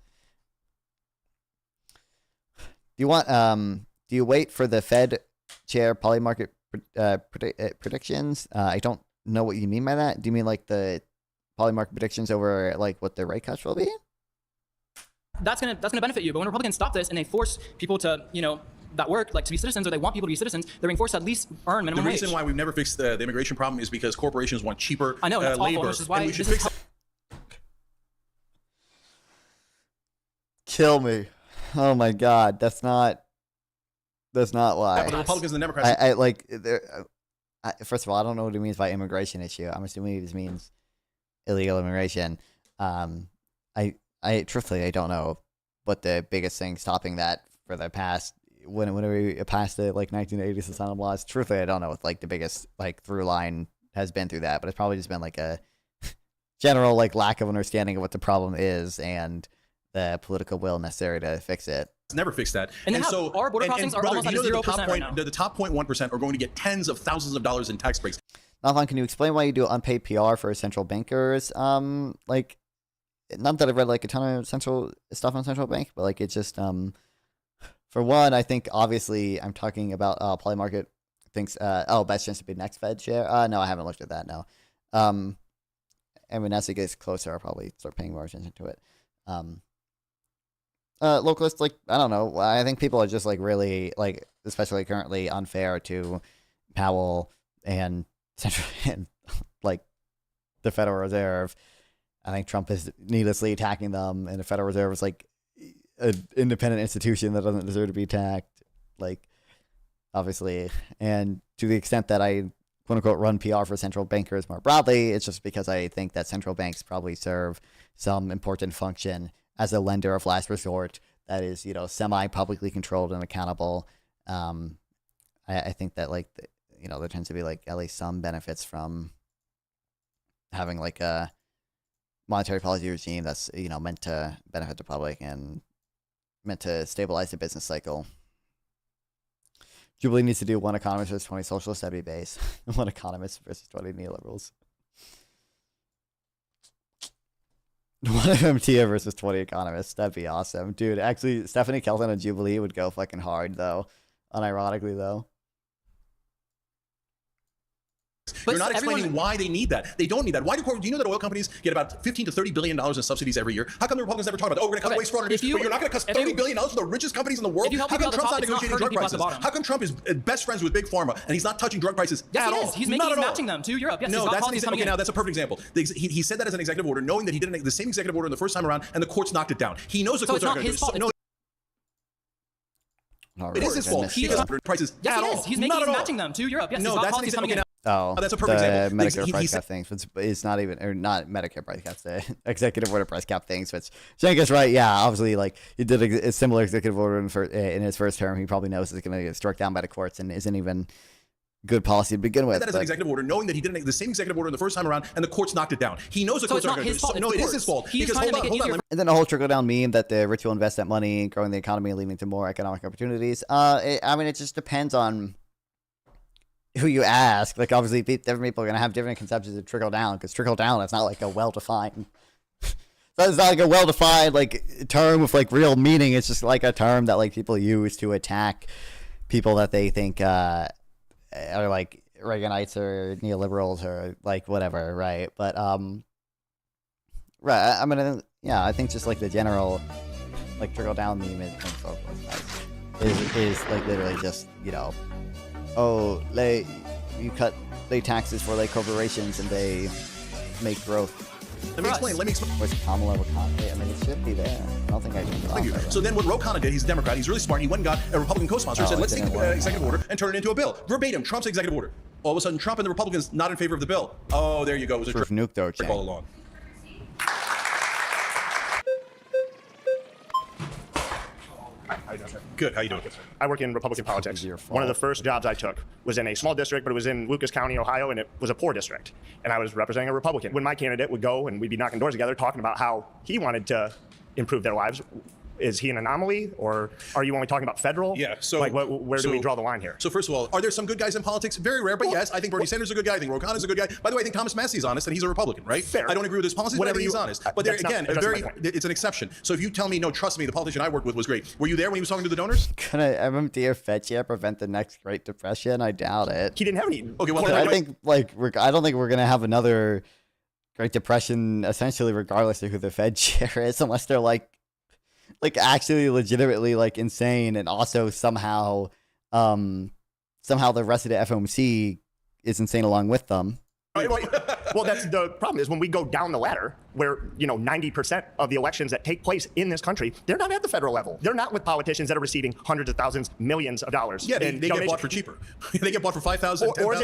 Do you wait for the Fed chair polymarket predictions? I don't know what you mean by that. Do you mean like the polymarket predictions over like what the rate cuts will be? That's gonna benefit you. But when Republicans stop this and they force people to, you know, that work like to be citizens, or they want people to be citizens, they're being forced to at least earn minimum wage. The reason why we've never fixed the immigration problem is because corporations want cheaper I know, and that's labor. awful, which is why and we should fix Kill me. Oh my God, that's not why. but the Republicans and the Democrats. I like. First of all, I don't know what he means by immigration issue. I'm assuming he just means illegal immigration. I truthfully I don't know what the biggest thing stopping that for the past when we passed the like 1980s asylum laws. Truthfully, I don't know what like the biggest like through line has been through that, but it's probably just been like a general like lack of understanding of what the problem is and the political will necessary to fix it. Never fixed that. And so our border crossings are almost at 0% right now. The top 0.1% are going to get tens of thousands of dollars in tax breaks. Nathan, can you explain why you do unpaid PR for central bankers? Like, not that I've read like a ton of central stuff on central bank, but like it's just for one, I think obviously I'm talking about Polymarket thinks best chance to be next Fed chair. No, I haven't looked at that. No. And when as it gets closer, I'll probably start paying more attention to it. Localists, like, I don't know. I think people are just like really like, especially currently, unfair to Powell and central and like the Federal Reserve. I think Trump is needlessly attacking them, and the Federal Reserve is like an independent institution that doesn't deserve to be attacked. Like, obviously, and to the extent that I quote unquote run PR for central bankers more broadly, it's just because I think that central banks probably serve some important function as a lender of last resort that is, you know, semi-publicly controlled and accountable. I think that, like, there tends to be, like, at least some benefits from having, like, a monetary policy regime that's, you know, meant to benefit the public and meant to stabilize the business cycle. Jubilee needs to do one economist versus 20 socialists. That'd be base. One economist versus 20 neoliberals. One MTA versus 20 economists. That'd be awesome. Dude, actually, Stephanie Kelton and Jubilee would go fucking hard, though. Unironically, though. You're not explaining why they need that. They don't need that. Why do you know that oil companies get about $15 to $30 billion in subsidies every year? How come the Republicans never talk about, oh, we're going to cut waste, fraud, and abuse, but you're not going to cut $30 billion from the richest companies in the world? How come Trump's not negotiating drug prices? How come Trump is best friends with Big Pharma and he's not touching drug prices at all? He's matching them to Europe. Yes, no, that's okay. Now that's a perfect example. He said that as an executive order, knowing that he did the same executive order in the first time around, and the courts knocked it down. He knows the courts are going to do it. No, it is his fault. He doesn't prices at all. He's matching them to Europe. Yes, no, that's an example. Oh, that's a perfect example. Medicare price cap things. It's not even, or not Medicare price caps, the executive order price cap things. Which Cenk is right. Yeah, obviously, like he did a similar executive order in his first term. He probably knows it's going to get struck down by the courts and isn't even good policy to begin with. That is an executive order, knowing that he did the same executive order the first time around, and the courts knocked it down. He knows the courts are going to do it. No, it is his fault. Because hold on. And then the whole trickle down meme that the rich will invest that money in growing the economy, leading to more economic opportunities. I mean, it just depends on who you ask. Like, obviously, different people are going to have different conceptions of trickle down, because trickle down is not like a well-defined. It's not like a well-defined like term with like real meaning. It's just like a term that like people use to attack people that they think are like Reaganites or neoliberals or like whatever, right? But right. I mean, yeah, I think just like the general like trickle down meme is like literally just, you know, oh, you cut taxes for like corporations and they make growth. Let me explain. What's the common level content? I mean, it should be there. I don't think I can. Thank you. So then what Ro Khanna did, he's a Democrat, he's really smart, he went and got a Republican co-sponsor and said, let's take the executive order and turn it into a bill. Verbatim, Trump's executive order. All of a sudden, Trump and the Republicans not in favor of the bill. Oh, there you go. It was a trick though, all along. Good. How you doing? I work in Republican politics. One of the first jobs I took was in a small district, but it was in Lucas County, Ohio, and it was a poor district. And I was representing a Republican. When my candidate would go and we'd be knocking doors together talking about how he wanted to improve their lives, is he an anomaly, or are you only talking about federal? Yeah. So like, where do we draw the line here? So first of all, are there some good guys in politics? Very rare, but yes, I think Bernie Sanders is a good guy. I think Ro Khanna is a good guy. By the way, I think Thomas Massey is honest, and he's a Republican, right? Fair. I don't agree with his policies, but I think he's honest. But there again, it's an exception. So if you tell me, no, trust me, the politician I worked with was great. Were you there when he was talking to the donors? Can a MMT Fed chair prevent the next Great Depression? I doubt it. He didn't have any. Okay, well, I think I don't think we're gonna have another Great Depression, essentially, regardless of who the Fed chair is, unless they're like actually legitimately like insane, and also somehow the rest of the FOMC is insane along with them. Well, that's the problem, is when we go down the ladder, where 90% of the elections that take place in this country, they're not at the federal level. They're not with politicians that are receiving hundreds of thousands, millions of dollars. Yeah, they get bought for cheaper. They get bought for $5,000, $10,000. Or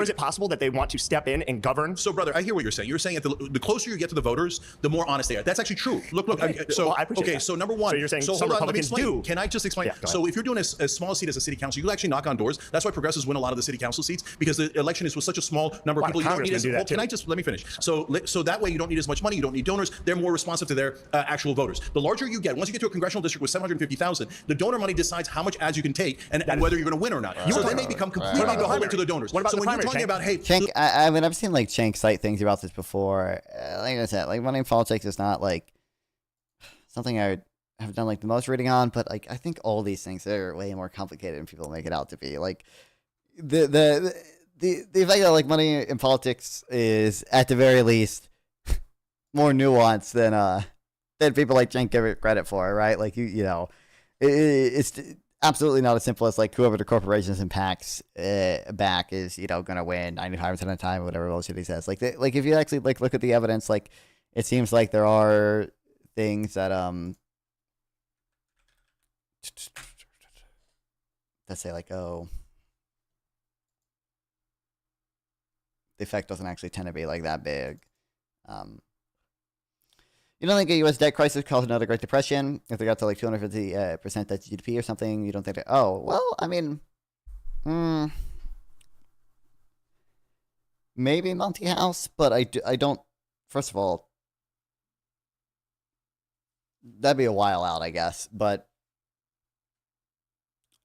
is it possible that they want to step in and govern? So, brother, I hear what you're saying. You're saying the closer you get to the voters, the more honest they are. That's actually true. Look. Okay, I appreciate that. So number one. So you're saying some Republicans do. Can I just explain? Yeah, so if you're doing a small seat as a city council, you actually knock on doors. That's why progressives win a lot of the city council seats, because the election is with such a small number of people. You don't need can I just let me finish? So that way you don't need as much money. You don't need donors. They're more responsive to their actual voters. The larger you get, once you get to a congressional district with 750,000, the donor money decides how much ads you can take and whether you're going to win or not. So then they become completely beholden to the donors. What about so when you're talking about, hey, Cenk, I mean, I've seen like Cenk cite things about this before. Like I said, like money in politics is not like something I have done like the most reading on, but like I think all these things are way more complicated than people make it out to be. Like the effect of like money in politics is at the very least more nuanced than people like Cenk give it credit for, right? Like it's absolutely not as simple as like whoever the corporations impacts back is gonna win 95% of the time, or whatever bullshit he says. Like if you actually like look at the evidence, like it seems like there are things that that say like, oh, the effect doesn't actually tend to be like that big. You don't think a U.S. debt crisis caused another Great Depression? If they got to like 250% debt to GDP or something, you don't think that? Oh, well, I mean, maybe Monty House, but I don't. First of all, that'd be a while out, I guess. But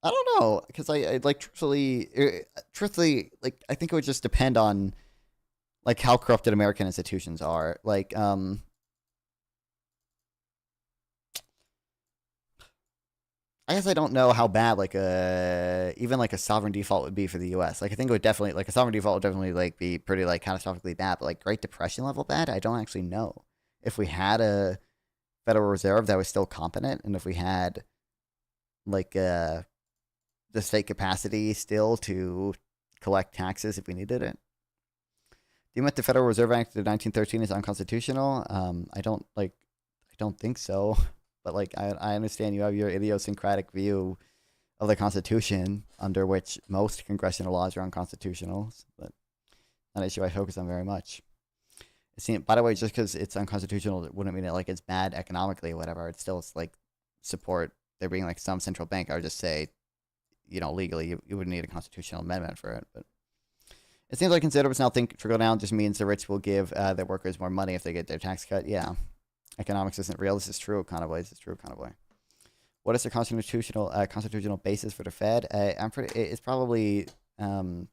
I don't know, because I like truthfully, like I think it would just depend on like how corrupted American institutions are. Like, I guess I don't know how bad like even like a sovereign default would be for the U.S. Like I think it would definitely like a sovereign default would definitely like be pretty like catastrophically bad, but like Great Depression level bad, I don't actually know. If we had a Federal Reserve that was still competent, and if we had like the state capacity still to collect taxes if we needed it. Do you admit the Federal Reserve Act of 1913 is unconstitutional? I don't think so. But like I understand you have your idiosyncratic view of the Constitution, under which most congressional laws are unconstitutional. But not an issue I focus on very much. By the way, just because it's unconstitutional, it wouldn't mean that like it's bad economically or whatever. It's still like support there being like some central bank. I would just say, legally you would need a constitutional amendment for it. But it seems like conservatives now think trickle down just means the rich will give their workers more money if they get their tax cut. Yeah. Economics isn't real. This is true, Conaway. This is true, Conaway. What is the constitutional basis for the Fed? It's probably. I'm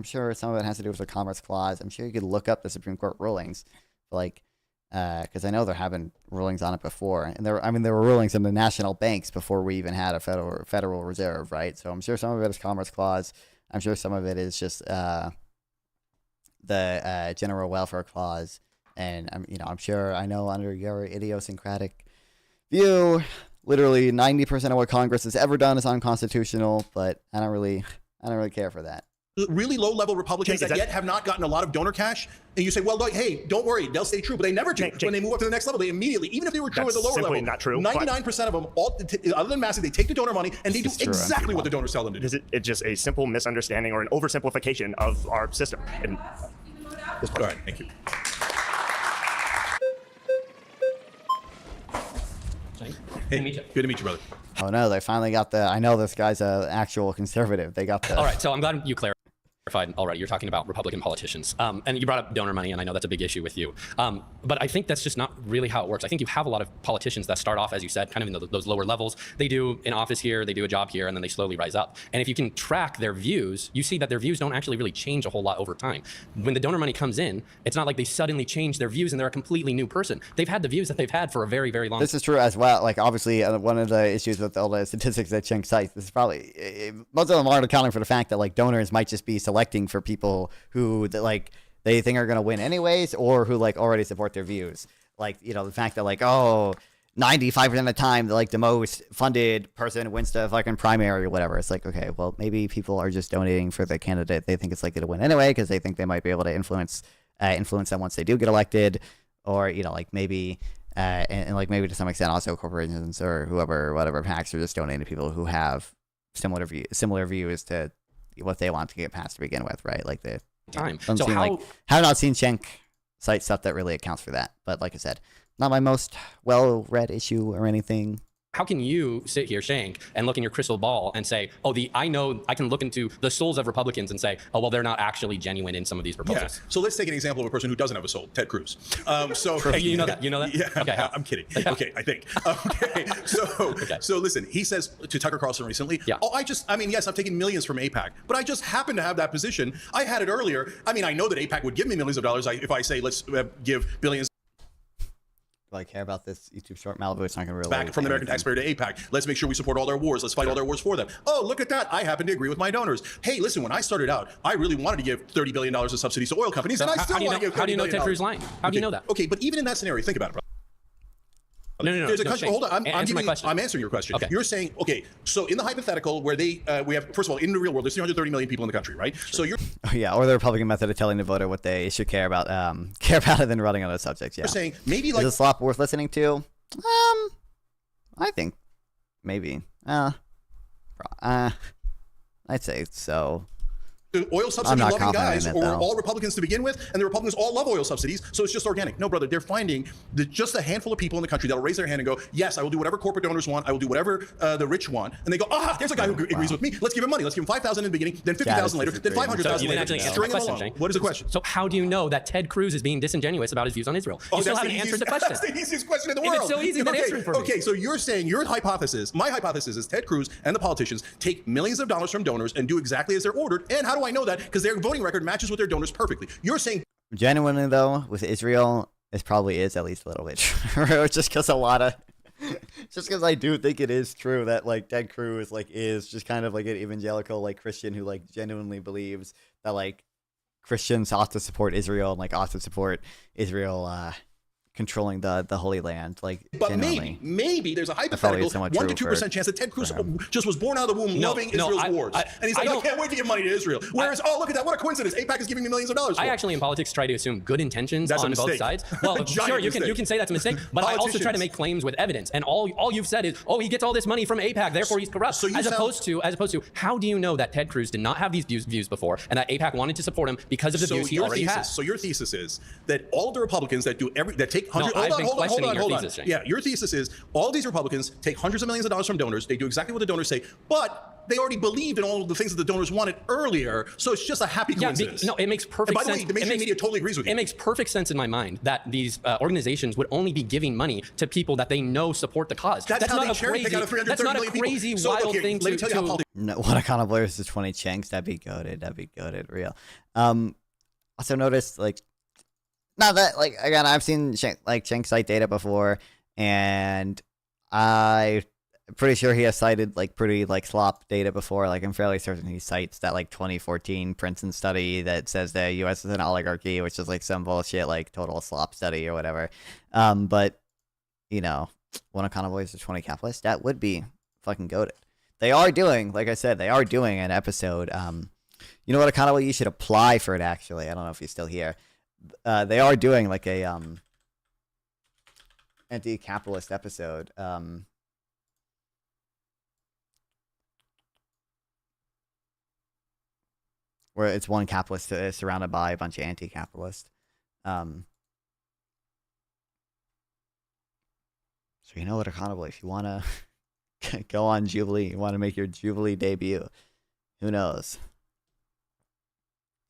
sure some of it has to do with the Commerce Clause. I'm sure you could look up the Supreme Court rulings, because I know there have been rulings on it before, and there were rulings in the national banks before we even had a Federal Reserve, right? So I'm sure some of it is Commerce Clause. I'm sure some of it is just the General Welfare Clause. And I'm sure I know under your idiosyncratic view, literally 90% of what Congress has ever done is unconstitutional. But I don't really care for that. Really low-level Republicans that yet have not gotten a lot of donor cash, and you say, well, hey, don't worry, they'll stay true, but they never do. When they move up to the next level, they immediately, even if they were true at the lower level, not true. 99% of them, other than Massey, they take the donor money and they do exactly what the donors tell them to do. It's just a simple misunderstanding or an oversimplification of our system. And all right, thank you. Hey, good to meet you, brother. Oh no, they finally got I know this guy's an actual conservative. They got the. All right, so I'm glad you clarified already. You're talking about Republican politicians, and you brought up donor money, and I know that's a big issue with you. But I think that's just not really how it works. I think you have a lot of politicians that start off, as you said, kind of in those lower levels. They do an office here, they do a job here, and then they slowly rise up. And if you can track their views, you see that their views don't actually really change a whole lot over time. When the donor money comes in, it's not like they suddenly change their views and they're a completely new person. They've had the views that they've had for a very, very long time. This is true as well. Like, obviously, one of the issues with all the statistics that Cenk cites, this is probably, most of them aren't accounting for the fact that, like, donors might just be selecting for people who they think are going to win anyways, or who like already support their views. Like, the fact that 95% of the time, like the most funded person wins the fucking primary or whatever. It's like, okay, well, maybe people are just donating for the candidate they think is likely to win anyway, because they think they might be able to influence them once they do get elected, or maybe and maybe to some extent also corporations or whatever PACs are just donating to people who have similar views to what they want to get passed to begin with, right? Like the time. So have not seen Cenk cite stuff that really accounts for that. But like I said, not my most well-read issue or anything. How can you sit here, Cenk, and look in your crystal ball and say, I know I can look into the souls of Republicans and say, oh, well, they're not actually genuine in some of these proposals. Yeah. So let's take an example of a person who doesn't have a soul, Ted Cruz. You know that? Yeah, okay, I'm kidding. Okay, I think. Okay, so listen, he says to Tucker Carlson recently, yes, I'm taking millions from AIPAC, but I just happen to have that position. I had it earlier. I know that AIPAC would give me millions of dollars if I say, let's give billions. Care about this YouTube short, Malibu, it's not going to really back from the American taxpayer to AIPAC. Let's make sure we support all their wars. Let's fight all their wars for them. Oh, look at that. I happen to agree with my donors. Hey, listen, when I started out, I really wanted to give $30 billion of subsidies to oil companies, and I still want to give $30 billion. How do you know Ted Cruz lying? How do you know that? Okay, but even in that scenario, think about it, bro. No. There's a country. Hold on. I'm answering your question. Okay. You're saying, okay, so in the hypothetical where we have, first of all, in the real world, there's 330 million people in the country, right? So you're. Oh, yeah, or the Republican method of telling the voter what they should care about it than running on those subjects. Yeah. You're saying maybe is a slop worth listening to? I think maybe. I'd say so. The oil subsidy loving guys, or all Republicans to begin with, and the Republicans all love oil subsidies, so it's just organic. No, brother, they're finding just a handful of people in the country that'll raise their hand and go, yes, I will do whatever corporate donors want, I will do whatever the rich want, and they go, there's a guy who agrees with me. Let's give him money. Let's give him $5,000 in the beginning, then $50,000 later, then $500,000 later. String them along. What is the question? So how do you know that Ted Cruz is being disingenuous about his views on Israel? You still haven't answered the question. That's the easiest question in the world. If it's so easy, then answer it for me. Okay, so you're saying your hypothesis, my hypothesis is Ted Cruz and the politicians take millions of dollars from donors and do exactly as they're ordered. And how do I know that? Because their voting record matches with their donors perfectly. You're saying genuinely though with Israel, it probably is at least a little bit just because a lot of Just because I do think it is true that like Ted Cruz like is just kind of like an evangelical like Christian who like genuinely believes that like Christians ought to support Israel and like ought to support Israel controlling the Holy Land, like. But genuinely. maybe there's a hypothetical 1 to 2% chance that Ted Cruz just was born out of the womb loving Israel's wars, and he's like, I can't wait to give money to Israel. Whereas, oh look at that, what a coincidence! AIPAC is giving me millions of dollars. I actually in politics try to assume good intentions on both sides. Well, sure, you can say that's a mistake, but I also try to make claims with evidence. And all you've said is, oh, he gets all this money from AIPAC, therefore he's corrupt. So as opposed to, how do you know that Ted Cruz did not have these views before, and that AIPAC wanted to support him because of the views he already has? So your thesis is that all of the Republicans that take hundreds. Hold on. Yeah, your thesis is all these Republicans take hundreds of millions of dollars from donors. They do exactly what the donors say, but they already believed in all of the things that the donors wanted earlier. So it's just a happy coincidence. No, it makes perfect sense. And by the way, the mainstream media totally agrees with you. It makes perfect sense in my mind that these organizations would only be giving money to people that they know support the cause. That's how they cherry pick out of 330 million people. Crazy, wild thing let me tell you how politics. No, what a kind of lawyers is 20 Cenks. That'd be goated. Real. Also noticed like. Not that, like, again, I've seen Cenk cite data before, and I'm pretty sure he has cited, like, pretty, like, slop data before. Like, I'm fairly certain he cites that, like, 2014 Princeton study that says the U.S. is an oligarchy, which is, like, some bullshit, like, total slop study or whatever. But, you know, one of Convoys is 20 capitalists, that would be fucking goated. They are doing, like I said, an episode. You know what, Convoy, you should apply for it, actually. I don't know if he's still here. They are doing like a anti-capitalist episode. Where it's one capitalist surrounded by a bunch of anti-capitalists. So you know what, Economy, if you want to go on Jubilee, you want to make your Jubilee debut, who knows?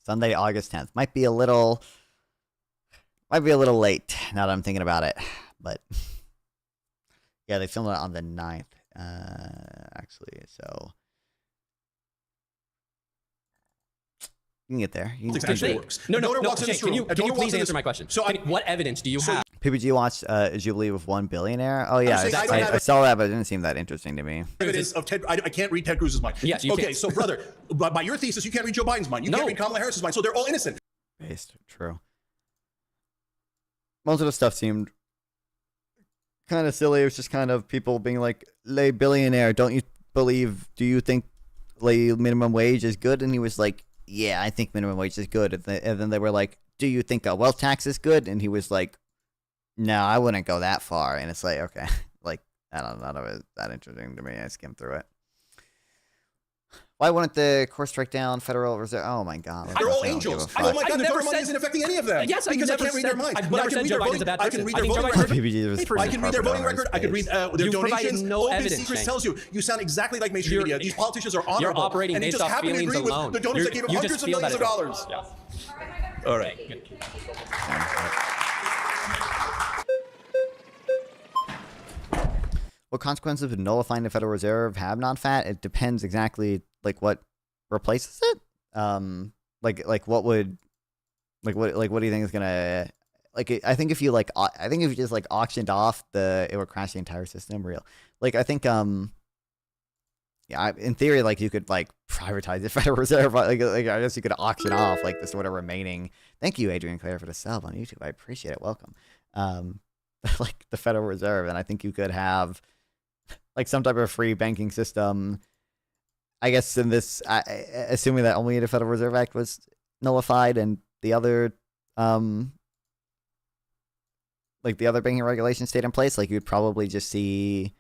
Sunday, August 10th. Might be a little late now that I'm thinking about it, but yeah, they filmed it on the 9th, actually, so you can get there. You can actually works. No. Can you please answer my question? So, what evidence do you have? PPG watched Jubilee with one billionaire. Oh yeah, I saw that, but it didn't seem that interesting to me. Evidence of Ted. I can't read Ted Cruz's mind. Yes, you okay, can. So brother, by your thesis, you can't read Joe Biden's mind. You can't read Kamala Harris's mind. So they're all innocent. Based, true. Most of the stuff seemed kind of silly. It was just kind of people being like, "Lay billionaire, do you think lay minimum wage is good?" And he was like, "Yeah, I think minimum wage is good." And then they were like, "Do you think a wealth tax is good?" And he was like, "No, I wouldn't go that far." And it's like, okay, like, I don't know, none of it that interesting to me. I skimmed through it. Why wouldn't the court strike down Federal Reserve? Oh my God. They're all angels. Oh my God, the donor money isn't affecting any of them. Yes, because I can't read their minds. But I can read their voting record. I can read their voting record. I can read their donations. Open Secrets tells you. You sound exactly like mainstream media. These politicians are honorable. You're operating based off feelings alone. The donors that gave them hundreds of millions of dollars. All right. What consequences would nullifying the Federal Reserve have non-fat? It depends exactly like what replaces it. What do you think is gonna I think if you just like auctioned off it would crash the entire system. Real. Like I think in theory like you could like privatize the Federal Reserve. Like I guess you could auction off like the sort of remaining. Thank you, Adrian Clare, for the sub on YouTube. I appreciate it. Welcome. Like the Federal Reserve, and I think you could have like some type of free banking system. I guess in this, assuming that only the Federal Reserve Act was nullified and the other, the other banking regulations stayed in place, like you'd probably just see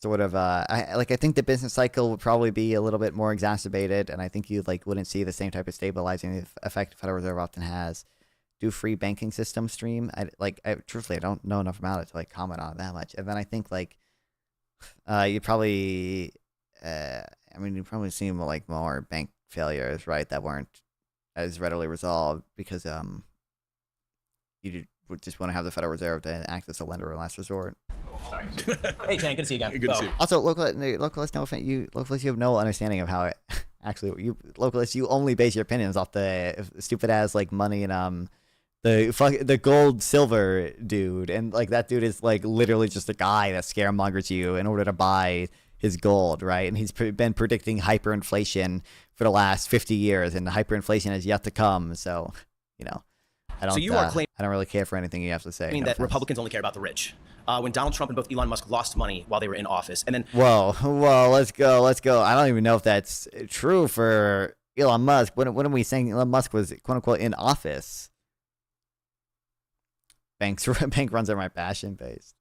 sort of, I think the business cycle would probably be a little bit more exacerbated, and I think you wouldn't see the same type of stabilizing effect the Federal Reserve often has. Do free banking system stream? Truthfully, I don't know enough about it to comment on it that much. And then I think you probably, you probably see more bank failures, right? That weren't as readily resolved because you would just want to have the Federal Reserve to act as a lender of last resort. Hey, Cenk, good to see you again. Good to see you. Also, localists, no offense, you have no understanding of how it actually. You localists, you only base your opinions off the stupid ass money and the gold silver dude, and like that dude is like literally just a guy that scaremongers you in order to buy his gold, right? And he's been predicting hyperinflation for the last 50 years, and the hyperinflation has yet to come. So, you know, I don't. So you are claiming, I don't really care for anything you have to say. I mean that Republicans only care about the rich. When Donald Trump and both Elon Musk lost money while they were in office, and then whoa, let's go. I don't even know if that's true for Elon Musk. When are we saying Elon Musk was quote unquote in office? Bank runs on my passion based.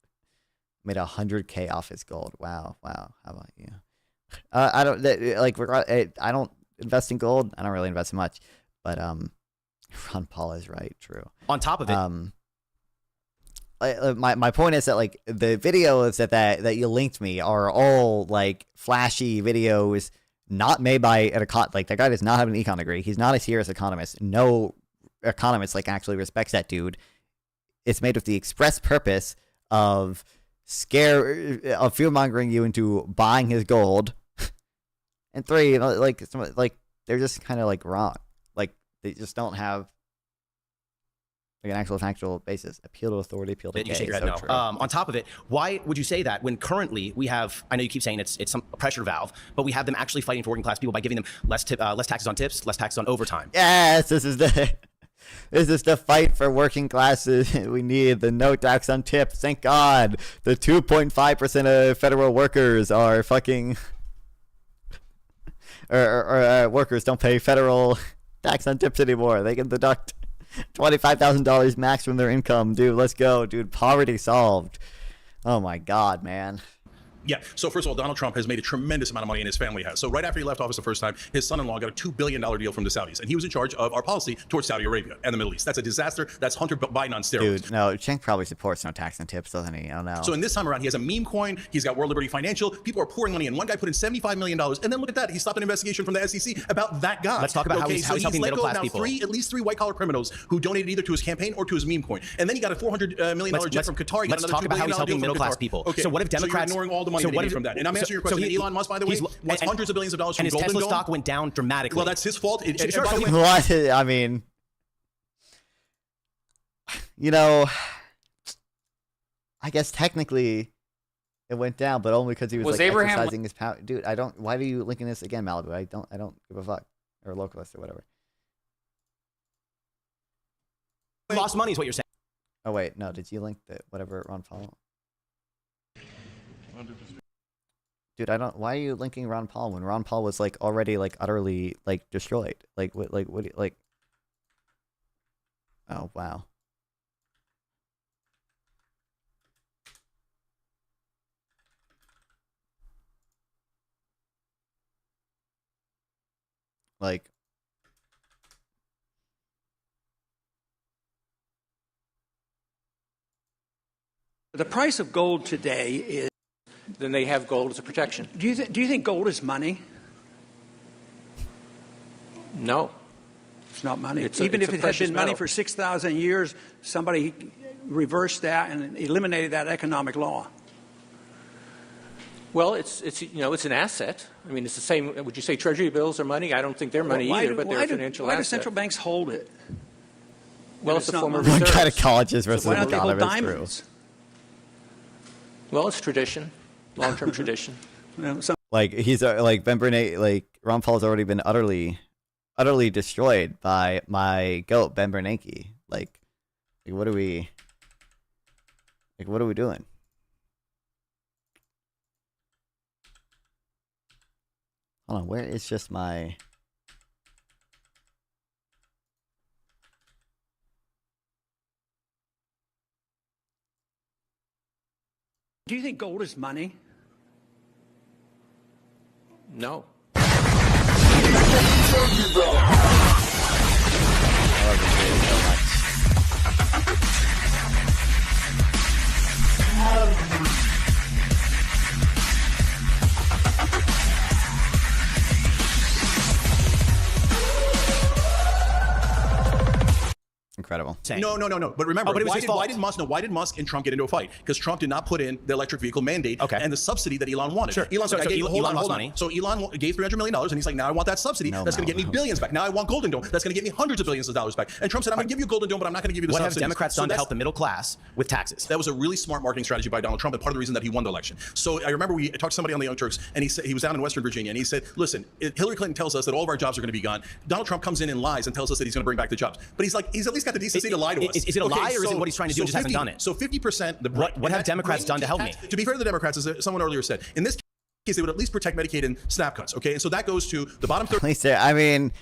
Made $100K off his gold. Wow. How about you? I don't I don't invest in gold. I don't really invest much, but Ron Paul is right. True. On top of it, my point is that like the videos that you linked me are all like flashy videos, not made by an like that guy does not have an econ degree. He's not a serious economist. No economist like actually respects that dude. It's made with the express purpose of fear mongering you into buying his gold. And 3, like they're just kind of like wrong. Like they just don't have like an actual factual basis. Appeal to authority, appeal to you shake your head no. On top of it, why would you say that when currently we have? I know you keep saying it's a pressure valve, but we have them actually fighting for working class people by giving them less taxes on tips, less taxes on overtime. Yes, this is the fight for working classes. We need the no tax on tips. Thank God. The 2.5% of federal workers are fucking or workers don't pay federal tax on tips anymore. They can deduct $25,000 max from their income. Dude, let's go. Dude, poverty solved. Oh my God, man. Yeah. So first of all, Donald Trump has made a tremendous amount of money, and his family has. So right after he left office the first time, his son-in-law got a $2 billion deal from the Saudis, and he was in charge of our policy towards Saudi Arabia and the Middle East. That's a disaster. That's Hunter Biden on steroids. Dude, no, Cenk probably supports no tax on tips, doesn't he? I don't know. So in this time around, he has a meme coin. He's got World Liberty Financial. People are pouring money in. One guy put in $75 million, and then look at that. He stopped an investigation from the SEC about that guy. Let's talk about how he's helping middle-class people. At least three white-collar criminals who donated either to his campaign or to his meme coin. And then he got a $400 million jet from Qatar. Let's talk about how he's helping middle-class people. Okay. So what if Democrats? So you're ignoring all the money that he made from that. And I'm answering your question. Elon Musk, by the way, wants hundreds of billions of dollars from and his Golden Tesla Dome. stock went down dramatically. Well, that's his fault. What? I mean, you know, I guess technically it went down, but only because he was like exercising his power. Dude, I don't. Why are you linking this again, Malibu? I don't give a fuck, or localist or whatever. Lost money is what you're saying. Oh wait, no. Did you link the whatever Ron Paul? Dude, I don't. Why are you linking Ron Paul when Ron Paul was like already like utterly like destroyed? Like what? Like what? Like. Oh wow. Like. The price of gold today is. Then they have gold as a protection. Do you think gold is money? No. It's not money. Even if it had been money for 6,000 years, somebody reversed that and eliminated that economic law. Well, it's an asset. I mean, it's the same. Would you say Treasury bills are money? I don't think they're money either, but they're a financial asset. Why do central banks hold it? Well, it's a form of reserves. What kind of colleges versus why don't they hold diamonds? Well, it's tradition. Long-term tradition. Like he's like Ben Bernanke, like Ron Paul's already been utterly destroyed by my goat Ben Bernanke. Like what are we doing? Hold on, where is just my? Do you think gold is money? No. incredible. No. But remember, why did Musk and Trump get into a fight? Because Trump did not put in the electric vehicle mandate and the subsidy that Elon wanted. Sure. Elon's like, Elon lost money. So Elon gave $300 million, and he's like, now I want that subsidy. That's going to get me billions back. Now I want Golden Dome. That's going to get me hundreds of billions of dollars back. And Trump said, I'm going to give you Golden Dome, but I'm not going to give you the subsidies. What have Democrats done to help the middle class with taxes? That was a really smart marketing strategy by Donald Trump, and part of the reason that he won the election. So I remember we talked to somebody on the Young Turks, and he said he was down in Western Virginia, and he said, listen, Hillary Clinton tells us that all of our jobs are going to be gone. Donald Trump comes in and lies and tells us that he's going to bring back the jobs. But he's at least got the decency to lie to us. Is it a lie, or is it what he's trying to do and just hasn't done it? So 50%. What have Democrats done to help me? To be fair to the Democrats, as someone earlier said, in this case, they would at least protect Medicaid and SNAP cuts. Okay, and so that goes to the bottom third. At least, I mean,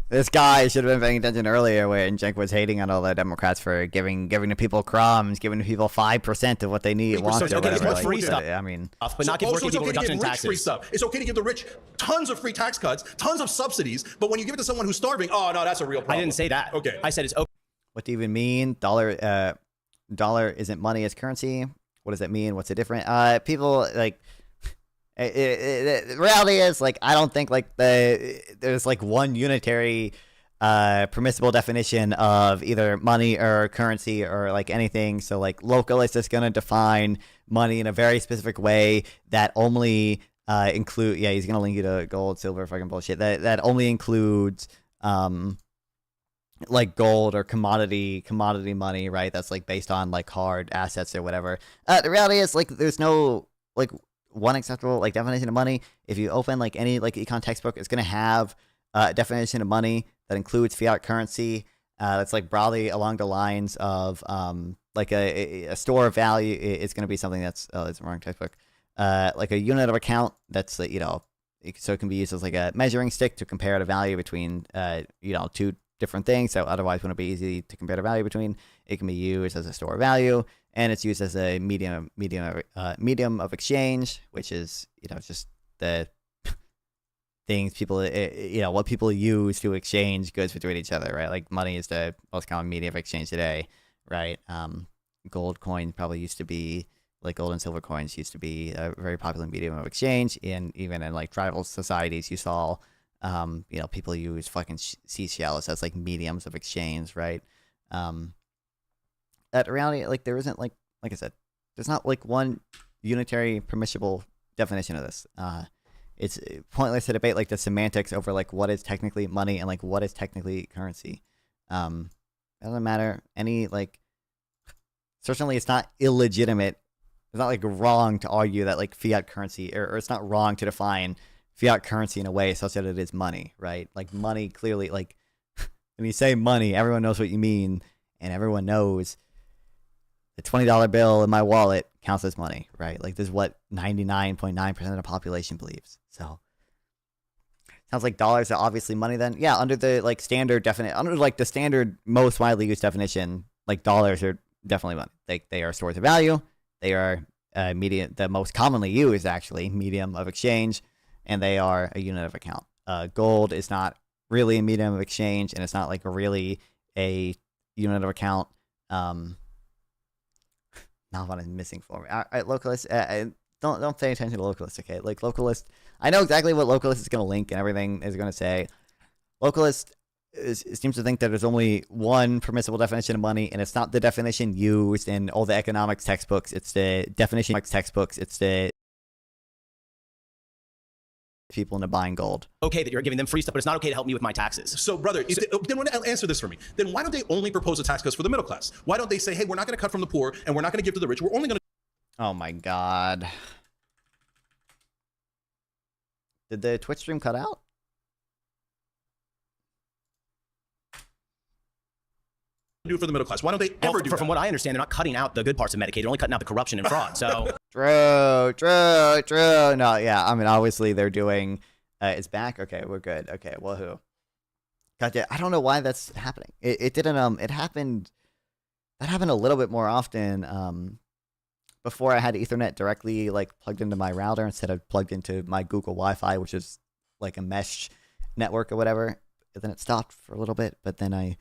this guy should have been paying attention earlier when Cenk was hating on all the Democrats for giving the people crumbs, giving the people 5% of what they need. So it's okay to give free stuff. I mean, but not give working people reduction in taxes. Free stuff. It's okay to give the rich tons of free tax cuts, tons of subsidies, but when you give it to someone who's starving, oh no, that's a real problem. I didn't say that. Okay. I said it's okay. What do you even mean? Dollar isn't money as currency. What does that mean? What's the difference? People like. The reality is, like, I don't think like there's like one unitary permissible definition of either money or currency or like anything. So like localist is going to define money in a very specific way that only include he's going to link you to gold, silver, fucking bullshit that only includes like gold or commodity money, right? That's like based on like hard assets or whatever. The reality is, like, there's no like one acceptable like definition of money. If you open like any like econ textbook, it's going to have a definition of money that includes fiat currency. That's like broadly along the lines of like a store of value is going to be something that's it's the wrong textbook. Like a unit of account that's so it can be used as like a measuring stick to compare the value between two different things. So otherwise wouldn't be easy to compare the value between. It can be used as a store of value, and it's used as a medium of exchange, which is just the things people what people use to exchange goods between each other, right? Like money is the most common medium of exchange today, right? Gold coins probably used to be like gold and silver coins used to be a very popular medium of exchange, and even in like tribal societies, you saw people use fucking seashells as like mediums of exchange, right? At reality, like there isn't like I said, there's not like one unitary permissible definition of this. It's pointless to debate like the semantics over like what is technically money and like what is technically currency. It doesn't matter. Certainly it's not illegitimate. It's not like wrong to argue that like fiat currency or it's not wrong to define fiat currency in a way such that it is money, right? Like money clearly, like when you say money, everyone knows what you mean, and everyone knows the $20 bill in my wallet counts as money, right? Like this is what 99.9% of the population believes. So sounds like dollars are obviously money then. Yeah, under the like standard under like the standard most widely used definition, like dollars are definitely money. Like they are stores of value. They are the most commonly used actually medium of exchange, and they are a unit of account. Gold is not really a medium of exchange, and it's not like really a unit of account. Now what is missing for me? All right, localist. Don't pay attention to localist, okay? Like localist, I know exactly what localist is going to link and everything is going to say. Localist seems to think that there's only one permissible definition of money, and it's not the definition used in all the economics textbooks. It's the definition textbooks. It's the people into buying gold. Okay that you're giving them free stuff, but it's not okay to help me with my taxes. So, brother, then answer this for me. Then why don't they only propose a tax cuts for the middle class? Why don't they say, hey, we're not going to cut from the poor and we're not going to give to the rich. We're only going to... Oh, my God. Did the Twitch stream cut out? Do for the middle class? Why don't they ever do that? From what I understand, they're not cutting out the good parts of Medicaid. They're only cutting out the corruption and fraud. So true. No, yeah. I mean, obviously they're doing. It's back. Okay, we're good. Okay, woohoo. Gotcha. I don't know why that's happening. It didn't. It happened. That happened a little bit more often. Before I had Ethernet directly like plugged into my router instead of plugged into my Google Wi-Fi, which is like a mesh network or whatever. And then it stopped for a little bit, but then I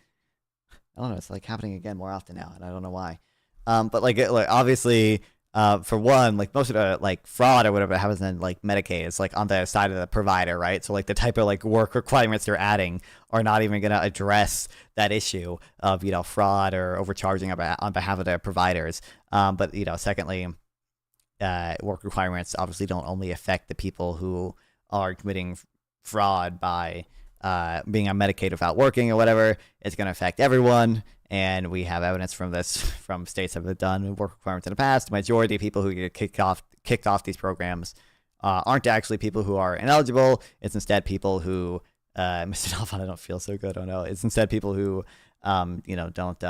don't know. It's like happening again more often now, and I don't know why. But like obviously, For one, like most of the like fraud or whatever that happens in like Medicaid, it's like on the side of the provider, right? So like the type of like work requirements they're adding are not even going to address that issue of, you know, fraud or overcharging on behalf of the providers. But, you know, secondly, work requirements obviously don't only affect the people who are committing fraud by being on Medicaid without working or whatever. It's going to affect everyone. And we have evidence from this from states that have done work requirements in the past. The majority of people who get kicked off these programs aren't actually people who are ineligible. It's instead people who Mr. Delphine, I don't feel so good. Oh no, it's instead people who you know, don't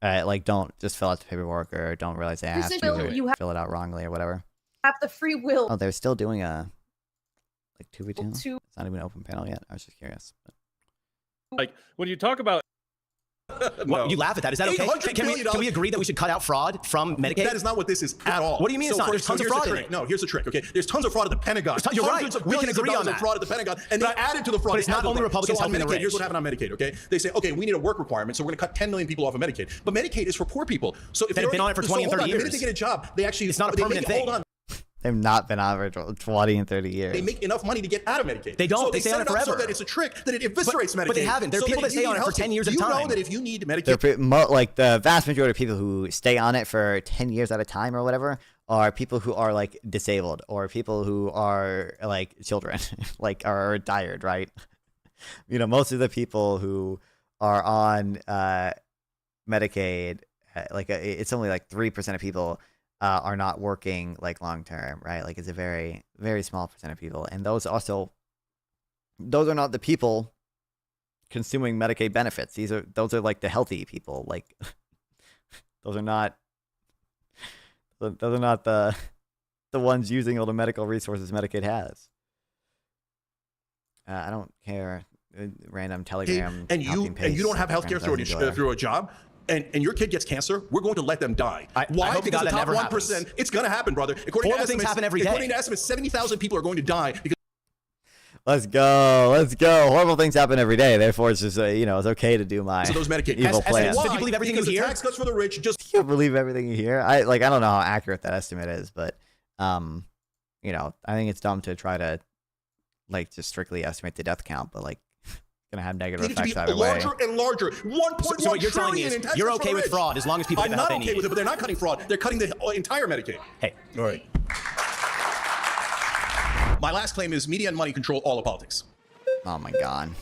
like don't just fill out the paperwork or don't realize they have to or fill it out wrongly or whatever. Have the free will. Oh, they're still doing a like 2v2. It's not even an open panel yet. I was just curious. Like when you talk about. Well, you laugh at that. Is that okay? Can we agree that we should cut out fraud from Medicaid? That is not what this is at all. What do you mean it's not? There's tons of fraud in it. No, here's the trick, okay? There's tons of fraud at the Pentagon. You're right. Hundreds of We can billions agree of on dollars that. of fraud at the Pentagon, and they added to the fraud. But it's not only Republicans helping the Medicaid, rich. here's what happened on Medicaid, okay? They say, okay, we need a work requirement, so we're going to cut 10 million people off of Medicaid. But Medicaid is for poor people. So if they've been on it for 20 and 30 years. The minute they get a job, they actually it's not a permanent thing. Hold on. They've not been on for 20 and 30 years. They make enough money to get out of Medicaid. They don't. So they stay on it set forever. So that it's a trick that it eviscerates Medicaid. But they haven't. There are people that stay on it for 10 years at a time. You know that if you need Medicaid, like the vast majority of people who stay on it for 10 years at a time or whatever are people who are like disabled or people who are like children, like are retired, right? You know, most of the people who are on Medicaid, like it's only like 3% of people are not working like long term, right? Like it's a very, very small percent of people. And those are not the people consuming Medicaid benefits. Those are like the healthy people. Like those are not the ones using all the medical resources Medicaid has. I don't care. Random Telegram. And you don't have healthcare through a job. And your kid gets cancer, we're going to let them die. Why? I hope because God the that top never 1%, happens. it's going to happen, brother. According to estimates, happen every day. According to estimates, 70,000 people are going to die because. Let's go. Horrible things happen every day. Therefore, it's just you know, it's okay to do my those Medicaid evil plan. Did you believe everything you hear? Tax cuts for the rich. Just you believe everything you hear. I don't know how accurate that estimate is, but you know, I think it's dumb to try to like just strictly estimate the death count, but like. Going to have negative effects either way. Larger and larger. 1.1 so what you're telling me is you're okay with fraud as long as people get the help they need. I'm not okay with it, but they're not cutting fraud. They're cutting the entire Medicaid. Hey. All right. My last claim is media and money control all of politics. Oh my God.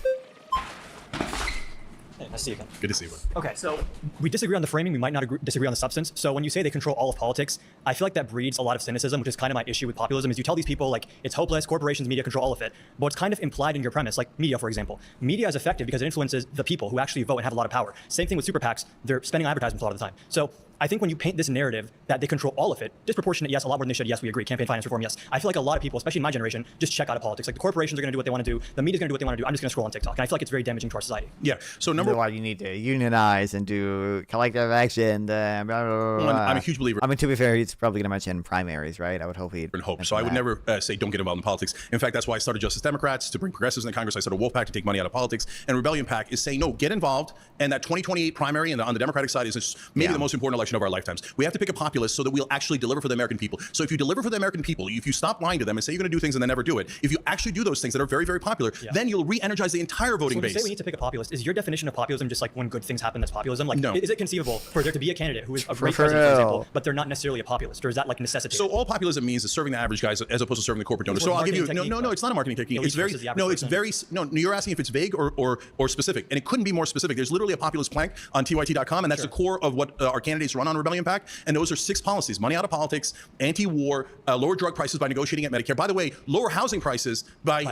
Hey, nice to see you again. Good to see you. Okay, so we disagree on the framing. We might not disagree on the substance. So when you say they control all of politics, I feel like that breeds a lot of cynicism, which is kind of my issue with populism. Is you tell these people like it's hopeless, corporations, media control all of it, but it's kind of implied in your premise. Like media, for example, media is effective because it influences the people who actually vote and have a lot of power. Same thing with super PACs. They're spending on advertisements a lot of the time. So I think when you paint this narrative that they control all of it, disproportionate, yes, a lot more than they should, yes, we agree. Campaign finance reform, yes. I feel like a lot of people, especially in my generation, just check out of politics. Like the corporations are going to do what they want to do, the media's going to do what they want to do. I'm just going to scroll on TikTok, and I feel like it's very damaging to our society. Yeah. So why you need to unionize and do collective action. Blah, blah, blah, blah. I'm a huge believer. I mean, to be fair, he's probably going to mention primaries, right? I would hope he'd. So I would never say don't get involved in politics. In fact, that's why I started Justice Democrats to bring progressives in the Congress. I started Wolf PAC to take money out of politics, and Rebellion PAC is saying no, get involved. And that 2028 primary on the Democratic side is maybe the most important election of our lifetimes. We have to pick a populist so that we'll actually deliver for the American people. So if you deliver for the American people, if you stop lying to them and say you're going to do things and then never do it, if you actually do those things that are very, very popular, then you'll re-energize the entire voting base. base. When you say we need to pick a populist, is your definition of populism just like when good things happen, that's populism? Like, no. Is it conceivable for there to be a candidate who is a great president, for example, but they're not necessarily a populist, or is that like necessitated? So all populism means is serving the average guys as opposed to serving the corporate donors. So I'll give you no. It's not a marketing technique. It's very no. You're asking if it's vague or specific, and it couldn't be more specific. There's literally a populist plank on tyt.com, and that's the core of what our candidates run on Rebellion PAC. And those are 6 policies: money out of politics, anti-war, lower drug prices by negotiating at Medicare. By the way, lower housing prices by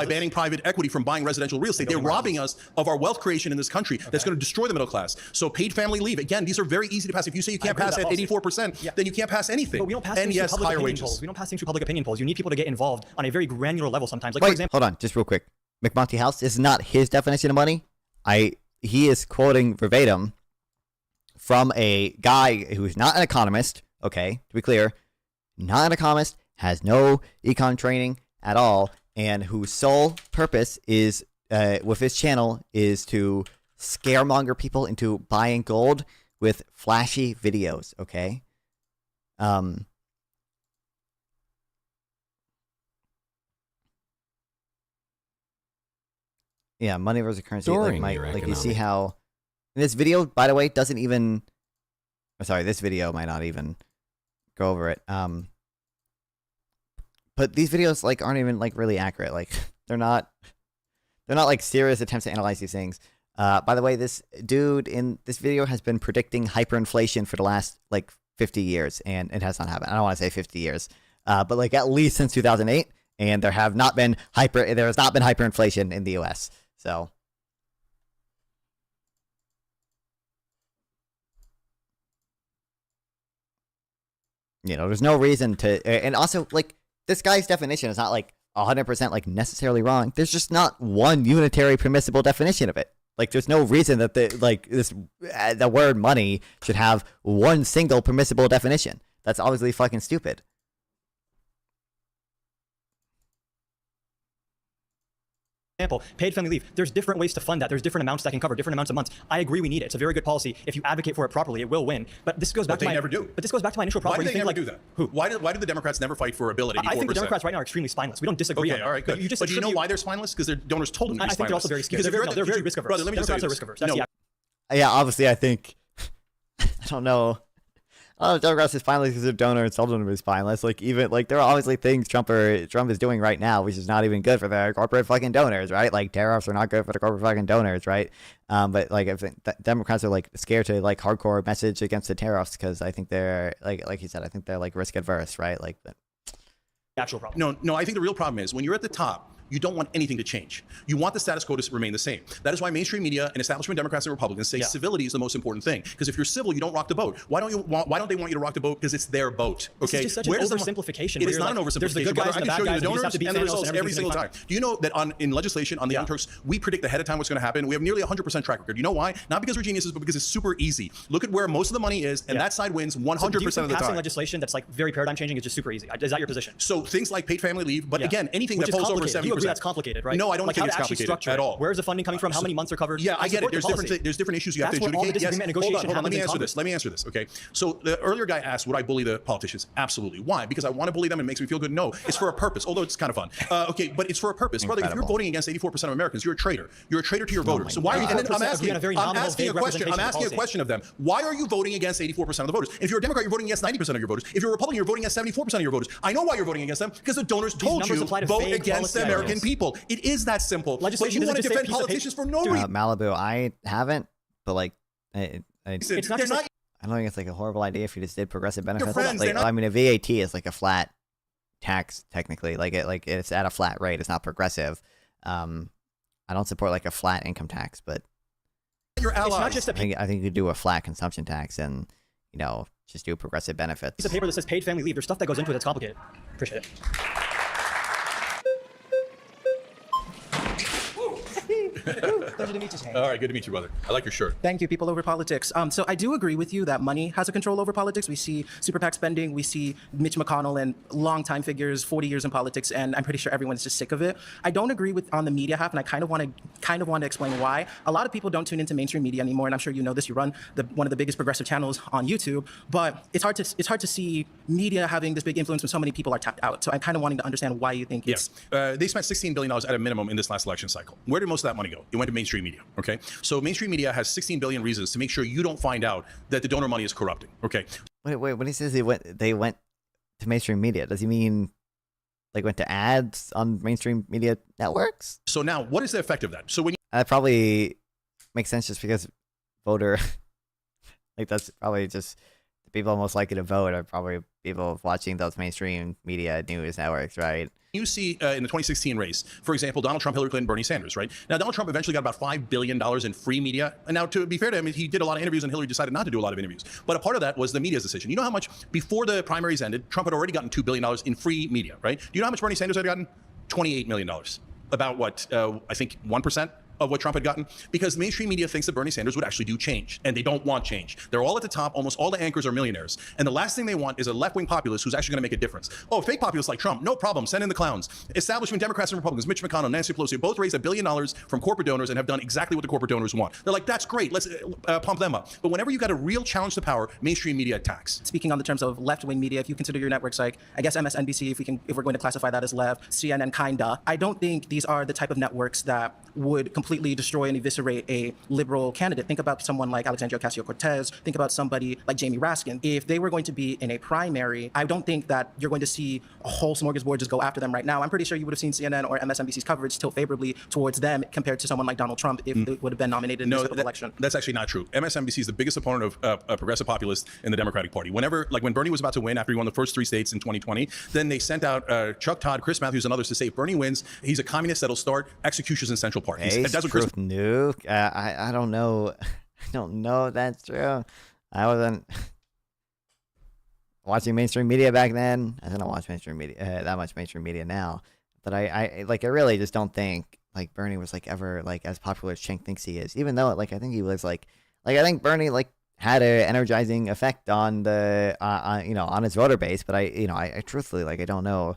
banning private equity from buying residential real estate. They're robbing us of our wealth creation in this country. That's going to destroy the middle class. So paid family leave. Again, these are very easy to pass. If you say you can't pass at 84%, then you can't pass anything. But we don't pass and things yes, through public higher opinion wages. polls. We don't pass things through public opinion polls. You need people to get involved on a very granular level sometimes. Like, Wait, for example, hold on, just real quick. McMonty House is not his definition of money. He is quoting verbatim from a guy who's not an economist. Okay, to be clear, not an economist, has no econ training at all, and whose sole purpose is with his channel is to scaremonger people into buying gold with flashy videos. Okay, Yeah, money versus currency. Like you see how this video, by the way, doesn't even. Sorry, this video might not even go over it. But these videos like aren't even like really accurate. Like they're not like serious attempts to analyze these things. By the way, this dude in this video has been predicting hyperinflation for the last like 50 years, and it has not happened. I don't want to say 50 years, but like at least since 2008, and there has not been hyperinflation in the U.S. So. You know, there's no reason to, and also like this guy's definition is not like 100% like necessarily wrong. There's just not one unitary permissible definition of it. Like there's no reason that the word money should have one single permissible definition. That's obviously fucking stupid. Example, paid family leave. There's different ways to fund that. There's different amounts that can cover different amounts of months. I agree we need it. It's a very good policy. If you advocate for it properly, it will win. But this goes back to my never do. But this goes back to my initial problem. Why do they never do that? Who? Why do the Democrats never fight for a bill at 84%? I think the Democrats right now are extremely spineless. We don't disagree. Okay, all right, good. But do you know why they're spineless? Because their donors told them to be spineless. I think they're also very scared. They're very risk averse. Brother, let me just say Democrats are risk averse. Yeah, obviously, I think I don't know. Oh, Democrats is spineless because their donor and told them to be spineless. Like even like there are obviously things Trump is doing right now, which is not even good for their corporate fucking donors, right? Like tariffs are not good for the corporate fucking donors, right? But like I think Democrats are like scared to like hardcore message against the tariffs because I think they're like you said, I think they're like risk adverse, right? Like the actual problem. No, I think the real problem is when you're at the top, you don't want anything to change. You want the status quo to remain the same. That is why mainstream media and establishment Democrats and Republicans say civility is the most important thing. Because if you're civil, you don't rock the boat. Why don't they want you to rock the boat? Because it's their boat. Okay. This is just such an oversimplification. It is not an oversimplification. There's the good guys I and the can bad show you guys. the donors and the results every single time. Do you know that in legislation on the Young Turks, we predict ahead of time what's going to happen? We have nearly 100% track record. You know why? Not because we're geniuses, but because it's super easy. Look at where most of the money is, and that side wins 100% of the time. Passing legislation that's like very paradigm changing is just super easy. Is that your position? So things like paid family leave, but again, anything that falls over 70%. You agree that's complicated, right? No, I don't think it's complicated at all. Where's the funding coming from? How many months are covered? Yeah, I get it. There's different issues you have to adjudicate. Yes. Hold on. Let me answer this. Okay. So the earlier guy asked, would I bully the politicians? Absolutely. Why? Because I want to bully them and it makes me feel good? No, it's for a purpose. Although it's kind of fun. Okay, but it's for a purpose. Brother, if you're voting against 84% of Americans, you're a traitor. You're a traitor to your voters. So why are you? I'm asking a question of them. Why are you voting against 84% of the voters? If you're a Democrat, you're voting against 90% of your voters. If you're a Republican, you're voting against 74% of your voters. I know why you're voting against them because the donors told you vote against the American people. It is that simple. But you want to defend politicians for no reason. Malibu, I haven't, but like, it's not just. I don't think it's like a horrible idea if you just did progressive benefits. Friends, like, I mean, a VAT is like a flat tax technically. Like it's at a flat rate. It's not progressive. I don't support like a flat income tax, but your allies. It's not just I think you could do a flat consumption tax and just do progressive benefits. Piece of paper that says paid family leave. There's stuff that goes into it that's complicated. Appreciate it. Pleasure to meet you, Cenk. All right, good to meet you, brother. I like your shirt. Thank you, people over politics. So I do agree with you that money has a control over politics. We see super PAC spending, we see Mitch McConnell and longtime figures, 40 years in politics, and I'm pretty sure everyone is just sick of it. I don't agree with on the media half, and I kind of want to explain why. A lot of people don't tune into mainstream media anymore, and I'm sure you know this. You run one of the biggest progressive channels on YouTube, but it's hard to see media having this big influence when so many people are tapped out. So I'm kind of wanting to understand why you think it's. They spent $16 billion at a minimum in this last election cycle. Where did most of that money go? It went to mainstream media. Okay, so mainstream media has 16 billion reasons to make sure you don't find out that the donor money is corrupting. Okay. Wait. When he says they went to mainstream media, does he mean like went to ads on mainstream media networks? So now, what is the effect of that? So when that probably makes sense just because voter, like that's probably just the people most likely to vote are probably people watching those mainstream media news networks, right? You see in the 2016 race, for example, Donald Trump, Hillary Clinton, Bernie Sanders, right? Now, Donald Trump eventually got about $5 billion in free media. And now, to be fair to him, he did a lot of interviews and Hillary decided not to do a lot of interviews. But a part of that was the media's decision. You know how much, before the primaries ended, Trump had already gotten $2 billion in free media, right? Do you know how much Bernie Sanders had gotten? $28 million. About what, I think 1%? of what Trump had gotten? Because mainstream media thinks that Bernie Sanders would actually do change, and they don't want change. They're all at the top. Almost all the anchors are millionaires. And the last thing they want is a left-wing populist who's actually going to make a difference. Oh, fake populists like Trump, no problem. Send in the clowns. Establishment Democrats and Republicans, Mitch McConnell, Nancy Pelosi, both raised $1 billion from corporate donors and have done exactly what the corporate donors want. They're like, that's great. Let's pump them up. But whenever you got a real challenge to power, mainstream media attacks. Speaking on the terms of left-wing media, if you consider your networks like, I guess MSNBC, if we're going to classify that as left, CNN kinda, I don't think these are the type of networks that would completely destroy and eviscerate a liberal candidate. Think about someone like Alexandria Ocasio-Cortez. Think about somebody like Jamie Raskin. If they were going to be in a primary, I don't think that you're going to see a whole smorgasbord just go after them right now. I'm pretty sure you would have seen CNN or MSNBC's coverage tilt favorably towards them compared to someone like Donald Trump if it would have been nominated in this type of election. That's actually not true. MSNBC is the biggest opponent of progressive populists in the Democratic Party. Whenever, like when Bernie was about to win after he won the first 3 states in 2020, then they sent out Chuck Todd, Chris Matthews, and others to say if Bernie wins, he's a communist that'll start executions in Central Park. That's what Chris. Nuke. I don't know. I don't know if that's true. I wasn't watching mainstream media back then. I don't watch mainstream media that much mainstream media now. But I really just don't think like Bernie was like ever like as popular as Cenk thinks he is. Even though like I think he was like I think Bernie like had an energizing effect on the on his voter base. But I truthfully like I don't know.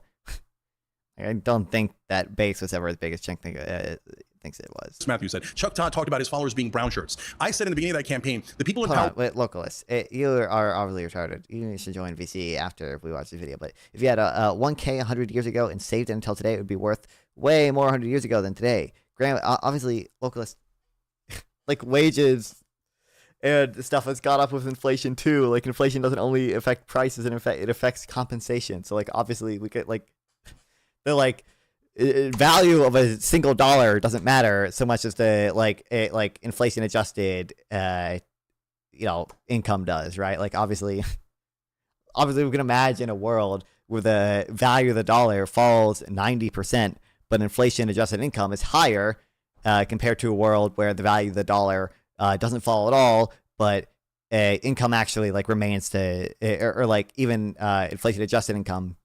I don't think that base was ever as big as Cenk thinks it was. Matthew said. Chuck Todd talked about his followers being brown shirts. I said in the beginning of that campaign, the people in power. Wait, localists, you are obviously retarded. You should join VC after we watch this video. But if you had a 1K 100 years ago and saved it until today, it would be worth way more 100 years ago than today. Granted, obviously, localists like wages and stuff has got up with inflation too. Like inflation doesn't only affect prices, it affects compensation. So like obviously we get like the value of a single dollar doesn't matter so much as the inflation adjusted income does, right? Like obviously we can imagine a world where the value of the dollar falls 90%, but inflation adjusted income is higher compared to a world where the value of the dollar doesn't fall at all, but income actually like remains even inflation adjusted income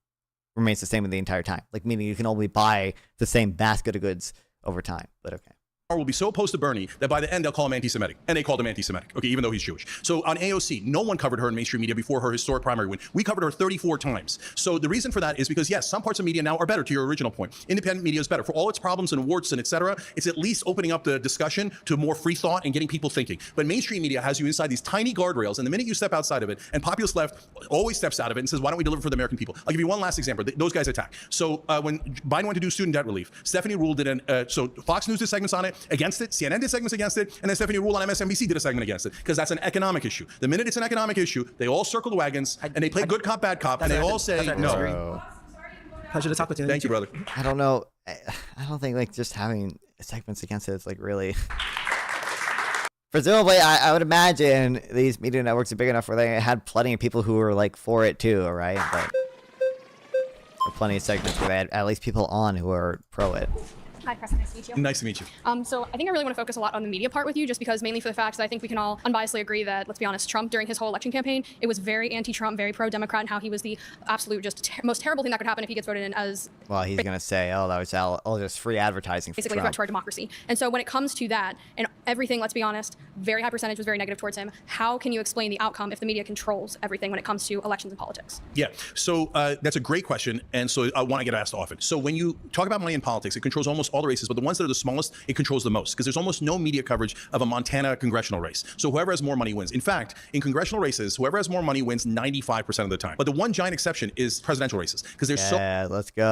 remains the same in the entire time. Like meaning you can only buy the same basket of goods over time. But okay. Will be so opposed to Bernie that by the end they'll call him anti-Semitic, and they called him anti-Semitic. Okay, even though he's Jewish. So on AOC, no one covered her in mainstream media before her historic primary win. We covered her 34 times. So the reason for that is because yes, some parts of media now are better. To your original point, independent media is better for all its problems and warts and etc. It's at least opening up the discussion to more free thought and getting people thinking. But mainstream media has you inside these tiny guardrails, and the minute you step outside of it, and populist left always steps out of it and says, "Why don't we deliver for the American people?" I'll give you one last example. Those guys attack. So when Biden went to do student debt relief, Stephanie Ruhle did so Fox News did segments on it against it. CNN did segments against it, and then Stephanie Ruhle on MSNBC did a segment against it because that's an economic issue. The minute it's an economic issue, they all circle the wagons and they play good cop, bad cop, and they all say no. Pleasure to talk with you. Thank you, brother. I don't know. I don't think like just having segments against it is like really. Presumably, I would imagine these media networks are big enough where they had plenty of people who were like for it too, right? But there are plenty of segments where they had at least people on who are pro it. Hi, Preston. Nice to meet you. Nice to meet you. So I think I really want to focus a lot on the media part with you, just because mainly for the fact that I think we can all unbiasedly agree that, let's be honest, Trump during his whole election campaign, it was very anti-Trump, very pro-Democrat, and how he was the absolute most terrible thing that could happen if he gets voted in as. Well, he's gonna say, "Oh, that was all just free advertising." For basically, Trump. threat to our democracy. And so when it comes to that and everything, let's be honest, very high percentage was very negative towards him. How can you explain the outcome if the media controls everything when it comes to elections and politics? Yeah. So that's a great question, and so I want to get asked often. So when you talk about money in politics, it controls almost all the races, but the ones that are the smallest, it controls the most, because there's almost no media coverage of a Montana congressional race. So whoever has more money wins. In fact, in congressional races, whoever has more money wins 95% of the time. But the one giant exception is presidential races, because there's let's go,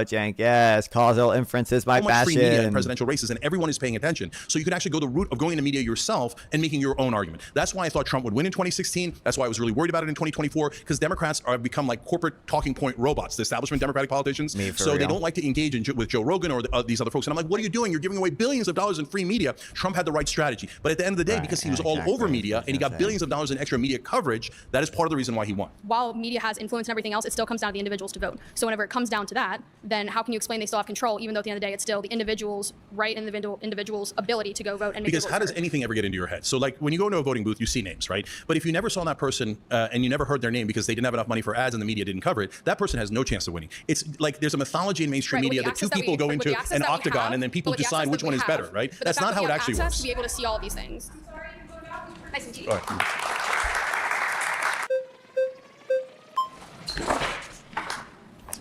Cenk. Yes, causal inference is my so much free media in passion. presidential races, and everyone is paying attention. So you can actually go the route of going into media yourself and making your own argument. That's why I thought Trump would win in 2016. That's why I was really worried about it in 2024, because Democrats have become like corporate talking point robots, the establishment Democratic politicians. So they don't like to engage with Joe Rogan or these other folks. And I'm like, what are you doing? You're giving away billions of dollars in free media. Trump had the right strategy. But at the end of the day, because he was all over media and he got billions of dollars in extra media coverage, that is part of the reason why he won. While media has influence and everything else, it still comes down to the individuals to vote. So whenever it comes down to that, then how can you explain they still have control, even though at the end of the day, it's still the individual's right and the individual's ability to go vote? vote and make because their how votes does anything ever get into your head? So like when you go into a voting booth, you see names, right? But if you never saw that person and you never heard their name because they didn't have enough money for ads and the media didn't cover it, that person has no chance of winning. It's like there's a mythology in mainstream media that two people go into an octagon and then people decide which one is better, right? That's not how it actually works. To be able to see all of these things. Nice and cheap.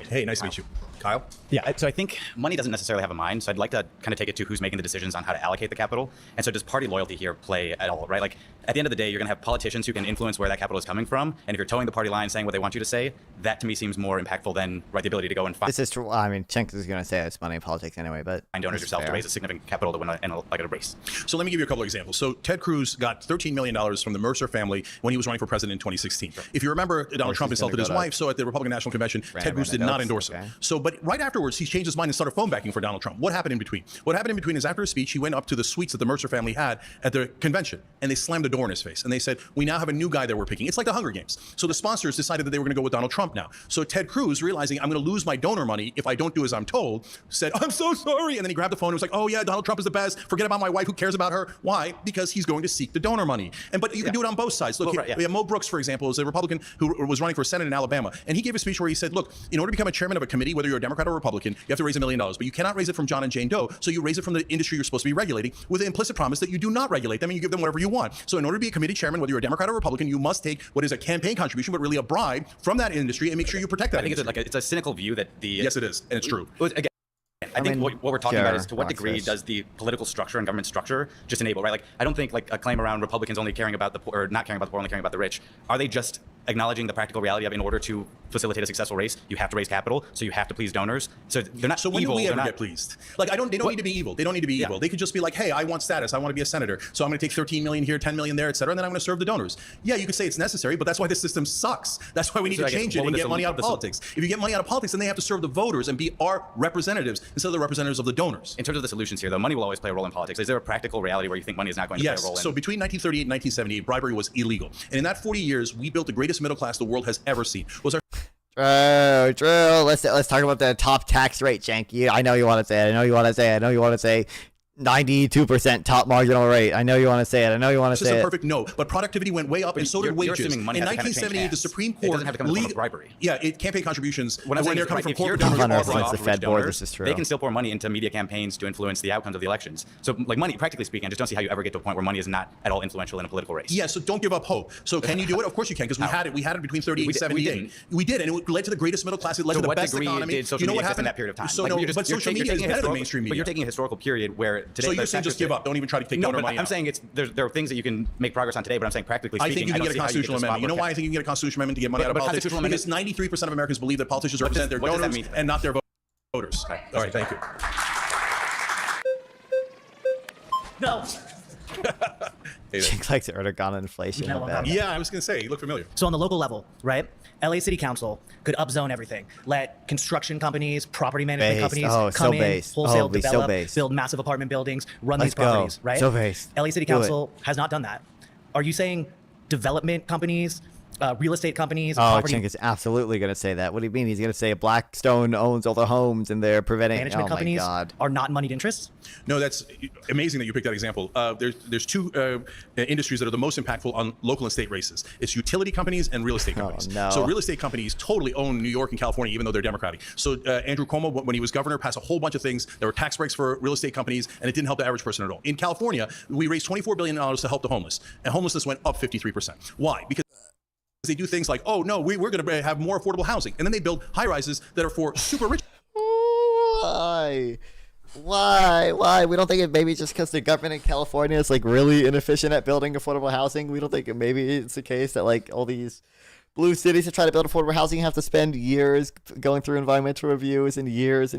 Hey, nice to meet you. Kyle? Yeah, so I think money doesn't necessarily have a mind, so I'd like to kind of take it to who's making the decisions on how to allocate the capital. And so does party loyalty here play at all, right? Like, at the end of the day, you're going to have politicians who can influence where that capital is coming from, and if you're towing the party line, saying what they want you to say, that to me seems more impactful than, right, the ability to go and find... This is true. I mean, Cenk is going to say it's money in politics anyway, but... Find donors yourself to raise a significant capital to win a race. So let me give you a couple of examples. So Ted Cruz got $13 million from the Mercer family when he was running for president in 2016. If you remember, Donald Trump insulted his wife, so at the Republican National Convention, Ted Cruz did not endorse him. So, but right afterwards, he changed his mind and started phone backing for Donald Trump. What happened in between? What happened in between is after his speech, he went up to the suites that the Mercer family had at the convention, and they slammed the door in his face. And they said, we now have a new guy that we're picking. It's like the Hunger Games. So the sponsors decided that they were going to go with Donald Trump now. So Ted Cruz, realizing I'm going to lose my donor money if I don't do as I'm told, said, I'm so sorry. And then he grabbed the phone and was like, oh yeah, Donald Trump is the best. Forget about my wife. Who cares about her? Why? Because he's going to seek the donor money. But you can do it on both sides. Look, we have Mo Brooks, for example, is a Republican who was running for Senate in Alabama. And he gave a speech where he said, look, in order to become a chairman of a committee, whether you're a Democrat or Republican, you have to raise $1 million. But you cannot raise it from John and Jane Doe. So you raise it from the industry you're supposed to be regulating with the implicit promise that you do not regulate them and you give them whatever you want. So in order to be a committee chairman, whether you're a Democrat or Republican, you must take what is a campaign contribution, but really a bribe from that industry and make sure you protect that. I think it's a cynical view that the... Yes, it is. And it's true. Again, I think what we're talking about is to what degree does the political structure and government structure just enable, right? Like, I don't think like a claim around Republicans only caring about the poor, or not caring about the poor, only caring about the rich. Are they just acknowledging the practical reality of in order to facilitate a successful race, you have to raise capital, so you have to please donors. So they're not So when evil, do we ever get pleased? Like, they don't need to be evil. They don't need to be evil. They could just be like, hey, I want status. I want to be a senator. So I'm going to take 13 million here, 10 million there, et cetera, and then I'm going to serve the donors. Yeah, you could say it's necessary, but that's why the system sucks. That's why we need to change it and get money out of politics. If you get money out of politics, then they have to serve the voters and be our representatives instead of the representatives of the donors. In terms of the solutions here, though, money will always play a role in politics. Is there a practical reality where you think money is not going to play a role in? So between 1938 and 1978, bribery was illegal. And in that 40 years, we built the greatest middle class the world has ever seen. Was our Drew, let's talk about the top tax rate, Cenk. I know you want to say it. I know you want to say 92% top marginal rate. I know you want to say it. I know you want to say it. This is a perfect no, but productivity went way up, and so did wages. In 1978, the Supreme Court doesn't have to come in the form of bribery. Yeah, campaign contributions when they're coming from corporate donors, the Fed board. This is true. They can still pour money into media campaigns to influence the outcomes of the elections. So, like money, practically speaking, I just don't see how you ever get to a point where money is not at all influential in a political race. Yeah, so don't give up hope. So can you do it? Of course you can, because we had it. We had it between 38 and 78. We did, and it led to the greatest middle class. It led to the best economy. You know what happened in that period of time? So no, but social media is better than mainstream media. But you're taking a historical period where today. So you're saying just give up. Don't even try to take donor money. I'm saying there are things that you can make progress on today, but I'm saying practically speaking, I think you can get a constitutional amendment. You know why I think you can get a constitutional amendment to get money out of politics? Because 93% of Americans believe that politicians represent their donors and not their voters. All right, thank you. No. Cenk likes Erdogan inflation. Yeah, I was going to say, you look familiar. So on the local level, right? LA City Council could upzone everything. Let construction companies, property management companies come in, wholesale develop, build massive apartment buildings, run these properties, right? So based. LA City Council has not done that. Are you saying development companies, real estate companies, Cenk is absolutely going to say that. What do you mean? He's going to say Blackstone owns all the homes and they're preventing management companies are not moneyed interests? No, that's amazing that you picked that example. There's two industries that are the most impactful on local and state races. It's utility companies and real estate companies. No. So real estate companies totally own New York and California, even though they're Democratic. So Andrew Cuomo, when he was governor, passed a whole bunch of things. There were tax breaks for real estate companies, and it didn't help the average person at all. In California, we raised $24 billion to help the homeless, and homelessness went up 53%. Why? Because they do things like, oh no, we're going to have more affordable housing, and then they build high rises that are for super rich. Why? We don't think it maybe just because the government in California is like really inefficient at building affordable housing. We don't think maybe it's the case that like all these blue cities that try to build affordable housing have to spend years going through environmental reviews and years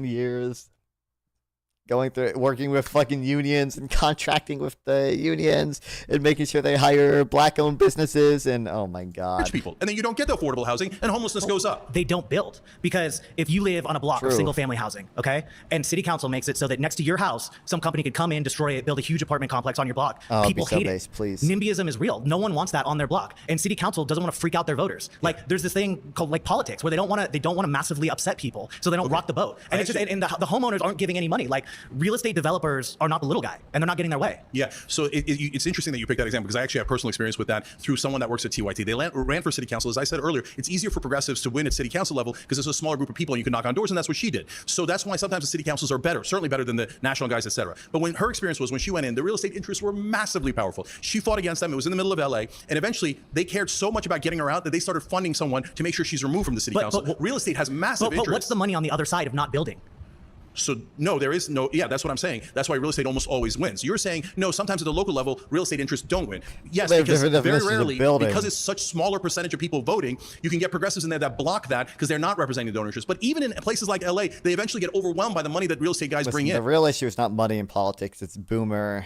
going through working with fucking unions and contracting with the unions and making sure they hire black-owned businesses and oh my god, rich people, and then you don't get the affordable housing and homelessness goes up. They don't build because if you live on a block of single-family housing, okay, and city council makes it so that next to your house some company could come in, destroy it, build a huge apartment complex on your block, people hate it. Please. NIMBYism is real. No one wants that on their block, and city council doesn't want to freak out their voters. Like there's this thing called like politics where they don't want to massively upset people, so they don't rock the boat. And it's just and the homeowners aren't giving any money. Like Real estate developers are not the little guy, and they're not getting their way. Yeah, so it's interesting that you picked that example because I actually have personal experience with that through someone that works at TYT. They ran for city council. As I said earlier, it's easier for progressives to win at city council level because it's a smaller group of people and you can knock on doors, and that's what she did. So that's why sometimes the city councils are better, certainly better than the national guys, etc. But when her experience was when she went in, the real estate interests were massively powerful. She fought against them. It was in the middle of LA, and eventually they cared so much about getting her out that they started funding someone to make sure she's removed from the city council. But real estate has massive interest. But what's the money on the other side of not building? So no, there is no, yeah, that's what I'm saying. That's why real estate almost always wins. You're saying, no, sometimes at the local level, real estate interests don't win. Yes, because very rarely, because it's such smaller percentage of people voting, you can get progressives in there that block that because they're not representing the donor interest. But even in places like LA, they eventually get overwhelmed by the money that real estate guys bring in. The real issue is not money in politics, it's boomers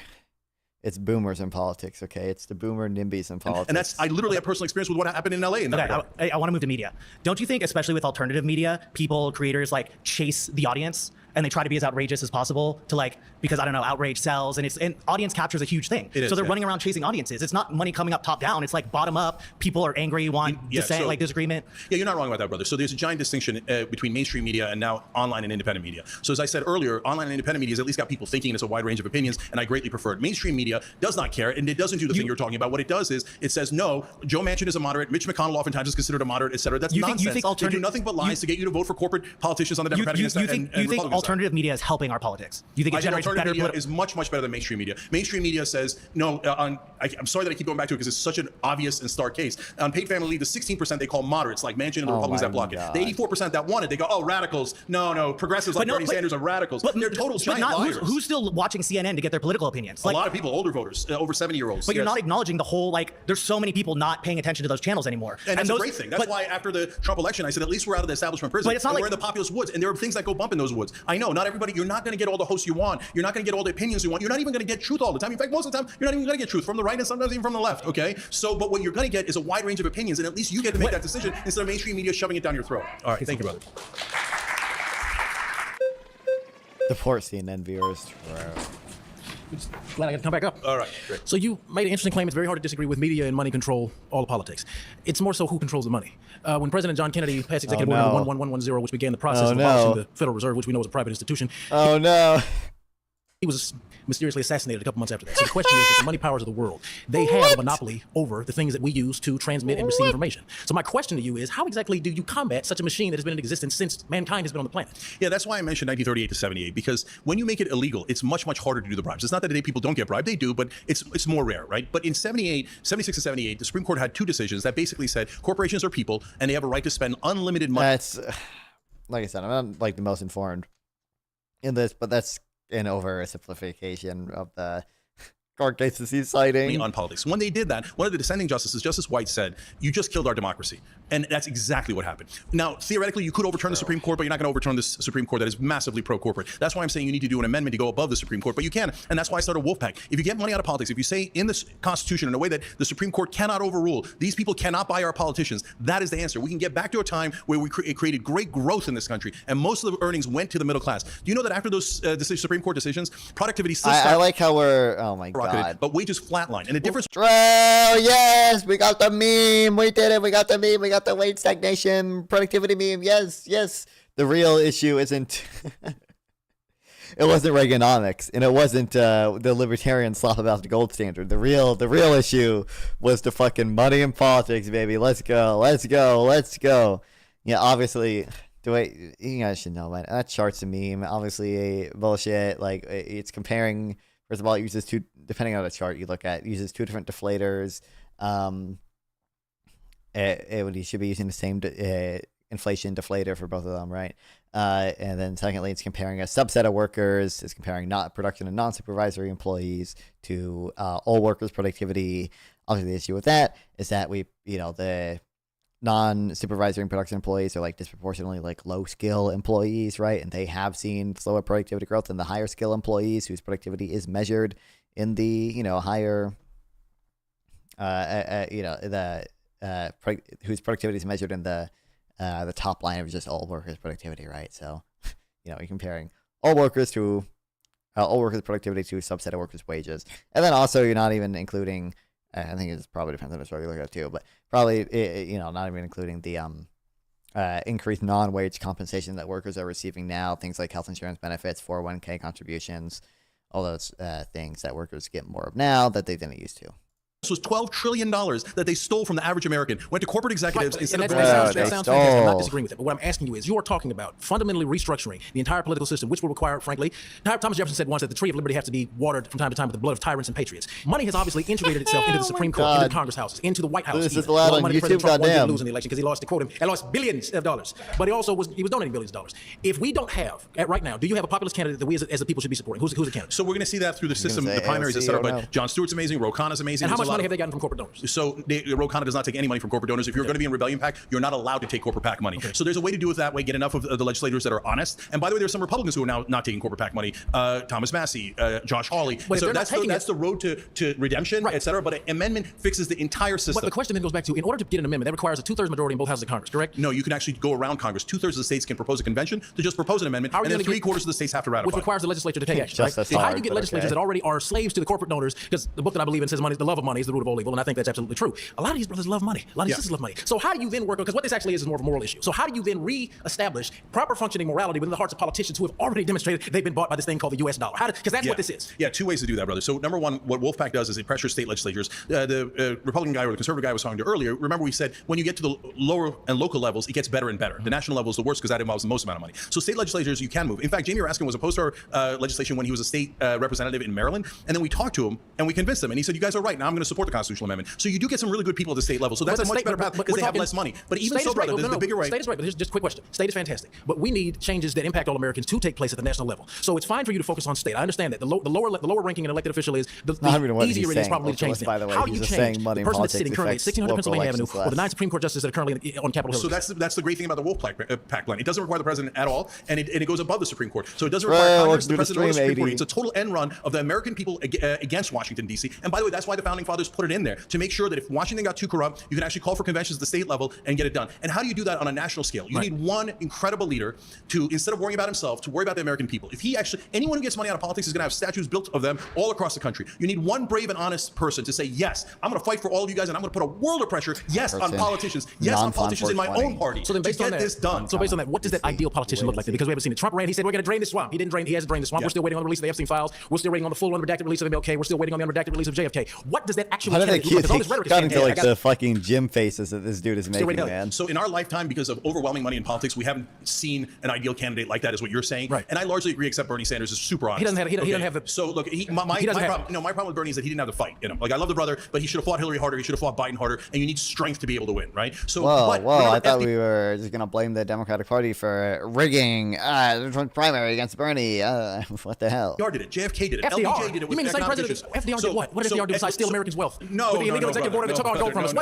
in politics, okay? It's the boomer NIMBYs in politics. And that's, I literally have personal experience with what happened in LA. I want to move to media. Don't you think, especially with alternative media, creators like chase the audience and they try to be as outrageous as possible to because I don't know, outrage sells, and audience capture is a huge thing. So they're running around chasing audiences. It's not money coming up top down. It's bottom up. People are angry, want dissent, disagreement. Yeah, you're not wrong about that, brother. So there's a giant distinction between mainstream media and now online and independent media. So as I said earlier, online and independent media has at least got people thinking, and it's a wide range of opinions, and I greatly prefer it. Mainstream media does not care, and it doesn't do the thing you're talking about. What it does is it says, no, Joe Manchin is a moderate, Mitch McConnell oftentimes is considered a moderate, etc. That's nonsense. They do nothing but lies to get you to vote for corporate politicians on the Democratic and Republican side. You think alternative media is helping our politics? You think it generates better media is much better than mainstream media. Mainstream media says no. I'm sorry that I keep going back to it because it's such an obvious and stark case. On paid family leave, the 16% they call moderates, like Manchin and the Republicans that block it. The 84% that want it, they go, oh, radicals. No, progressives like Bernie Sanders are radicals. But they're total giant liars. Who's still watching CNN to get their political opinions? A lot of people, older voters, over 70-year-olds. But you're not acknowledging the whole there's so many people not paying attention to those channels anymore. And that's a great thing. That's why after the Trump election, I said at least we're out of the establishment prison. But it's not we're in the populist woods, and there are things that go bump in those woods. I know, not everybody. You're not going to get all the hosts you want. You're not going to get all the opinions you want. You're not even going to get truth all the time. In fact, most of the time, you're not even going to get truth from the right and sometimes even from the left. Okay, but what you're going to get is a wide range of opinions, and at least you get to make that decision instead of mainstream media shoving it down your throat. All right, thank you, brother. The poor CNN viewers. Glad I got to come back up. All right, great. So you made an interesting claim. It's very hard to disagree with media and money control all of politics. It's more so who controls the money. When President John Kennedy passed Executive Order 11110, which began the process of abolishing the Federal Reserve, which we know is a private institution. Oh, no. He was mysteriously assassinated a couple months after that. So the question is that the money powers of the world, they have a monopoly over the things that we use to transmit and receive information. So my question to you is, how exactly do you combat such a machine that has been in existence since mankind has been on the planet? Yeah, that's why I mentioned 1938 to 78, because when you make it illegal, it's much harder to do the bribes. It's not that today people don't get bribed, they do, but it's more rare, right? But in 76 to 78, the Supreme Court had two decisions that basically said corporations are people and they have a right to spend unlimited money. That's, like I said, I'm not the most informed in this, but that's an oversimplification of the court cases he's citing. On politics. When they did that, one of the dissenting justices, Justice White, said, you just killed our democracy. And that's exactly what happened. Now, theoretically, you could overturn the Supreme Court, but you're not going to overturn this Supreme Court that is massively pro-corporate. That's why I'm saying you need to do an amendment to go above the Supreme Court, but you can. And that's why I started Wolfpack. If you get money out of politics, if you say in this Constitution in a way that the Supreme Court cannot overrule, these people cannot buy our politicians, that is the answer. We can get back to a time where we created great growth in this country, and most of the earnings went to the middle class. Do you know that after those Supreme Court decisions, productivity still I like how we're, oh my God. But wages flatline. And the difference. Yes, we got the meme. We did it. We got the meme. We got the wage stagnation productivity meme. Yes. The real issue isn't. It wasn't Reaganomics, and it wasn't the libertarian slop about the gold standard. The real issue was the fucking money in politics, baby. Let's go. Yeah, obviously. You guys should know, man. That chart's a meme. Obviously, a bullshit. It's comparing. First of all, it uses two, depending on the chart you look at, it uses two different deflators. You should be using the same inflation deflator for both of them, right? And then secondly, it's comparing a subset of workers. It's comparing not production and non-supervisory employees to all workers' productivity. Obviously, the issue with that is that the non-supervisory and production employees are disproportionately low skill employees, right? And they have seen slower productivity growth than the higher skill employees whose productivity is measured in the higher whose productivity is measured in the top line of just all workers' productivity, right? So you're comparing all workers productivity to a subset of workers' wages, and then also you're not even including. I think it probably depends on the chart you look at too, but probably not even including the increase non-wage compensation that workers are receiving now, things like health insurance benefits, 401k contributions, all those things that workers get more of now that they didn't used to. This was $12 trillion that they stole from the average American, went to corporate executives Right, instead of that sounds fantastic. I'm not disagreeing with it. But what I'm asking you is, you are talking about fundamentally restructuring the entire political system, which will require, frankly, Thomas Jefferson said once that the tree of liberty has to be watered from time to time with the blood of tyrants and patriots. Money has obviously integrated itself into the Supreme Court, into the Congress houses, into the White House. This is allowed on money YouTube, President Trump goddamn. losing the election because he lost, to quote him, and lost billions of dollars. But he was donating billions of dollars. If we don't have, right now, do you have a populist candidate that we as the people should be supporting? Who's the candidate? So we're going to see that through the system, the primaries, et cetera. But John Stewart's amazing, Ro Khanna's amazing. And how much money have they gotten from corporate donors? So Ro Khanna does not take any money from corporate donors. If you're going to be in Rebellion PAC, you're not allowed to take corporate PAC money. So there's a way to do it that way, get enough of the legislators that are honest. And by the way, there's some Republicans who are now not taking corporate PAC money. Thomas Massey, Josh Hawley. So that's the road to redemption, et cetera. But an amendment fixes the entire system. But the question then goes back to, in order to get an amendment, that requires a 2/3 majority in both houses of Congress, correct? No, you can actually go around Congress. 2/3 of the states can propose a convention to just propose an amendment, and then 3/4 of the states have to ratify. Which requires the legislature to take action, right? So how do you get legislators that already are slaves to the corporate donors? Because the book that I believe in says money, the love of money is the root of all evil, and I think that's absolutely true. A lot of these brothers love money. A lot of these sisters love money. So how do you then work, because what this actually is more of a moral issue. So how do you then re-establish proper functioning morality within the hearts of politicians who have already demonstrated they've been bought by this thing called the US dollar? Because that's what this is. Yeah, two ways to do that, brother. So number one, what Wolfpack does is it pressures state legislatures. The Republican guy or the conservative guy I was talking to earlier, remember we said when you get to the lower and local levels, it gets better and better. The national level is the worst because that involves the most amount of money. So state legislatures, you can move. In fact, Jamie Raskin was opposed to our legislation when he was a state representative in Maryland. And then we talked to him and we convinced him. And he said, you guys are right. Now I'm going to support the constitutional amendment. So you do get some really good people at the state level. So that's a much better path because they have less money. But even so, brother, the bigger right. State is right, but here's just a quick question. State is fantastic. But we need changes that impact all Americans to take place at the national level. So it's fine for you to focus on state. I understand that. The lower ranking an elected official is, the easier it is probably to change them. How do you change the person that's sitting currently at 1600 Pennsylvania Avenue or the 9 Supreme Court justices that are currently on Capitol Hill? So that's the great thing about the Wolfpack plan. It doesn't require the president at all, and it goes above the Supreme Court. So it doesn't require Congress, the president, or the Supreme Court. It's a total end run of the American people against Washington, D.C. And by the way, that's why the founding fathers put it in there, to make sure that if Washington got too corrupt, you can actually call for conventions at the state level and get it done. And how do you do that on a national scale? You need one incredible leader to, instead of worrying about himself, to worry about the American people. If anyone who gets money out of politics is going to have statues built of them all across the country. You need one brave and honest person to say, yes, I'm going to fight for all of you guys, and I'm going to put a world of pressure, yes, on politicians, yes, on politicians in my own party. So then based on that, this done. So based on that, what does that ideal politician look like then? Because we haven't seen it. Trump ran, he said, we're going to drain the swamp. He hasn't drained the swamp. We're still waiting on the release of the Epstein files. We're still waiting on the full unredacted release of MLK. We're still waiting on the unredacted release of JFK. What does that actually look like? Because all this rhetoric got into like the fucking gym faces that this dude is making, man. So in our lifetime, because of overwhelming money in politics, we haven't seen an ideal candidate like that, is what you're saying. Right. And I largely agree, except Bernie Sanders is super honest. He doesn't have the. So look, my problem with Bernie is that he didn't have the fight in him. Like, I love the brother, but he should have fought Hillary harder. He should have fought Biden harder. And you need strength to be able to win, right? So whoa, I thought we were just gonna blame the Democratic Party for rigging the primary against Bernie. What the hell? FDR did it. JFK did it. FDR. LBJ did it. You mean the same president? FDR did what? What did FDR do besides steal Americans' wealth? No, with the illegal executive order that took our gold from us.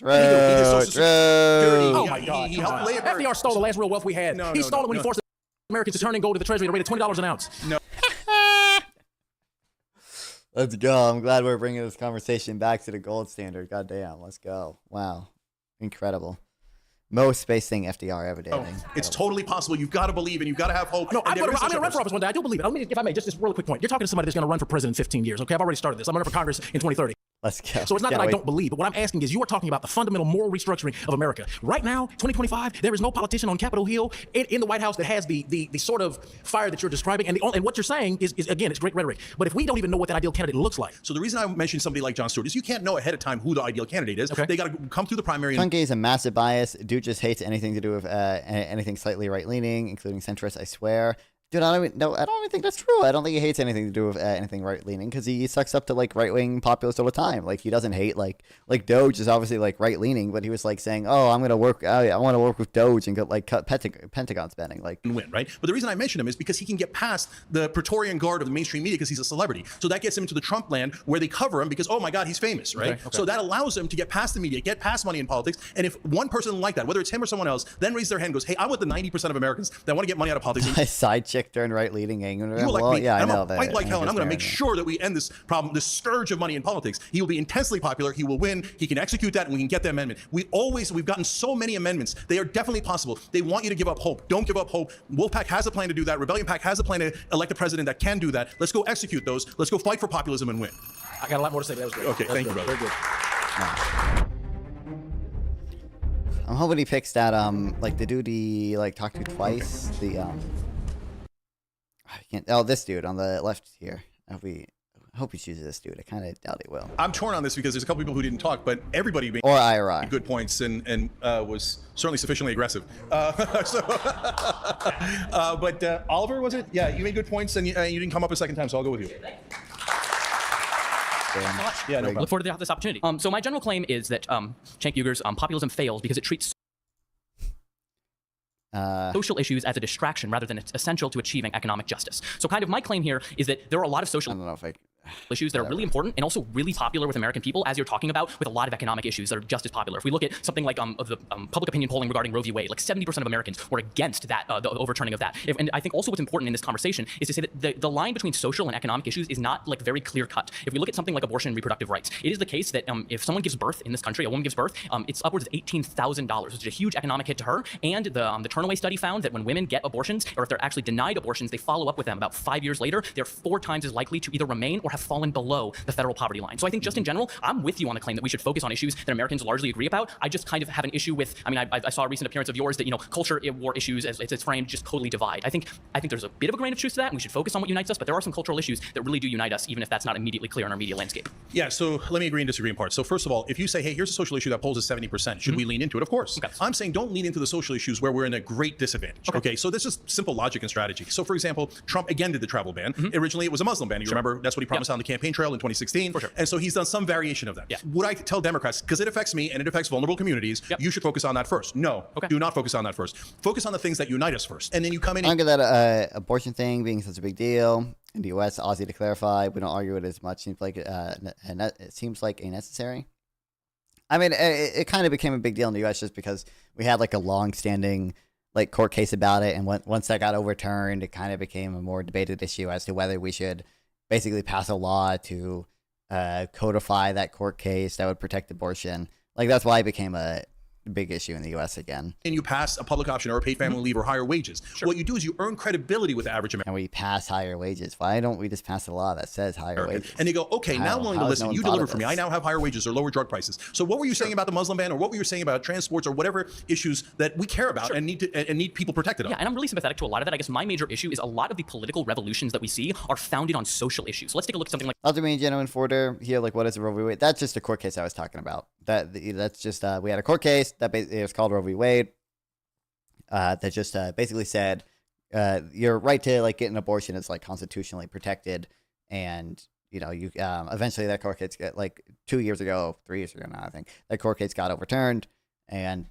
Oh my God! FDR stole the last real wealth we had. He stole it when he forced Americans to turn in gold to the Treasury at a rate of $20 an ounce. No. Let's go. I'm glad we're bringing this conversation back to the gold standard. God damn. Let's go. Wow. Incredible. Most space thing FDR ever did. It's totally possible. You've got to believe and you've got to have hope. No, I'm going to run for office one day. I do believe it. I mean, if I may, just this really quick point. You're talking to somebody that's going to run for president in 15 years. Okay, I've already started this. I'm running for Congress in 2030. Let's go. So it's not that I don't believe, but what I'm asking is, you are talking about the fundamental moral restructuring of America. Right now, 2025, there is no politician on Capitol Hill in the White House that has the sort of fire that you're describing. And what you're saying is again, it's great rhetoric. But if we don't even know what that ideal candidate looks like. So the reason I mentioned somebody like Jon Stewart is you can't know ahead of time who the ideal candidate is. Okay. They got to come through the primary. Cenk is a massive bias. Dude just hates anything to do with anything slightly right-leaning, including centrist, I swear. Dude, I don't even think that's true. I don't think he hates anything to do with anything right-leaning, because he sucks up to like right-wing populists all the time. Like, he doesn't hate like Doge is obviously like right-leaning, but he was like saying, "Oh, I want to work with Doge and cut Pentagon spending." Like, and win, right? But the reason I mention him is because he can get past the Praetorian Guard of the mainstream media because he's a celebrity. So that gets him into the Trump land where they cover him because, oh my God, he's famous, right? Okay. So that allows him to get past the media, get past money in politics. And if one person like that, whether it's him or someone else, then raises their hand and goes, "Hey, I'm with the 90% of Americans that want to get money out of politics." My side chick turned right-leaning. You like me. Yeah, I know that. Fight like hell, and I'm going to make sure that we end this problem, this scourge of money in politics. He will be intensely popular. He will win. He can execute that, and we can get the amendment. We've gotten so many amendments. They are definitely possible. They want you to give up hope. Don't give up hope. Wolfpack has a plan to do that. Rebellion Pack has a plan to elect a president that can do that. Let's go execute those. Let's go fight for populism and win. I got a lot more to say, but that was great. Okay, thank you, brother. Very good. I'm I'm hoping he picks that like the dude he like talked to twice. The I can't. Oh, this dude on the left here. I hope he chooses this dude. I kind of doubt he will. I'm torn on this because there's a couple people who didn't talk, but everybody made or IRI good points and was certainly sufficiently aggressive. But Oliver, was it? Yeah, you made good points and you didn't come up a second time, so I'll go with you. Yeah, no look forward to this opportunity. So my general claim is that Cenk Uyghur's populism fails because it treats social issues as a distraction rather than it's essential to achieving economic justice. So kind of my claim here is that there are a lot of social issues that are really important and also really popular with American people, as you're talking about, with a lot of economic issues that are just as popular. If we look at something like the public opinion polling regarding Roe v. Wade, like 70% of Americans were against that, the overturning of that. And I think also what's important in this conversation is to say that the line between social and economic issues is not like very clear cut. If we look at something like abortion and reproductive rights, it is the case that if someone gives birth in this country, a woman gives birth, it's upwards of $18,000, which is a huge economic hit to her. And the Turnaway study found that when women get abortions, or if they're actually denied abortions, they follow up with them about 5 years later, they're 4 times as likely to either remain or have fallen below the federal poverty line. So I think just in general, I'm with you on the claim that we should focus on issues that Americans largely agree about. I just kind of have an issue with, I mean, I saw a recent appearance of yours that, culture war issues as it's framed just totally divide. I think there's a bit of a grain of truth to that, and we should focus on what unites us, but there are some cultural issues that really do unite us, even if that's not immediately clear in our media landscape. Yeah, so let me agree and disagree in parts. So first of all, if you say, hey, here's a social issue that polls at 70%, should we lean into it? Of course. Okay. I'm saying don't lean into the social issues where we're in a great disadvantage. Okay, so this is simple logic and strategy. So for example, Trump again did the travel ban. Originally it was a Muslim ban. You remember that's what he promised on the campaign trail in 2016. For sure. And so he's done some variation of that. Yeah. Would I tell Democrats, because it affects me and it affects vulnerable communities, you should focus on that first? No, do not focus on that first. Focus on the things that unite us first. And then you come in. I don't get that abortion thing being such a big deal in the U.S. Aussie to clarify, we don't argue it as much. Seems like it seems like a necessary. I mean, it kind of became a big deal in the U.S. just because we had like a long-standing like court case about it, and once that got overturned, it kind of became a more debated issue as to whether we should basically pass a law to codify that court case that would protect abortion. Like that's why it became a big issue in the U.S. again. And you pass a public option or a paid family leave or higher wages. Sure. What you do is you earn credibility with the average American. And we pass higher wages. Why don't we just pass a law that says higher wages? And they go, okay, now I'm willing to listen. You delivered for me. I now have higher wages or lower drug prices. So what were you saying about the Muslim ban, or what were you saying about transports, or whatever issues that we care about and need people protected on? Yeah, and I'm really sympathetic to a lot of that. I guess my major issue is a lot of the political revolutions that we see are founded on social issues. So let's take a look at something like ultimately gentleman Forder here. Like, what is a Roe v. Wade? That's just a court case I was talking about. That's just we had a court case that it was called Roe v. Wade. That just basically said your right to like get an abortion is like constitutionally protected, and you eventually that court case got like 3 years ago now, I think that court case got overturned, and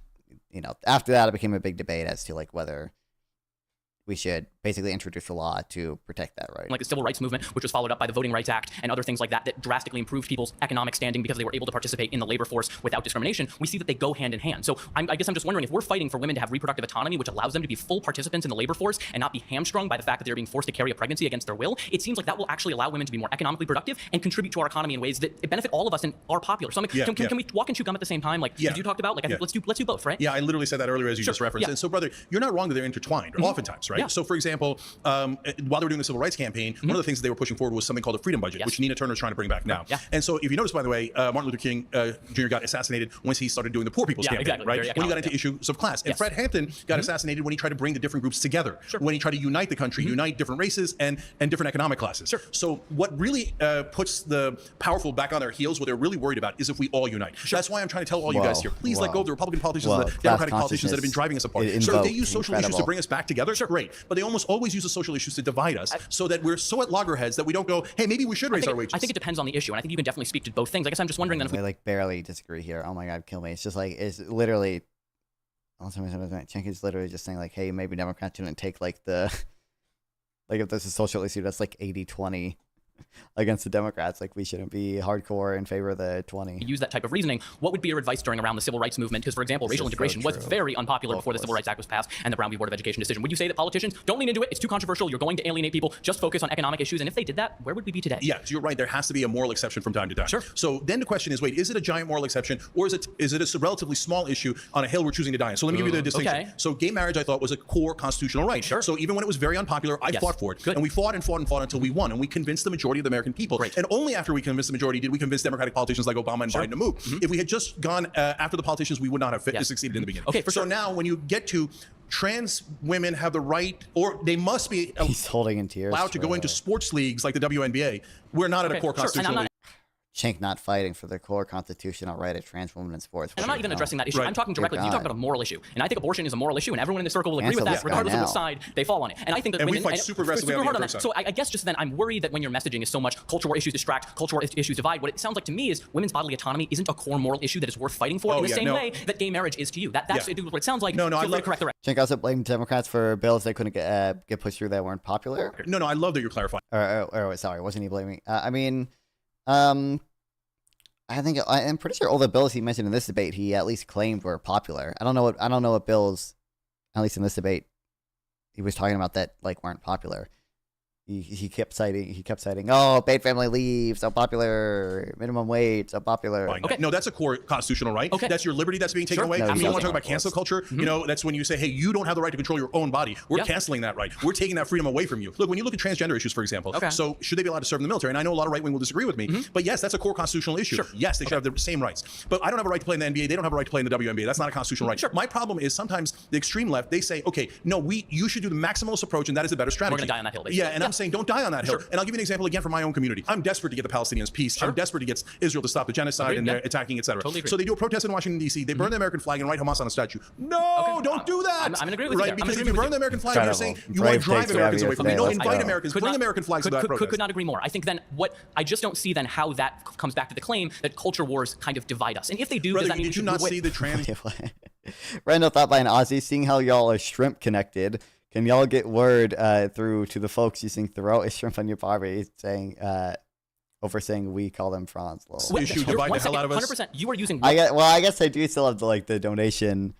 after that it became a big debate as to like whether we should basically introduce a law to protect that right. Like the Civil Rights Movement, which was followed up by the Voting Rights Act and other things like that, that drastically improved people's economic standing because they were able to participate in the labor force without discrimination. We see that they go hand in hand. So I guess I'm just wondering, if we're fighting for women to have reproductive autonomy, which allows them to be full participants in the labor force and not be hamstrung by the fact that they're being forced to carry a pregnancy against their will, it seems like that will actually allow women to be more economically productive and contribute to our economy in ways that benefit all of us and are popular. So can we walk and chew gum at the same time? Like you talked about, like I think let's do both, right? Yeah, I literally said that earlier as you just referenced. And so, brother, you're not wrong that they're intertwined, oftentimes, right? So, for example, while they were doing the civil rights campaign, one of the things that they were pushing forward was something called the freedom budget, which Nina Turner is trying to bring back now. And so if you notice, by the way, Martin Luther King Jr. got assassinated once he started doing the poor people's campaign, right? When he got into issues of class. And Fred Hampton got assassinated when he tried to bring the different groups together, when he tried to unite the country, unite different races and different economic classes. So what really puts the powerful back on their heels, what they're really worried about, is if we all unite. That's why I'm trying to tell all you guys here, please let go of the Republican politicians and the Democratic politicians that have been driving us apart. So if they use social issues to bring us back together, great. But they almost always use the social issues to divide us, so that we're so at loggerheads that we don't go, hey, maybe we should raise our wages. I think it depends on the issue, and I think you can definitely speak to both things. I guess I'm just wondering then if we like barely disagree here. Oh my God, kill me. It's just like, it's literally, Cenk is literally just saying like, hey, maybe Democrats shouldn't take like the, like if there's a social issue that's like 80-20 against the Democrats, like we shouldn't be hardcore in favor of the 20. Use that type of reasoning. What would be your advice during around the civil rights movement? Because, for example, racial integration was very unpopular before the Civil Rights Act was passed and the Brown v. Board of Education decision. Would you say that politicians don't lean into it? It's too controversial. You're going to alienate people. Just focus on economic issues. And if they did that, where would we be today? Yeah, so you're right. There has to be a moral exception from time to time. Sure. So then the question is, wait, is it a giant moral exception, or is it a relatively small issue on a hill we're choosing to die on? So let me give you the distinction. Okay. So gay marriage, I thought, was a core constitutional right. Sure. So even when it was very unpopular, I fought for it. Good. And we fought and fought and fought until we won, and we convinced the majority majority of the American people. And only after we convinced the majority did we convince Democratic politicians like Obama and Biden to move. If we had just gone after the politicians, we would not have succeeded in the beginning. Okay, so now when you get to trans women have the right, or they must be He's holding in tears allowed to go into sports leagues like the WNBA, we're not at a core constitutional league. Cenk not fighting for the core constitutional right of trans women in sports. And I'm not even addressing that issue. I'm talking directly. You talk about a moral issue, and I think abortion is a moral issue, and everyone in this circle will agree with that, regardless of what side they fall on it. And I think that we fight super aggressively on that. So I guess just then I'm worried that when your messaging is so much cultural war issues distract, cultural issues divide. What it sounds like to me is women's bodily autonomy isn't a core moral issue that is worth fighting for in the same way that gay marriage is to you. That's what it sounds like. No, I love correct the right. Cenk also blamed Democrats for bills they couldn't get pushed through that weren't popular. No, I love that you're clarifying. Sorry, wasn't he blaming? I'm pretty sure all the bills he mentioned in this debate he at least claimed were popular. I don't know what bills, at least in this debate, he was talking about that like weren't popular. He kept citing, oh, paid family leave, so popular, minimum wage, so popular. Okay. No, that's a core constitutional right. Okay. That's your liberty that's being taken away. No, you want to talk about cancel culture? You know, that's when you say, hey, you don't have the right to control your own body. We're canceling that right. We're taking that freedom away from you. Look, when you look at transgender issues, for example, so should they be allowed to serve in the military? And I know a lot of right wing will disagree with me, but yes, that's a core constitutional issue. Yes, they should have the same rights. But I don't have a right to play in the NBA. They don't have a right to play in the WNBA. That's not a constitutional right. My problem is sometimes the extreme left, they say, okay, no, you should do the maximalist approach, and that is a better strategy. We're going to die on that hill, basically. Yeah, and I'm saying don't die on that hill. And I'll give you an example again from my own community. I'm desperate to get the Palestinians peace. I'm desperate to get Israel to stop the genocide and their attacking, etc. So they do a protest in Washington, D.C. They burn the American flag and write Hamas on a statue. No, don't do that. I'm going to agree with you. Right? Because if you burn the American flag, you're saying you want to drive Americans away from it. No, invite Americans. Bring American flags to that protest. Could not agree more. I think then I just don't see then how that comes back to the claim that culture wars kind of divide us. And if they do, does that mean did you not see the trans? Random thought by an Aussie, seeing how y'all are shrimp connected. Can y'all get word through to the folks using throw a shrimp on your barbie, saying we call them prawns? Issue divide the hell out of us. 100%. You are using. I guess I do still have the donation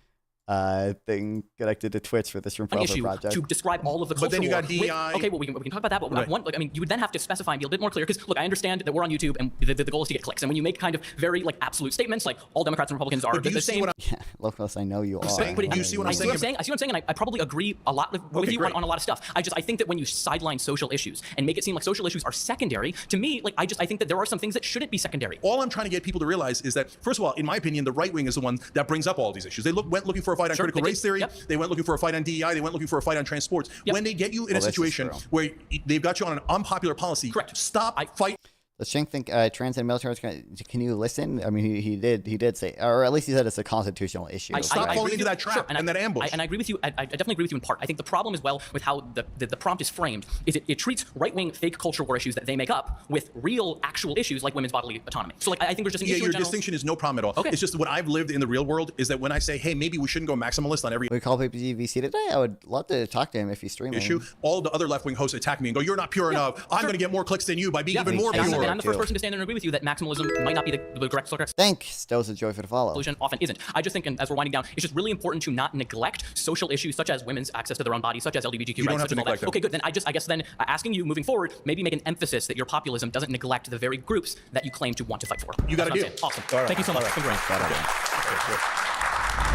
thing connected to Twitch for the Shrimp Welfare Project. To describe all of the culture. But then you got DEI. Okay, well we can talk about that. But you would then have to specify and be a bit more clear because look, I understand that we're on YouTube and the goal is to get clicks. And when you make kind of very absolute statements like all Democrats and Republicans are the same. Yeah, Locals, I know you are. But you see what I'm saying? I see what I'm saying, and I probably agree a lot with you on a lot of stuff. I think that when you sideline social issues and make it seem like social issues are secondary, to me, I think that there are some things that shouldn't be secondary. All I'm trying to get people to realize is that, first of all, in my opinion, the right wing is the one that brings up all these issues. They went looking for a fight on critical race theory. They went looking for a fight on DEI. They went looking for a fight on trans sports. When they get you in a situation where they've got you on an unpopular policy, stop, fight. Does Cenk think trans and military can you listen? I mean, he did say, or at least he said it's a constitutional issue. Stop falling into that trap and that ambush. And I agree with you. I definitely agree with you in part. I think the problem as well with how the prompt is framed is it treats right-wing fake culture war issues that they make up with real actual issues like women's bodily autonomy. So I think there's just an issue your distinction is no problem at all. Okay. It's just what I've lived in the real world is that when I say, hey, maybe we shouldn't go maximalist on every we call PPG today, I would love to talk to him if he's streaming. Issue. All the other left-wing hosts attack me and go, you're not pure enough. I'm going to get more clicks than you by being even more pure. And I'm the first person to stand there and agree with you that maximalism might not be the correct solution. Thanks. That was a joy for the follow. Solution often isn't. I just think, and as we're winding down, it's just really important to not neglect social issues such as women's access to their own bodies, such as LGBTQ rights, such as all that. Okay, good. Then I guess then asking you moving forward, maybe make an emphasis that your populism doesn't neglect the very groups that you claim to want to fight for. You got to do. Awesome. Thank you so much.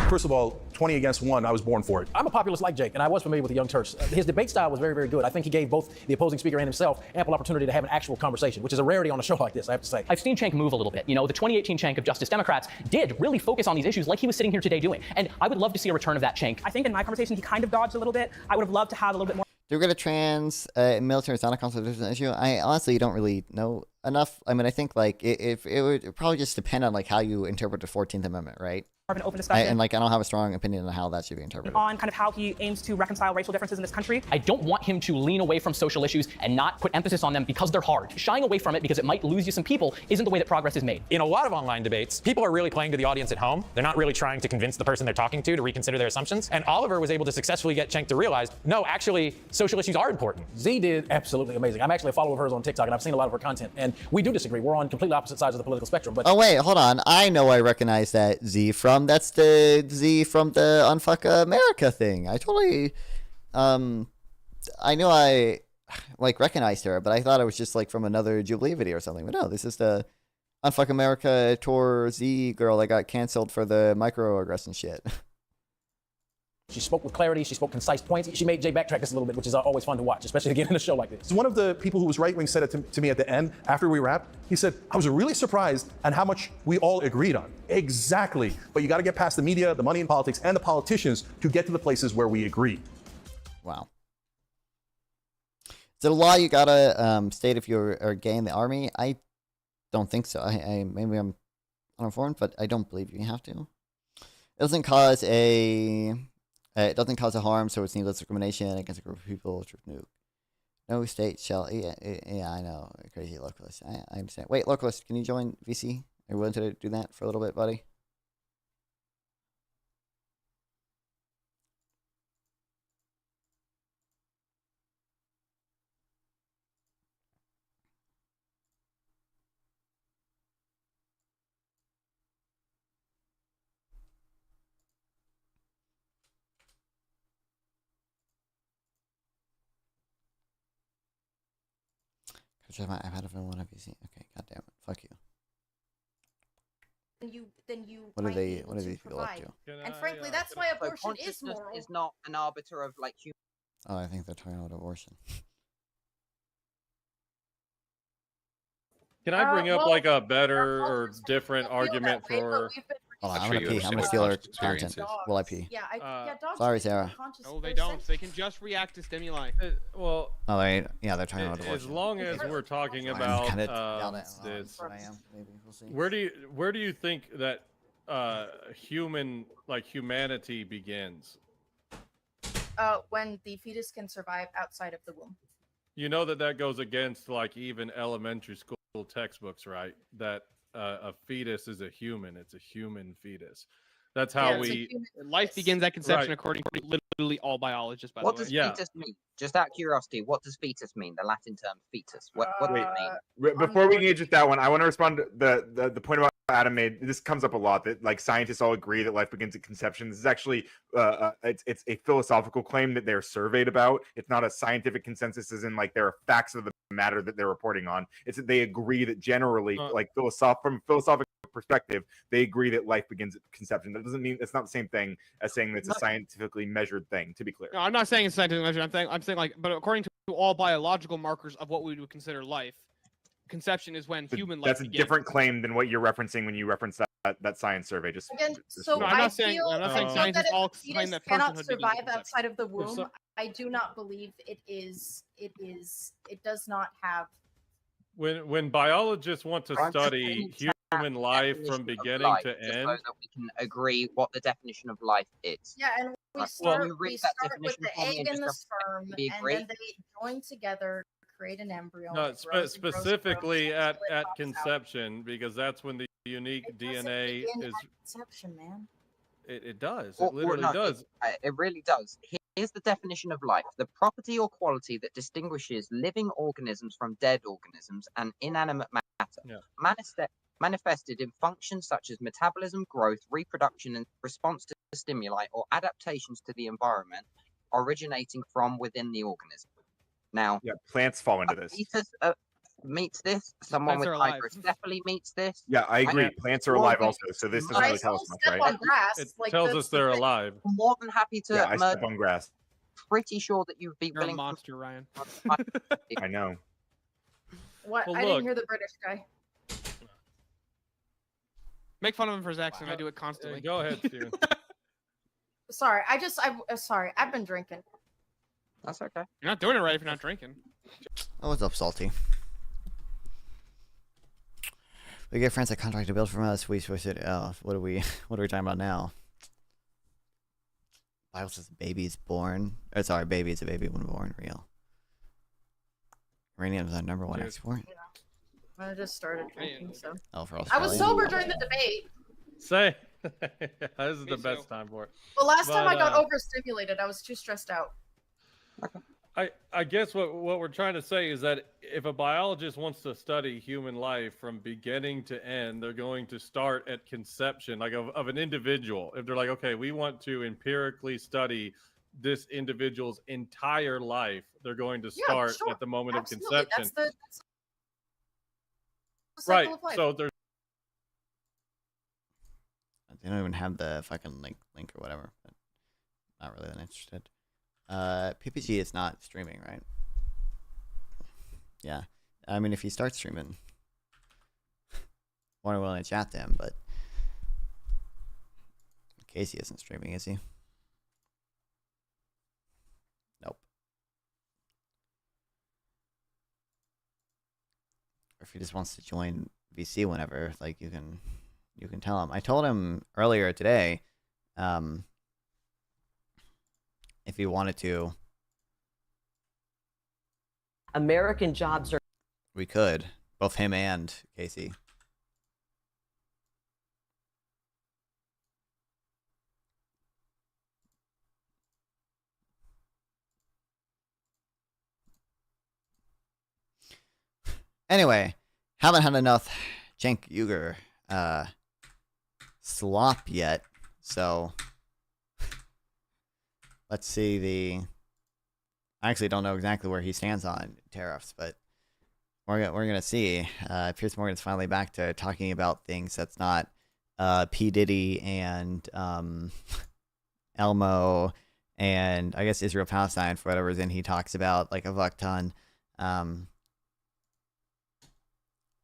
First of all, 20 against 1, I was born for it. I'm a populist like Jake, and I was familiar with the Young Turks. His debate style was very, very good. I think he gave both the opposing speaker and himself ample opportunity to have an actual conversation, which is a rarity on a show like this, I have to say. I've seen Cenk move a little bit. You know, the 2018 Cenk of Justice Democrats did really focus on these issues like he was sitting here today doing. And I would love to see a return of that Cenk. I think in my conversation, he kind of dodged a little bit. I would have loved to have a little bit more. Do we get a trans military is not a constitutional issue? I honestly don't really know enough. I mean, I think it would probably just depend on how you interpret the 14th Amendment, right? Of an open discussion. I don't have a strong opinion on how that should be interpreted. On kind of how he aims to reconcile racial differences in this country. I don't want him to lean away from social issues and not put emphasis on them because they're hard. Shying away from it because it might lose you some people isn't the way that progress is made. In a lot of online debates, people are really playing to the audience at home. They're not really trying to convince the person they're talking to reconsider their assumptions. And Oliver was able to successfully get Cenk to realize, no, actually, social issues are important. Z did absolutely amazing. I'm actually a follower of hers on TikTok, and I've seen a lot of her content. And we do disagree. We're on completely opposite sides of the political spectrum. But oh, wait, hold on. I know I recognize that Z from. That's the Z from the Unfuck America thing. I totally, I know I recognized her, but I thought it was just from another Jubilee video or something. But no, this is the Unfuck America tour Z girl that got canceled for the microaggression shit. She spoke with clarity. She spoke concise points. She made Jay backtrack just a little bit, which is always fun to watch, especially to get in a show like this. So one of the people who was right-wing said it to me at the end, after we wrapped. He said, I was really surprised at how much we all agreed on. Exactly. But you got to get past the media, the money in politics, and the politicians to get to the places where we agree. Wow. Is it a law you got to state if you're gay in the army? I don't think so. Maybe I'm uninformed, but I don't believe you have to. It doesn't cause a harm, so it's needless discrimination against a group of people. No state shall. Yeah, I know. Crazy localist. I understand. Wait, localist, can you join VC? Are you willing to do that for a little bit, buddy? I've had a film on VC. Okay, goddamn it. Fuck you. Then you What are these people up to? And frankly, that's why abortion is moral. Is not an arbiter of like human. Oh, I think they're talking about abortion. Can I bring up like a better or different argument for? Hold on, I'm gonna pee. I'm gonna steal her content. Will I pee? Yeah, dogs. Sorry, Sarah. No, they don't. They can just react to stimuli. Well. Oh, they're talking about abortion. As long as we're talking about this, where do you think that humanity begins? When the fetus can survive outside of the womb. You know that goes against like even elementary school textbooks, right? That a fetus is a human. It's a human fetus. That's how life begins at conception, according to literally all biologists. By what the way, does fetus mean? Just out of curiosity, what does fetus mean? The Latin term fetus. What does it mean? Before we engage with that one, I want to respond to the point about Adam made. This comes up a lot that like scientists all agree that life begins at conception. This is actually it's a philosophical claim that they're surveyed about. It's not a scientific consensus, as in like there are facts of the matter that they're reporting on. It's that they agree that generally, like from a philosophical perspective, they agree that life begins at conception. That doesn't mean it's not the same thing as saying that it's a scientifically measured thing. To be clear, no, I'm not saying it's scientifically measured. I'm saying like, but according to all biological markers of what we would consider life, conception is when human life That's a begins. different claim than what you're referencing when you reference that science survey. Again, so I'm not saying scientists all claim that cannot personhood survive outside of the womb. I do not believe it does not have. When biologists want to study human life from beginning to end, so that we can agree what the definition of life is. Yeah, and we start with the egg and the sperm, and then they join together, create an embryo. No, specifically at conception, because that's when the unique DNA is. Conception, man. It does. It literally does. It really does. Here's the definition of life: the property or quality that distinguishes living organisms from dead organisms and inanimate matter, manifested in functions such as metabolism, growth, reproduction, and response to stimuli or adaptations to the environment, originating from within the organism. Now, plants fall into this. Fetus meets this. Someone with hydrocephaly meets this. Yeah, I agree. Plants are alive also, so this doesn't really tell us much, right? It tells us they're alive. I'm more than happy to. Yeah, I step on grass. Pretty sure that you'd be You're willing. a monster, Ryan. I know. What? Well, I didn't hear the British guy. Make fun of him for his accent. I do it constantly. Go ahead, Steven. Sorry, sorry. I've been drinking. That's okay. You're not doing it right if you're not drinking. Oh, what's up, Salty? We get friends that contract to build from us. We switch it. What are we talking about now? Bible says baby is born. Oh, sorry, baby is a baby when born. Real. Uranium is our #1 export. I just started drinking, so. Oh, for I was sober during the debate. Say, this is the best time for it. But last time I got overstimulated. I was too stressed out. I guess what we're trying to say is that if a biologist wants to study human life from beginning to end, they're going to start at conception, like of an individual. If they're like, okay, we want to empirically study this individual's entire life, they're going to start at the moment of conception. That's right. So there's. They don't even have the fucking link or whatever. But not really that interested. PPG is not streaming, right? Yeah. I mean, if he starts streaming, more willing to chat to him, but Casey isn't streaming, is he? Nope. Or if he just wants to join VC whenever, like you can tell him. I told him earlier today, if he wanted to. American jobs are. We could, both him and Casey. Anyway, haven't had enough Cenk Jubilee slop yet, so let's see I actually don't know exactly where he stands on tariffs, but we're gonna see. Piers Morgan's finally back to talking about things that's not P. Diddy and Elmo and I guess Israel Palestine for whatever reason he talks about like a fuck ton.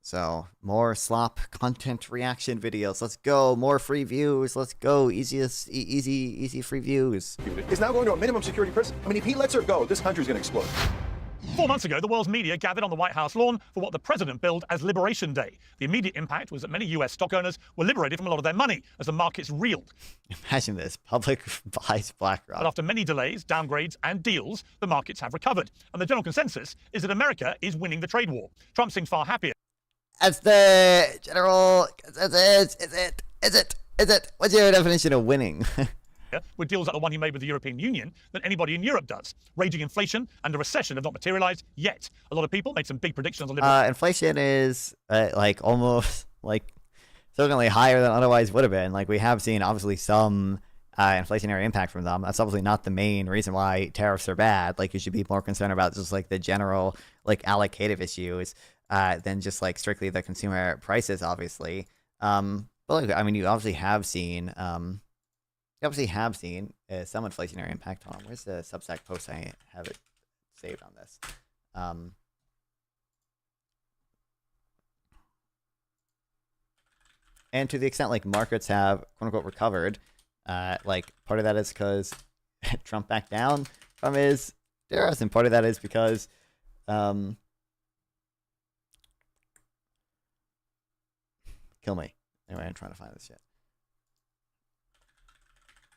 So more slop content reaction videos. Let's go. More free views. Let's go. Easy free views. Is now going to a minimum security prison. I mean, if he lets her go, this country's going to explode. 4 months ago, the world's media gathered on the White House lawn for what the president billed as Liberation Day. The immediate impact was that many US stock owners were liberated from a lot of their money as the markets reeled. Imagine this. Public buys BlackRock. But after many delays, downgrades, and deals, the markets have recovered. And the general consensus is that America is winning the trade war. Trump seems far happier. That's the general consensus. Is it? What's your definition of winning? With deals like the one he made with the European Union than anybody in Europe does. Raging inflation and a recession have not materialized yet. A lot of people made some big predictions on inflation is like almost like certainly higher than otherwise would have been. Like we have seen obviously some inflationary impact from them. That's obviously not the main reason why tariffs are bad. Like you should be more concerned about just like the general like allocative issues than just like strictly the consumer prices, obviously. But look, I mean, you obviously have seen some inflationary impact. Hold on, where's the Substack post? I have it saved on this. And to the extent like markets have quote unquote recovered, like part of that is because Trump backed down from his tariffs, and part of that is because kill me. Anyway, I'm trying to find this shit.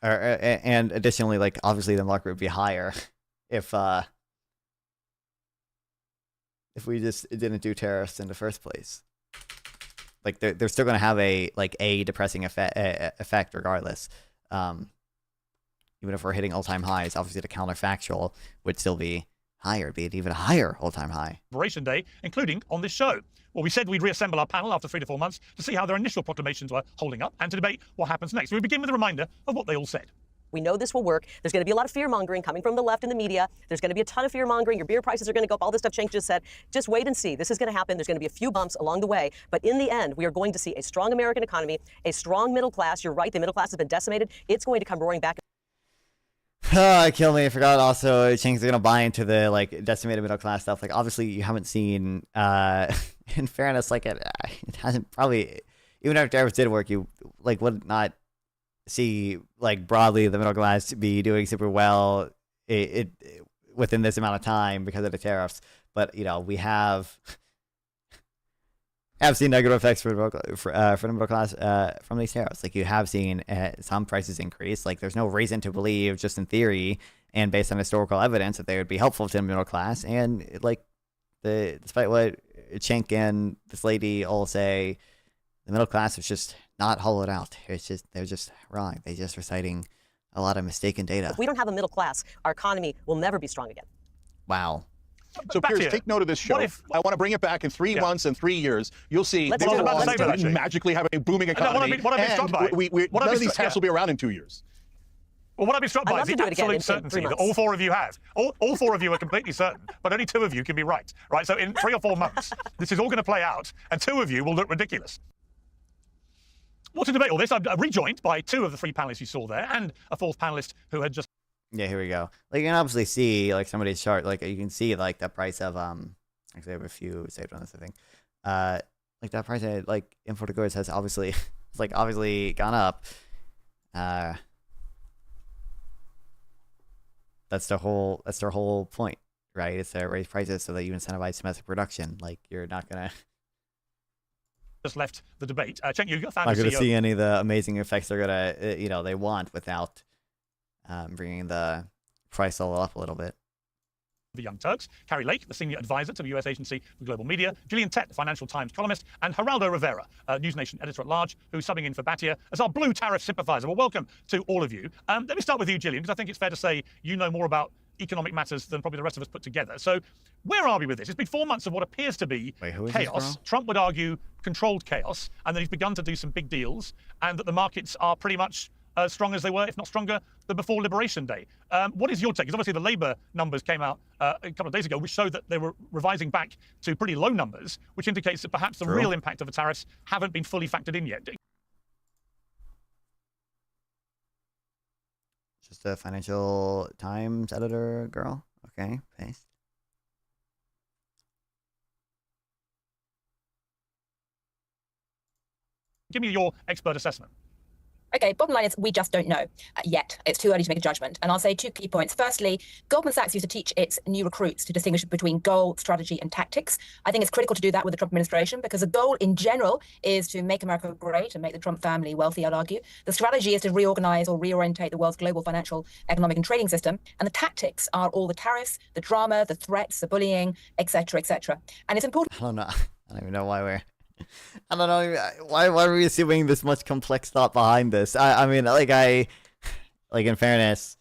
And additionally, like obviously the market would be higher if we just didn't do tariffs in the first place. Like they're still going to have a depressing effect regardless. Even if we're hitting all-time highs, obviously the counterfactual would still be higher, be it even higher all-time high. Liberation Day, including on this show. Well, we said we'd reassemble our panel after 3 to 4 months to see how their initial proclamations were holding up and to debate what happens next. We begin with a reminder of what they all said. We know this will work. There's going to be a lot of fear-mongering coming from the left and the media. There's going to be a ton of fear-mongering. Your beer prices are going to go up. All this stuff Cenk just said. Just wait and see. This is going to happen. There's going to be a few bumps along the way. But in the end, we are going to see a strong American economy, a strong middle class. You're right. The middle class has been decimated. It's going to come roaring back. Kill me. I forgot also Cenk's going to buy into the like decimated middle class stuff. Like obviously you haven't seen, in fairness, like it hasn't probably, even if tariffs did work, you like would not see like broadly the middle class be doing super well it within this amount of time because of the tariffs. But you know we have seen negative effects for the middle class from these tariffs. Like you have seen some prices increase. Like there's no reason to believe, just in theory and based on historical evidence, that they would be helpful to the middle class. And like despite what Cenk and this lady all say, the middle class is just not hollowed out. They're just wrong. They're just reciting a lot of mistaken data. If we don't have a middle class, our economy will never be strong again. Wow. So, Piers, take note of this show. I want to bring it back in 3 months and 3 years. You'll see they will magically have a booming economy. What I've been struck by. None of these tests will be around in 2 years. Well, what I've been struck by is the absolute certainty that all 4 of you have. All 4 of you are completely certain, but only 2 of you can be right. Right? So in 3 or 4 months, this is all going to play out, and 2 of you will look ridiculous. Well, to debate all this, I'm rejoined by 2 of the 3 panelists you saw there, and a 4th panelist who had just Yeah, here we go. Like, you can obviously see, like, somebody's chart. Like, you can see, like, the price of, actually, I have a few saved on this, I think. Like, that price of, like, imported goods has obviously, it's, like, obviously gone up. That's their whole point, right? It's to raise prices so that you incentivize domestic production. Like, you're not gonna just left the debate. Cenk, you found not gonna CEO. see any of the amazing effects they're gonna, they want without bringing the price level up a little bit. The Young Turks, Carrie Lake, the senior advisor to the U.S. Agency for Global Media, Gillian Tett, the Financial Times columnist, and Geraldo Rivera, News Nation editor-at-large, who's subbing in for Batia as our blue tariff sympathizer. Well, welcome to all of you. Let me start with you, Gillian, because I think it's fair to say you know more about economic matters than probably the rest of us put together. So where are we with this? It's been 4 months of what appears to be chaos. Trump would argue controlled chaos, and that he's begun to do some big deals, and that the markets are pretty much as strong as they were, if not stronger, than before Liberation Day. What is your take? Because obviously the Labour numbers came out a couple of days ago, which showed that they were revising back to pretty low numbers, which indicates that perhaps the real impact of the tariffs haven't been fully factored in yet. Just a Financial Times editor girl. Okay, paste. Give me your expert assessment. Okay, bottom line is we just don't know yet. It's too early to make a judgment. And I'll say 2 key points. Firstly, Goldman Sachs used to teach its new recruits to distinguish between goal, strategy, and tactics. I think it's critical to do that with the Trump administration because the goal in general is to make America great and make the Trump family wealthy, I'd argue. The strategy is to reorganize or reorientate the world's global financial, economic, and trading system. And the tactics are all the tariffs, the drama, the threats, the bullying, etc., etc. And it's important. I don't know. I don't even know why we're... I don't know why are we assuming this much complex thought behind this. I mean, like in fairness,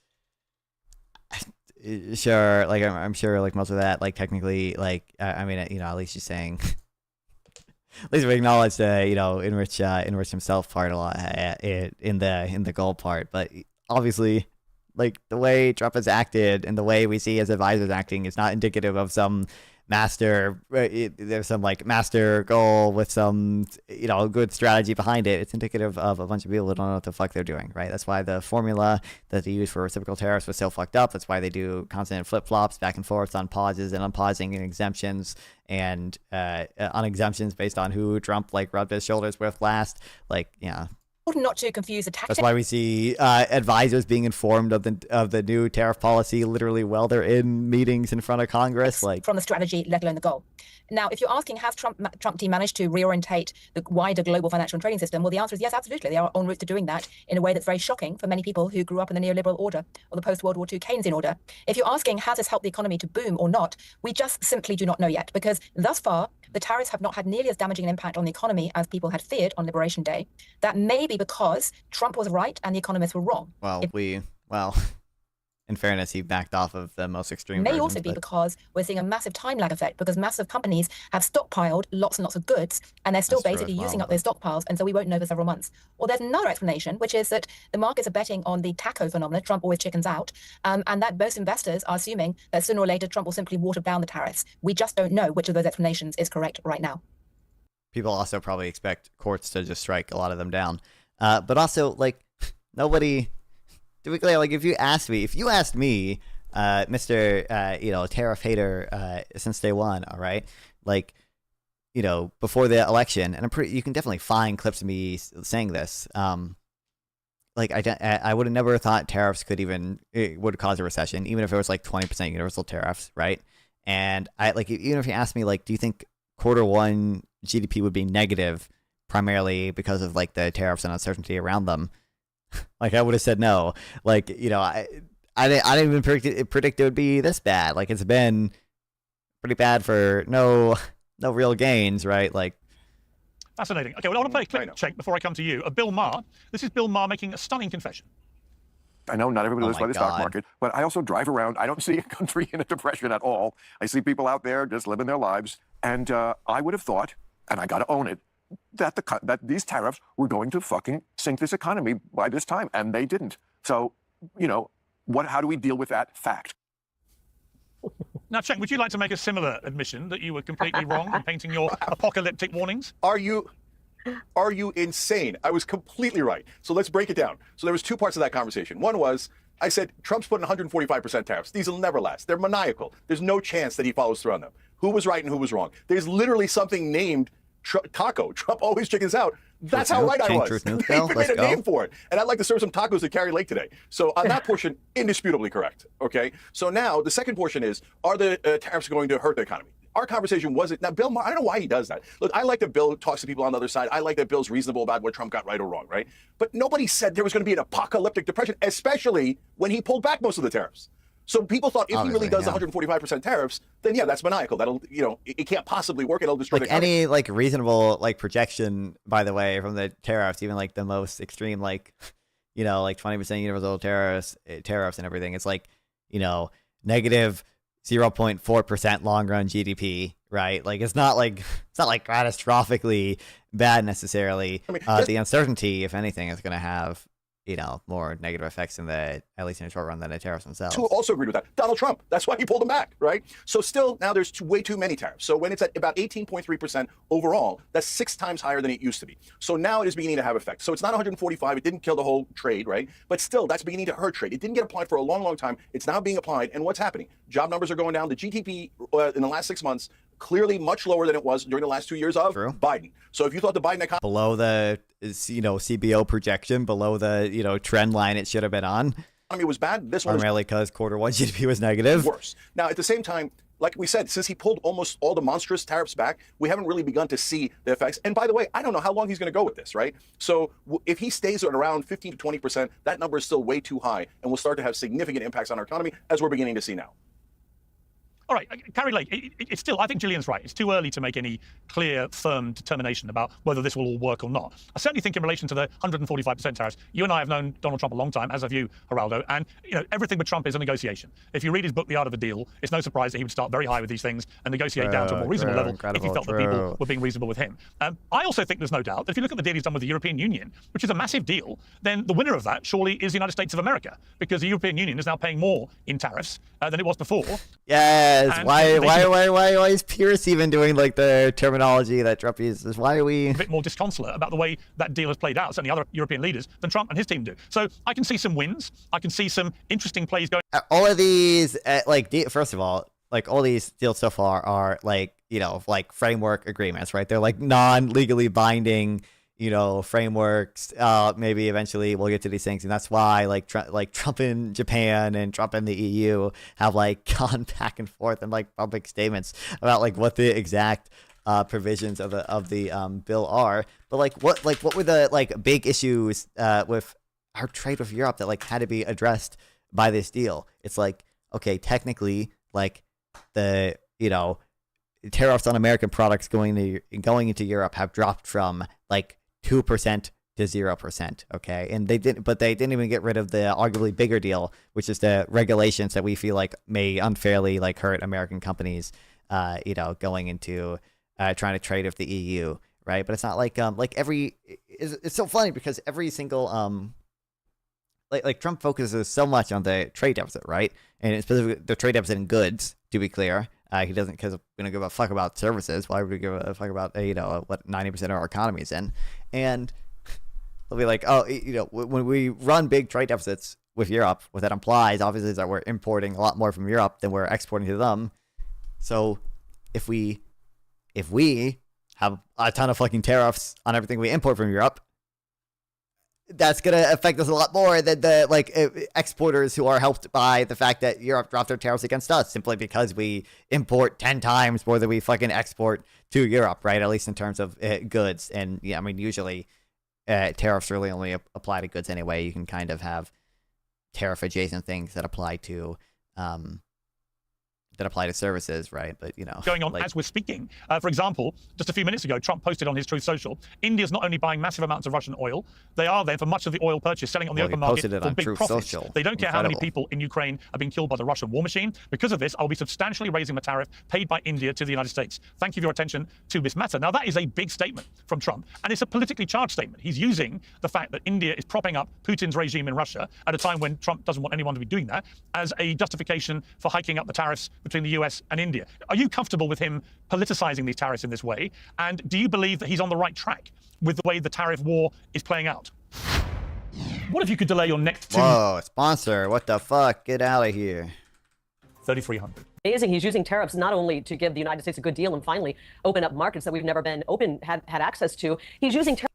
sure, like I'm sure like most of that, like technically, like I mean, at least she's saying, at least we acknowledge the enrich himself part a lot in the goal part, but obviously, like the way Trump has acted and the way we see his advisors acting is not indicative of some there's some like master goal with some good strategy behind it. It's indicative of a bunch of people who don't know what the fuck they're doing, right? That's why the formula that they use for reciprocal tariffs was so fucked up. That's why they do constant flip-flops back and forth on pauses and unpausing and exemptions and on exemptions based on who Trump like rubbed his shoulders with last. Like, yeah. Not to confuse the tactics. That's why we see advisors being informed of the new tariff policy literally while they're in meetings in front of Congress, like from the strategy, let alone the goal. Now, if you're asking, has Trump team managed to reorientate the wider global financial and trading system? Well, the answer is yes, absolutely. They are en route to doing that in a way that's very shocking for many people who grew up in the neoliberal order or the post-World War II Keynesian order. If you're asking, has this helped the economy to boom or not? We just simply do not know yet because thus far, the tariffs have not had nearly as damaging an impact on the economy as people had feared on Liberation Day. That may be because Trump was right and the economists were wrong. Well, in fairness, he backed off of the most extreme may versions, also be because we're seeing a massive time lag effect because massive companies have stockpiled lots and lots of goods and they're still basically using up their stockpiles, and so we won't know for several months. Or there's another explanation, which is that the markets are betting on the taco phenomenon, Trump always chickens out, and that most investors are assuming that sooner or later Trump will simply water down the tariffs. We just don't know which of those explanations is correct right now. People also probably expect courts to just strike a lot of them down. But also, like, nobody... To be clear, like, if you asked me, Mr. Tariff hater since day one, all right? Like, before the election, and you can definitely find clips of me saying this. Like, I would have never thought tariffs would cause a recession, even if it was like 20% universal tariffs, right? And even if you asked me, like, do you think Q1 GDP would be negative primarily because of like the tariffs and uncertainty around them? Like, I would have said no. Like, I didn't even predict it would be this bad. Like, it's been pretty bad for no real gains, right? Like, fascinating. Okay, well, I want to play a clip check before I come to you. Bill Maher. This is Bill Maher making a stunning confession. I know not everybody lives by the stock market, but I also drive around. I don't see a country in a depression at all. I see people out there just living their lives. And I would have thought, and I got to own it, that these tariffs were going to fucking sink this economy by this time, and they didn't. So, how do we deal with that fact? Now, Cenk, would you like to make a similar admission that you were completely wrong in painting your apocalyptic warnings? Are you insane? I was completely right. So let's break it down. So there was 2 parts of that conversation. One was I said, Trump's putting 145% tariffs. These will never last. They're maniacal. There's no chance that he follows through on them. Who was right and who was wrong? There's literally something named taco. Trump always chickens out. That's how right I was. They made a name for it. And I'd like to serve some tacos to Carrie Lake today. So on that portion, indisputably correct. Okay. So now the second portion is, are the tariffs going to hurt the economy? Our conversation wasn't. Now, Bill Maher, I don't know why he does that. Look, I like that Bill talks to people on the other side. I like that Bill's reasonable about what Trump got right or wrong, right? But nobody said there was going to be an apocalyptic depression, especially when he pulled back most of the tariffs. So people thought if he really does 145% tariffs, then yeah, that's maniacal. That'll, it can't possibly work. It'll destroy the economy. Any reasonable projection, by the way, from the tariffs, even the most extreme, 20% universal tariffs and everything. It's negative 0.4% long run GDP, right? It's not catastrophically bad necessarily. The uncertainty, if anything, is going to have more negative effects at least in the short run than the tariffs themselves. Who also agreed with that? Donald Trump. That's why he pulled them back, right? So still, now there's way too many tariffs. So when it's at about 18.3% overall, that's 6 times higher than it used to be. So now it is beginning to have effect. So it's not 145. It didn't kill the whole trade, right? But still, that's beginning to hurt trade. It didn't get applied for a long, long time. It's now being applied. And what's happening? Job numbers are going down. The GDP in the last 6 months, clearly much lower than it was during the last 2 years of Biden. So if you thought the Biden economy below the CBO projection, below the trend line it should have been on, was bad. This one primarily because quarter one GDP was negative. Worse. Now at the same time, like we said, since he pulled almost all the monstrous tariffs back, we haven't really begun to see the effects. And by the way, I don't know how long he's going to go with this, right? So if he stays at around 15 to 20%, that number is still way too high and will start to have significant impacts on our economy, as we're beginning to see now. All right, Carrie Lake, it's still, I think Gillian's right. It's too early to make any clear, firm determination about whether this will all work or not. I certainly think in relation to the 145% tariffs, you and I have known Donald Trump a long time, as have you, Geraldo, and everything with Trump is a negotiation. If you read his book, The Art of the Deal, it's no surprise that he would start very high with these things and negotiate down to a more reasonable level if he felt that people were being reasonable with him. I also think there's no doubt that if you look at the deal he's done with the European Union, which is a massive deal, then the winner of that surely is the United States of America, because the European Union is now paying more in tariffs than it was before. Yes, why is Pierce even doing the terminology that Trump uses? Why are we a bit more disconsolate about the way that deal has played out, certainly other European leaders, than Trump and his team do? So I can see some wins. I can see some interesting plays going. All of these, first of all, all these deals so far are framework agreements, right? They're non-legally binding, frameworks. Maybe eventually we'll get to these things, and that's why Trump in Japan and Trump in the EU have gone back and forth in public statements about what the exact provisions of the bill are. But what were the big issues with our trade with Europe that had to be addressed by this deal? It's okay, technically the tariffs on American products going into Europe have dropped from 2% to 0%. Okay, and they didn't even get rid of the arguably bigger deal, which is the regulations that we feel may unfairly hurt American companies, going into trying to trade with the EU, right? But it's not it's so funny because every single Trump focuses so much on the trade deficit, right? And specifically the trade deficit in goods, to be clear. He doesn't, because we don't give a fuck about services. Why would we give a fuck about what 90% of our economy is in? And they'll be when we run big trade deficits with Europe, what that implies obviously is that we're importing a lot more from Europe than we're exporting to them. So if we have a ton of fucking tariffs on everything we import from Europe, that's going to affect us a lot more than the exporters who are helped by the fact that Europe dropped their tariffs against us simply because we import 10 times more than we fucking export to Europe, right? At least in terms of goods. And yeah, I mean, usually tariffs really only apply to goods anyway. You can kind of have tariff adjacent things that apply to services, right? But going on as we're speaking. For example, just a few minutes ago, Trump posted on his Truth Social, India's not only buying massive amounts of Russian oil, they are then, for much of the oil purchase, selling on the open market for big profits. They don't care how many people in Ukraine are being killed by the Russian war machine. Because of this, I'll be substantially raising the tariff paid by India to the United States. Thank you for your attention to this matter. Now, that is a big statement from Trump, and it's a politically charged statement. He's using the fact that India is propping up Putin's regime in Russia at a time when Trump doesn't want anyone to be doing that as a justification for hiking up the tariffs between the US and India. Are you comfortable with him politicizing these tariffs in this way? And do you believe that he's on the right track with the way the tariff war is playing out? What if you could delay your next two? Whoa, sponsor, what the fuck? Get out of here. 3,300. Amazing. He's using tariffs not only to give the United States a good deal and finally open up markets that we've never been had access to. He's using tariffs.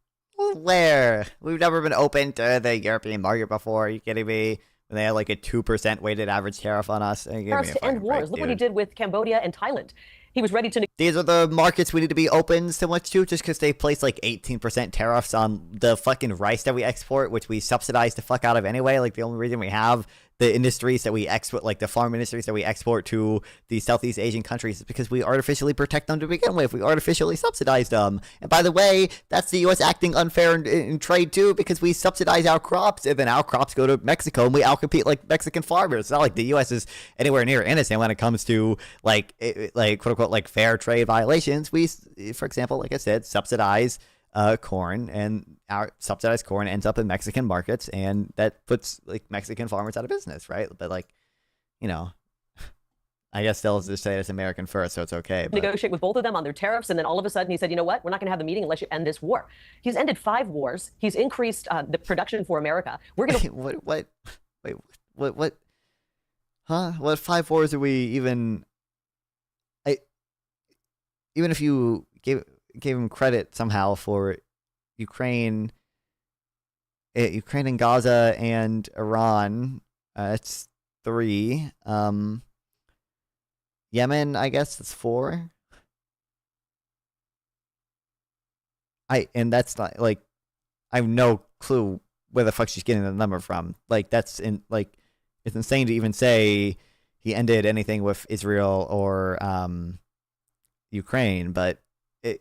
Where? We've never been open to the European market before. Are you kidding me? When they had like a 2% weighted average tariff on us. Tariffs to end wars. Look what he did with Cambodia and Thailand. He was ready to. These are the markets we need to be open so much to, just because they place like 18% tariffs on the fucking rice that we export, which we subsidize the fuck out of anyway. Like the only reason we have the industries that we export, like the farm industries that we export to the Southeast Asian countries, is because we artificially protect them to begin with. We artificially subsidize them. And by the way, that's the U.S. acting unfair in trade too, because we subsidize our crops, and then our crops go to Mexico, and we outcompete like Mexican farmers. It's not like the U.S. is anywhere near innocent when it comes to like quote unquote like fair trade violations. We, for example, like I said, subsidize corn, and our subsidized corn ends up in Mexican markets, and that puts like Mexican farmers out of business, right? But like, you know, I guess they'll just say it's American first, so it's okay. But negotiate with both of them on their tariffs, and then all of a sudden he said, you know what, we're not going to have the meeting unless you end this war. He's ended 5 wars. He's increased the production for America. We're going to what? Huh? What 5 wars are we even? Even if you gave him credit somehow for Ukraine and Gaza and Iran, it's 3. Yemen, I guess it's 4. And that's not like, I have no clue where the fuck she's getting the number from. Like it's insane to even say he ended anything with Israel or Ukraine, but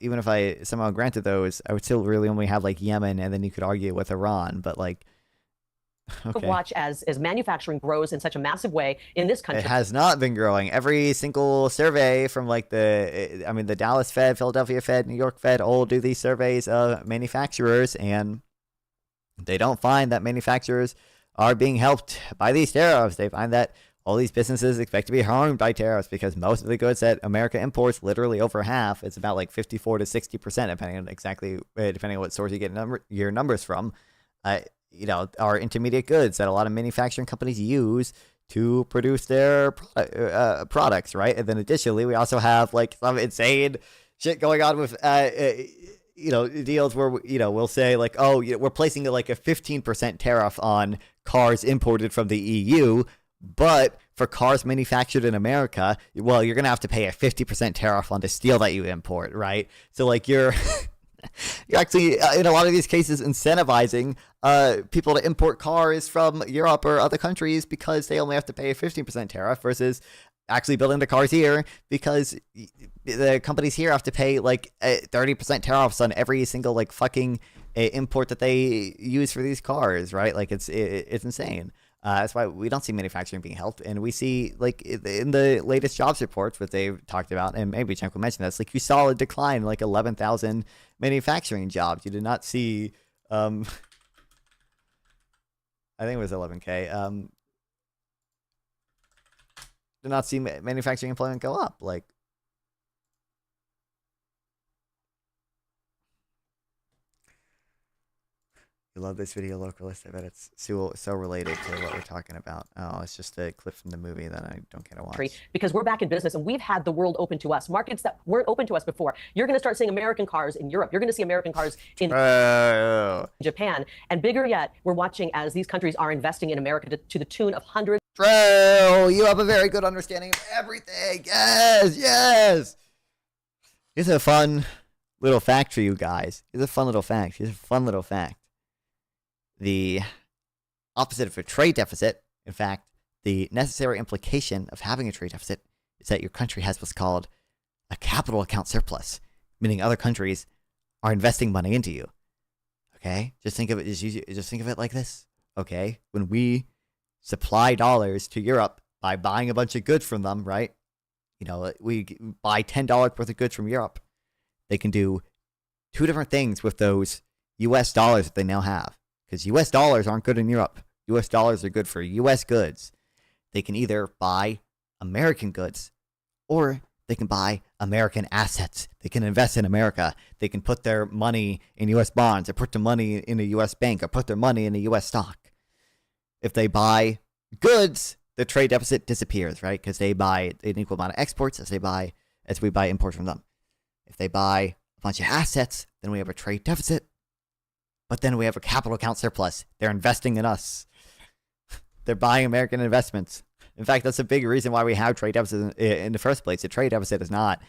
even if I somehow granted those, I would still really only have like Yemen, and then you could argue with Iran, but like, okay. Watch as manufacturing grows in such a massive way in this country. It has not been growing. Every single survey from like the Dallas Fed, Philadelphia Fed, New York Fed all do these surveys of manufacturers, and they don't find that manufacturers are being helped by these tariffs. They find that all these businesses expect to be harmed by tariffs because most of the goods that America imports, literally over half, it's about like 54 to 60%, depending on what source you get your numbers from, are intermediate goods that a lot of manufacturing companies use to produce their products, right? And then additionally, we also have like some insane shit going on with, deals where, we'll say like, oh, we're placing like a 15% tariff on cars imported from the EU, but for cars manufactured in America, well, you're going to have to pay a 50% tariff on the steel that you import, right? So like you're actually, in a lot of these cases, incentivizing people to import cars from Europe or other countries because they only have to pay a 15% tariff versus actually building the cars here because the companies here have to pay like 30% tariffs on every single like fucking import that they use for these cars, right? Like it's insane. That's why we don't see manufacturing being helped. And we see, like, in the latest jobs reports, what they've talked about, and maybe Cenk will mention this, like, you saw a decline, like 11,000 manufacturing jobs. You did not see, I think it was 11K, did not see manufacturing employment go up. Like, you love this video, Localist. I bet it's so related to what we're talking about. Oh, it's just a clip from the movie that I don't get to watch. Because we're back in business and we've had the world open to us, markets that weren't open to us before. You're going to start seeing American cars in Europe. You're going to see American cars in Japan. And bigger yet, we're watching as these countries are investing in America to the tune of hundreds. Bro, you have a very good understanding of everything. Yes. Here's a fun little fact for you guys. Here's a fun little fact. The opposite of a trade deficit, in fact, the necessary implication of having a trade deficit is that your country has what's called a capital account surplus, meaning other countries are investing money into you. Okay? Just think of it like this. Okay? When we supply dollars to Europe by buying a bunch of goods from them, right? We buy $10 worth of goods from Europe. They can do 2 different things with those US dollars that they now have. Because U.S. dollars aren't good in Europe. U.S. dollars are good for U.S. goods. They can either buy American goods or they can buy American assets. They can invest in America. They can put their money in U.S. bonds or put their money in a U.S. bank or put their money in a U.S. stock. If they buy goods, the trade deficit disappears, right? Because they buy an equal amount of exports as we buy imports from them. If they buy a bunch of assets, then we have a trade deficit. But then we have a capital account surplus. They're investing in us. They're buying American investments. In fact, that's a big reason why we have trade deficits in the first place. The trade deficit is not,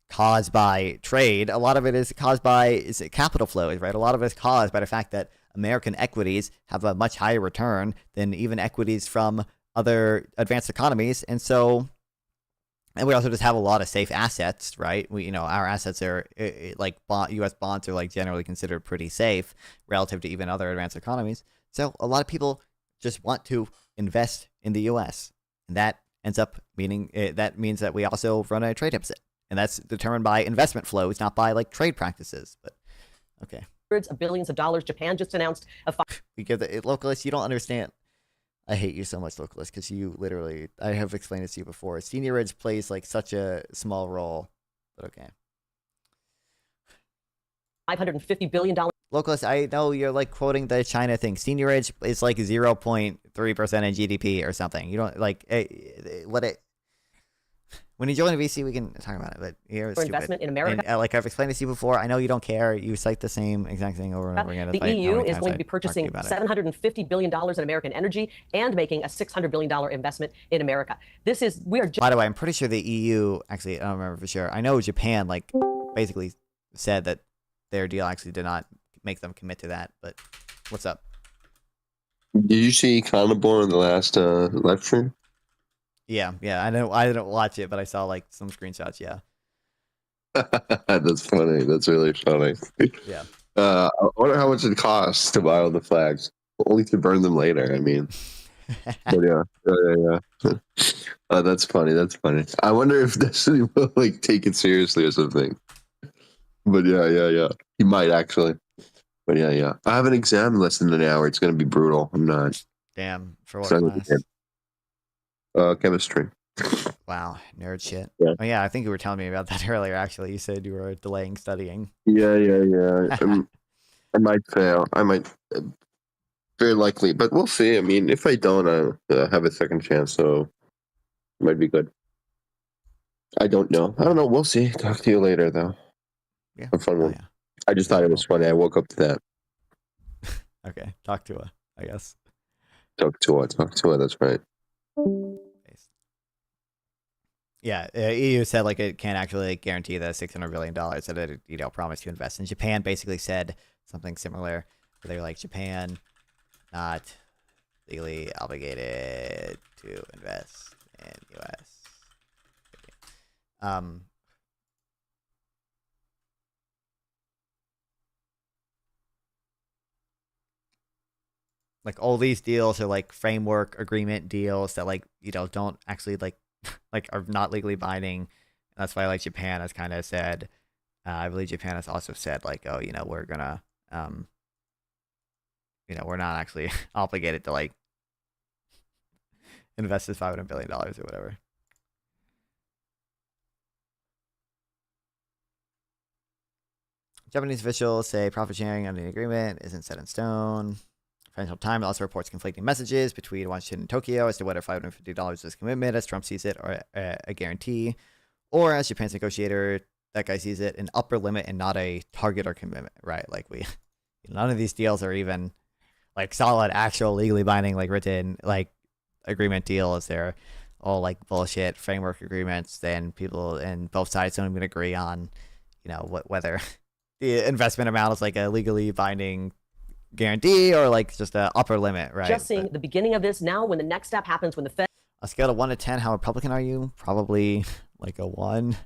caused by trade. A lot of it is caused by capital flows, right? A lot of it is caused by the fact that American equities have a much higher return than even equities from other advanced economies. And we also just have a lot of safe assets, right? Our assets are like U.S. bonds are like generally considered pretty safe relative to even other advanced economies. So a lot of people just want to invest in the U.S. and that ends up meaning that means that we also run a trade deficit, and that's determined by investment flows, not by like trade practices. But okay, hundreds of billions of dollars. Japan just announced a we give the localists. You don't understand. I hate you so much, localist, because you literally, I have explained this to you before. Seniorage plays like such a small role, but okay. $550 billion. Localist, I know you're like quoting the China thing. Seniorage is like 0.3% in GDP or something. You don't like let it. When you join a VC, we can talk about it. But you're stupid. Investment in America. And, like I've explained this to you before, I know you don't care. You cite the same exact thing over and over again. The EU is going to be purchasing $750 billion in American energy and making a $600 billion investment in America. By the way, I'm pretty sure the EU, actually, I don't remember for sure. I know Japan, like, basically said that their deal actually did not make them commit to that. But what's up? Did you see Carnivore in the last live stream? Yeah. I didn't watch it, but I saw like some screenshots. Yeah. That's funny. That's really funny. Yeah. I wonder how much it costs to buy all the flags. Only to burn them later. I mean. But yeah. That's funny. That's funny. I wonder if Destiny will like take it seriously or something. But yeah. He might actually. But yeah. I have an exam in less than an hour. It's gonna be brutal. I'm not. Damn. For what class? Chemistry. Wow, nerd shit. Yeah. Oh yeah, I think you were telling me about that earlier. Actually, you said you were delaying studying. Yeah. I might fail. I might. Very likely, but we'll see. I mean, if I don't, I have a second chance, so it might be good. I don't know. We'll see. Talk to you later, though. Yeah. Have fun one. Yeah. I just thought it was funny. I woke up to that. Okay. Talk to her, I guess. Talk to her. That's right. Yeah, EU said like it can't actually guarantee the $600 billion that it promised to invest. And Japan basically said something similar. They're like, Japan not legally obligated to invest in U.S. Like all these deals are like framework agreement deals that like don't actually like are not legally binding. That's why like Japan has kind of said, I believe Japan has also said like, oh, we're gonna we're not actually obligated to like invest this $500 billion or whatever. Japanese officials say profit sharing under the agreement isn't set in stone. Financial Times also reports conflicting messages between Washington and Tokyo as to whether $550 is a commitment, as Trump sees it, or a guarantee, or as Japan's negotiator, that guy sees it, an upper limit and not a target or commitment, right? Like none of these deals are even like solid, actual, legally binding, like written, like agreement deals. They're all like bullshit framework agreements. Then people and both sides don't even agree on, whether the investment amount is like a legally binding guarantee or like just a upper limit, right? Just seeing the beginning of this now. When the next step happens, when the Fed. A scale of 1 to 10, how Republican are you? Probably like a 1,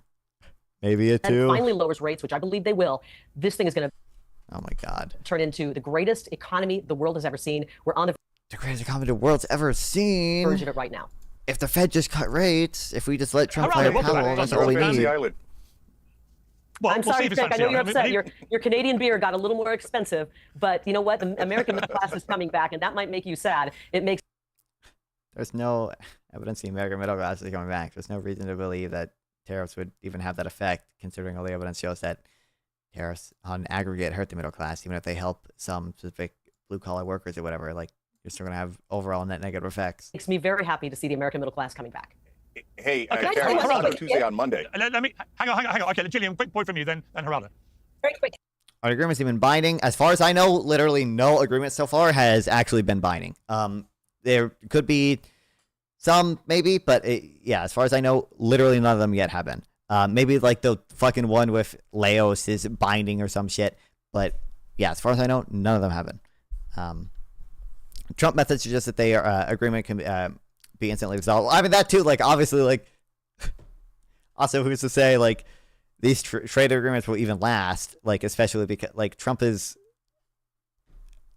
maybe a 2. And finally lowers rates, which I believe they will. This thing is going to. Oh my God. Turn into the greatest economy the world has ever seen. We're on the greatest economy the world's ever seen. Version of it right now. If the Fed just cut rates, if we just let Trump play Powell, that's all we need. Well, I'm sorry, Cenk. I know you're upset. Your Canadian beer got a little more expensive, but you know what? The American middle class is coming back, and that might make you sad. It makes. There's no evidence the American middle class is coming back. There's no reason to believe that tariffs would even have that effect, considering all the evidence shows that tariffs on aggregate hurt the middle class, even if they help some specific blue collar workers or whatever. Like you're still gonna have overall net negative effects. Makes me very happy to see the American middle class coming back. Hey, Okay. Karen, it's on Tuesday on Monday. Let me hang on. Okay, Gillian, quick point from you then, and Geraldo. Very quick. Are agreements even binding? As far as I know, literally no agreement so far has actually been binding. There could be some, maybe, but yeah, as far as I know, literally none of them yet have been. Maybe like the fucking one with Laos is binding or some shit, but yeah, as far as I know, none of them have been. Trump method suggests that they are agreement can be instantly resolved. I mean that too. Like obviously, like also who's to say like these trade agreements will even last? Like especially because like Trump is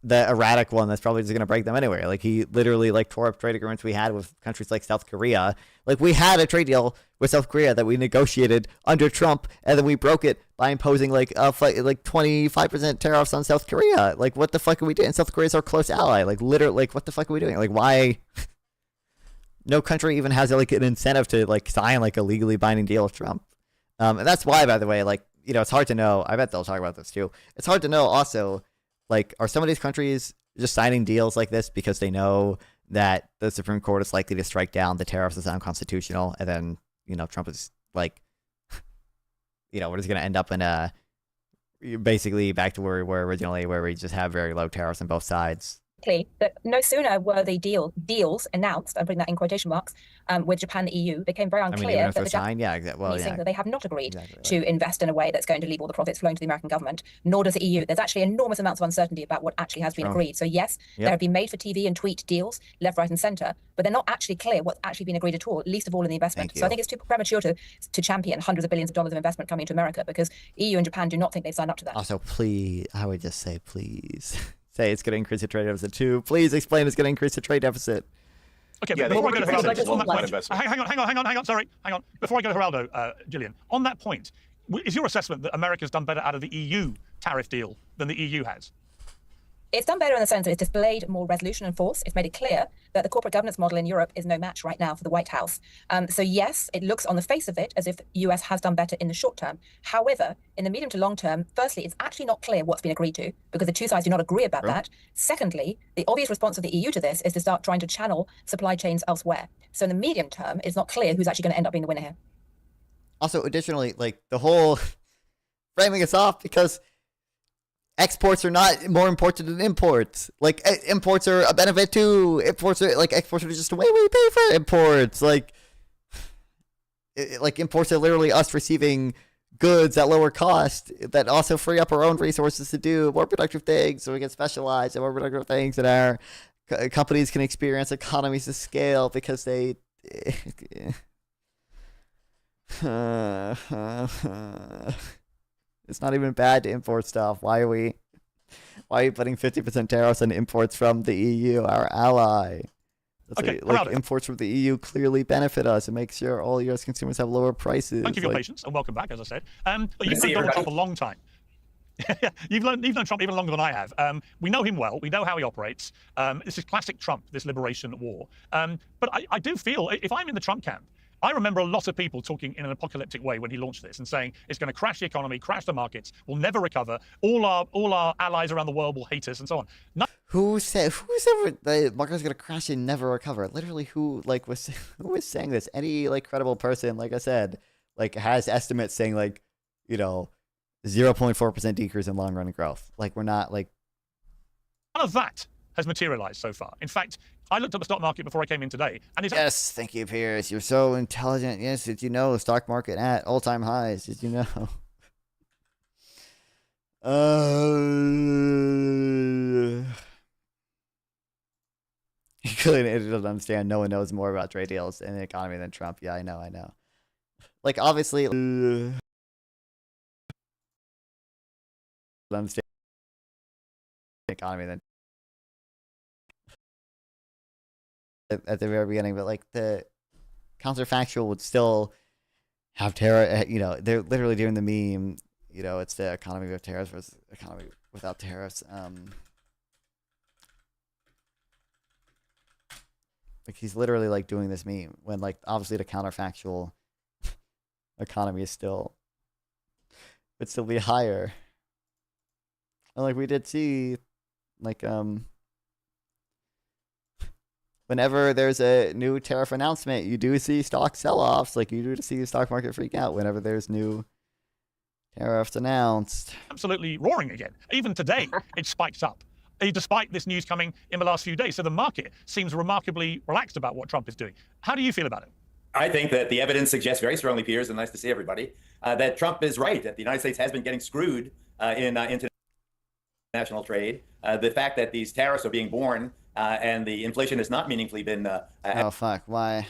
the erratic one that's probably just going to break them anyway. Like he literally like tore up trade agreements we had with countries like South Korea. Like we had a trade deal with South Korea that we negotiated under Trump, and then we broke it by imposing like 25% tariffs on South Korea. Like what the fuck are we doing? And South Korea is our close ally. Like literally, like what the fuck are we doing? Like why? No country even has like an incentive to like sign like a legally binding deal with Trump. And that's why, by the way, like, you know, it's hard to know. I bet they'll talk about this too. It's hard to know also, like, are some of these countries just signing deals like this because they know that the Supreme Court is likely to strike down the tariffs as unconstitutional, and then, you know, Trump is like, you know, we're just going to end up in basically back to where we were originally, where we just have very low tariffs on both sides. That no sooner were the deals announced, I'm putting that in quotation marks, with Japan and the EU, became very unclear even if that they're the signed, yeah, exactly. Well, that they have not agreed to invest in a way that's going to leave all the profits flowing to the American government, nor does the EU. There's actually enormous amounts of uncertainty about what actually has been agreed. So yes, there have been made for TV and tweet deals, left, right, and centre, but they're not actually clear what's actually been agreed at all, least of all in the investment. So I think it's too premature to champion hundreds of billions of dollars of investment coming to America, because EU and Japan do not think they've signed up to that. Also, please, I would just say, please. Say it's going to increase the trade deficit too. Please explain it's going to increase the trade deficit. Okay, Yeah, before I go to Geraldo, hang on. Before I go to Geraldo, Gillian, on that point, is your assessment that America's done better out of the EU tariff deal than the EU has? It's done better in the sense that it's displayed more resolution and force. It's made it clear that the corporate governance model in Europe is no match right now for the White House. So yes, it looks on the face of it as if the US has done better in the short term. However, in the medium to long term, firstly, it's actually not clear what's been agreed to, because the two sides do not agree about that. Secondly, the obvious response of the EU to this is to start trying to channel supply chains elsewhere. So in the medium term, it's not clear who's actually going to end up being the winner here. Also, additionally, like the whole framing us off because exports are not more important than imports. Like imports are a benefit too. Exports are just the way we pay for imports. Like imports are literally us receiving goods at lower cost that also free up our own resources to do more productive things, so we can specialize in more productive things, and our companies can experience economies of scale because they. It's not even bad to import stuff. Why are you putting 50% tariffs on imports from the EU, our ally? Okay, imports from the EU clearly benefit us and make sure all US consumers have lower prices. Thank you for your patience and welcome back, as I said. You've known Donald Trump a long time. You've known Trump even longer than I have. We know him well. We know how he operates. This is classic Trump, this liberation war. But I do feel, if I'm in the Trump camp, I remember a lot of people talking in an apocalyptic way when he launched this and saying it's going to crash the economy, crash the markets, we'll never recover. All our allies around the world will hate us, and so on. Who said the market's going to crash and never recover? Literally, who was saying this? Any credible person, like I said, has estimates saying 0.4% decrease in long run growth. We're not None of that has materialized so far. In fact, I looked at the stock market before I came in today, and it's yes, thank you, Pierce. You're so intelligent. Yes, did you know the stock market at all-time highs? Did you know? You clearly don't understand. No one knows more about trade deals and the economy than Trump. Yeah, I know. Obviously, understand the economy than at the very beginning, but the counterfactual would still have terror. They're literally doing the meme. It's the economy with tariffs versus economy without tariffs. He's literally doing this meme when obviously the counterfactual economy is would still be higher. And we did see whenever there's a new tariff announcement, you do see stock sell-offs. Like you do see the stock market freak out whenever there's new tariffs announced. Absolutely roaring again. Even today, it spikes up, despite this news coming in the last few days. So the market seems remarkably relaxed about what Trump is doing. How do you feel about it? I think that the evidence suggests very strongly, Piers, and nice to see everybody, that Trump is right, that the United States has been getting screwed in international trade. The fact that these tariffs are being borne and the inflation has not meaningfully been... oh, fuck. Why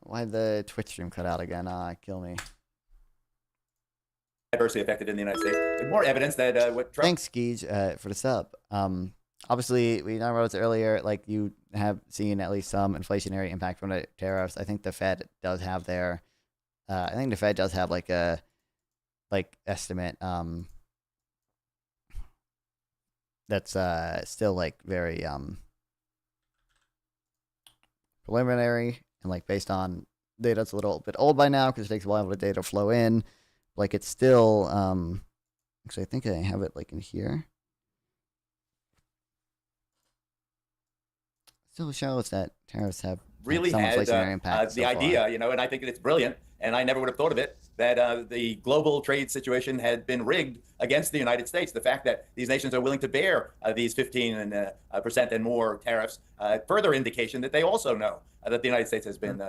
the Twitch stream cut out again? Kill me. Adversely affected in the United States. There's more evidence that what Trump... Thanks, Geej, for the sub. Obviously, we talked about this earlier. Like, you have seen at least some inflationary impact from the tariffs. I think the Fed does have their... I think the Fed does have, like, a... like, estimate... that's still, like, very... preliminary. And, like, based on data that's a little bit old by now, because it takes a while for the data to flow in. Like, it's still, actually, I think I have it, like, in here. Still shows that tariffs have really some had inflationary impact the idea, you know, and I think it's brilliant, and I never would have thought of it, that the global trade situation had been rigged against the United States. The fact that these nations are willing to bear these 15% and more tariffs, further indication that they also know that the United States has been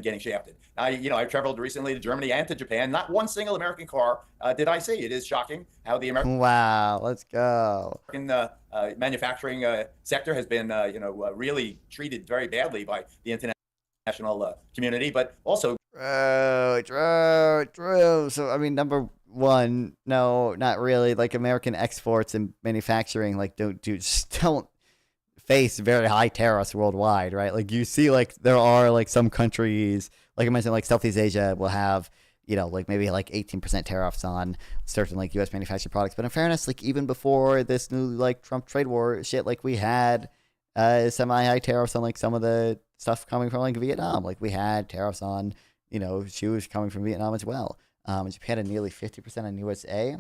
getting shafted. You know, I traveled recently to Germany and to Japan. Not one single American car did I see. It is shocking how the American let's go. Manufacturing sector has been, really treated very badly by the international community, but also. True. So, I mean, number one, no, not really. Like, American exports and manufacturing, like, just don't face very high tariffs worldwide, right? Like, you see, like, there are, like, some countries, like I mentioned, like, Southeast Asia will have, you know, like, maybe, like, 18% tariffs on certain, like, U.S. manufactured products. But in fairness, like, even before this new, like, Trump trade war shit, like, we had semi-high tariffs on, like, some of the stuff coming from, like, Vietnam. Like, we had tariffs on, you know, shoes coming from Vietnam as well. Japan had nearly 50% on USA.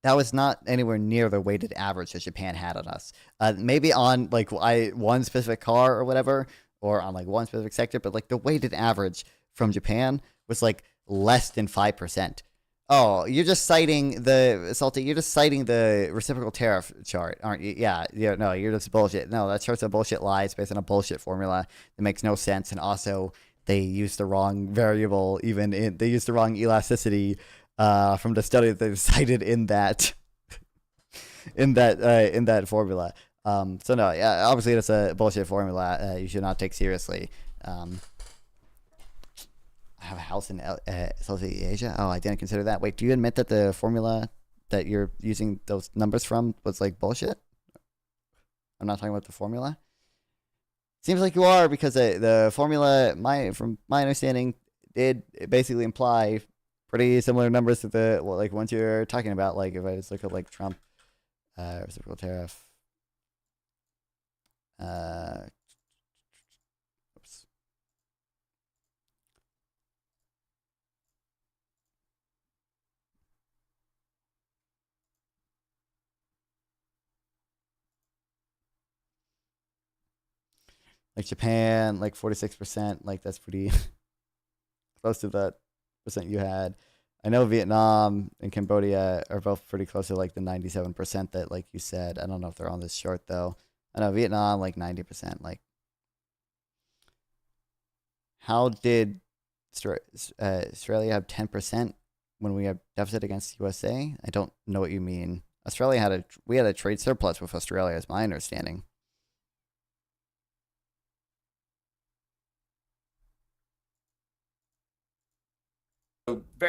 That was not anywhere near the weighted average that Japan had on us. Maybe on, like, one specific car or whatever, or on, like, one specific sector, but, like, the weighted average from Japan was, like, less than 5%. Oh, you're just citing the reciprocal tariff chart, aren't you? Yeah, no, you're just bullshit. No, that chart's a bullshit lie. It's based on a bullshit formula that makes no sense, and also they used the wrong variable. They used the wrong elasticity from the study that they cited in that formula. So no, yeah, obviously that's a bullshit formula. You should not take seriously. I have a house in Southeast Asia. Oh, I didn't consider that. Wait, do you admit that the formula that you're using those numbers from was like bullshit? I'm not talking about the formula. Seems like you are, because the formula, from my understanding, did basically imply pretty similar numbers to the ones you're talking about. Like, if I just look at, like, Trump reciprocal tariff. Oops. Like, Japan, like 46%, like, that's pretty close to that percent you had. I know Vietnam and Cambodia are both pretty close to, like, the 97% that, like, you said. I don't know if they're on this chart, though. I know Vietnam, like, 90%. Like, how did Australia have 10% when we have deficit against USA? I don't know what you mean. We had a trade surplus with Australia, is my understanding.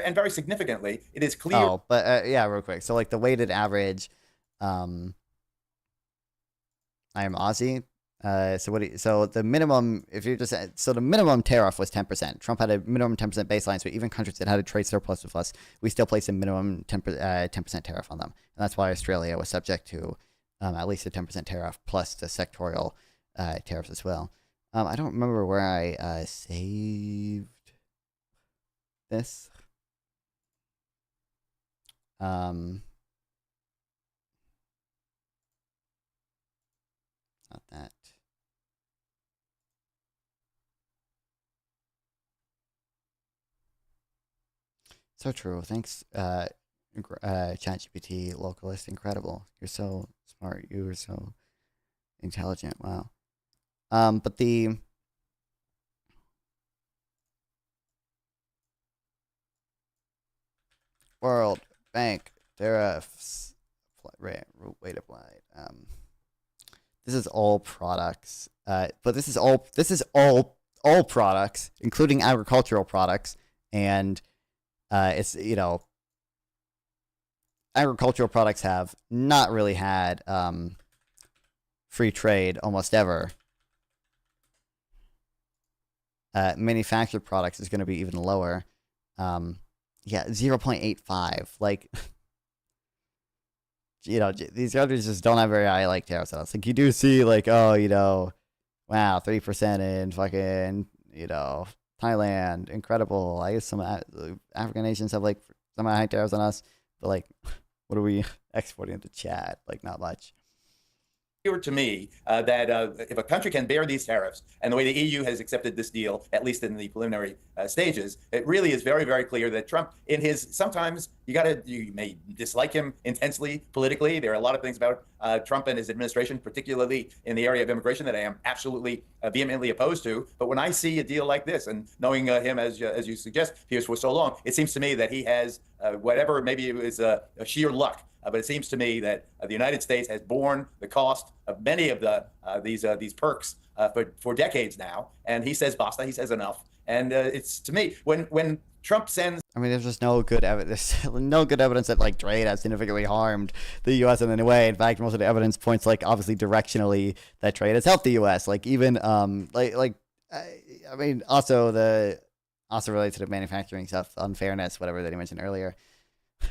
And very significantly, it is clear. Oh, but yeah, real quick. So, like, the weighted average, I am Aussie. So the minimum, the minimum tariff was 10%. Trump had a minimum 10% baseline. So even countries that had a trade surplus with us, we still placed a minimum 10% tariff on them. And that's why Australia was subject to at least a 10% tariff plus the sectorial tariffs as well. I don't remember where I saved this. Not that. So true. Thanks, ChatGPT, localist. Incredible. You're so smart. You are so intelligent. Wow. But the World Bank tariffs rate applied. This is all products. But this is all products, including agricultural products, and it's agricultural products have not really had free trade almost ever. Manufactured products is going to be even lower. Yeah, 0.85. Like, these countries just don't have very high tariffs on us. Like, you do see wow, 3% in fucking Thailand, incredible. I guess some African nations have some high tariffs on us, but what are we exporting to Chad? Not much. To me that if a country can bear these tariffs, and the way the EU has accepted this deal, at least in the preliminary stages, it really is very, very clear that Trump, in his, sometimes you may dislike him intensely politically. There are a lot of things about Trump and his administration, particularly in the area of immigration, that I am absolutely vehemently opposed to. But when I see a deal like this, and knowing him as you suggest, Piers, for so long, it seems to me that he has whatever, maybe it was a sheer luck. But it seems to me that the United States has borne the cost of many of these perks for decades now. And he says basta, he says enough. And it's, to me, when Trump sends... I mean, there's just no good evidence. No good evidence that trade has significantly harmed the U.S. in any way. In fact, most of the evidence points obviously directionally that trade has helped the U.S. Even I mean, also related to the manufacturing stuff, unfairness, whatever that he mentioned earlier.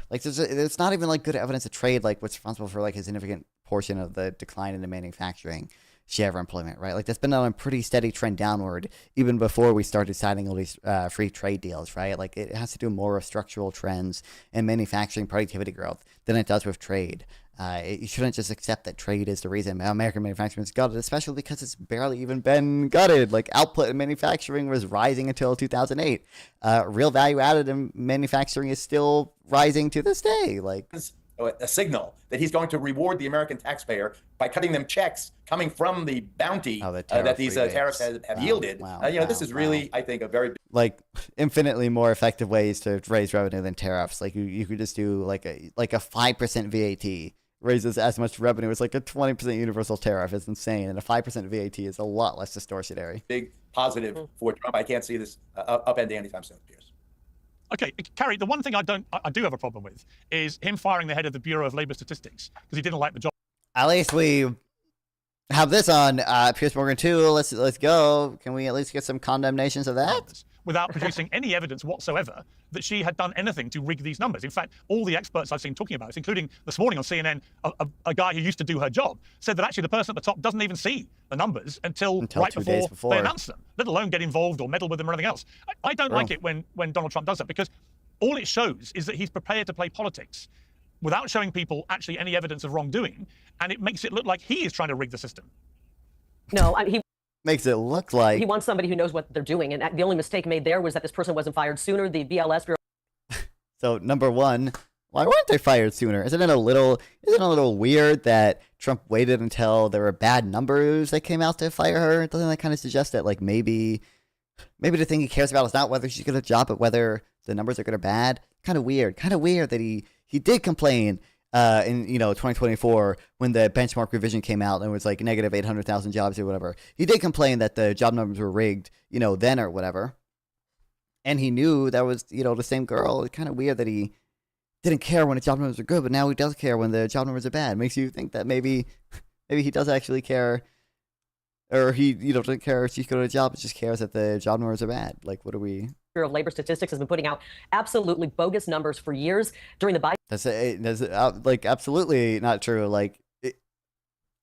There's not even good evidence of trade what's responsible for a significant portion of the decline in the manufacturing share of employment, right? That's been on a pretty steady trend downward even before we started signing all these free trade deals, right? It has to do more with structural trends and manufacturing productivity growth than it does with trade. You shouldn't just accept that trade is the reason American manufacturing is gutted, especially because it's barely even been gutted. Output in manufacturing was rising until 2008. Real value added in manufacturing is still rising to this day. A signal that he's going to reward the American taxpayer by cutting them checks coming from the bounty that these tariffs have yielded. This is really, I think, a very infinitely more effective ways to raise revenue than tariffs. You could just do a 5% VAT raises as much revenue as a 20% universal tariff. It's insane, and a 5% VAT is a lot less distortionary. Big positive for Trump. I can't see this upending anytime soon, Piers. Okay, Carrie, the one thing I do have a problem with is him firing the head of the Bureau of Labor Statistics because he didn't like the job. At least we have this on Piers Morgan too. Let's go. Can we at least get some condemnations of that? Without producing any evidence whatsoever that she had done anything to rig these numbers. In fact, all the experts I've seen talking about this, including this morning on CNN, a guy who used to do her job, said that actually the person at the top doesn't even see the numbers until right before they announce them, let alone get involved or meddle with them or anything else. I don't like it when Donald Trump does that, because all it shows is that he's prepared to play politics without showing people actually any evidence of wrongdoing, and it makes it look like he is trying to rig the system. No, he makes it look like he wants somebody who knows what they're doing, and the only mistake made there was that this person wasn't fired sooner. The BLS Bureau. So number one, why weren't they fired sooner? Isn't it a little weird that Trump waited until there were bad numbers that came out to fire her? Doesn't that kind of suggest that maybe the thing he cares about is not whether she's good at a job, but whether the numbers are good or bad? Kind of weird that he did complain in 2024 when the benchmark revision came out and it was negative 800,000 jobs or whatever. He did complain that the job numbers were rigged, then or whatever. And he knew that was, the same girl. It's kind of weird that he didn't care when the job numbers are good, but now he does care when the job numbers are bad. It makes you think that maybe he does actually care, or he doesn't care if she's good at a job, but just cares that the job numbers are bad. What are we? Bureau of Labor Statistics has been putting out absolutely bogus numbers for years during the Biden. That's absolutely not true.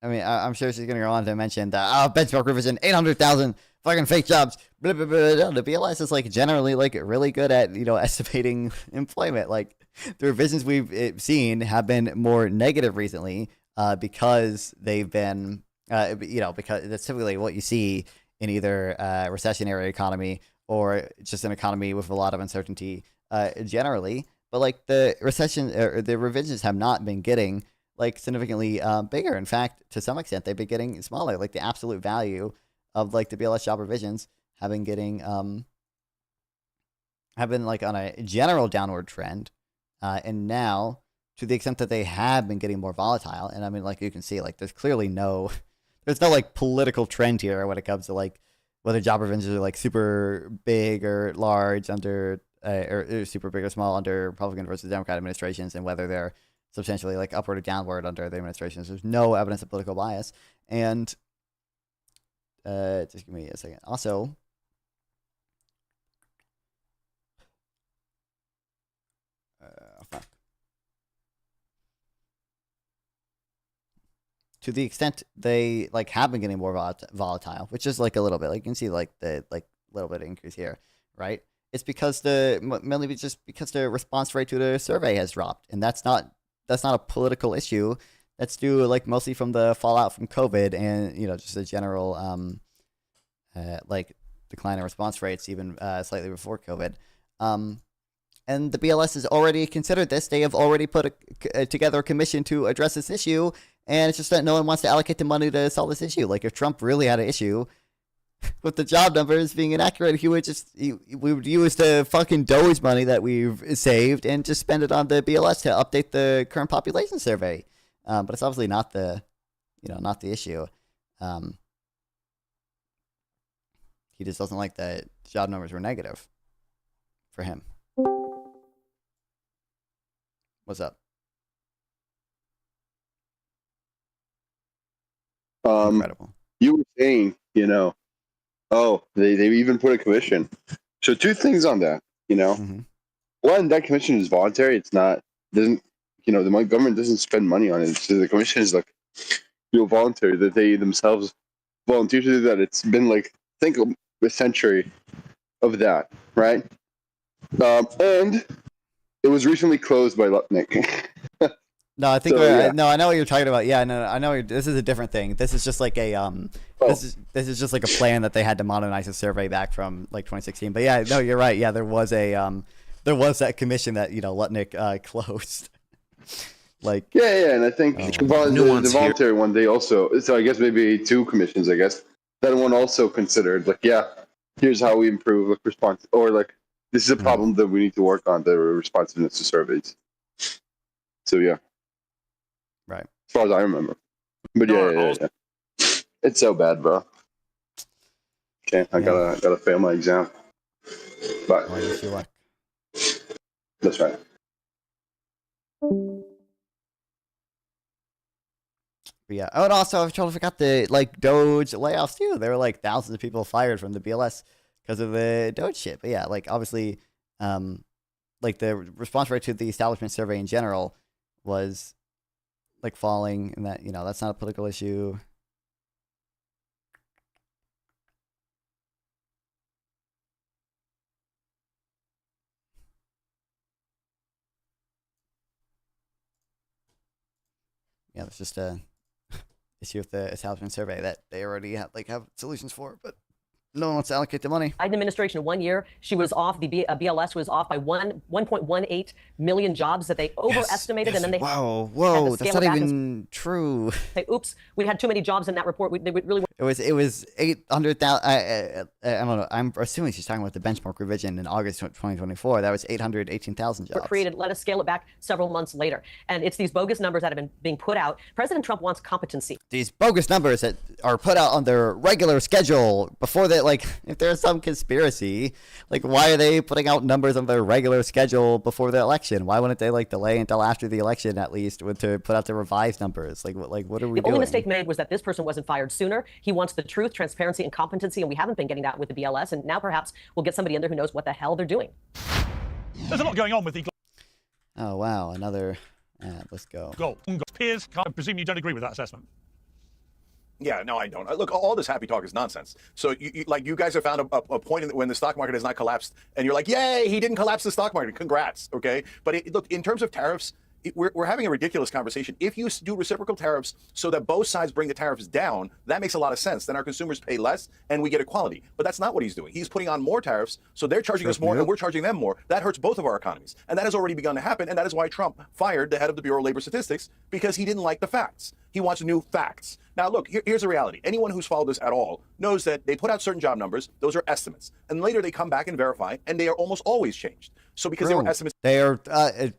I'm sure she's gonna go on to mention that benchmark revision 800,000 fucking fake jobs. Blah, blah, blah, blah. The BLS is generally really good at estimating employment. The revisions we've seen have been more negative recently because they've been because that's typically what you see in either a recessionary economy or just an economy with a lot of uncertainty generally, but like the recession or the revisions have not been getting like significantly bigger. In fact, to some extent, they've been getting smaller. Like the absolute value of like the BLS job revisions have been getting have been like on a general downward trend, and now to the extent that they have been getting more volatile. And I mean, like you can see, like there's clearly there's no like political trend here when it comes to like whether job revisions are like super big or large under or super big or small under Republican versus Democrat administrations, and whether they're substantially like upward or downward under the administrations. There's no evidence of political bias. And just give me a second. Also, fuck. To the extent they like have been getting more volatile, which is like a little bit, like you can see like the like little bit of increase here, right? It's because mainly just because the response rate to the survey has dropped, and that's not a political issue. That's due like mostly from the fallout from COVID and just a general like decline in response rates even slightly before COVID. And the BLS has already considered this. They have already put together a commission to address this issue, and it's just that no one wants to allocate the money to solve this issue. Like if Trump really had an issue with the job numbers being inaccurate, we would use the fucking Doge money that we've saved and just spend it on the BLS to update the current population survey. But it's obviously not the issue. He just doesn't like that job numbers were negative for him. What's up? Incredible. You were saying, oh, they even put a commission. So two things on that, One, that commission is voluntary. It's not, the government doesn't spend money on it. So the commission is like, voluntary, that they themselves volunteer to do that. It's been like, I think a century of that, right? And it was recently closed by Lutnick. No, I think So, I know what you're talking about. Yeah, no, I know this is a different thing. This is just like a this is just like a plan that they had to modernize the survey back from like 2016. But yeah, no, you're right. Yeah, there was that commission that Lutnick closed. Like yeah, and I think the voluntary one they also. So I guess maybe two commissions. I guess that one also considered like here's how we improve response, or like this is a problem that we need to work on, the responsiveness to surveys. So yeah. Right. As far as I remember. But yeah. It's so bad, bro. Okay, I gotta fail my exam. But wish you luck. That's right. But yeah. Oh, and also I totally forgot the Doge layoffs too. There were like thousands of people fired from the BLS because of the Doge shit. But yeah, like obviously, like the response rate to the establishment survey in general was like falling, and that that's not a political issue. Yeah, it's just a issue with the establishment survey that they already have solutions for, but no one wants to allocate the money. Biden administration in 1 year, she was off. The BLS was off by 1.18 million jobs that they overestimated, and then they whoa, that's not even true. Say, oops, we had too many jobs in that report. They would really. It was 800,000. I don't know. I'm assuming she's talking about the benchmark revision in August 2024. That was 818,000 jobs. Were created. Let us scale it back several months later, and it's these bogus numbers that have been being put out. President Trump wants competency. These bogus numbers that are put out on their regular schedule before they if there's some conspiracy, why are they putting out numbers on their regular schedule before the election? Why wouldn't they delay until after the election at least to put out the revised numbers? What are we doing? The only mistake made was that this person wasn't fired sooner. He wants the truth, transparency, and competency, and we haven't been getting that with the BLS. And now perhaps we'll get somebody in there who knows what the hell they're doing. There's a lot going on with the. Oh wow, another. Let's go. Piers, I presume you don't agree with that assessment. Yeah, no, I don't. Look, all this happy talk is nonsense. So, you guys have found a point when the stock market has not collapsed, and you're like, yay, he didn't collapse the stock market. Congrats, okay? But look, in terms of tariffs, we're having a ridiculous conversation. If you do reciprocal tariffs so that both sides bring the tariffs down, that makes a lot of sense. Then our consumers pay less and we get equality. But that's not what he's doing. He's putting on more tariffs, so they're charging us more and we're charging them more. That hurts both of our economies. And that has already begun to happen. And that is why Trump fired the head of the Bureau of Labor Statistics, because he didn't like the facts. He wants new facts. Now, look, here's the reality. Anyone who's followed this at all knows that they put out certain job numbers. Those are estimates. And later they come back and verify, and they are almost always changed. So because they were estimates. They are,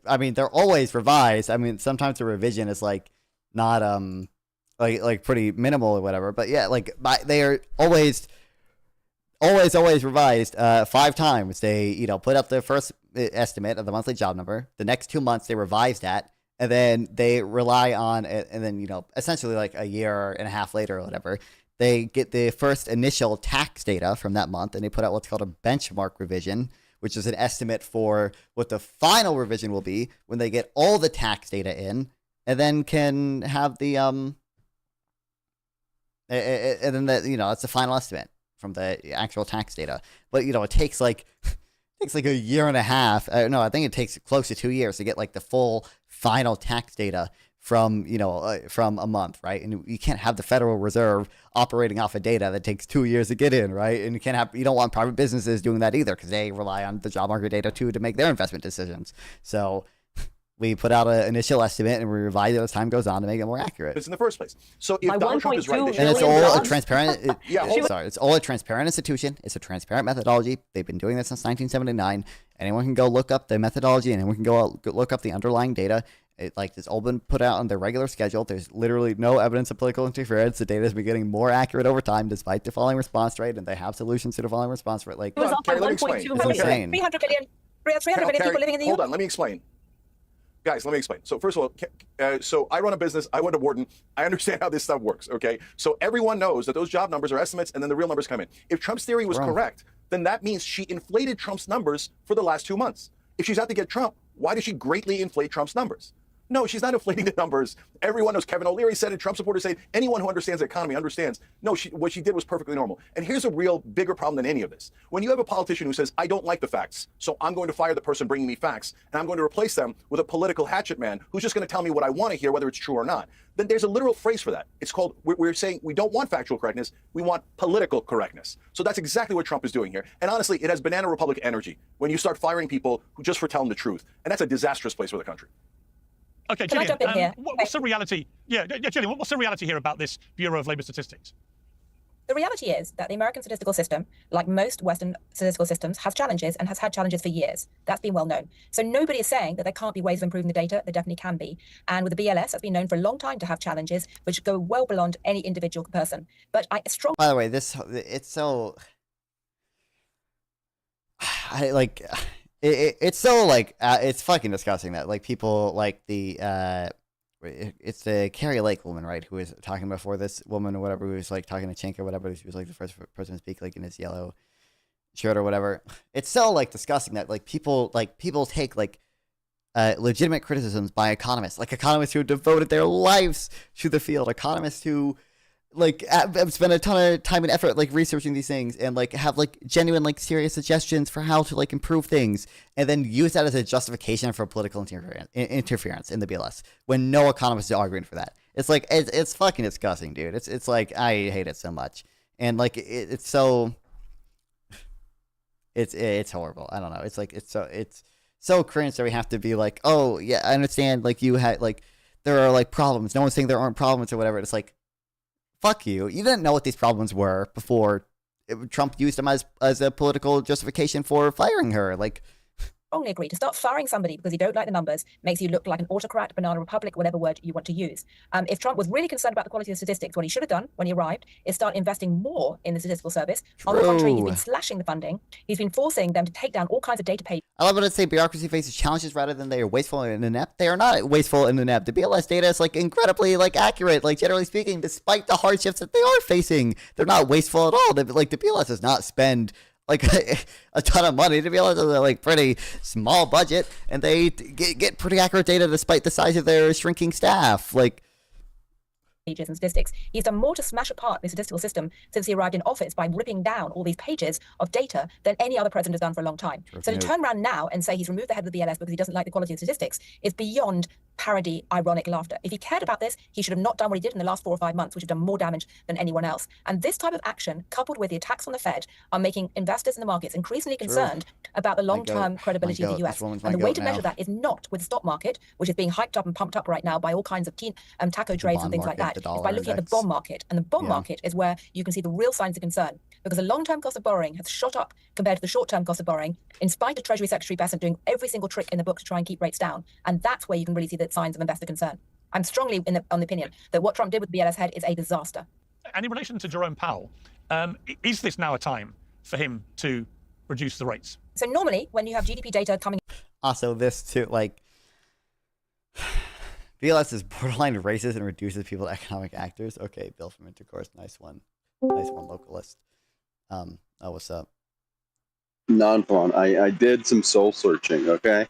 I mean, they're always revised. I mean, sometimes the revision is like not, like pretty minimal or whatever. But yeah, like they are always revised 5 times. They, you know, put up the first estimate of the monthly job number. The next 2 months, they revise that. And then they rely on it. And then, you know, essentially like a year and a half later or whatever, they get the first initial tax data from that month. And they put out what's called a benchmark revision, which is an estimate for what the final revision will be when they get all the tax data in, and then can have the and then the, you know, it's the final estimate from the actual tax data. But you know, it takes like a year and a half. No, I think it takes close to 2 years to get like the full final tax data from, you know, from a month, right? And you can't have the Federal Reserve operating off of data that takes 2 years to get in, right? And you don't want private businesses doing that either, because they rely on the job market data too to make their investment decisions. So we put out an initial estimate and we revise it as time goes on to make it more accurate. It's in the first place. So if Donald Trump is right, and it's all a transparent. It's all a transparent institution. It's a transparent methodology. They've been doing this since 1979. Anyone can go look up the methodology, and anyone can go look up the underlying data. It's all been put out on their regular schedule. There's literally no evidence of political interference. The data has been getting more accurate over time, despite the falling response rate, and they have solutions to the falling response rate. Like, it was up by 1.2 million. 300 million people living in the U.S. Hold on, let me explain. Guys, let me explain. So first of all, so I run a business. I went to Wharton. I understand how this stuff works, okay? So everyone knows that those job numbers are estimates, and then the real numbers come in. If Trump's theory was correct, then that means she inflated Trump's numbers for the last 2 months. If she's out to get Trump, why does she greatly inflate Trump's numbers? No, she's not inflating the numbers. Everyone knows. Kevin O'Leary said it. Trump supporters say it. Anyone who understands the economy understands. No, what she did was perfectly normal. And here's a real bigger problem than any of this. When you have a politician who says, I don't like the facts, so I'm going to fire the person bringing me facts, and I'm going to replace them with a political hatchet man who's just going to tell me what I want to hear, whether it's true or not, then there's a literal phrase for that. It's called, we're saying we don't want factual correctness, we want political correctness. So that's exactly what Trump is doing here. And honestly, it has banana republic energy when you start firing people who just for telling the truth. And that's a disastrous place for the country. Okay, Can I jump in here? What's the reality? Yeah, Gillian, what's the reality here about this Bureau of Labor Statistics? The reality is that the American statistical system, like most Western statistical systems, has challenges and has had challenges for years. That's been well known. So nobody is saying that there can't be ways of improving the data. There definitely can be. And with the BLS, that's been known for a long time to have challenges which go well beyond any individual person. But I strongly... By the way, it's so... It's so like it's fucking disgusting that like people like it's the Carrie Lake woman, right, who was talking before this woman or whatever, who was like talking to Cenk or whatever. She was like the first person to speak like in his yellow shirt or whatever. It's so like disgusting that like people take like legitimate criticisms by economists who have devoted their lives to the field, economists who like I've spent a ton of time and effort like researching these things and like have like genuine like serious suggestions for how to like improve things, and then use that as a justification for political interference in the BLS when no economist is arguing for that. It's like it's fucking disgusting, dude. It's like I hate it so much, and like it's so it's horrible. I don't know. It's like it's so cringe that we have to be like, oh yeah, I understand. Like you had like there are like problems. No one's saying there aren't problems or whatever. It's like, fuck you. You didn't know what these problems were before Trump used them as a political justification for firing her. Like, strongly agree. To start firing somebody because you don't like the numbers makes you look like an autocrat, banana republic, whatever word you want to use. If Trump was really concerned about the quality of statistics, what he should have done when he arrived is start investing more in the statistical service. On the contrary, he's been slashing the funding. He's been forcing them to take down all kinds of data pages. I love when it say bureaucracy faces challenges rather than they are wasteful and inept. They are not wasteful and inept. The BLS data is like incredibly like accurate. Like generally speaking, despite the hardships that they are facing, they're not wasteful at all. Like the BLS does not spend like a ton of money. To be honest, they're like pretty small budget, and they get pretty accurate data despite the size of their shrinking staff. Like pages and statistics. He's done more to smash apart the statistical system since he arrived in office by ripping down all these pages of data than any other president has done for a long time. So to turn around now and say he's removed the head of the BLS because he doesn't like the quality of statistics is beyond parody, ironic laughter. If he cared about this, he should have not done what he did in the last 4 or 5 months, which have done more damage than anyone else. And this type of action, coupled with the attacks on the Fed, are making investors in the markets increasingly concerned about the long-term credibility of the US. And the way to measure that is not with the stock market, which is being hyped up and pumped up right now by all kinds of taco trades and things like that. It's by looking at the bond market. And the bond market is where you can see the real signs of concern, because the long-term cost of borrowing has shot up compared to the short-term cost of borrowing, in spite of Treasury Secretary Bessent doing every single trick in the book to try and keep rates down. And that's where you can really see the signs of investor concern. I'm strongly on the opinion that what Trump did with the BLS head is a disaster. And in relation to Jerome Powell, is this now a time for him to reduce the rates? So normally, when you have GDP data coming... Also, this too, like, BLS is borderline racist and reduces people to economic actors. Okay, Bill from Intercourse, nice one. Nice one, localist. Oh, what's up? Non-pawn. I did some soul searching, okay?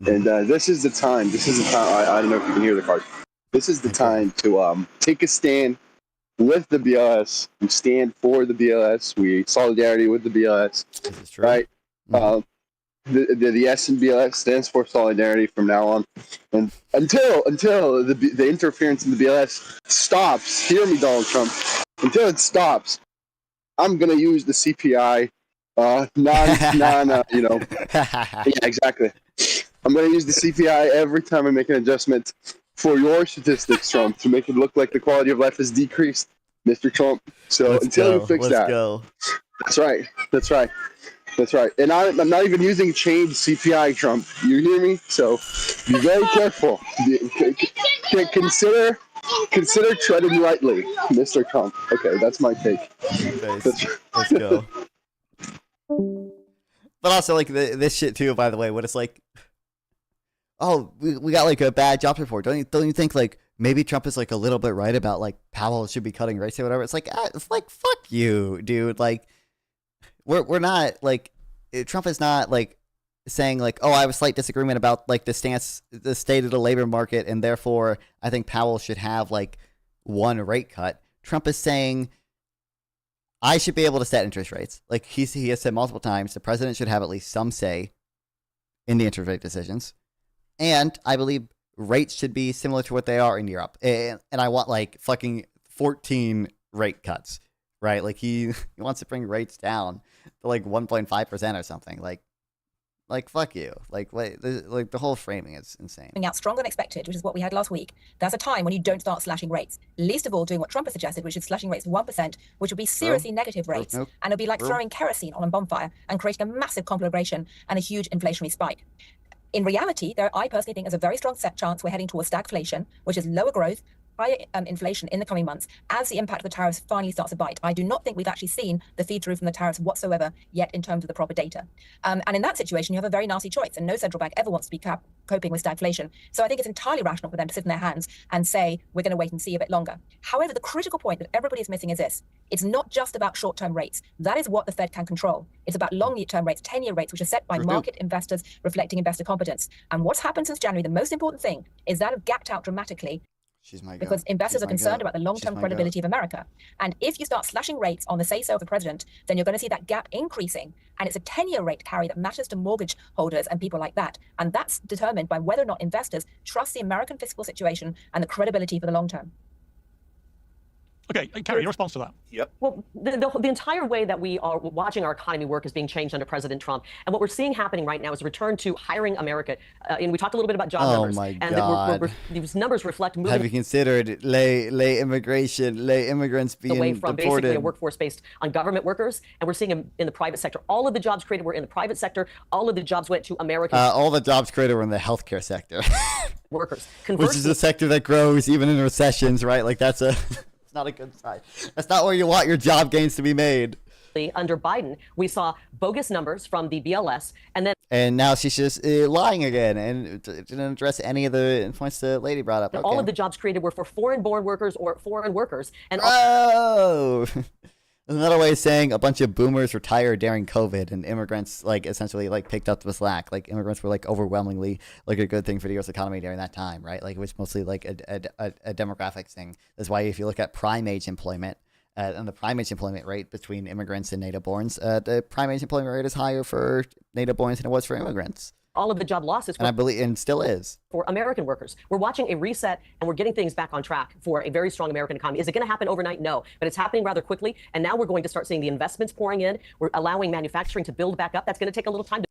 And this is the time. I don't know if you can hear the card. This is the time to take a stand with the BLS. We stand for the BLS. We solidarity with the BLS. This is true. Right? The S in BLS stands for solidarity from now on, and until the interference in the BLS stops. Hear me, Donald Trump. Until it stops, I'm gonna use the CPI. Yeah, exactly. I'm going to use the CPI every time I make an adjustment for your statistics, Trump, to make it look like the quality of life has decreased, Mr. Trump. So until you fix that. That's right. That's right. That's right. And I'm not even using changed CPI, Trump. You hear me? So be very careful. Consider treading lightly, Mr. Trump. Okay, that's my take. Let's go. But also, like, this shit too, by the way, what it's like, oh, we got like a bad jobs report. Don't you think like maybe Trump is like a little bit right about like Powell should be cutting rates or whatever? It's like fuck you, dude. Like we're not like Trump is not like saying like, oh, I have a slight disagreement about like the state of the labor market, and therefore I think Powell should have like one rate cut. Trump is saying I should be able to set interest rates. Like he has said multiple times, the president should have at least some say in the interest rate decisions. And I believe rates should be similar to what they are in Europe. And I want like fucking 14 rate cuts, right? Like he wants to bring rates down to like 1.5% or something. Like fuck you. Like the whole framing is insane. Out stronger than expected, which is what we had last week. That's a time when you don't start slashing rates. Least of all doing what Trump has suggested, which is slashing rates 1%, which would be seriously negative rates. And it'll be like throwing kerosene on a bonfire and creating a massive conflagration and a huge inflationary spike. In reality, I personally think there's a very strong chance we're heading towards stagflation, which is lower growth, higher inflation in the coming months as the impact of the tariffs finally starts to bite. I do not think we've actually seen the feed through from the tariffs whatsoever yet in terms of the proper data. And in that situation, you have a very nasty choice, and no central bank ever wants to be coping with stagflation. So I think it's entirely rational for them to sit in their hands and say, we're going to wait and see a bit longer. However, the critical point that everybody is missing is this. It's not just about short-term rates. That is what the Fed can control. It's about long-term rates, 10-year rates, which are set by market investors reflecting investor competence. And what's happened since January, the most important thing is that have gapped out dramatically because investors are concerned about the long-term credibility of America. And if you start slashing rates on the say-so of the president, then you're going to see that gap increasing. And it's a 10-year rate carry that matters to mortgage holders and people like that. And that's determined by whether or not investors trust the American fiscal situation and the credibility for the long term. Okay, Carrie, your response to that? Yep. Well, the entire way that we are watching our economy work is being changed under President Trump. And what we're seeing happening right now is a return to hiring America. And we talked a little bit about job numbers. Oh, my and God. These numbers reflect moving Have you considered lay immigrants being away from deported? basically a workforce based on government workers. And we're seeing them in the private sector. All of the jobs created were in the private sector. All of the jobs went to American all the jobs created were in the healthcare sector. workers. Which is a sector that grows even in recessions, right? Like that's it's not a good sign. That's not where you want your job gains to be made. Under Biden, we saw bogus numbers from the BLS, and now she's just lying again, and didn't address any of the points the lady brought up. Okay. All of the jobs created were for foreign-born workers or foreign workers. And another way of saying a bunch of boomers retired during COVID, and immigrants like essentially like picked up the slack. Like immigrants were like overwhelmingly like a good thing for the U.S. economy during that time, right? Like it was mostly like a demographic thing. That's why if you look at prime age employment and the prime age employment rate between immigrants and native borns, the prime age employment rate is higher for native borns than it was for immigrants. all of the job losses. And I believe, and still is. For American workers. We're watching a reset and we're getting things back on track for a very strong American economy. Is it going to happen overnight? No, but it's happening rather quickly. And now we're going to start seeing the investments pouring in. We're allowing manufacturing to build back up. That's going to take a little time.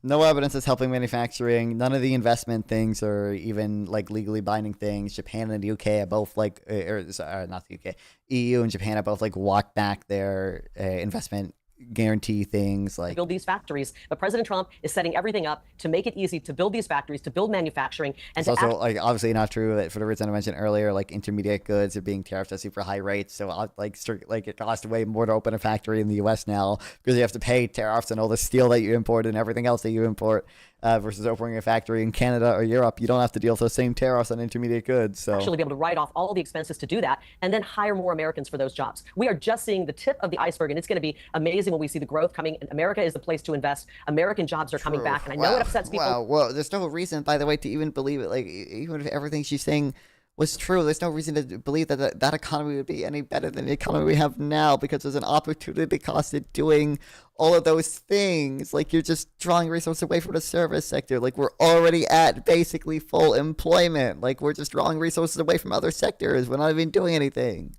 No evidence is helping manufacturing. None of the investment things are even like legally binding things. Japan and the UK are both like, not the UK, EU and Japan are both like walked back their investment guarantee things like build these factories, but President Trump is setting everything up to make it easy to build these factories, to build manufacturing, and it's also like obviously not true that for the reason I mentioned earlier, like intermediate goods are being tariffed at super high rates, so like it costs way more to open a factory in the U.S. now because you have to pay tariffs and all the steel that you import and everything else that you import. Versus opening a factory in Canada or Europe, you don't have to deal with those same tariffs on intermediate goods. So actually be able to write off all the expenses to do that and then hire more Americans for those jobs. We are just seeing the tip of the iceberg, and it's going to be amazing when we see the growth coming. America is the place to invest. American jobs are coming back, and I know it upsets people. Wow. Well, there's no reason, by the way, to even believe it. Like, even if everything she's saying was true, there's no reason to believe that that economy would be any better than the economy we have now, because there's an opportunity cost of doing all of those things. Like, you're just drawing resources away from the service sector. Like, we're already at basically full employment. Like, we're just drawing resources away from other sectors. We're not even doing anything.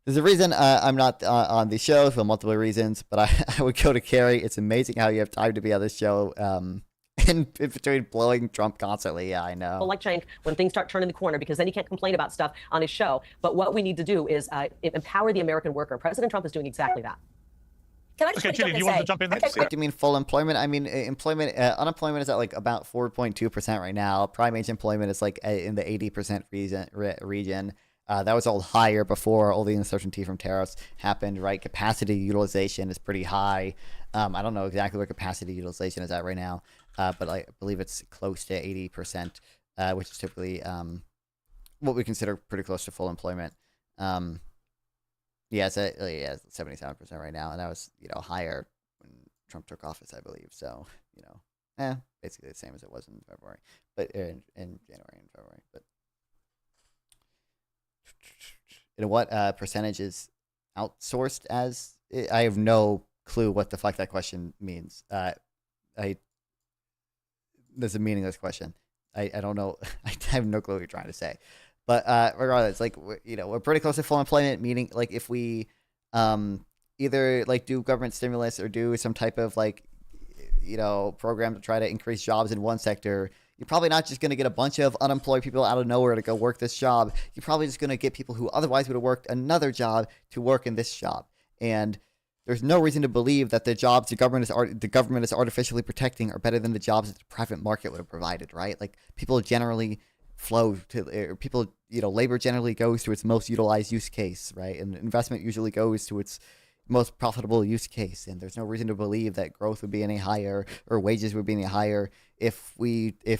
There's a reason I'm not on the show for multiple reasons, but I would go to Carrie. It's amazing how you have time to be on this show. In between blowing Trump constantly. Yeah, I know. Like Cenk, when things start turning the corner, because then he can't complain about stuff on his show. But what we need to do is empower the American worker. President Trump is doing exactly that. Can I just Julian, you want to jump in there? What do you mean full employment? I mean, unemployment is at like about 4.2% right now. Prime age employment is like in the 80% region. That was all higher before all the uncertainty from tariffs happened, right? Capacity utilization is pretty high. I don't know exactly where capacity utilization is at right now. But I believe it's close to 80%, which is typically what we consider pretty close to full employment. It's 77% right now, and that was higher when Trump took office, I believe. So basically the same as it was in February, but in January and February. But what percentage is outsourced as? I have no clue what the fuck that question means. That's a meaningless question. I don't know. I have no clue what you're trying to say. But regardless, like, we're pretty close to full employment, meaning like if we either like do government stimulus or do some type of like program to try to increase jobs in one sector, you're probably not just going to get a bunch of unemployed people out of nowhere to go work this job. You're probably just going to get people who otherwise would have worked another job to work in this job. And there's no reason to believe that the jobs the government is artificially protecting are better than the jobs that the private market would have provided, right? Like, people generally labor generally goes to its most utilized use case, right? And investment usually goes to its most profitable use case. And there's no reason to believe that growth would be any higher or wages would be any higher if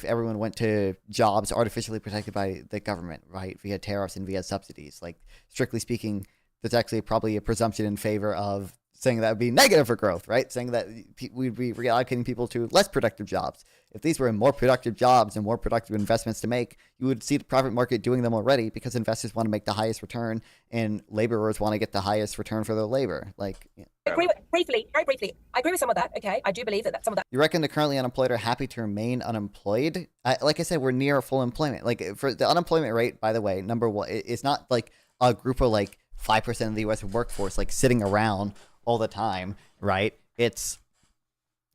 everyone went to jobs artificially protected by the government, right? Via tariffs and via subsidies. Like, strictly speaking, there's actually probably a presumption in favor of saying that would be negative for growth, right? Saying that we'd be reallocating people to less productive jobs. If these were more productive jobs and more productive investments to make, you would see the private market doing them already, because investors want to make the highest return and laborers want to get the highest return for their labor. Like, very briefly, I agree with some of that. Okay, I do believe that some of that. You reckon the currently unemployed are happy to remain unemployed? Like I said, we're near full employment. Like, for the unemployment rate, by the way, number one, it's not like a group of like 5% of the U.S. workforce like sitting around all the time, right? It's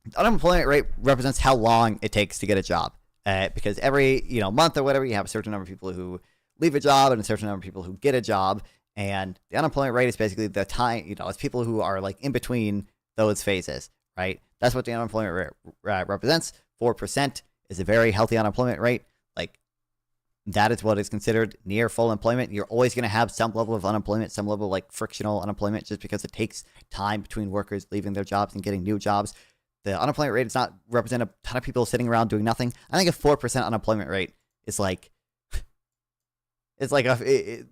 the unemployment rate represents how long it takes to get a job, because every month or whatever, you have a certain number of people who leave a job and a certain number of people who get a job, and the unemployment rate is basically the time, it's people who are like in between those phases, right? That's what the unemployment rate represents. 4% is a very healthy unemployment rate. Like, that is what is considered near full employment. You're always going to have some level of unemployment, some level of like frictional unemployment, just because it takes time between workers leaving their jobs and getting new jobs. The unemployment rate does not represent a ton of people sitting around doing nothing. I think a 4% unemployment rate is like, that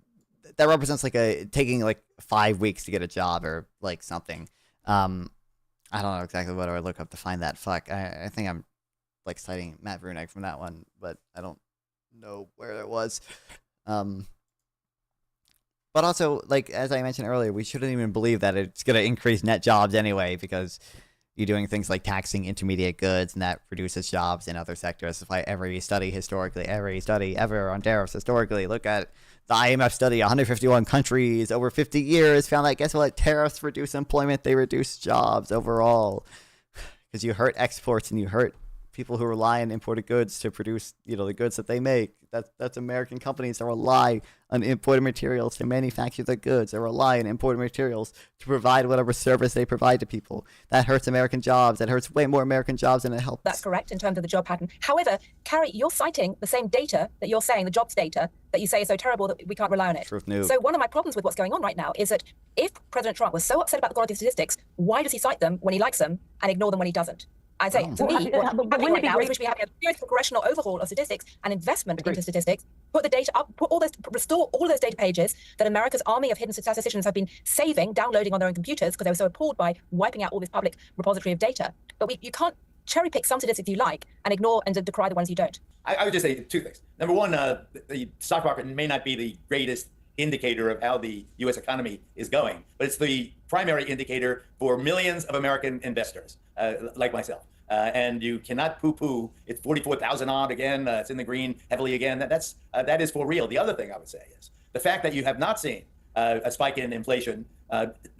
represents like taking like 5 weeks to get a job or like something. I don't know exactly what I would look up to find that. I think I'm like citing Matt Bruneck from that one, but I don't know where it was. But also, like, as I mentioned earlier, we shouldn't even believe that it's going to increase net jobs anyway, because You're doing things like taxing intermediate goods, and that produces jobs in other sectors. If every study ever on tariffs historically, look at the IMF study, 151 countries over 50 years found that, guess what? Tariffs reduce employment, they reduce jobs overall. Because you hurt exports and you hurt people who rely on imported goods to produce, the goods that they make. That's American companies that rely on imported materials to manufacture the goods. They rely on imported materials to provide whatever service they provide to people. That hurts American jobs. That hurts way more American jobs than it helps. That's correct in terms of the job pattern. However, Carrie, you're citing the same data that you're saying, the jobs data, that you say is so terrible that we can't rely on it. Truth news. So one of my problems with what's going on right now is that if President Trump was so upset about the quality of statistics, why does he cite them when he likes them and ignore them when he doesn't? I'd say, to me, what's happening right now is we should be having a serious congressional overhaul of statistics and investment into statistics. Put the data up, restore all those data pages that America's army of hidden statisticians have been saving, downloading on their own computers because they were so appalled by wiping out all this public repository of data. But you can't cherry pick some statistics you like and ignore and decry the ones you don't. I would just say two things. Number one, the stock market may not be the greatest indicator of how the U.S. economy is going, but it's the primary indicator for millions of American investors like myself. And you cannot poo-poo. It's 44,000 odd again. It's in the green heavily again. That is for real. The other thing I would say is the fact that you have not seen a spike in inflation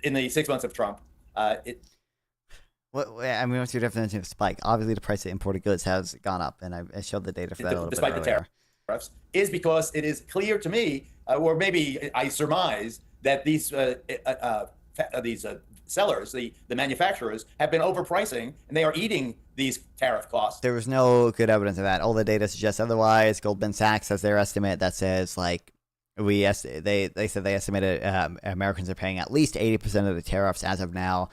in the 6 months of Trump. What's your definition of spike? Obviously, the price of imported goods has gone up, and I showed the data for that a little bit earlier. Despite the tariffs, is because it is clear to me, or maybe I surmise, that these sellers, the manufacturers, have been overpricing, and they are eating these tariff costs. There was no good evidence of that. All the data suggests otherwise. Goldman Sachs has their estimate that says they said they estimated Americans are paying at least 80% of the tariffs as of now.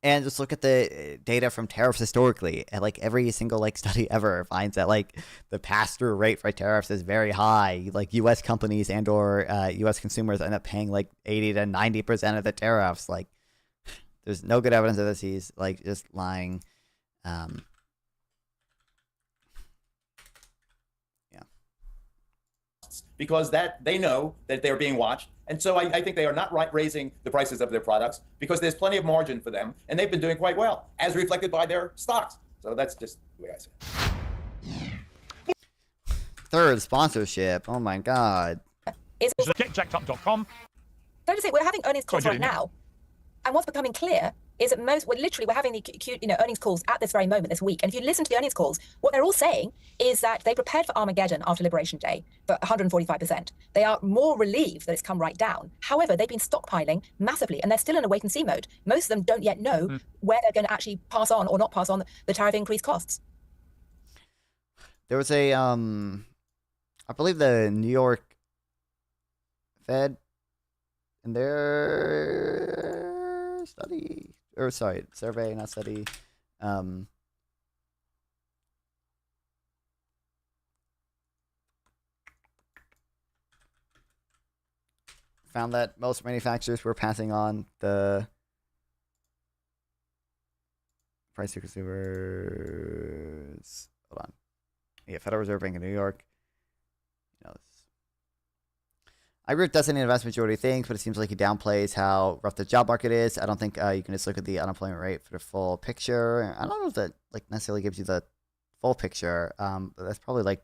And just look at the data from tariffs historically. And every single study ever finds that the pass-through rate for tariffs is very high. U.S. companies and or U.S. consumers end up paying 80 to 90% of the tariffs. There's no good evidence of this. He's just lying. Because they know that they're being watched. And so I think they are not raising the prices of their products because there's plenty of margin for them, and they've been doing quite well, as reflected by their stocks. So that's just the way I see it. Third, sponsorship. Oh my God. GetJackedUp.com. So I just say we're having earnings calls right now, and what's becoming clear is that we're having the earnings calls at this very moment this week. And if you listen to the earnings calls, what they're all saying is that they prepared for Armageddon after Liberation Day for 145%. They are more relieved that it's come right down. However, they've been stockpiling massively, and they're still in a wait-and-see mode. Most of them don't yet know where they're going to actually pass on or not pass on the tariff increase costs. There was I believe the New York Fed in their survey, not study. Found that most manufacturers were passing on the price to consumers. Hold on. Yeah, Federal Reserve Bank of New York. I agree with Dustin in the vast majority of things, but it seems like he downplays how rough the job market is. I don't think you can just look at the unemployment rate for the full picture. I don't know if that necessarily gives you the full picture. But that's probably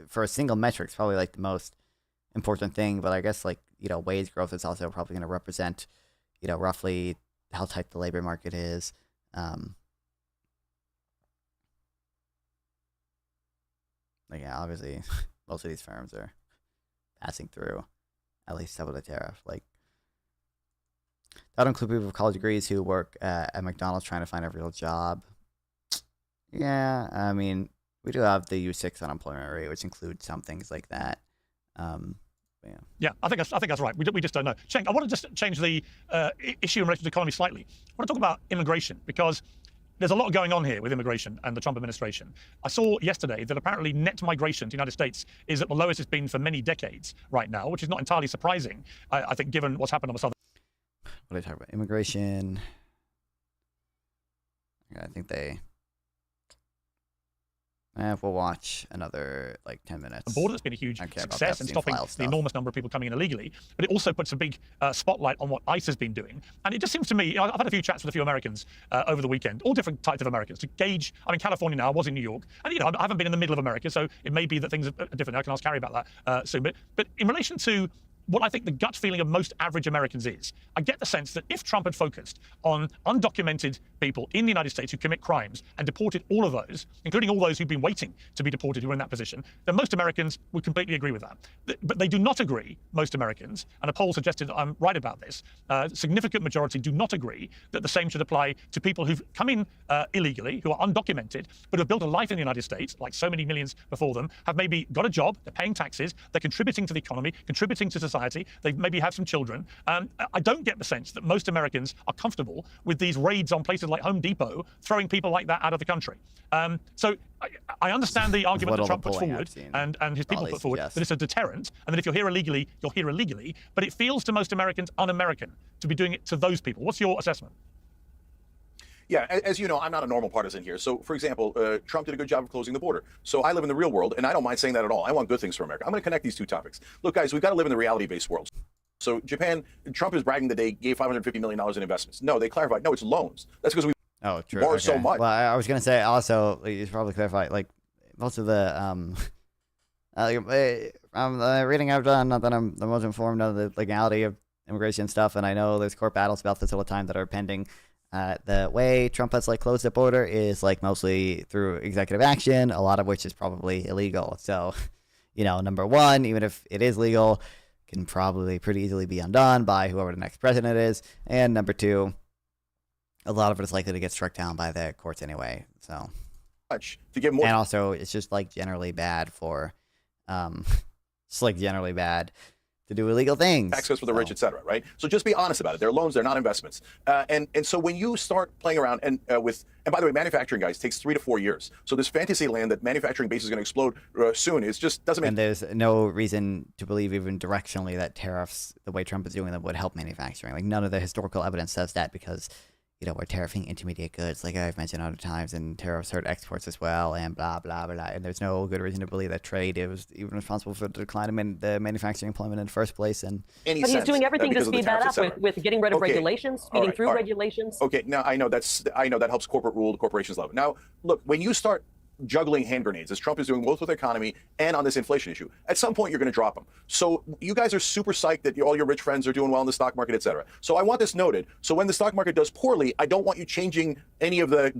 for a single metric, it's probably the most important thing. But I guess wage growth is also probably going to represent roughly how tight the labor market is. Obviously most of these firms are passing through at least some of the tariff. That would include people with college degrees who work at McDonald's trying to find a real job. Yeah, I mean, we do have the U6 unemployment rate, which includes some things like that. Yeah, I think that's right. We just don't know. Cenk, I want to just change the issue in relation to the economy slightly. I want to talk about immigration because there's a lot going on here with immigration and the Trump administration. I saw yesterday that apparently net migration to the United States is at the lowest it's been for many decades right now, which is not entirely surprising, I think, given what's happened on the southern. What are they talking about? Immigration. I think they We'll watch another like 10 minutes. A border that's been a huge success in stopping the enormous number of people coming in illegally, but it also puts a big spotlight on what ICE has been doing. And it just seems to me, I've had a few chats with a few Americans over the weekend, all different types of Americans, to gauge. I'm in California now, I was in New York, and I haven't been in the middle of America, so it may be that things are different. I can ask Carrie about that soon. But in relation to what I think the gut feeling of most average Americans is, I get the sense that if Trump had focused on undocumented people in the United States who commit crimes and deported all of those, including all those who've been waiting to be deported who are in that position, then most Americans would completely agree with that. But they do not agree, most Americans, and a poll suggested that I'm right about this, a significant majority do not agree that the same should apply to people who've come in illegally, who are undocumented, but have built a life in the United States, like so many millions before them, have maybe got a job, they're paying taxes, they're contributing to the economy, contributing to society, they maybe have some children. I don't get the sense that most Americans are comfortable with these raids on places like Home Depot, throwing people like that out of the country. So I understand the argument that Trump puts forward and his people put forward, that it's a deterrent, and that if you're here illegally, you're here illegally. But it feels to most Americans un-American to be doing it to those people. What's your assessment? Yeah, as you know, I'm not a normal partisan here. So, for example, Trump did a good job of closing the border. So I live in the real world, and I don't mind saying that at all. I want good things for America. I'm going to connect these two topics. Look, guys, we've got to live in the reality-based world. So Japan, Trump is bragging that they gave $550 million in investments. No, they clarified, no, it's loans. That's because we borrowed so much. Well, I was going to say also, you should probably clarify, like, most of the, reading I've done, not that I'm the most informed of the legality of immigration stuff, and I know there's court battles about this all the time that are pending. The way Trump has like closed the border is like mostly through executive action, a lot of which is probably illegal. So, number one, even if it is legal, can probably pretty easily be undone by whoever the next president is. And number two, a lot of it is likely to get struck down by the courts anyway. So, to get more, and also it's just like generally bad for, it's like generally bad to do illegal things. Access for the rich, etc. Right? So just be honest about it. They're loans, they're not investments. And so when you start playing around and and by the way, manufacturing, guys, takes 3 to 4 years. So this fantasy land that manufacturing base is going to explode soon is just doesn't make. And there's no reason to believe even directionally that tariffs, the way Trump is doing them, would help manufacturing. Like none of the historical evidence says that because we're tariffing intermediate goods, like I've mentioned other times, and tariffs hurt exports as well, and blah, blah, blah. And there's no good reason to believe that trade was even responsible for the decline in the manufacturing employment in the first place. And but he's doing everything to speed that up with getting rid of regulations, speeding through regulations. Okay, now I know that helps corporate rule, the corporations love it. Now, look, when you start juggling hand grenades, as Trump is doing both with the economy and on this inflation issue, at some point you're going to drop them. So you guys are super psyched that all your rich friends are doing well in the stock market, et cetera. So I want this noted. So when the stock market does poorly, I don't want you changing any of the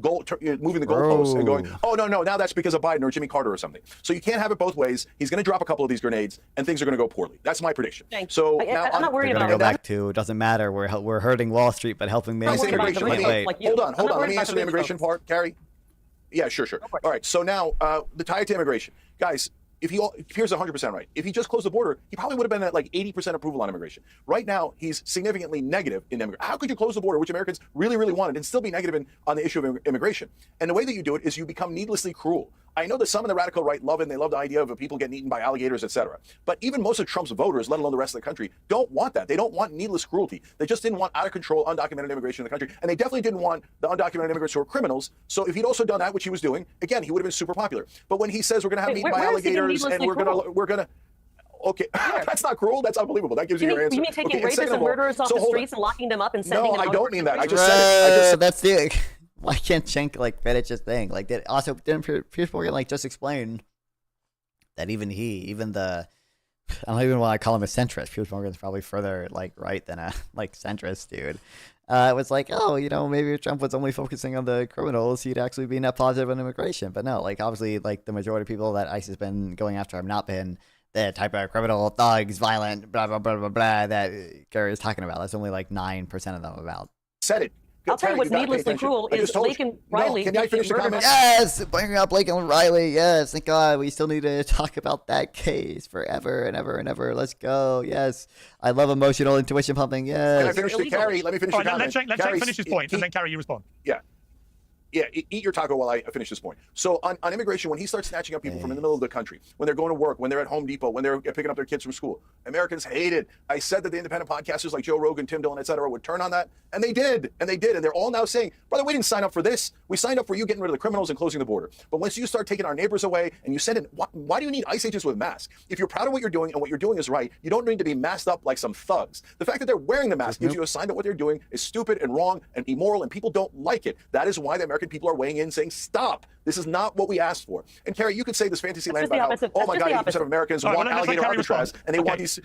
moving the goalposts and going, oh, no, now that's because of Biden or Jimmy Carter or something. So you can't have it both ways. He's going to drop a couple of these grenades and things are going to go poorly. That's my prediction. Thanks. So now I'm not worried about that. Go back to, it doesn't matter. We're hurting Wall Street, but helping manufacturing. Hold on. Let me answer the immigration part, Carrie. Yeah, sure. All right, so now the tie to immigration. Guys, here's 100% right. If he just closed the border, he probably would have been at like 80% approval on immigration. Right now, he's significantly negative in immigration. How could you close the border, which Americans really, really wanted, and still be negative on the issue of immigration? And the way that you do it is you become needlessly cruel. I know that some of the radical right love it, and they love the idea of people getting eaten by alligators, etc. But even most of Trump's voters, let alone the rest of the country, don't want that. They don't want needless cruelty. They just didn't want out-of-control, undocumented immigration in the country. And they definitely didn't want the undocumented immigrants who are criminals. So if he'd also done that, which he was doing, again, he would have been super popular. But when he says we're going to have eaten by alligators and we're going to okay, that's not cruel. That's unbelievable. That gives you your answer. You mean taking rapists and murderers off the streets and locking them up and sending them? No, I don't mean that. I just said it. That's the. Why can't Cenk finish his thing? Didn't Piers Morgan just explain that even the I don't even want to call him a centrist. Piers Morgan's probably further right than a centrist dude. It was maybe if Trump was only focusing on the criminals, he'd actually be net positive on immigration. But no, obviously the majority of people that ICE has been going after have not been the type of criminal thugs, violent, blah blah blah blah blah that Gary is talking about. That's only 9% of them about. Said it. I'll tell you what's needlessly cruel is Blake and Riley. Can I finish the comment? Yes, bringing up Blake and Riley. Yes, thank God. We still need to talk about that case forever and ever and ever. Let's go. Yes, I love emotional intuition pumping. Yes. Can I finish Carrie? Let me finish the comment. Let Cenk finish his point, and then Carrie, you respond. Yeah. Yeah, eat your taco while I finish this point. So on immigration, when he starts snatching up people from in the middle of the country, when they're going to work, when they're at Home Depot, when they're picking up their kids from school, Americans hate it. I said that the independent podcasters like Joe Rogan, Tim Dillon, et cetera, would turn on that, and they did. And they're all now saying, brother, we didn't sign up for this. We signed up for you getting rid of the criminals and closing the border. But once you start taking our neighbors away and you send in, why do you need ICE agents with masks? If you're proud of what you're doing and what you're doing is right, you don't need to be masked up like some thugs. The fact that they're wearing the mask gives you a sign that what they're doing is stupid and wrong and immoral, and people don't like it. That is why the American people are weighing in saying, stop. This is not what we asked for. And Carrie, you could say this fantasy land about how, oh my God, 80% of Americans want alligator alcatraz, and they want these.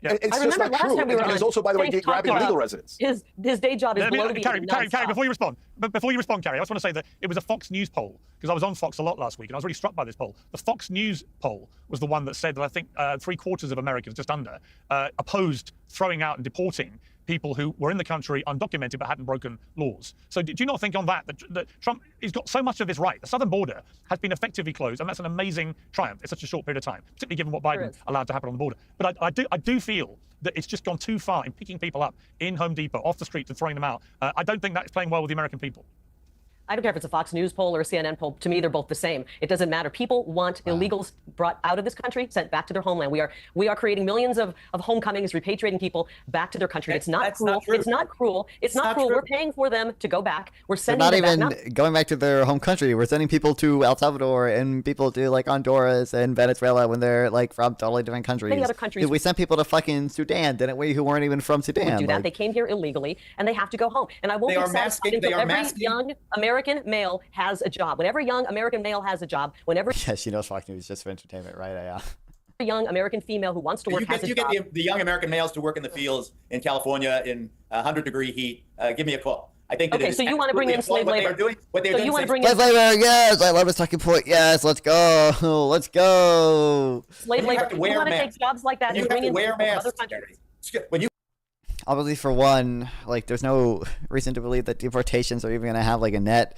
And it's just not true. And it's also, by the way, grabbing legal residents. His day job is below the Carrie, before you respond, Carrie, I just want to say that it was a Fox News poll, because I was on Fox a lot last week, and I was really struck by this poll. The Fox News poll was the one that said that I think 3/4 of Americans, just under, opposed throwing out and deporting people who were in the country undocumented but hadn't broken laws. So do you not think on that Trump, he's got so much of his right? The southern border has been effectively closed, and that's an amazing triumph in such a short period of time, particularly given what Biden allowed to happen on the border. But I do feel that it's just gone too far in picking people up in Home Depot, off the streets, and throwing them out. I don't think that's playing well with the American people. I don't care if it's a Fox News poll or a CNN poll. To me, they're both the same. It doesn't matter. People want illegals brought out of this country, sent back to their homeland. We are creating millions of homecomings, repatriating people back to their country. It's not cruel. It's not cruel. It's not cruel. We're paying for them to go back. We're sending them back. Not even going back to their home country. We're sending people to El Salvador and people to like Honduras and Venezuela when they're like from totally different countries. Many other countries. We sent people to fucking Sudan, didn't we? Who weren't even from Sudan. Do that. They came here illegally and they have to go home. And I won't be satisfied until every young American male has a job. Whenever a young American male has a job, whenever yes, you know Fox News is just for entertainment, right? Yeah. A young American female who wants to work has a job. You get the young American males to work in the fields in California in 100-degree heat. Give me a call. I think. Okay, so you want to bring in slave labor? What they're doing. You want to bring in slave labor? Yes, I love this talking point. Yes, let's go. Let's go. Slave labor. You want to take jobs like that and bring in people from other countries. When you obviously, for one, like there's no reason to believe that deportations are even going to have like a net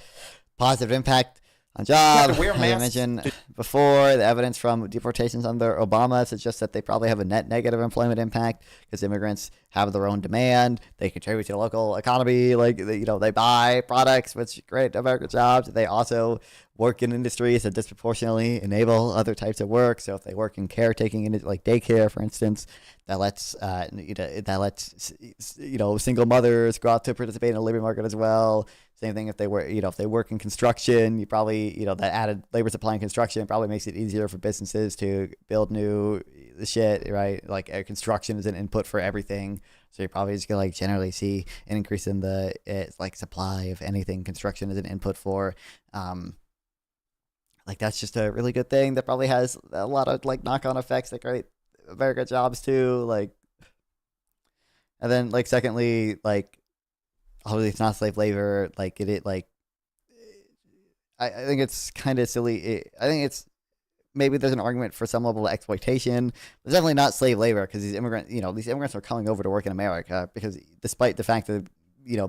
positive impact on jobs. As I mentioned before, the evidence from deportations under Obama suggests that they probably have a net negative employment impact because immigrants have their own demand. They contribute to the local economy. Like, they buy products, which create American jobs. They also work in industries that disproportionately enable other types of work. So if they work in caretaking, like daycare, for instance, that lets single mothers go out to participate in the labor market as well. Same thing if they work, if they work in construction, you probably, that added labor supply in construction probably makes it easier for businesses to build new shit, right? Like construction is an input for everything. So you're probably just gonna generally see an increase in the supply of anything construction is an input for. That's just a really good thing that probably has a lot of knock-on effects that create American jobs too. And then secondly, obviously it's not slave labor. I think it's kind of silly. I think it's maybe there's an argument for some level of exploitation. It's definitely not slave labor because these immigrants are coming over to work in America because despite the fact that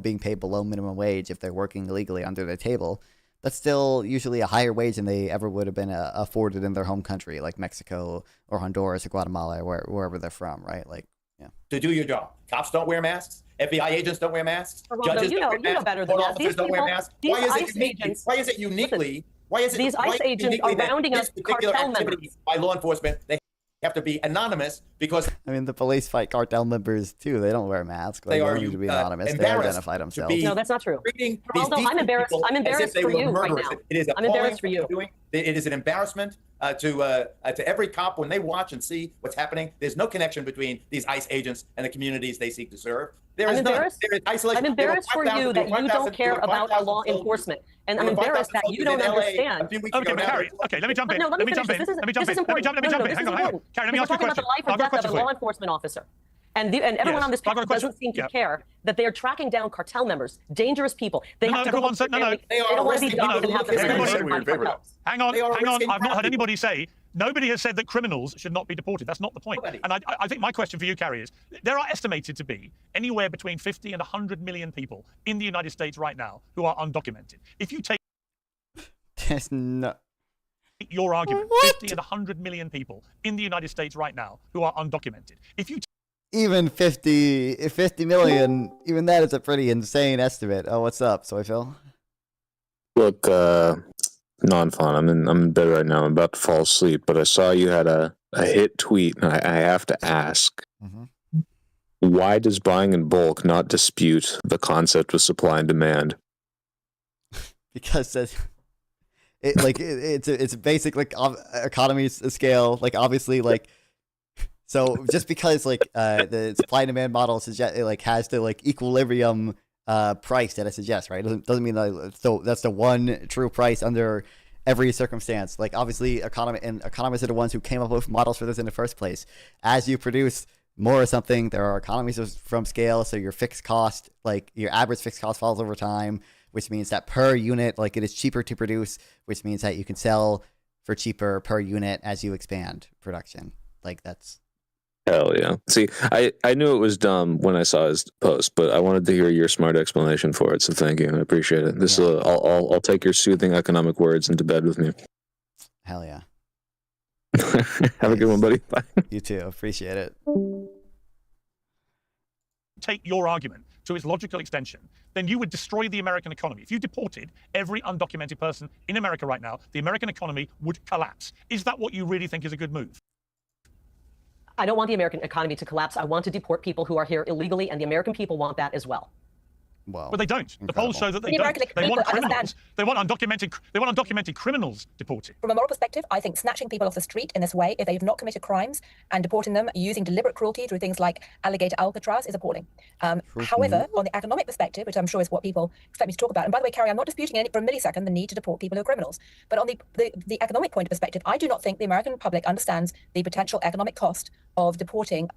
being paid below minimum wage if they're working illegally under their table, that's still usually a higher wage than they ever would have been afforded in their home country, like Mexico or Honduras or Guatemala or wherever they're from, right? To do your job. Cops don't wear masks. FBI agents don't wear masks. Judges don't wear masks. You know better than that. Officers don't wear masks. Why is it uniquely? Why is it these ICE agents are rounding up cartel members by law enforcement? They have to be anonymous because the police fight cartel members too. They don't wear masks. They don't need to be anonymous. They identify themselves. No, that's not true. I'm embarrassed. I'm embarrassed for you right now. I'm embarrassed for you. It is an embarrassment to every cop when they watch and see what's happening. There's no connection between these ICE agents and the communities they seek to serve. I'm embarrassed for you that you don't care about our law enforcement. And I'm embarrassed that you don't understand. Okay, let me jump in. No, let me jump in. This is important. Hang on. Carrie, let me ask you a question. We're talking about the life or death of a law enforcement officer. And everyone on this panel doesn't seem to care that they are tracking down cartel members, dangerous people. They have to go home. They don't want to be dogs and have their cartels. Hang on. I've not heard anybody say. Nobody has said that criminals should not be deported. That's not the point. And I think my question for you, Carrie, is there are estimated to be anywhere between 50 and 100 million people in the United States right now who are undocumented. If you take your argument, 50 and 100 million people in the United States right now who are undocumented. If you even 50 million, even that is a pretty insane estimate. Oh, what's up, Soy Phil? Look, non-fun. I'm in bed right now. I'm about to fall asleep, but I saw you had a hit tweet, and I have to ask, why does buying in bulk not dispute the concept of supply and demand? Because it's a basic like economies of scale. Like obviously like. So just because like the supply and demand model suggest it like has the like equilibrium price that it suggests, right? Doesn't mean that so that's the one true price under every circumstance. Like obviously economists are the ones who came up with models for this in the first place. As you produce more of something, there are economies from scale, so your fixed cost, like your average fixed cost falls over time, which means that per unit, like it is cheaper to produce, which means that you can sell for cheaper per unit as you expand production. Like that's Hell yeah. See, I knew it was dumb when I saw his post, but I wanted to hear your smart explanation for it, so thank you. I appreciate it. This I'll take your soothing economic words into bed with me. Hell yeah. Have a good one, buddy. Bye. You too. Appreciate it. Take your argument to its logical extension, then you would destroy the American economy. If you deported every undocumented person in America right now, the American economy would collapse. Is that what you really think is a good move? I don't want the American economy to collapse. I want to deport people who are here illegally, and the American people want that as well. Well, but they don't. Incredible. The polls show that they don't. They want criminals. They want undocumented criminals deported. From a moral perspective, I think snatching people off the street in this way, if they have not committed crimes, and deporting them using deliberate cruelty through things like alligator Alcatraz is appalling. However, on the economic perspective, which I'm sure is what people expect me to talk about, and by the way, Carrie, I'm not disputing for a millisecond the need to deport people who are criminals. But on the economic point of perspective, I do not think the American public understands the potential economic cost of deporting,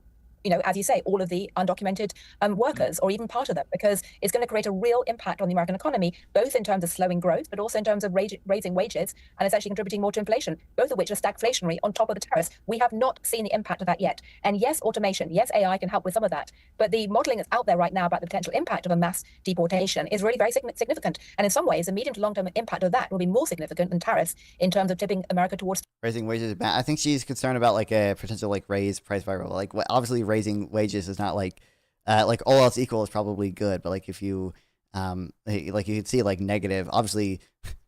you know, as you say, all of the undocumented workers, or even part of them, because it's going to create a real impact on the American economy, both in terms of slowing growth, but also in terms of raising wages, and it's actually contributing more to inflation, both of which are stagflationary on top of the tariffs. We have not seen the impact of that yet. And yes, automation, yes, AI can help with some of that, but the modeling that's out there right now about the potential impact of a mass deportation is really very significant. And in some ways, the medium to long-term impact of that will be more significant than tariffs in terms of tipping America towards raising wages. I think she's concerned about like a potential like raise price spiral. Like obviously raising wages is not like all else equal is probably good, but like if you like you could see like negative, obviously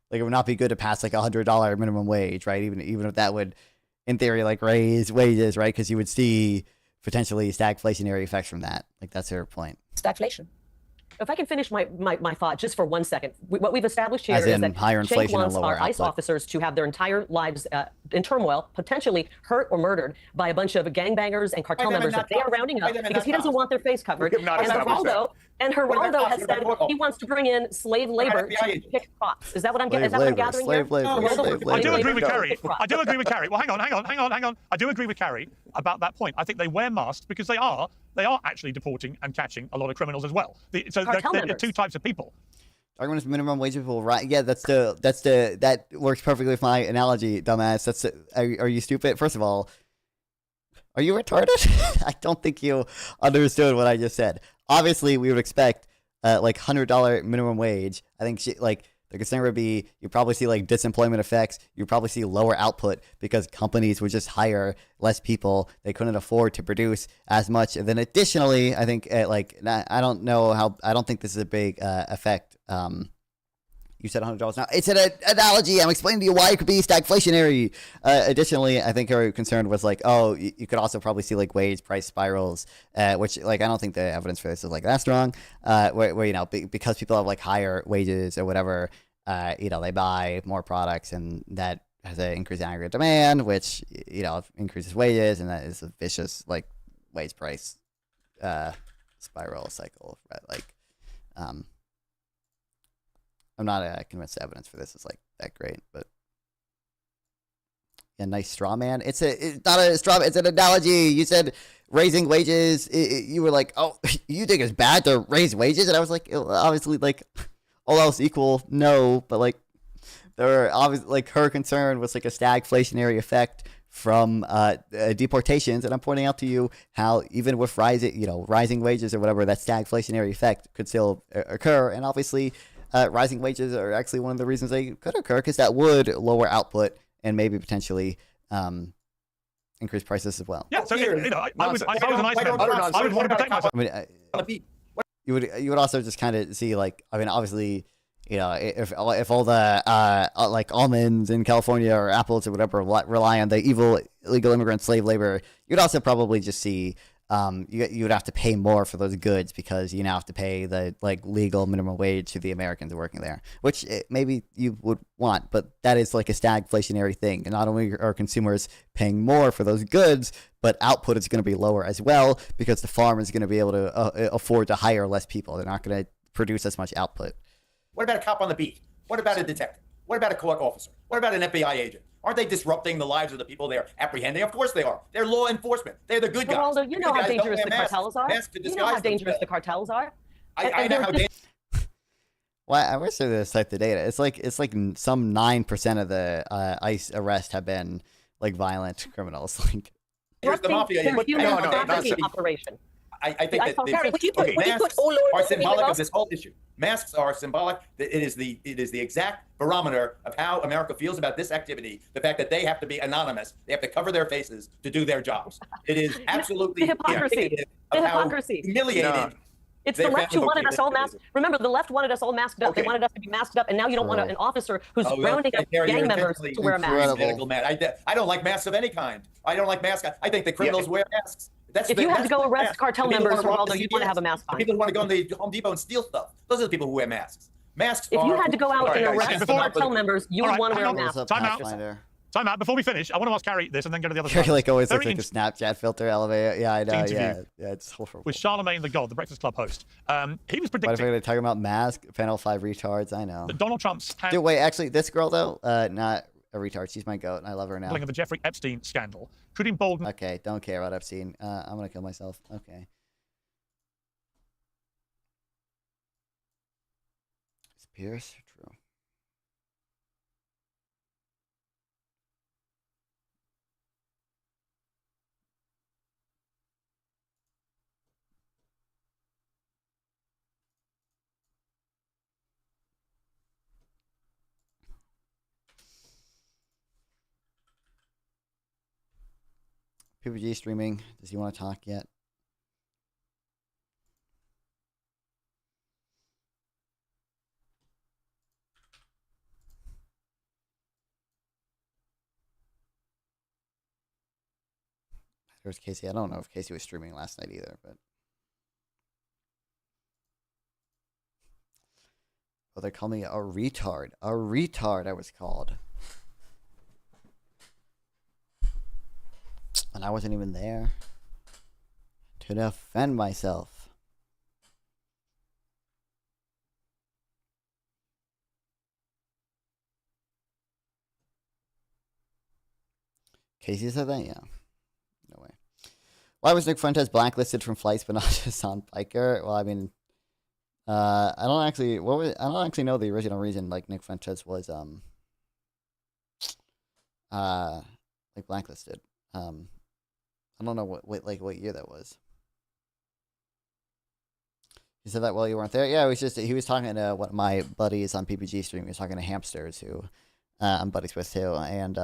like it would not be good to pass like $100 minimum wage, right? Even if that would in theory like raise wages, right? Because you would see potentially stagflationary effects from that. Like that's her point. Stagflation. If I can finish my thought just for 1 second, what we've established here is that higher inflation wants and lower our ICE officers to have their entire lives in turmoil, potentially hurt or murdered by a bunch of gangbangers and cartel members that they are rounding up because he doesn't want their face covered. And Geraldo has said he wants to bring in slave labor to pick crops. Is that what I'm gathering here? I do agree with Carrie. I do agree with Carrie. Well, hang on. I do agree with Carrie about that point. I think they wear masks because they are actually deporting and catching a lot of criminals as well. So there are two types of people. Argument is minimum wage people, right? Yeah, that works perfectly with my analogy, dumbass. Are you stupid? First of all, are you retarded? I don't think you understood what I just said. Obviously, we would expect like $100 minimum wage. I think the concern would be you probably see like disemployment effects. You probably see lower output because companies would just hire less people. They couldn't afford to produce as much. And then additionally, I think I don't think this is a big effect. You said $100 now. It's an analogy. I'm explaining to you why it could be stagflationary. Additionally, I think her concern was like, oh, you could also probably see like wage price spirals, which like I don't think the evidence for this is like that strong. Where you know because people have like higher wages or whatever, you know they buy more products and that has an increase in aggregate demand, which you know increases wages, and that is a vicious like wage price spiral cycle. Right? Like, I'm not convinced the evidence for this is like that great, but yeah, nice straw man. It's not a straw. It's an analogy. You said raising wages. You were like, oh, you think it's bad to raise wages, and I was like, obviously, like all else equal, no, but like there are obviously like her concern was like a stagflationary effect from deportations, and I'm pointing out to you how even with rising wages or whatever, that stagflationary effect could still occur, and obviously. Rising wages are actually one of the reasons they could occur because that would lower output and maybe potentially increase prices as well. Yeah, so I was a nice man. I would want to protect myself. I mean, you would also just kind of see like I mean obviously you know, if all the like almonds in California or apples or whatever rely on the evil illegal immigrant slave labor, you'd also probably just see you would have to pay more for those goods because you now have to pay the like legal minimum wage to the Americans working there, which maybe you would want, but that is like a stagflationary thing. And not only are consumers paying more for those goods, but output is going to be lower as well because the farm is going to be able to afford to hire less people. They're not going to produce as much output. What about a cop on the beat? What about a detective? What about a court officer? What about an FBI agent? Aren't they disrupting the lives of the people they're apprehending? Of course they are. They're law enforcement. They're the good guys. Geraldo, you know how dangerous the cartels are. You know how dangerous the cartels are. I know how dangerous. Well, I wish they would cite the data. It's like some 9% of the ICE arrests have been like violent criminals. Like here's the mafia. Operation. I think that masks are symbolic of this whole issue. Masks are symbolic. It is the exact barometer of how America feels about this activity. The fact that they have to be anonymous, they have to cover their faces to do their jobs. It is absolutely the hypocrisy. The hypocrisy. Humiliating. No. It's the left who wanted us all masked. Remember, the left wanted us all masked up. They wanted us to be masked up, and now you don't want an officer who's rounding up gang members to wear a mask. I don't like masks of any kind. I don't like masks. I think the criminals wear masks. If you had to go arrest cartel members, Geraldo, you'd want to have a mask on. People who want to go in the Home Depot and steal stuff. Those are the people who wear masks. Masks. If you had to go out and arrest cartel members, you would want to wear a mask. Time out. Before we finish, I want to ask Carrie this and then go to the other Carrie side. like always looks like a Snapchat filter elevator. Yeah, I know. Interview Yeah, it's horrible. With Charlemagne the God, the Breakfast Club host. He was What if predicting we're talking about mask, panel 5 retards? I know. that Donald Trump's Dude, wait, actually, this girl though, not a retard. She's my goat, and I love her now. handling of the Jeffrey Epstein scandal could embolden. Okay, don't care about Epstein. I'm gonna kill myself. Okay. Is Pierce true? PPG streaming. Does he want to talk yet? There's Casey. I don't know if Casey was streaming last night either, but. Oh, they call me a retard. A retard, I was called. And I wasn't even there to defend myself. Casey said that? Yeah. No way. Why was Nick Fuentes blacklisted from flights but not Hassan Piker? Well, I mean, I don't actually know the original reason like Nick Fuentes was like blacklisted. I don't know what year that was. He said that while you weren't there. Yeah, it was just he was talking to one of my buddies on PPG stream. He was talking to hamsters who I'm buddies with too, and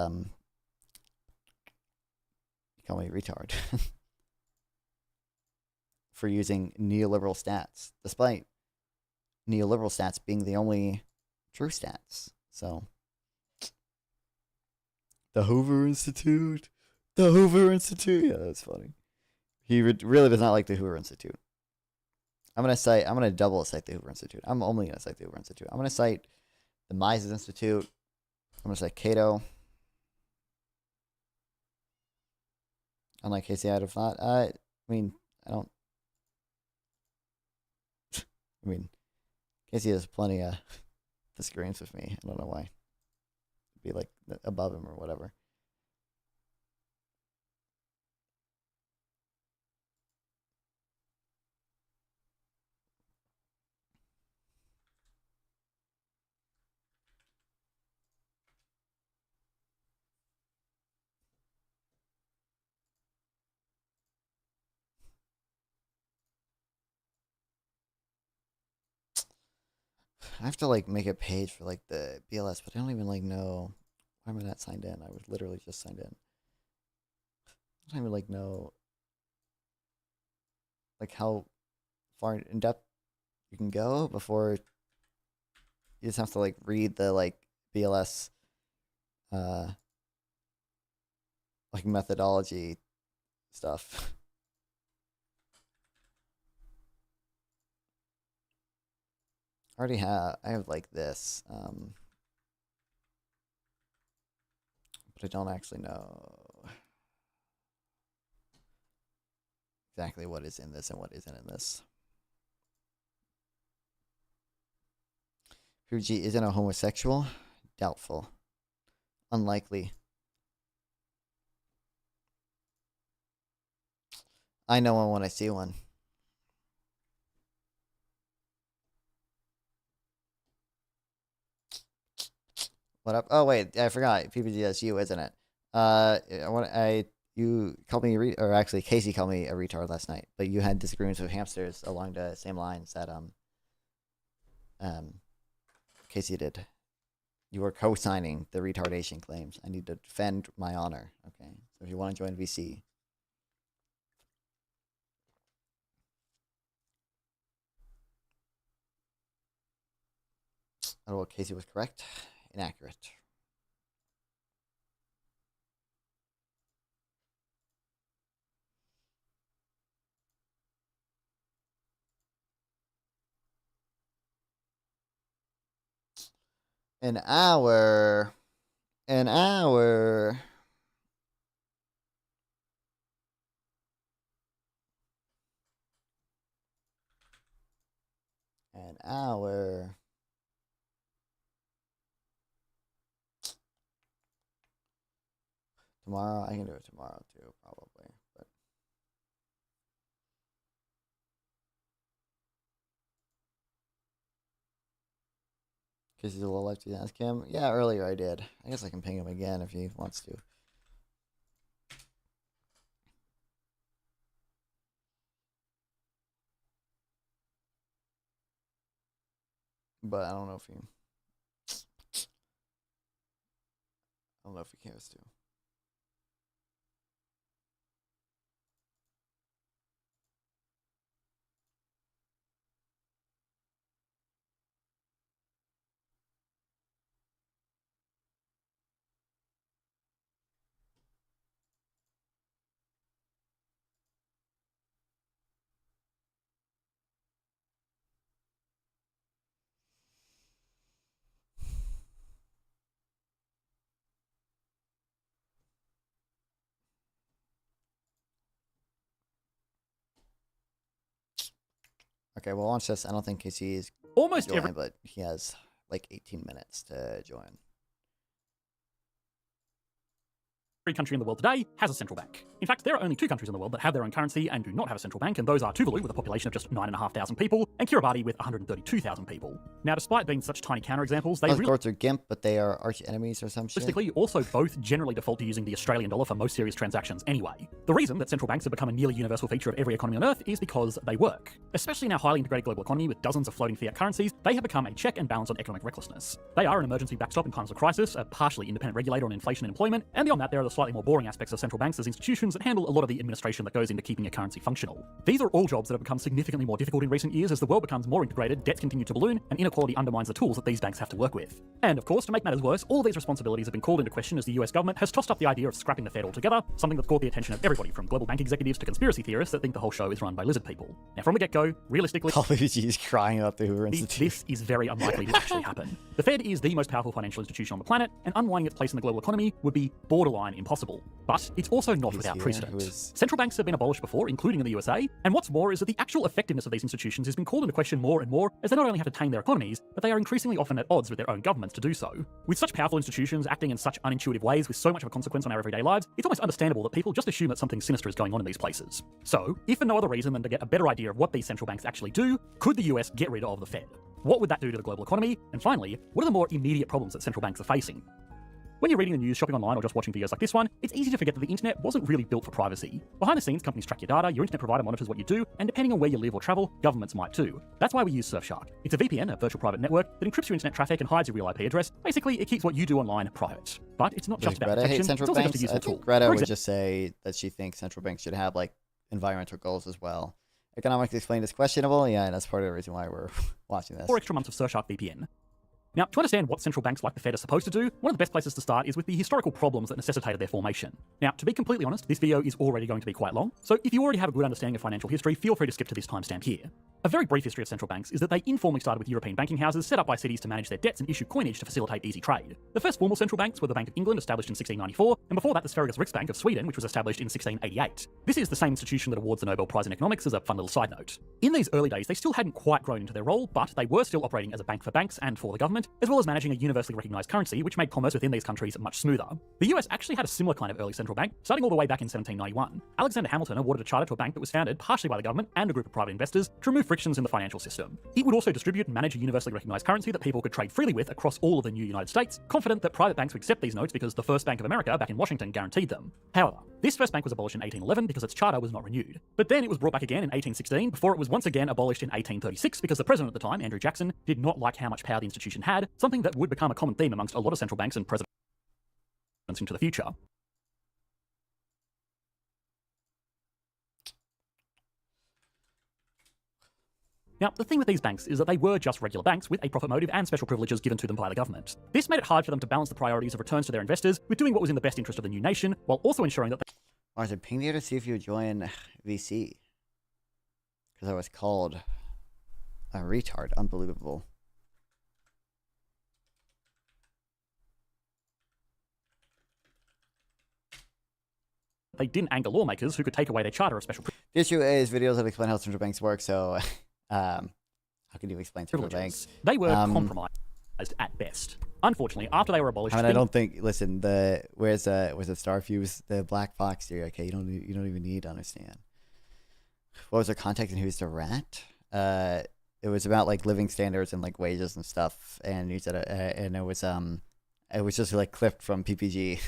he called me a retard for using neoliberal stats, despite neoliberal stats being the only true stats. So the Hoover Institute. The Hoover Institute. Yeah, that's funny. He really does not like the Hoover Institute. I'm gonna double cite the Hoover Institute. I'm only gonna cite the Hoover Institute. I'm gonna cite the Mises Institute. I'm gonna cite Cato. Unlike Casey, I'd have thought. I mean, Casey has plenty of disagreements with me. I don't know why. Be like above him or whatever. I have to like make a page for like the BLS, but I don't even like know why am I not signed in. I was literally just signed in. I don't even like know like how far in depth you can go before You just have to like read the like BLS like methodology stuff. I have like this, but I don't actually know exactly what is in this and what isn't in this. Fuji isn't a homosexual? Doubtful. Unlikely. I know one when I see one. What up? Oh wait, I forgot. PPG, that's you, isn't it? You called me or actually Casey called me a retard last night, but you had disagreements with hamsters along the same lines that Casey did. You were co-signing the retardation claims. I need to defend my honor. Okay, so if you want to join VC. I don't know what Casey was correct. Inaccurate. An hour. An hour. An hour. Tomorrow, I can do it tomorrow too, probably. But because he's a little lefty, ask him. Yeah, earlier I did. I guess I can ping him again if he wants to. But I don't know if he. I don't know if he cares to. Okay, well, watch this. I don't think Casey is almost join, but he has like 18 minutes to join. Every country in the world today has a central bank. In fact, there are only 2 countries in the world that have their own currency and do not have a central bank, and those are Tuvalu with a population of just 9,500 people, and Kiribati with 132,000 people. Now, despite being such tiny counterexamples, they Courts are GIMP, but they are arch enemies or some shit. realistically also both generally default to using the Australian dollar for most serious transactions anyway. The reason that central banks have become a nearly universal feature of every economy on Earth is because they work. Especially in our highly integrated global economy with dozens of floating fiat currencies, they have become a check and balance on economic recklessness. They are an emergency backstop in times of crisis, a partially independent regulator on inflation and employment, and beyond that, there are the slightly more boring aspects of central banks as institutions that handle a lot of the administration that goes into keeping a currency functional. These are all jobs that have become significantly more difficult in recent years as the world becomes more integrated, debts continue to balloon, and inequality undermines the tools that these banks have to work with. And of course, to make matters worse, all these responsibilities have been called into question as the US government has tossed up the idea of scrapping the Fed altogether, something that's caught the attention of everybody from global bank executives to conspiracy theorists that think the whole show is run by lizard people. Now, from the get-go, realistically, he's crying about the Hoover Institute. This is very unlikely to actually happen. The Fed is the most powerful financial institution on the planet, and unwinding its place in the global economy would be borderline impossible. But it's also not without precedent. Central banks have been abolished before, including in the USA, and what's more is that the actual effectiveness of these institutions has been called into question more and more as they not only have to tame their economies, but they are increasingly often at odds with their own governments to do so. With such powerful institutions acting in such unintuitive ways with so much of a consequence on our everyday lives, it's almost understandable that people just assume that something sinister is going on in these places. So, if for no other reason than to get a better idea of what these central banks actually do, could the US get rid of the Fed? What would that do to the global economy? And finally, what are the more immediate problems that central banks are facing? When you're reading the news, shopping online, or just watching videos like this one, it's easy to forget that the internet wasn't really built for privacy. Behind the scenes, companies track your data, your internet provider monitors what you do, and depending on where you live or travel, governments might too. That's why we use Surfshark. It's a VPN, a virtual private network, that encrypts your internet traffic and hides your real IP address. Basically, it keeps what you do online private. But it's not just about Greta protection, hate central it's also banks? just a useful I think tool. Greta For would example, just say that she thinks central banks should have like environmental goals as well. Economically explained is questionable. Yeah, and that's part of the reason why we're watching this. 4 extra months of Surfshark VPN. Now, to understand what central banks like the Fed are supposed to do, one of the best places to start is with the historical problems that necessitated their formation. Now, to be completely honest, this video is already going to be quite long, so if you already have a good understanding of financial history, feel free to skip to this timestamp here. A very brief history of central banks is that they informally started with European banking houses set up by cities to manage their debts and issue coinage to facilitate easy trade. The first formal central banks were the Bank of England, established in 1694, and before that the Sveriges Riksbank of Sweden, which was established in 1688. This is the same institution that awards the Nobel Prize in Economics, as a fun little side note. In these early days, they still hadn't quite grown into their role, but they were still operating as a bank for banks and for the government, as well as managing a universally recognized currency, which made commerce within these countries much smoother. The US actually had a similar kind of early central bank, starting all the way back in 1791. Alexander Hamilton awarded a charter to a bank that was founded partially by the government and a group of private investors to remove frictions in the financial system. It would also distribute and manage a universally recognized currency that people could trade freely with across all of the new United States, confident that private banks would accept these notes because the First Bank of America back in Washington guaranteed them. However, this first bank was abolished in 1811 because its charter was not renewed. But then it was brought back again in 1816 before it was once again abolished in 1836 because the president at the time, Andrew Jackson, did not like how much power the institution had, something that would become a common theme amongst a lot of central banks and presidents into the future. Now, the thing with these banks is that they were just regular banks with a profit motive and special privileges given to them by the government. This made it hard for them to balance the priorities of returns to their investors with doing what was in the best interest of the new nation, while also ensuring that Martin, ping you to see if you would join VC. Because I was called a retard. Unbelievable. they didn't anger lawmakers who could take away their charter of special privileges. The issue is videos that explain how central banks work, so how can you explain central banks? They were compromised at best. Unfortunately, after they were abolished, I mean, I don't think. Listen, where's the Star Fuse, the Black Fox theory? Okay, you don't even need to understand. What was the context and who's the rat? It was about like living standards and like wages and stuff, and you said and it was just like clipped from PPG.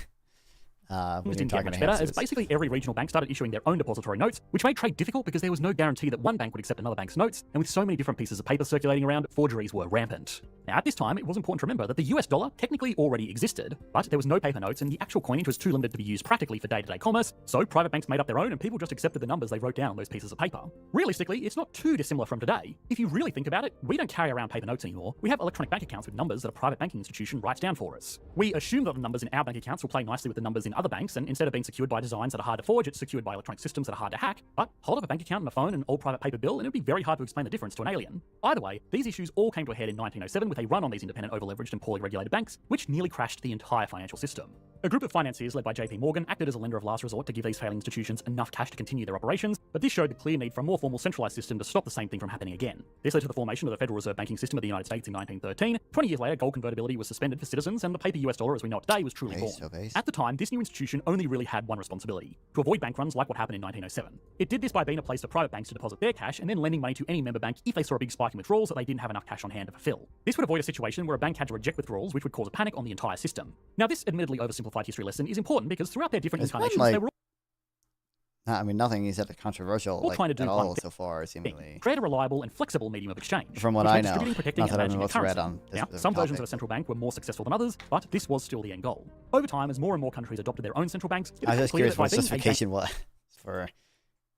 Things didn't get much better, as basically every regional bank started issuing their own depository notes, which made trade difficult because there was no guarantee that one bank would accept another bank's notes, and with so many different pieces of paper circulating around, forgeries were rampant. Now, at this time, it was important to remember that the US dollar technically already existed, but there was no paper notes, and the actual coinage was too limited to be used practically for day-to-day commerce, so private banks made up their own, and people just accepted the numbers they wrote down on those pieces of paper. Realistically, it's not too dissimilar from today. If you really think about it, we don't carry around paper notes anymore. We have electronic bank accounts with numbers that a private banking institution writes down for us. We assume that the numbers in our bank accounts will play nicely with the numbers in other banks, and instead of being secured by designs that are hard to forge, it's secured by electronic systems that are hard to hack. But hold up a bank account on a phone and an old private paper bill, and it'd be very hard to explain the difference to an alien. Either way, these issues all came to a head in 1907 with a run on these independent, over-leveraged and poorly regulated banks, which nearly crashed the entire financial system. A group of financiers led by JP Morgan acted as a lender of last resort to give these failing institutions enough cash to continue their operations, but this showed the clear need for a more formal centralized system to stop the same thing from happening again. This led to the formation of the Federal Reserve Banking System of the United States in 1913. 20 years later, gold convertibility was suspended for citizens, and the paper US dollar as we know it today was truly born. At the time, this new institution only really had one responsibility: to avoid bank runs like what happened in 1907. It did this by being a place for private banks to deposit their cash and then lending money to any member bank if they saw a big spike in withdrawals that they didn't have enough cash on hand to fulfill. This would avoid a situation where a bank had to reject withdrawals, which would cause a panic on the entire system. Now, this admittedly oversimplified history lesson is important because throughout their different incarnations, they were I mean, nothing is that controversial like, trying to do at all so far, seemingly. Create a reliable and flexible medium of exchange. From what I know, distributing, protecting, not that and I know managing what's the read on currency. this Now, some versions of a central bank were more successful than others, but this was still the end goal. Over time, as more and more countries adopted their own central banks, I was just curious what justification was for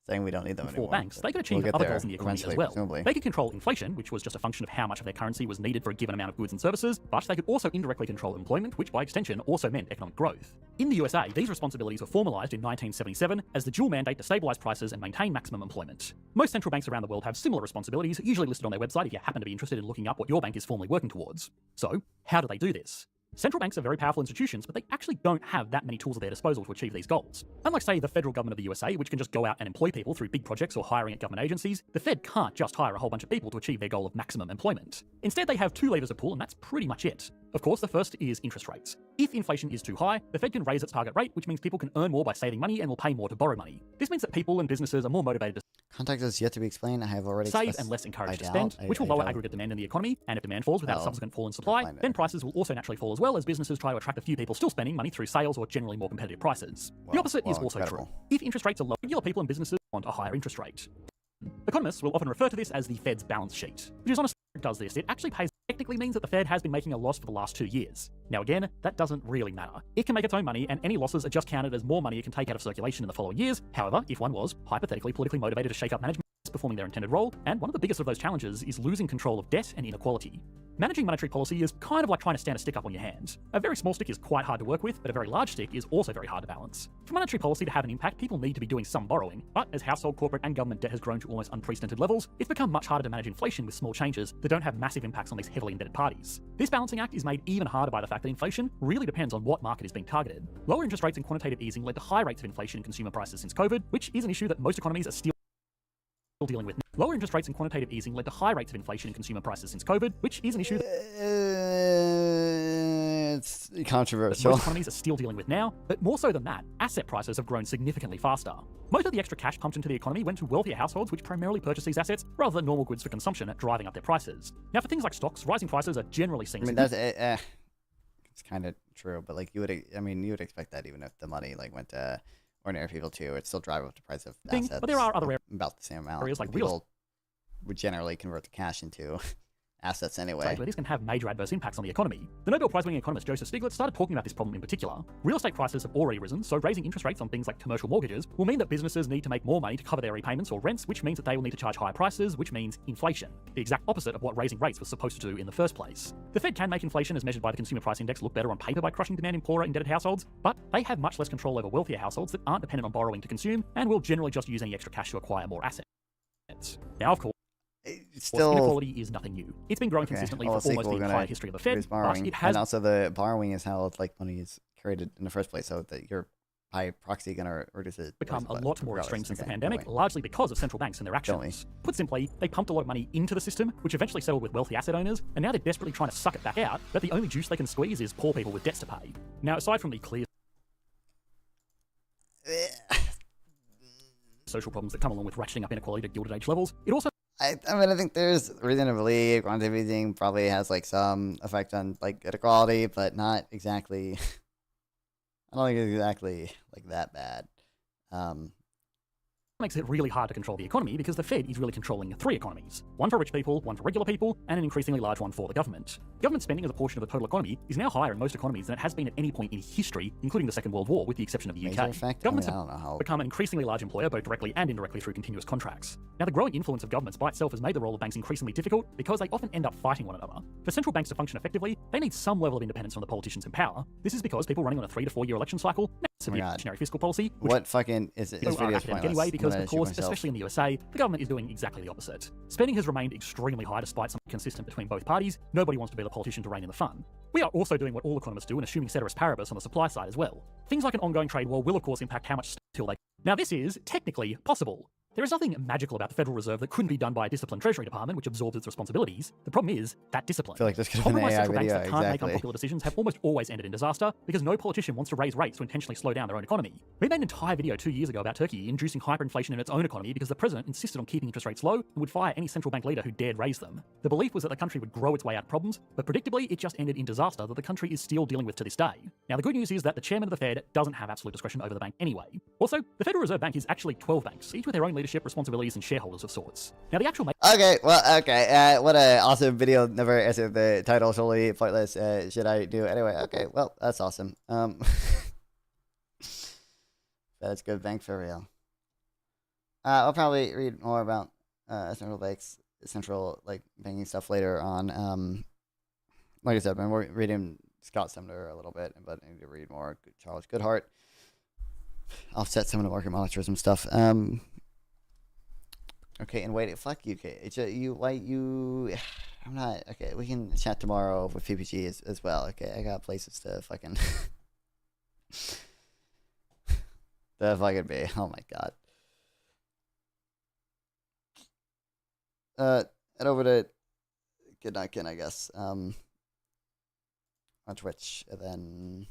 saying we don't need them anymore. Banks, they could achieve other goals in the economy as well. Presumably. They could control inflation, which was just a function of how much of their currency was needed for a given amount of goods and services, but they could also indirectly control employment, which by extension also meant economic growth. In the USA, these responsibilities were formalized in 1977 as the dual mandate to stabilize prices and maintain maximum employment. Most central banks around the world have similar responsibilities, usually listed on their website if you happen to be interested in looking up what your bank is formally working towards. So, how do they do this? Central banks are very powerful institutions, but they actually don't have that many tools at their disposal to achieve these goals. Unlike, say, the federal government of the USA, which can just go out and employ people through big projects or hiring at government agencies, the Fed can't just hire a whole bunch of people to achieve their goal of maximum employment. Instead, they have two levers to pull, and that's pretty much it. Of course, the first is interest rates. If inflation is too high, the Fed can raise its target rate, which means people can earn more by saving money and will pay more to borrow money. This means that people and businesses are more motivated to context is yet to be explained. I have already save and less encouraged to spend, which will lower aggregate demand in the economy, and if demand falls without a subsequent fall in supply, then prices will also naturally fall as well as businesses try to attract a few people still spending money through sales or generally more competitive prices. The opposite is also true. If interest rates are low, regular people and businesses want a higher interest rate. Economists will often refer to this as the Fed's balance sheet, which is honestly it does this. It actually technically means that the Fed has been making a loss for the last 2 years. Now again, that doesn't really matter. It can make its own money, and any losses are just counted as more money it can take out of circulation in the following years. However, if one was, hypothetically, politically motivated to shake up management, performing their intended role, and one of the biggest of those challenges is losing control of debt and inequality. Managing monetary policy is kind of like trying to stand a stick up on your hand. A very small stick is quite hard to work with, but a very large stick is also very hard to balance. For monetary policy to have an impact, people need to be doing some borrowing, but as household, corporate, and government debt has grown to almost unprecedented levels, it's become much harder to manage inflation with small changes that don't have massive impacts on these heavily indebted parties. This balancing act is made even harder by the fact that inflation really depends on what market is being targeted. Lower interest rates and quantitative easing led to high rates of inflation in consumer prices since COVID, which is an issue that most economies are still dealing with. Lower interest rates and quantitative easing led to high rates of inflation in consumer prices since COVID, which is an issue it's controversial. Most economies are still dealing with now, but more so than that, asset prices have grown significantly faster. Most of the extra cash pumped into the economy went to wealthier households which primarily purchase these assets rather than normal goods for consumption, driving up their prices. Now for things like stocks, rising prices are generally seen as... it's kind of true, but like you would expect that even if the money like went to ordinary people too, it'd still drive up the price of assets. But there are other about the same amount. areas like people would generally convert the cash into assets anyway. Where this can have major adverse impacts on the economy. The Nobel Prize-winning economist Joseph Stiglitz started talking about this problem in particular. Real estate prices have already risen, so raising interest rates on things like commercial mortgages will mean that businesses need to make more money to cover their repayments or rents, which means that they will need to charge higher prices, which means inflation. The exact opposite of what raising rates was supposed to do in the first place. The Fed can make inflation as measured by the Consumer Price Index look better on paper by crushing demand in poorer, indebted households, but they have much less control over wealthier households that aren't dependent on borrowing to consume and will generally just use any extra cash to acquire more assets. Now, of course, inequality is nothing new. It's been growing consistently for almost the entire history of the Fed, but it has... And also the borrowing is how like money is created in the first place, so that you're by proxy going to reduce it. Become a lot more extreme since the pandemic, largely because of central banks and their actions. Put simply, they pumped a lot of money into the system, which eventually settled with wealthy asset owners, and now they're desperately trying to suck it back out, but the only juice they can squeeze is poor people with debts to pay. Now, aside from the clear social problems that come along with ratcheting up inequality to Gilded Age levels, it also... I think there's reason to believe quantitative easing probably has like some effect on like inequality, but not exactly. I don't think it's exactly like that bad. Makes it really hard to control the economy because the Fed is really controlling three economies. One for rich people, one for regular people, and an increasingly large one for the government. Government spending as a portion of the total economy is now higher in most economies than it has been at any point in history, including the Second World War, with the exception of the UK. Governments have become an increasingly large employer, both directly and indirectly through continuous contracts. Now, the growing influence of governments by itself has made the role of banks increasingly difficult because they often end up fighting one another. For central banks to function effectively, they need some level of independence from the politicians in power. This is because people running on a 3 to 4 year election cycle expansionary fiscal policy. What fucking is it? This video is pointless. Anyway, because of course, especially in the USA, the government is doing exactly the opposite. Spending has remained extremely high despite some consistent between both parties. Nobody wants to be the politician to rein in the fun. We are also doing what all economists do and assuming ceteris paribus on the supply side as well. Things like an ongoing trade war will of course impact how much steel they... Now this is technically possible. There is nothing magical about the Federal Reserve that couldn't be done by a disciplined Treasury Department which absorbs its responsibilities. The problem is that discipline. I feel like this could have been an AI central banks video, that can't make unpopular decisions have almost always ended in disaster because no politician wants to raise rates to intentionally slow down their own economy. We made an entire video 2 years ago about Turkey inducing hyperinflation in its own economy because the president insisted on keeping interest rates low and would fire any central bank leader who dared raise them. The belief was that the country would grow its way out of problems, but predictably it just ended in disaster that the country is still dealing with to this day. Now the good news is that the chairman of the Fed doesn't have absolute discretion over the bank anyway. Also, the Federal Reserve Bank is actually 12 banks, each with their own leadership, responsibilities, and shareholders of sorts. Now the actual... What a awesome video. Never answered the title, solely pointless. Should I do anyway? Okay, well, that's awesome. That's good bank for real. I'll probably read more about central banks, central like banking stuff later on. Like I said, I've been reading Scott Sumner a little bit, but I need to read more Charles Goodhart. Offset some of the market monetarism stuff. Okay, and wait, fuck you, Kate. I'm not, okay, we can chat tomorrow with PPG as well, okay? I got places to fucking, be, oh my god. Head over to Good Night Ken, I guess, on Twitch, and then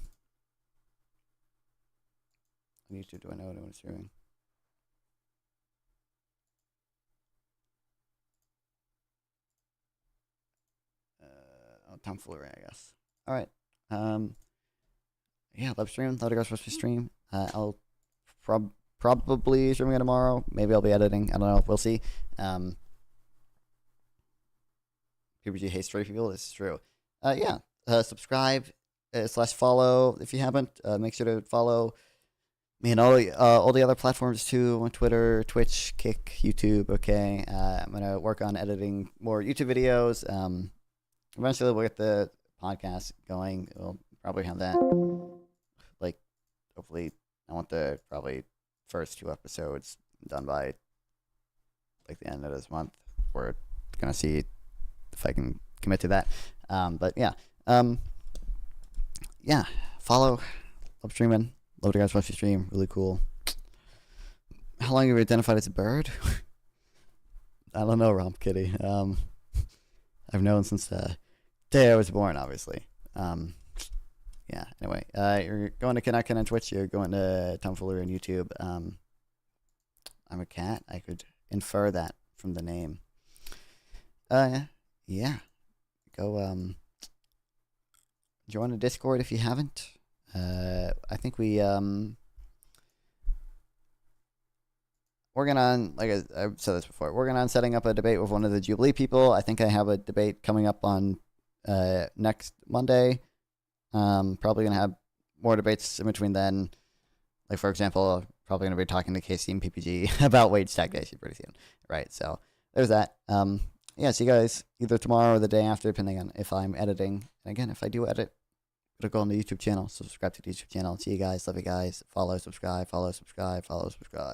on YouTube, do I know anyone's streaming? Tomfoolery, I guess. All right. Yeah, live stream. Thought it was supposed to stream. I'll probably streaming it tomorrow. Maybe I'll be editing. I don't know. We'll see. PPG hates stray people. This is true. Yeah. Subscribe / follow if you haven't. Make sure to follow all the other platforms too, on Twitter, Twitch, Kick, YouTube. Okay, I'm gonna work on editing more YouTube videos. Eventually we'll get the podcast going. We'll probably have that. Like, hopefully, I want the probably first 2 episodes done by like the end of this month. We're gonna see if I can commit to that. But yeah, follow. Love streaming. Love to guys watch the stream. Really cool. How long have you identified as a bird? I don't know, Romp Kitty. I've known since the day I was born, obviously. Yeah, anyway. You're going to Kanakin on Twitch. You're going to Tomfoolery on YouTube. I'm a cat. I could infer that from the name. Yeah. Go join the Discord if you haven't. I think we working on, like I've said this before, working on setting up a debate with one of the Jubilee people. I think I have a debate coming up on next Monday. Probably gonna have more debates in between then. Like, for example, probably gonna be talking to Casey and PPG about wage stagnation pretty soon. Right, so there's that. Yeah, see you guys either tomorrow or the day after, depending on if I'm editing. And again, if I do edit, go on the YouTube channel, subscribe to the YouTube channel. See you guys, love you guys. Follow, subscribe, follow, subscribe, follow, subscribe.